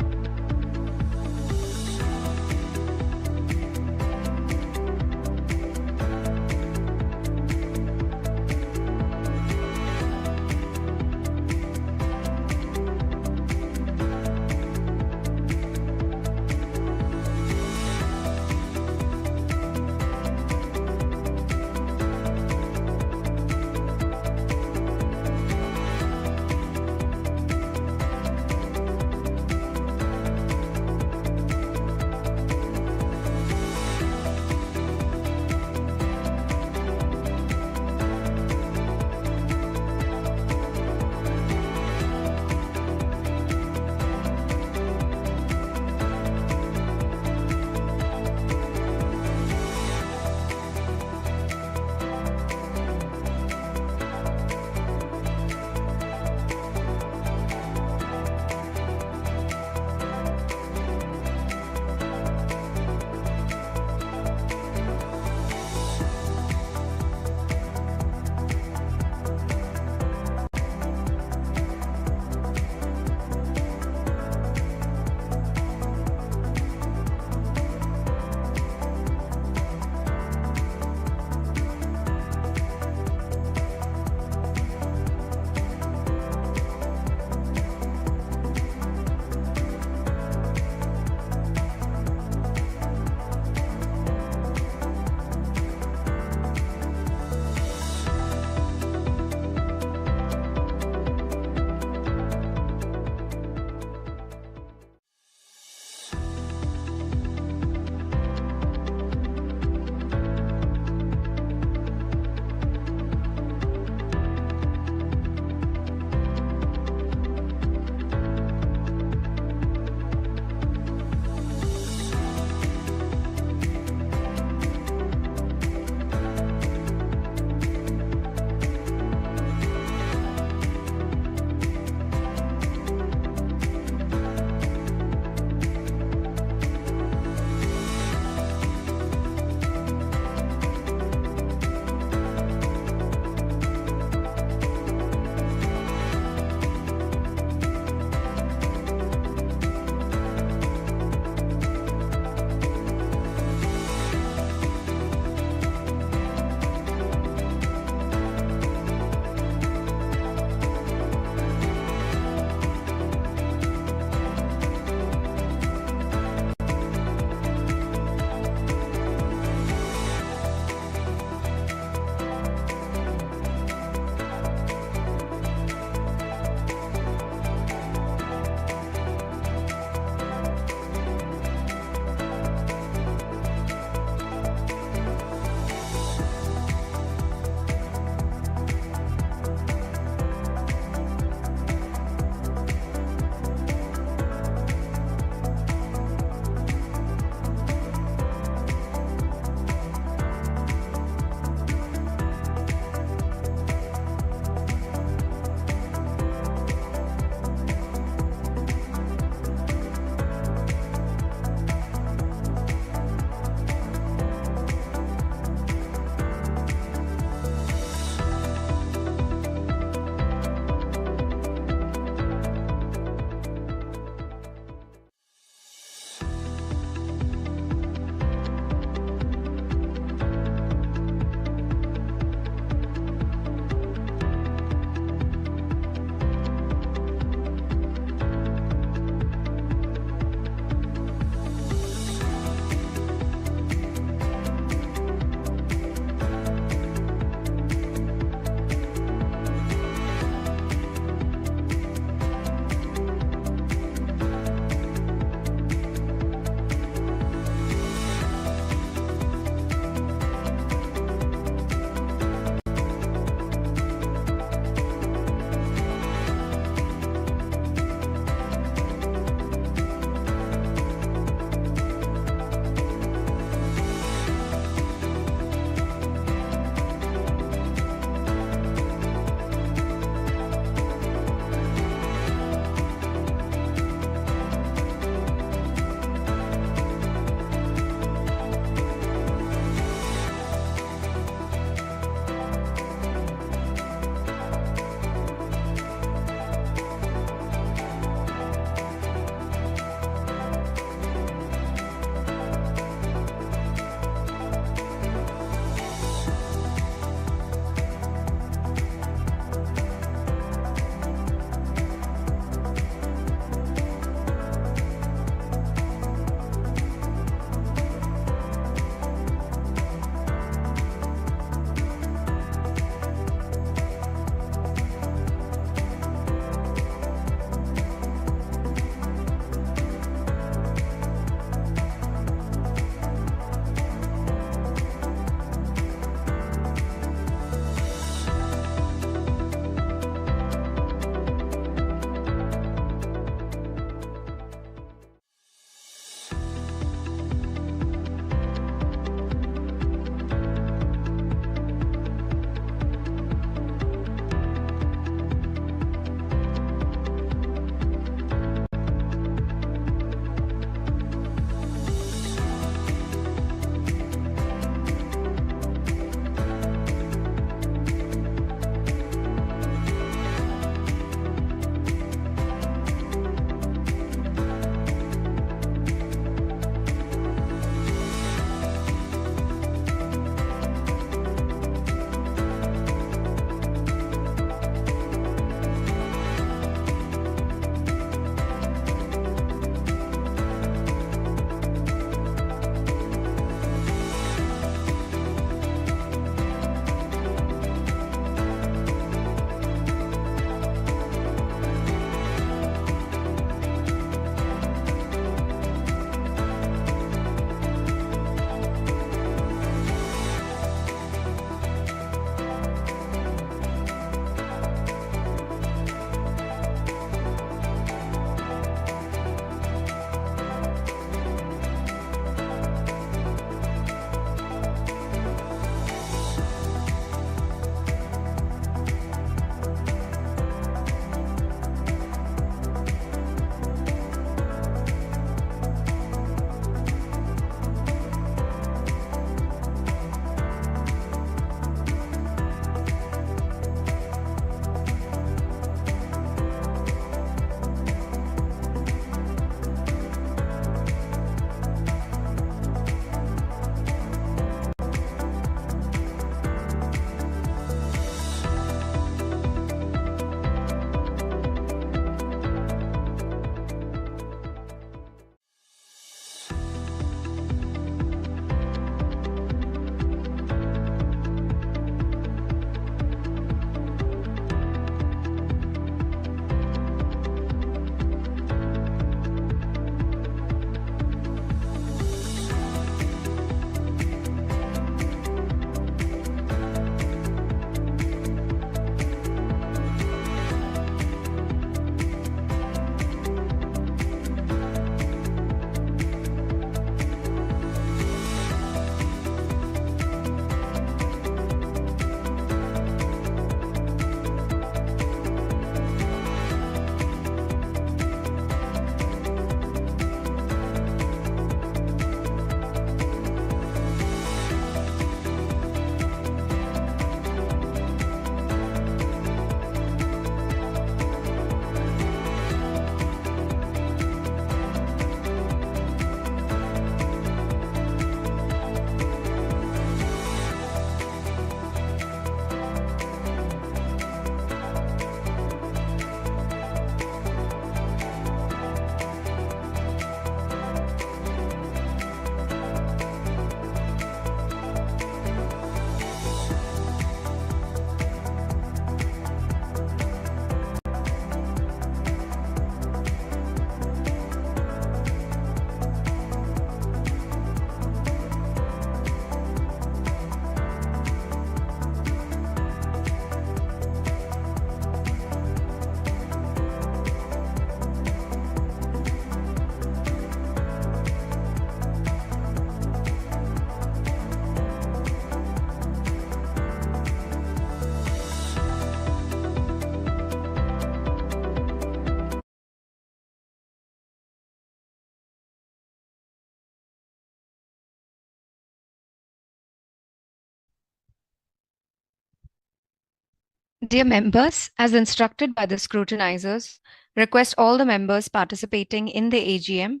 Speaker 1: Dear members, as instructed by the scrutinizers, request all the members participating in the AGM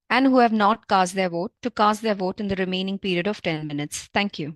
Speaker 1: and who have not cast their vote to cast their vote in the remaining period of 10 minutes. Thank you.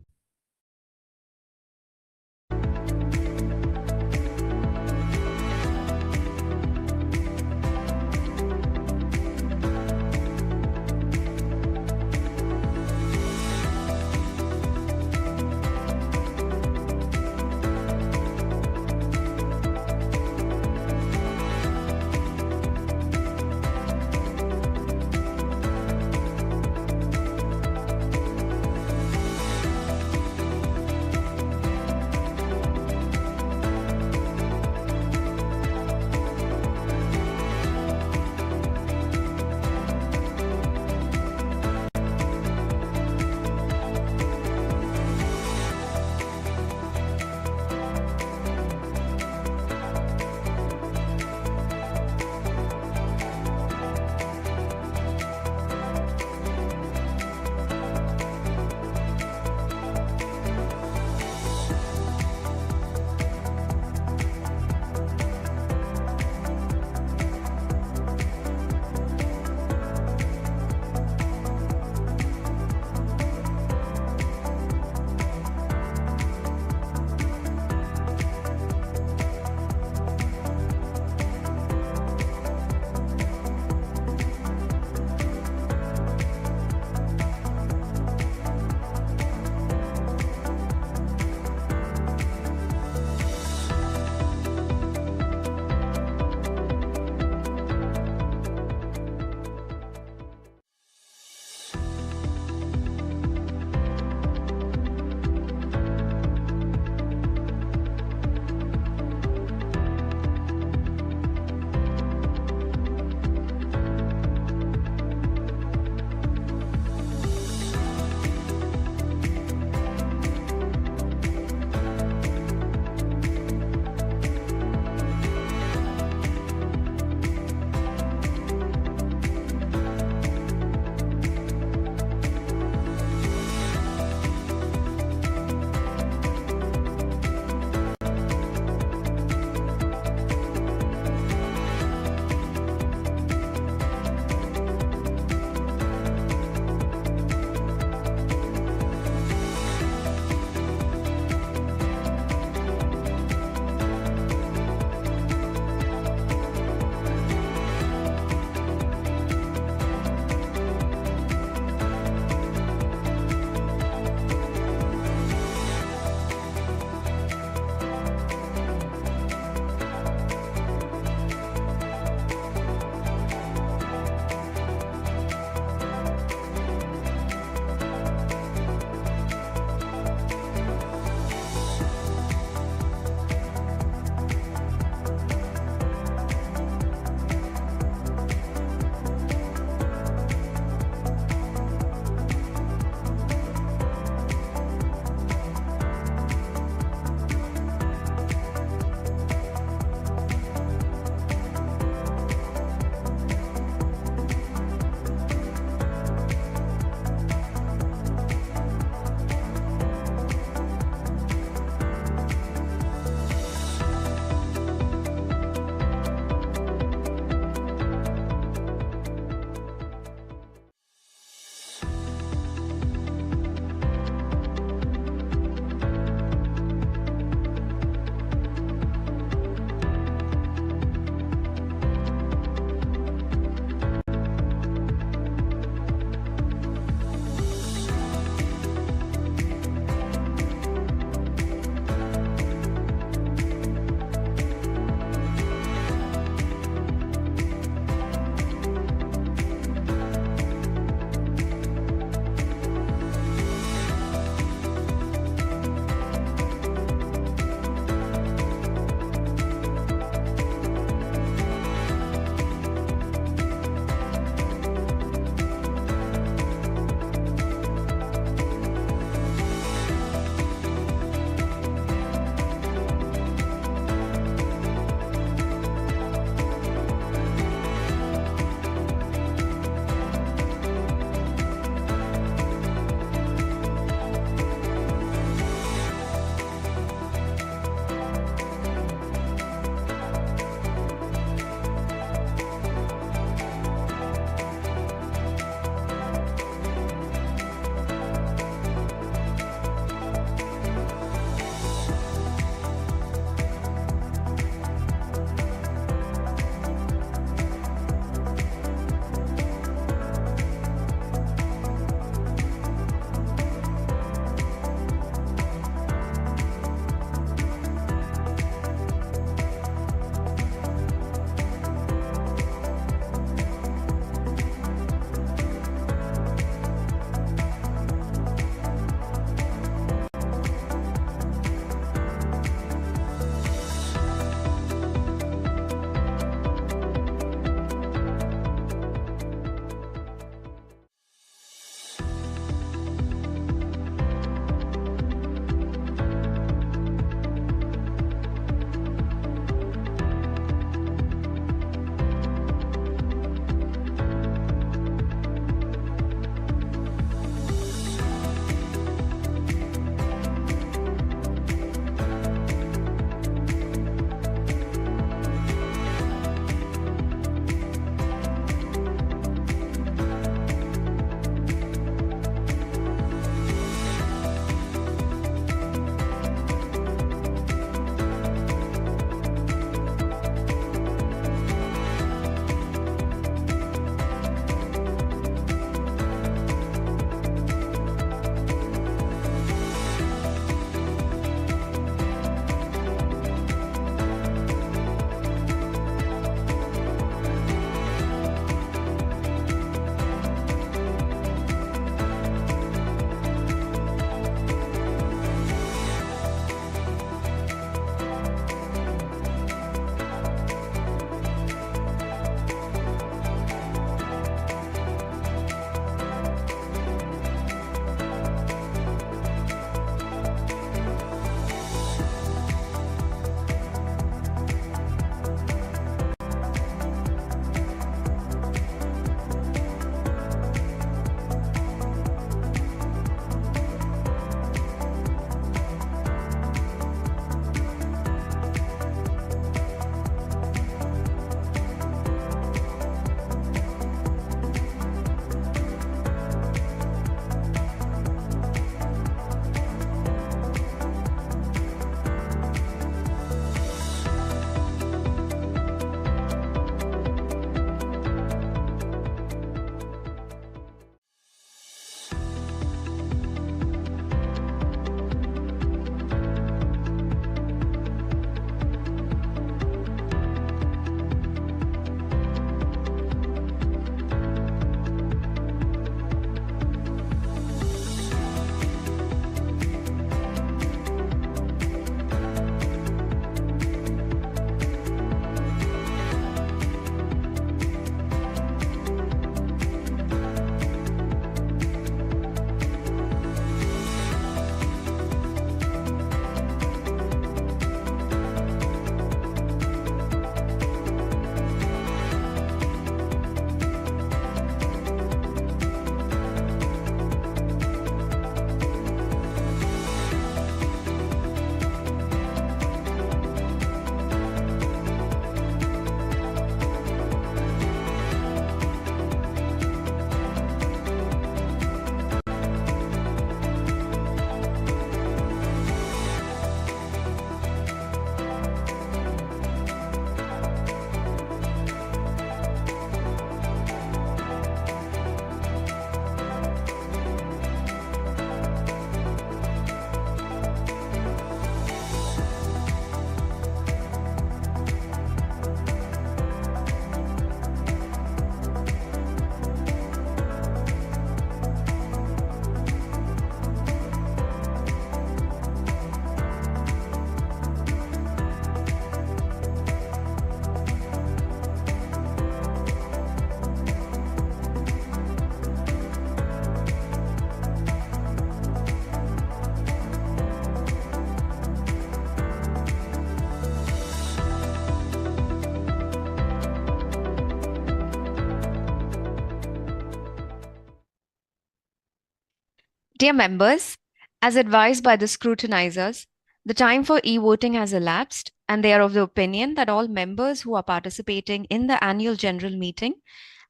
Speaker 1: Dear members, as advised by the scrutinizers, the time for e-voting has elapsed, and they are of the opinion that all members who are participating in the annual general meeting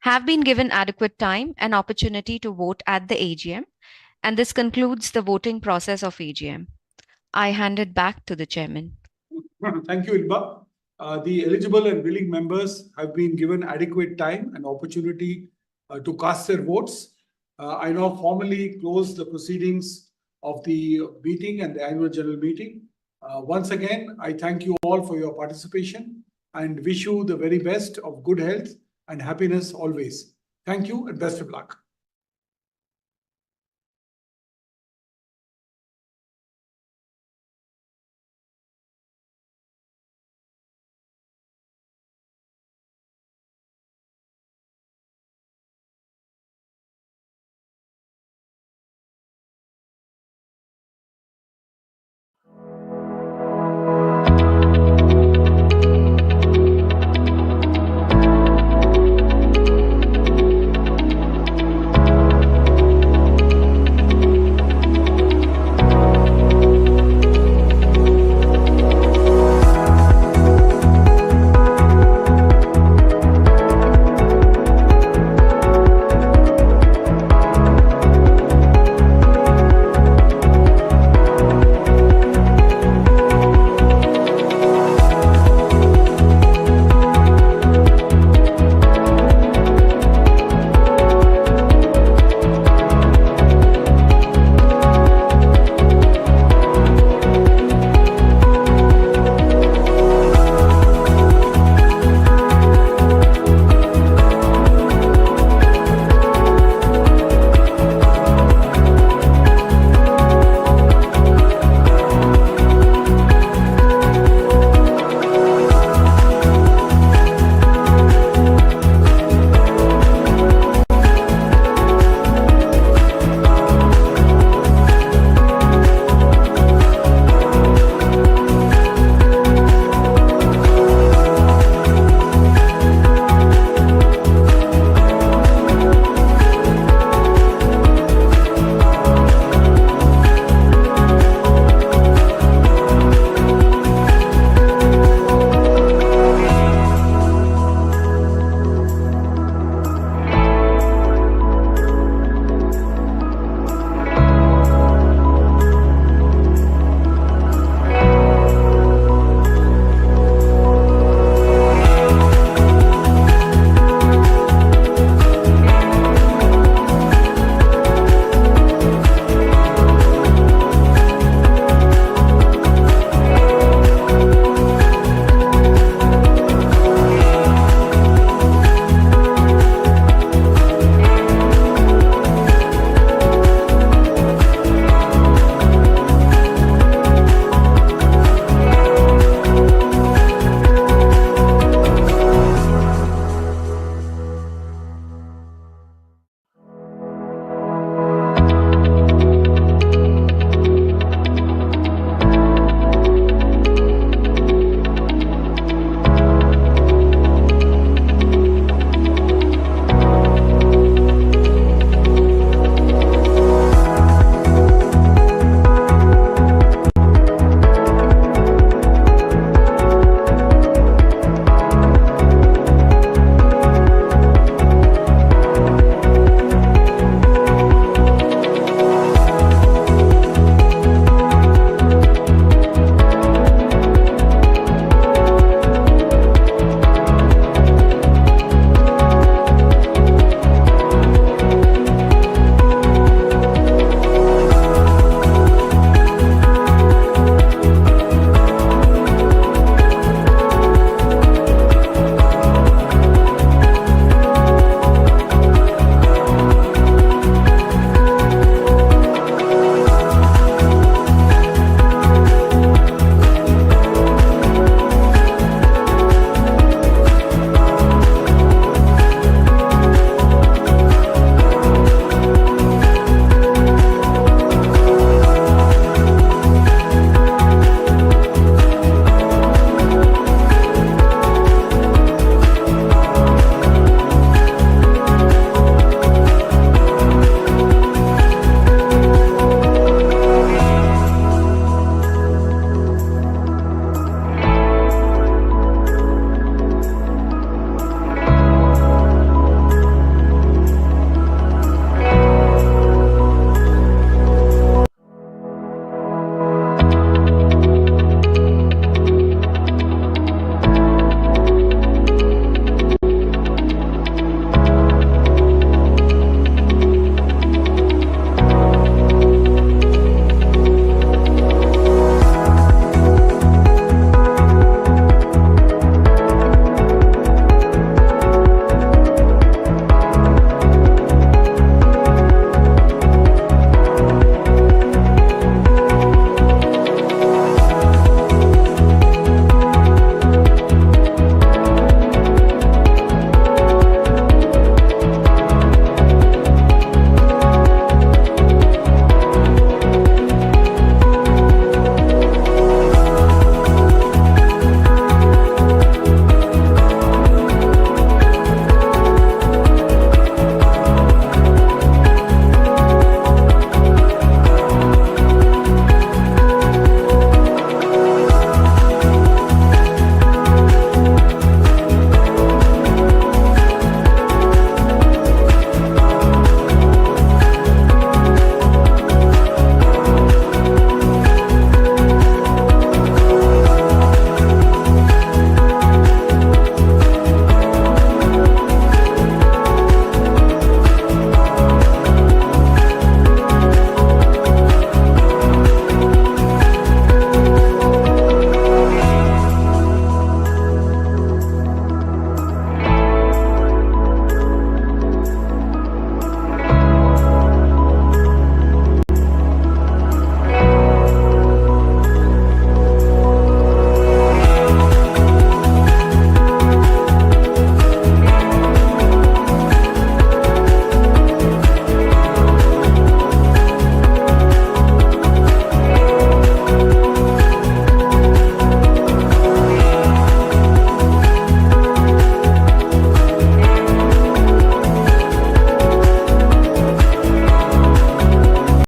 Speaker 1: have been given adequate time and opportunity to vote at the AGM, and this concludes the voting process of AGM. I hand it back to the chairman.
Speaker 2: Thank you, Ilba. The eligible and willing members have been given adequate time and opportunity to cast their votes. I now formally close the proceedings of the meeting and the annual general meeting. Once again, I thank you all for your participation and wish you the very best of good health and happiness always. Thank you and best of luck.